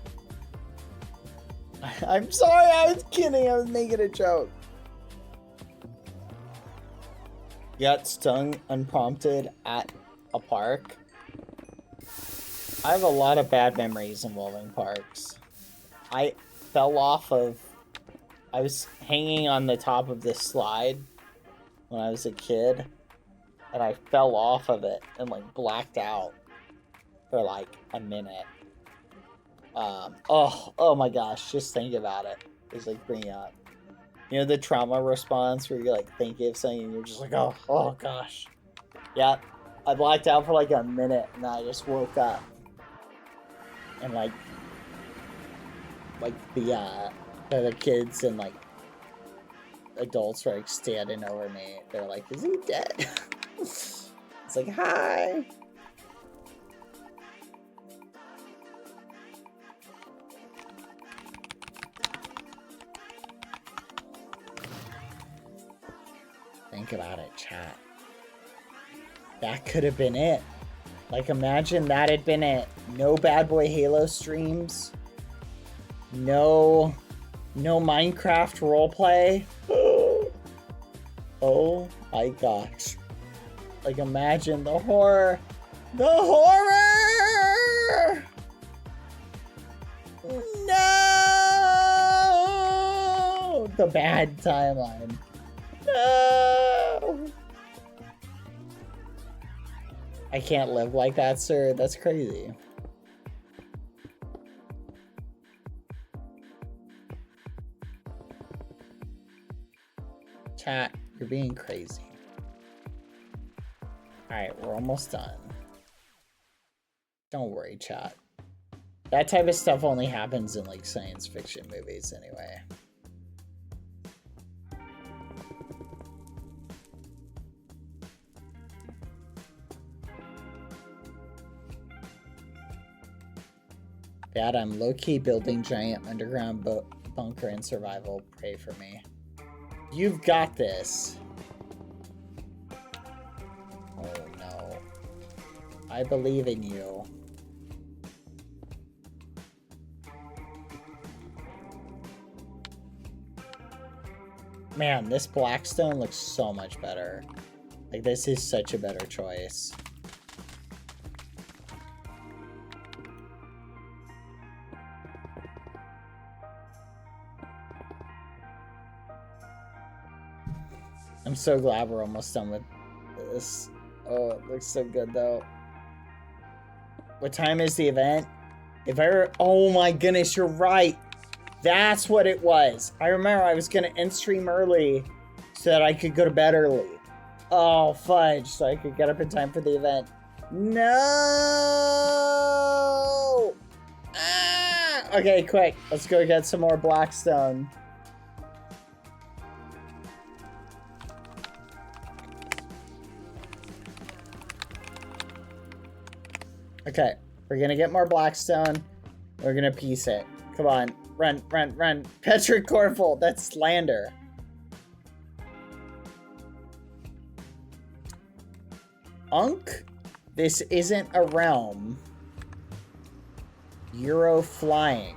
C: I'm sorry, I was kidding. I was making a joke. Got stung unprompted at a park. I have a lot of bad memories involving parks. I fell off of... I was hanging on the top of this slide when I was a kid, and I fell off of it and like blacked out for like a minute. Oh my gosh, just think about it. It's like bringing up, you know, the trauma response where you're like thinking of something and you're just like, oh gosh. Yeah, I blacked out for like a minute and I just woke up. And like the kids and like adults were like standing over me. They're like, is he dead? It's like, hi. Think about it, chat. That could have been it. Like, imagine that had been it. No Bad Boy Halo streams. No Minecraft roleplay. Oh my gosh. Like, imagine the horror. The horror! No! The bad timeline. No! I can't live like that, sir. That's crazy. Chat, you're being crazy. Alright, we're almost done. Don't worry, chat. That type of stuff only happens in, like, science fiction movies anyway. Dad, I'm low-key building giant underground bunker in survival. Pray for me. You've got this. Oh no. I believe in you. Man, this Blackstone looks so much better. Like, this is such a better choice. I'm so glad we're almost done with this. Oh, it looks so good though. What time is the event? Oh my goodness, you're right. That's what it was. I remember I was gonna end stream early so that I could go to bed early. Oh, fudge, so I could get up in time for the event. No! Ah! Okay, quick. Let's go get some more blackstone. Okay, we're gonna get more blackstone. We're gonna piece it. Come on, run, run, run. Petricorval, that's slander. Unk, this isn't a realm. Euro flying.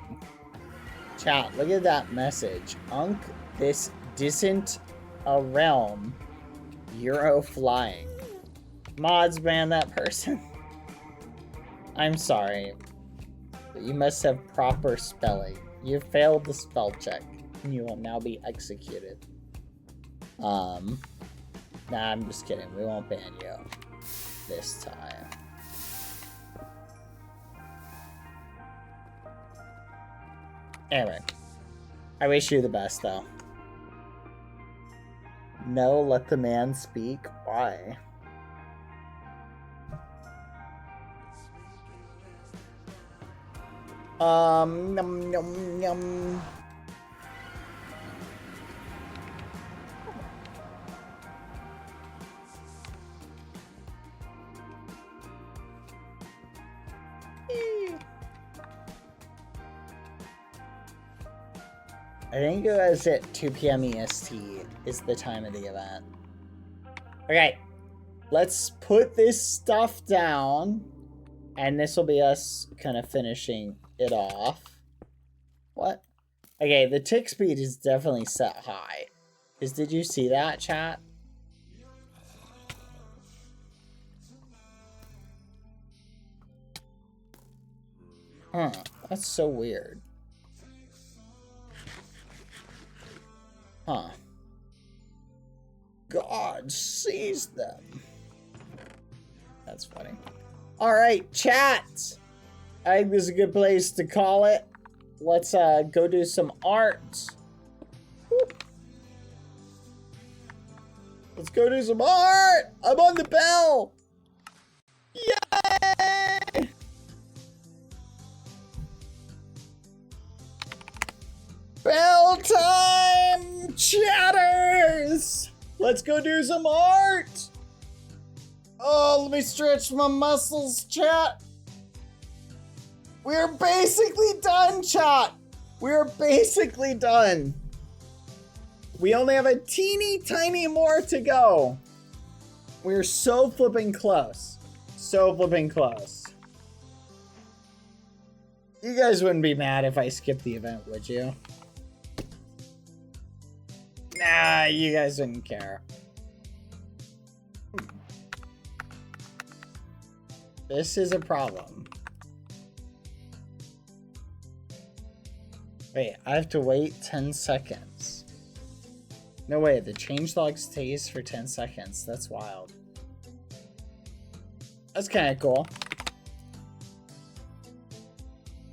C: Chat, look at that message. Unk, this isn't a realm. Euro flying. Mods ban that person. I'm sorry, but you must have proper spelling. You failed the spell check, and you will now be executed. Nah, I'm just kidding. We won't ban you this time. Anyway, I wish you the best, though. No, let the man speak. Why? Num, num, num. I think it was at 2 p.m. EST is the time of the event. Okay, let's put this stuff down, and this will be us kind of finishing it off. What? Okay, the tick speed is definitely set high. Did you see that, chat? Huh, that's so weird. Huh. God sees them. That's funny. Alright, chat! I think this is a good place to call it. Let's go do some art. Woo. Let's go do some art! I'm on the bell! Yay! Bell time, chatters! Let's go do some art! Oh, let me stretch my muscles, chat. We're basically done, chat. We're basically done. We only have a teeny tiny more to go. We're so flipping close. So flipping close. You guys wouldn't be mad if I skipped the event, would you? Nah, you guys wouldn't care. This is a problem. Wait, I have to wait 10 seconds. No way, the changelog stays for 10 seconds. That's wild. That's kind of cool.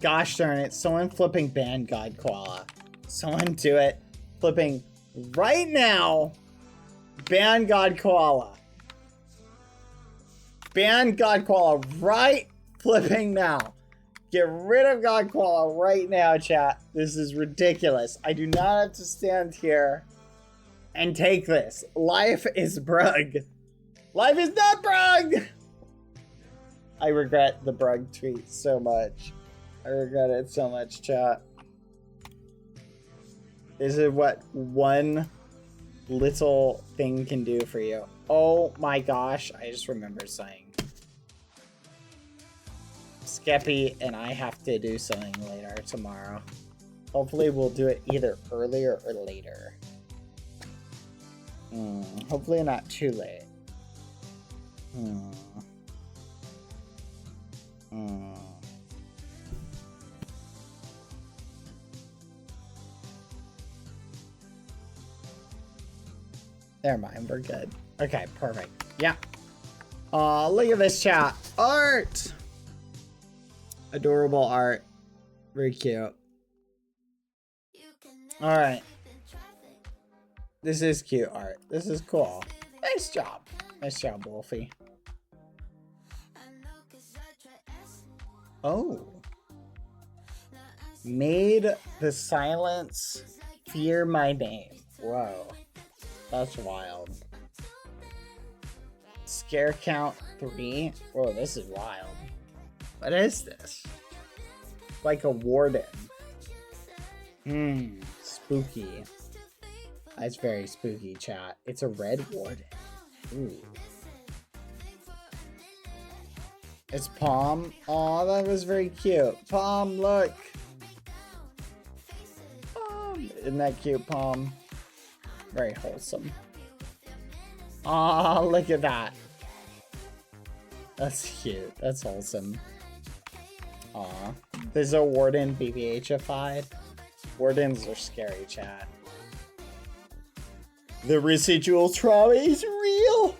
C: Gosh darn it, someone flipping ban God Koala. Someone do it. Flipping right now. Ban God Koala. Ban God Koala right flipping now. Get rid of God Koala right now, chat. This is ridiculous. I do not have to stand here and take this. Life is brug. Life is not brug! I regret the brug tweet so much. I regret it so much, chat. This is what one little thing can do for you. Oh my gosh, I just remembered something. Skeppy and I have to do something later tomorrow. Hopefully we'll do it either earlier or later. Hopefully not too late. Never mind, we're good. Okay, perfect. Yeah. Look at this chat. Art! Adorable art. Very cute. Alright. This is cute art. This is cool. Nice job. Nice job, Wolfie. Oh. Made the silence fear my name. Whoa. That's wild. Scare count 3. Whoa, this is wild. What is this? Like a warden. Spooky. That's very spooky, chat. It's a red warden. Ooh. It's Palm. Aw, that was very cute. Palm, look. Palm. Isn't that cute, Palm? Very wholesome. Aw, look at that. That's cute. That's wholesome. Aw. There's a warden BBHified. Wardens are scary, chat. The residual trauma is real.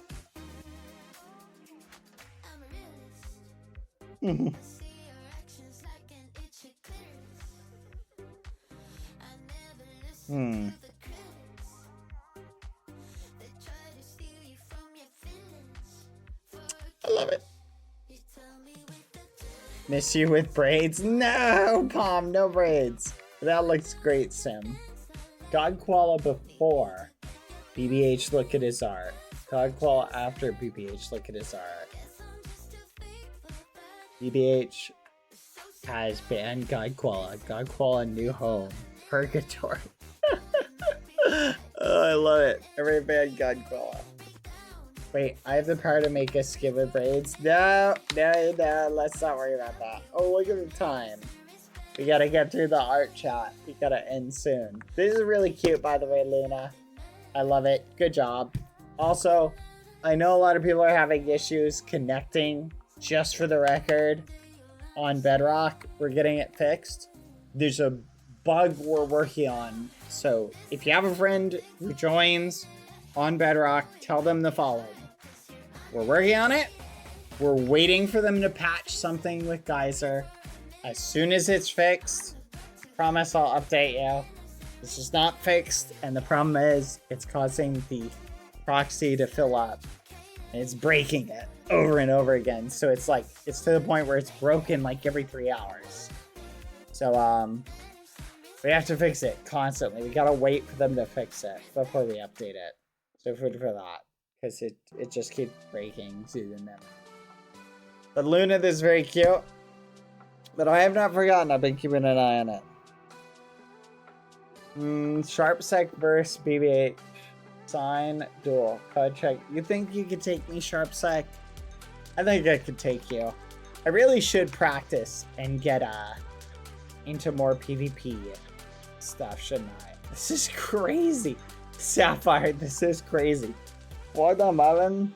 C: I love it. Miss you with braids? No, Palm, no braids. That looks great, Sim. God Koala before BBH, look at his art. God Koala after BBH, look at his art. BBH has banned God Koala. God Koala new home. Purgatory. Oh, I love it. Every banned God Koala. Wait, I have the power to make us skip with braids? No, let's not worry about that. Oh, look at the time. We gotta get through the art chat. We gotta end soon. This is really cute, by the way, Luna. I love it. Good job. Also, I know a lot of people are having issues connecting, just for the record, on Bedrock. We're getting it fixed. There's a bug we're working on. So if you have a friend who joins on Bedrock, tell them the following. We're working on it. We're waiting for them to patch something with Geyser. As soon as it's fixed, promise I'll update you. This is not fixed, and the problem is it's causing the proxy to fill up. And it's breaking it over and over again. So it's like, it's to the point where it's broken like every 3 hours. So, we have to fix it constantly. We gotta wait for them to fix it before we update it. So for that. Because it just keeps breaking through the memory. But Luna, this is very cute. But I have not forgotten. I've been keeping an eye on it. Sharpsec versus BB8. Sign duel. Code check. You think you could take me, Sharpsec? I think I could take you. I really should practice and get into more PvP stuff, shouldn't I? This is crazy. Sapphire, this is crazy. What the Marvin?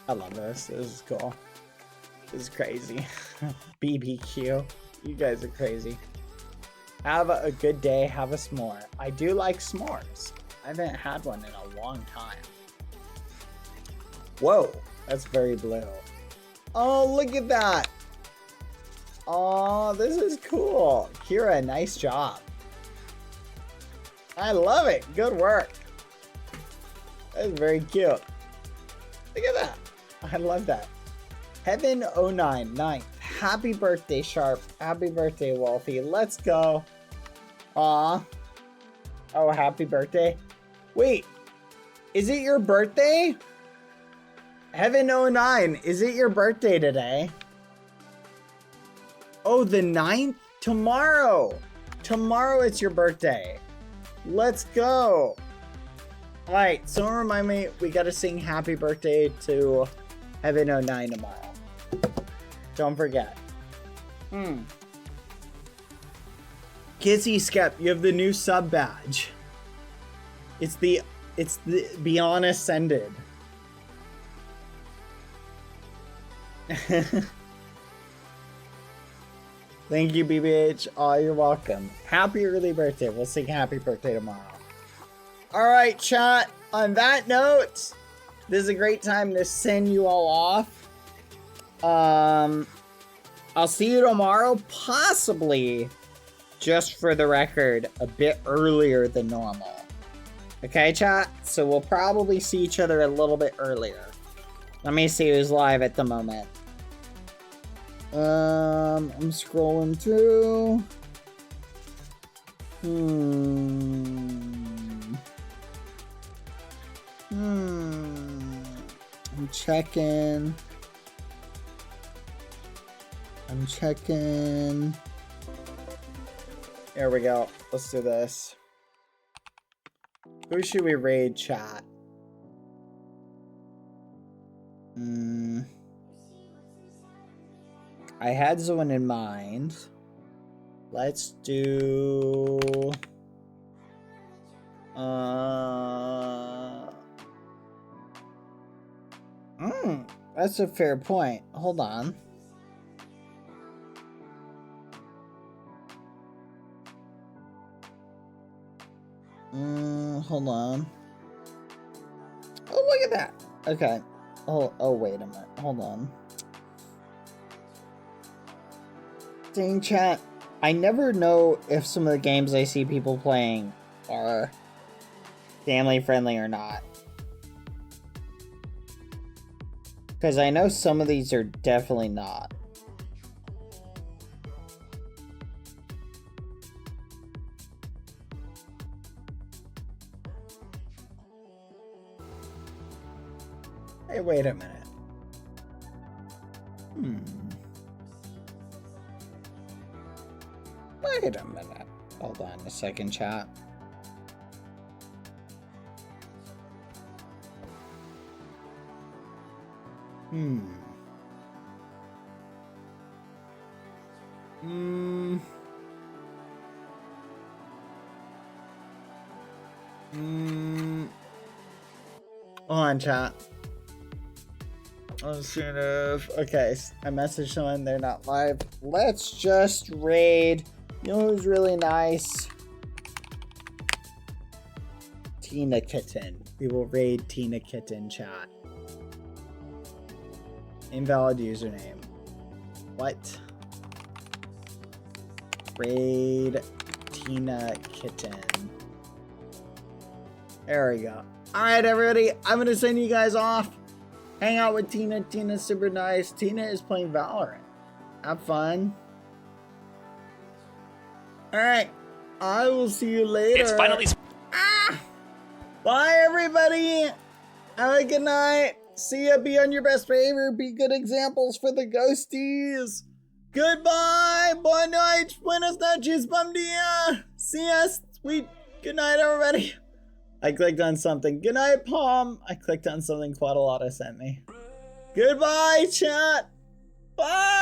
C: I love this. This is cool. This is crazy. BBQ. You guys are crazy. Have a good day. Have a s'more. I do like s'mores. I haven't had one in a long time. Whoa. That's very blue. Oh, look at that. Oh, this is cool. Kira, nice job. I love it. Good work. That is very cute. Look at that. I love that. Heaven09, 9th. Happy birthday, Sharp. Happy birthday, Wolfie. Let's go. Aw. Oh, happy birthday. Wait. Is it your birthday? Heaven09, is it your birthday today? Oh, the 9th? Tomorrow. Tomorrow it's your birthday. Let's go. Alright, someone remind me, we gotta sing happy birthday to Heaven09 tomorrow. Don't forget. Kizzy Skep, you have the new sub badge. It's the Beyond Ascended. Thank you, BBH. Oh, you're welcome. Happy early birthday. We'll sing happy birthday tomorrow. Alright, chat. On that note, this is a great time to send you all off. I'll see you tomorrow. Possibly just for the record, a bit earlier than normal. Okay, chat? So we'll probably see each other a little bit earlier. Let me see who's live at the moment. I'm scrolling through. I'm checking. There we go. Let's do this. Who should we raid, chat? I had someone in mind. Let's do... That's a fair point. Hold on. Hold on. Oh, look at that. Okay. Oh, wait a minute. Hold on. Dang, chat. I never know if some of the games I see people playing are family friendly or not. Because I know some of these are definitely not. Hey, wait a minute. Wait a minute. Hold on a second, chat. Hold on, chat. Let's see if... Okay, I messaged someone, they're not live. Let's just raid. You know who's really nice? Tina Kitten. We will raid Tina Kitten, chat. Invalid username. What? Raid Tina Kitten. There we go. Alright, everybody. I'm going to send you guys off. Hang out with Tina. Tina's super nice. Tina is playing Valorant. Have fun. Alright. I will see you later.
J: It's finally...
C: Bye, everybody. Have a good night. See ya. Be on your best behavior. Be good examples for the ghosties. Goodbye. Buenas noches. Buenas noches. Bum dia. See ya. Sweet. Good night, everybody. I clicked on something. Good night, Palm. I clicked on something Quaddalata sent me. Goodbye, chat. Bye.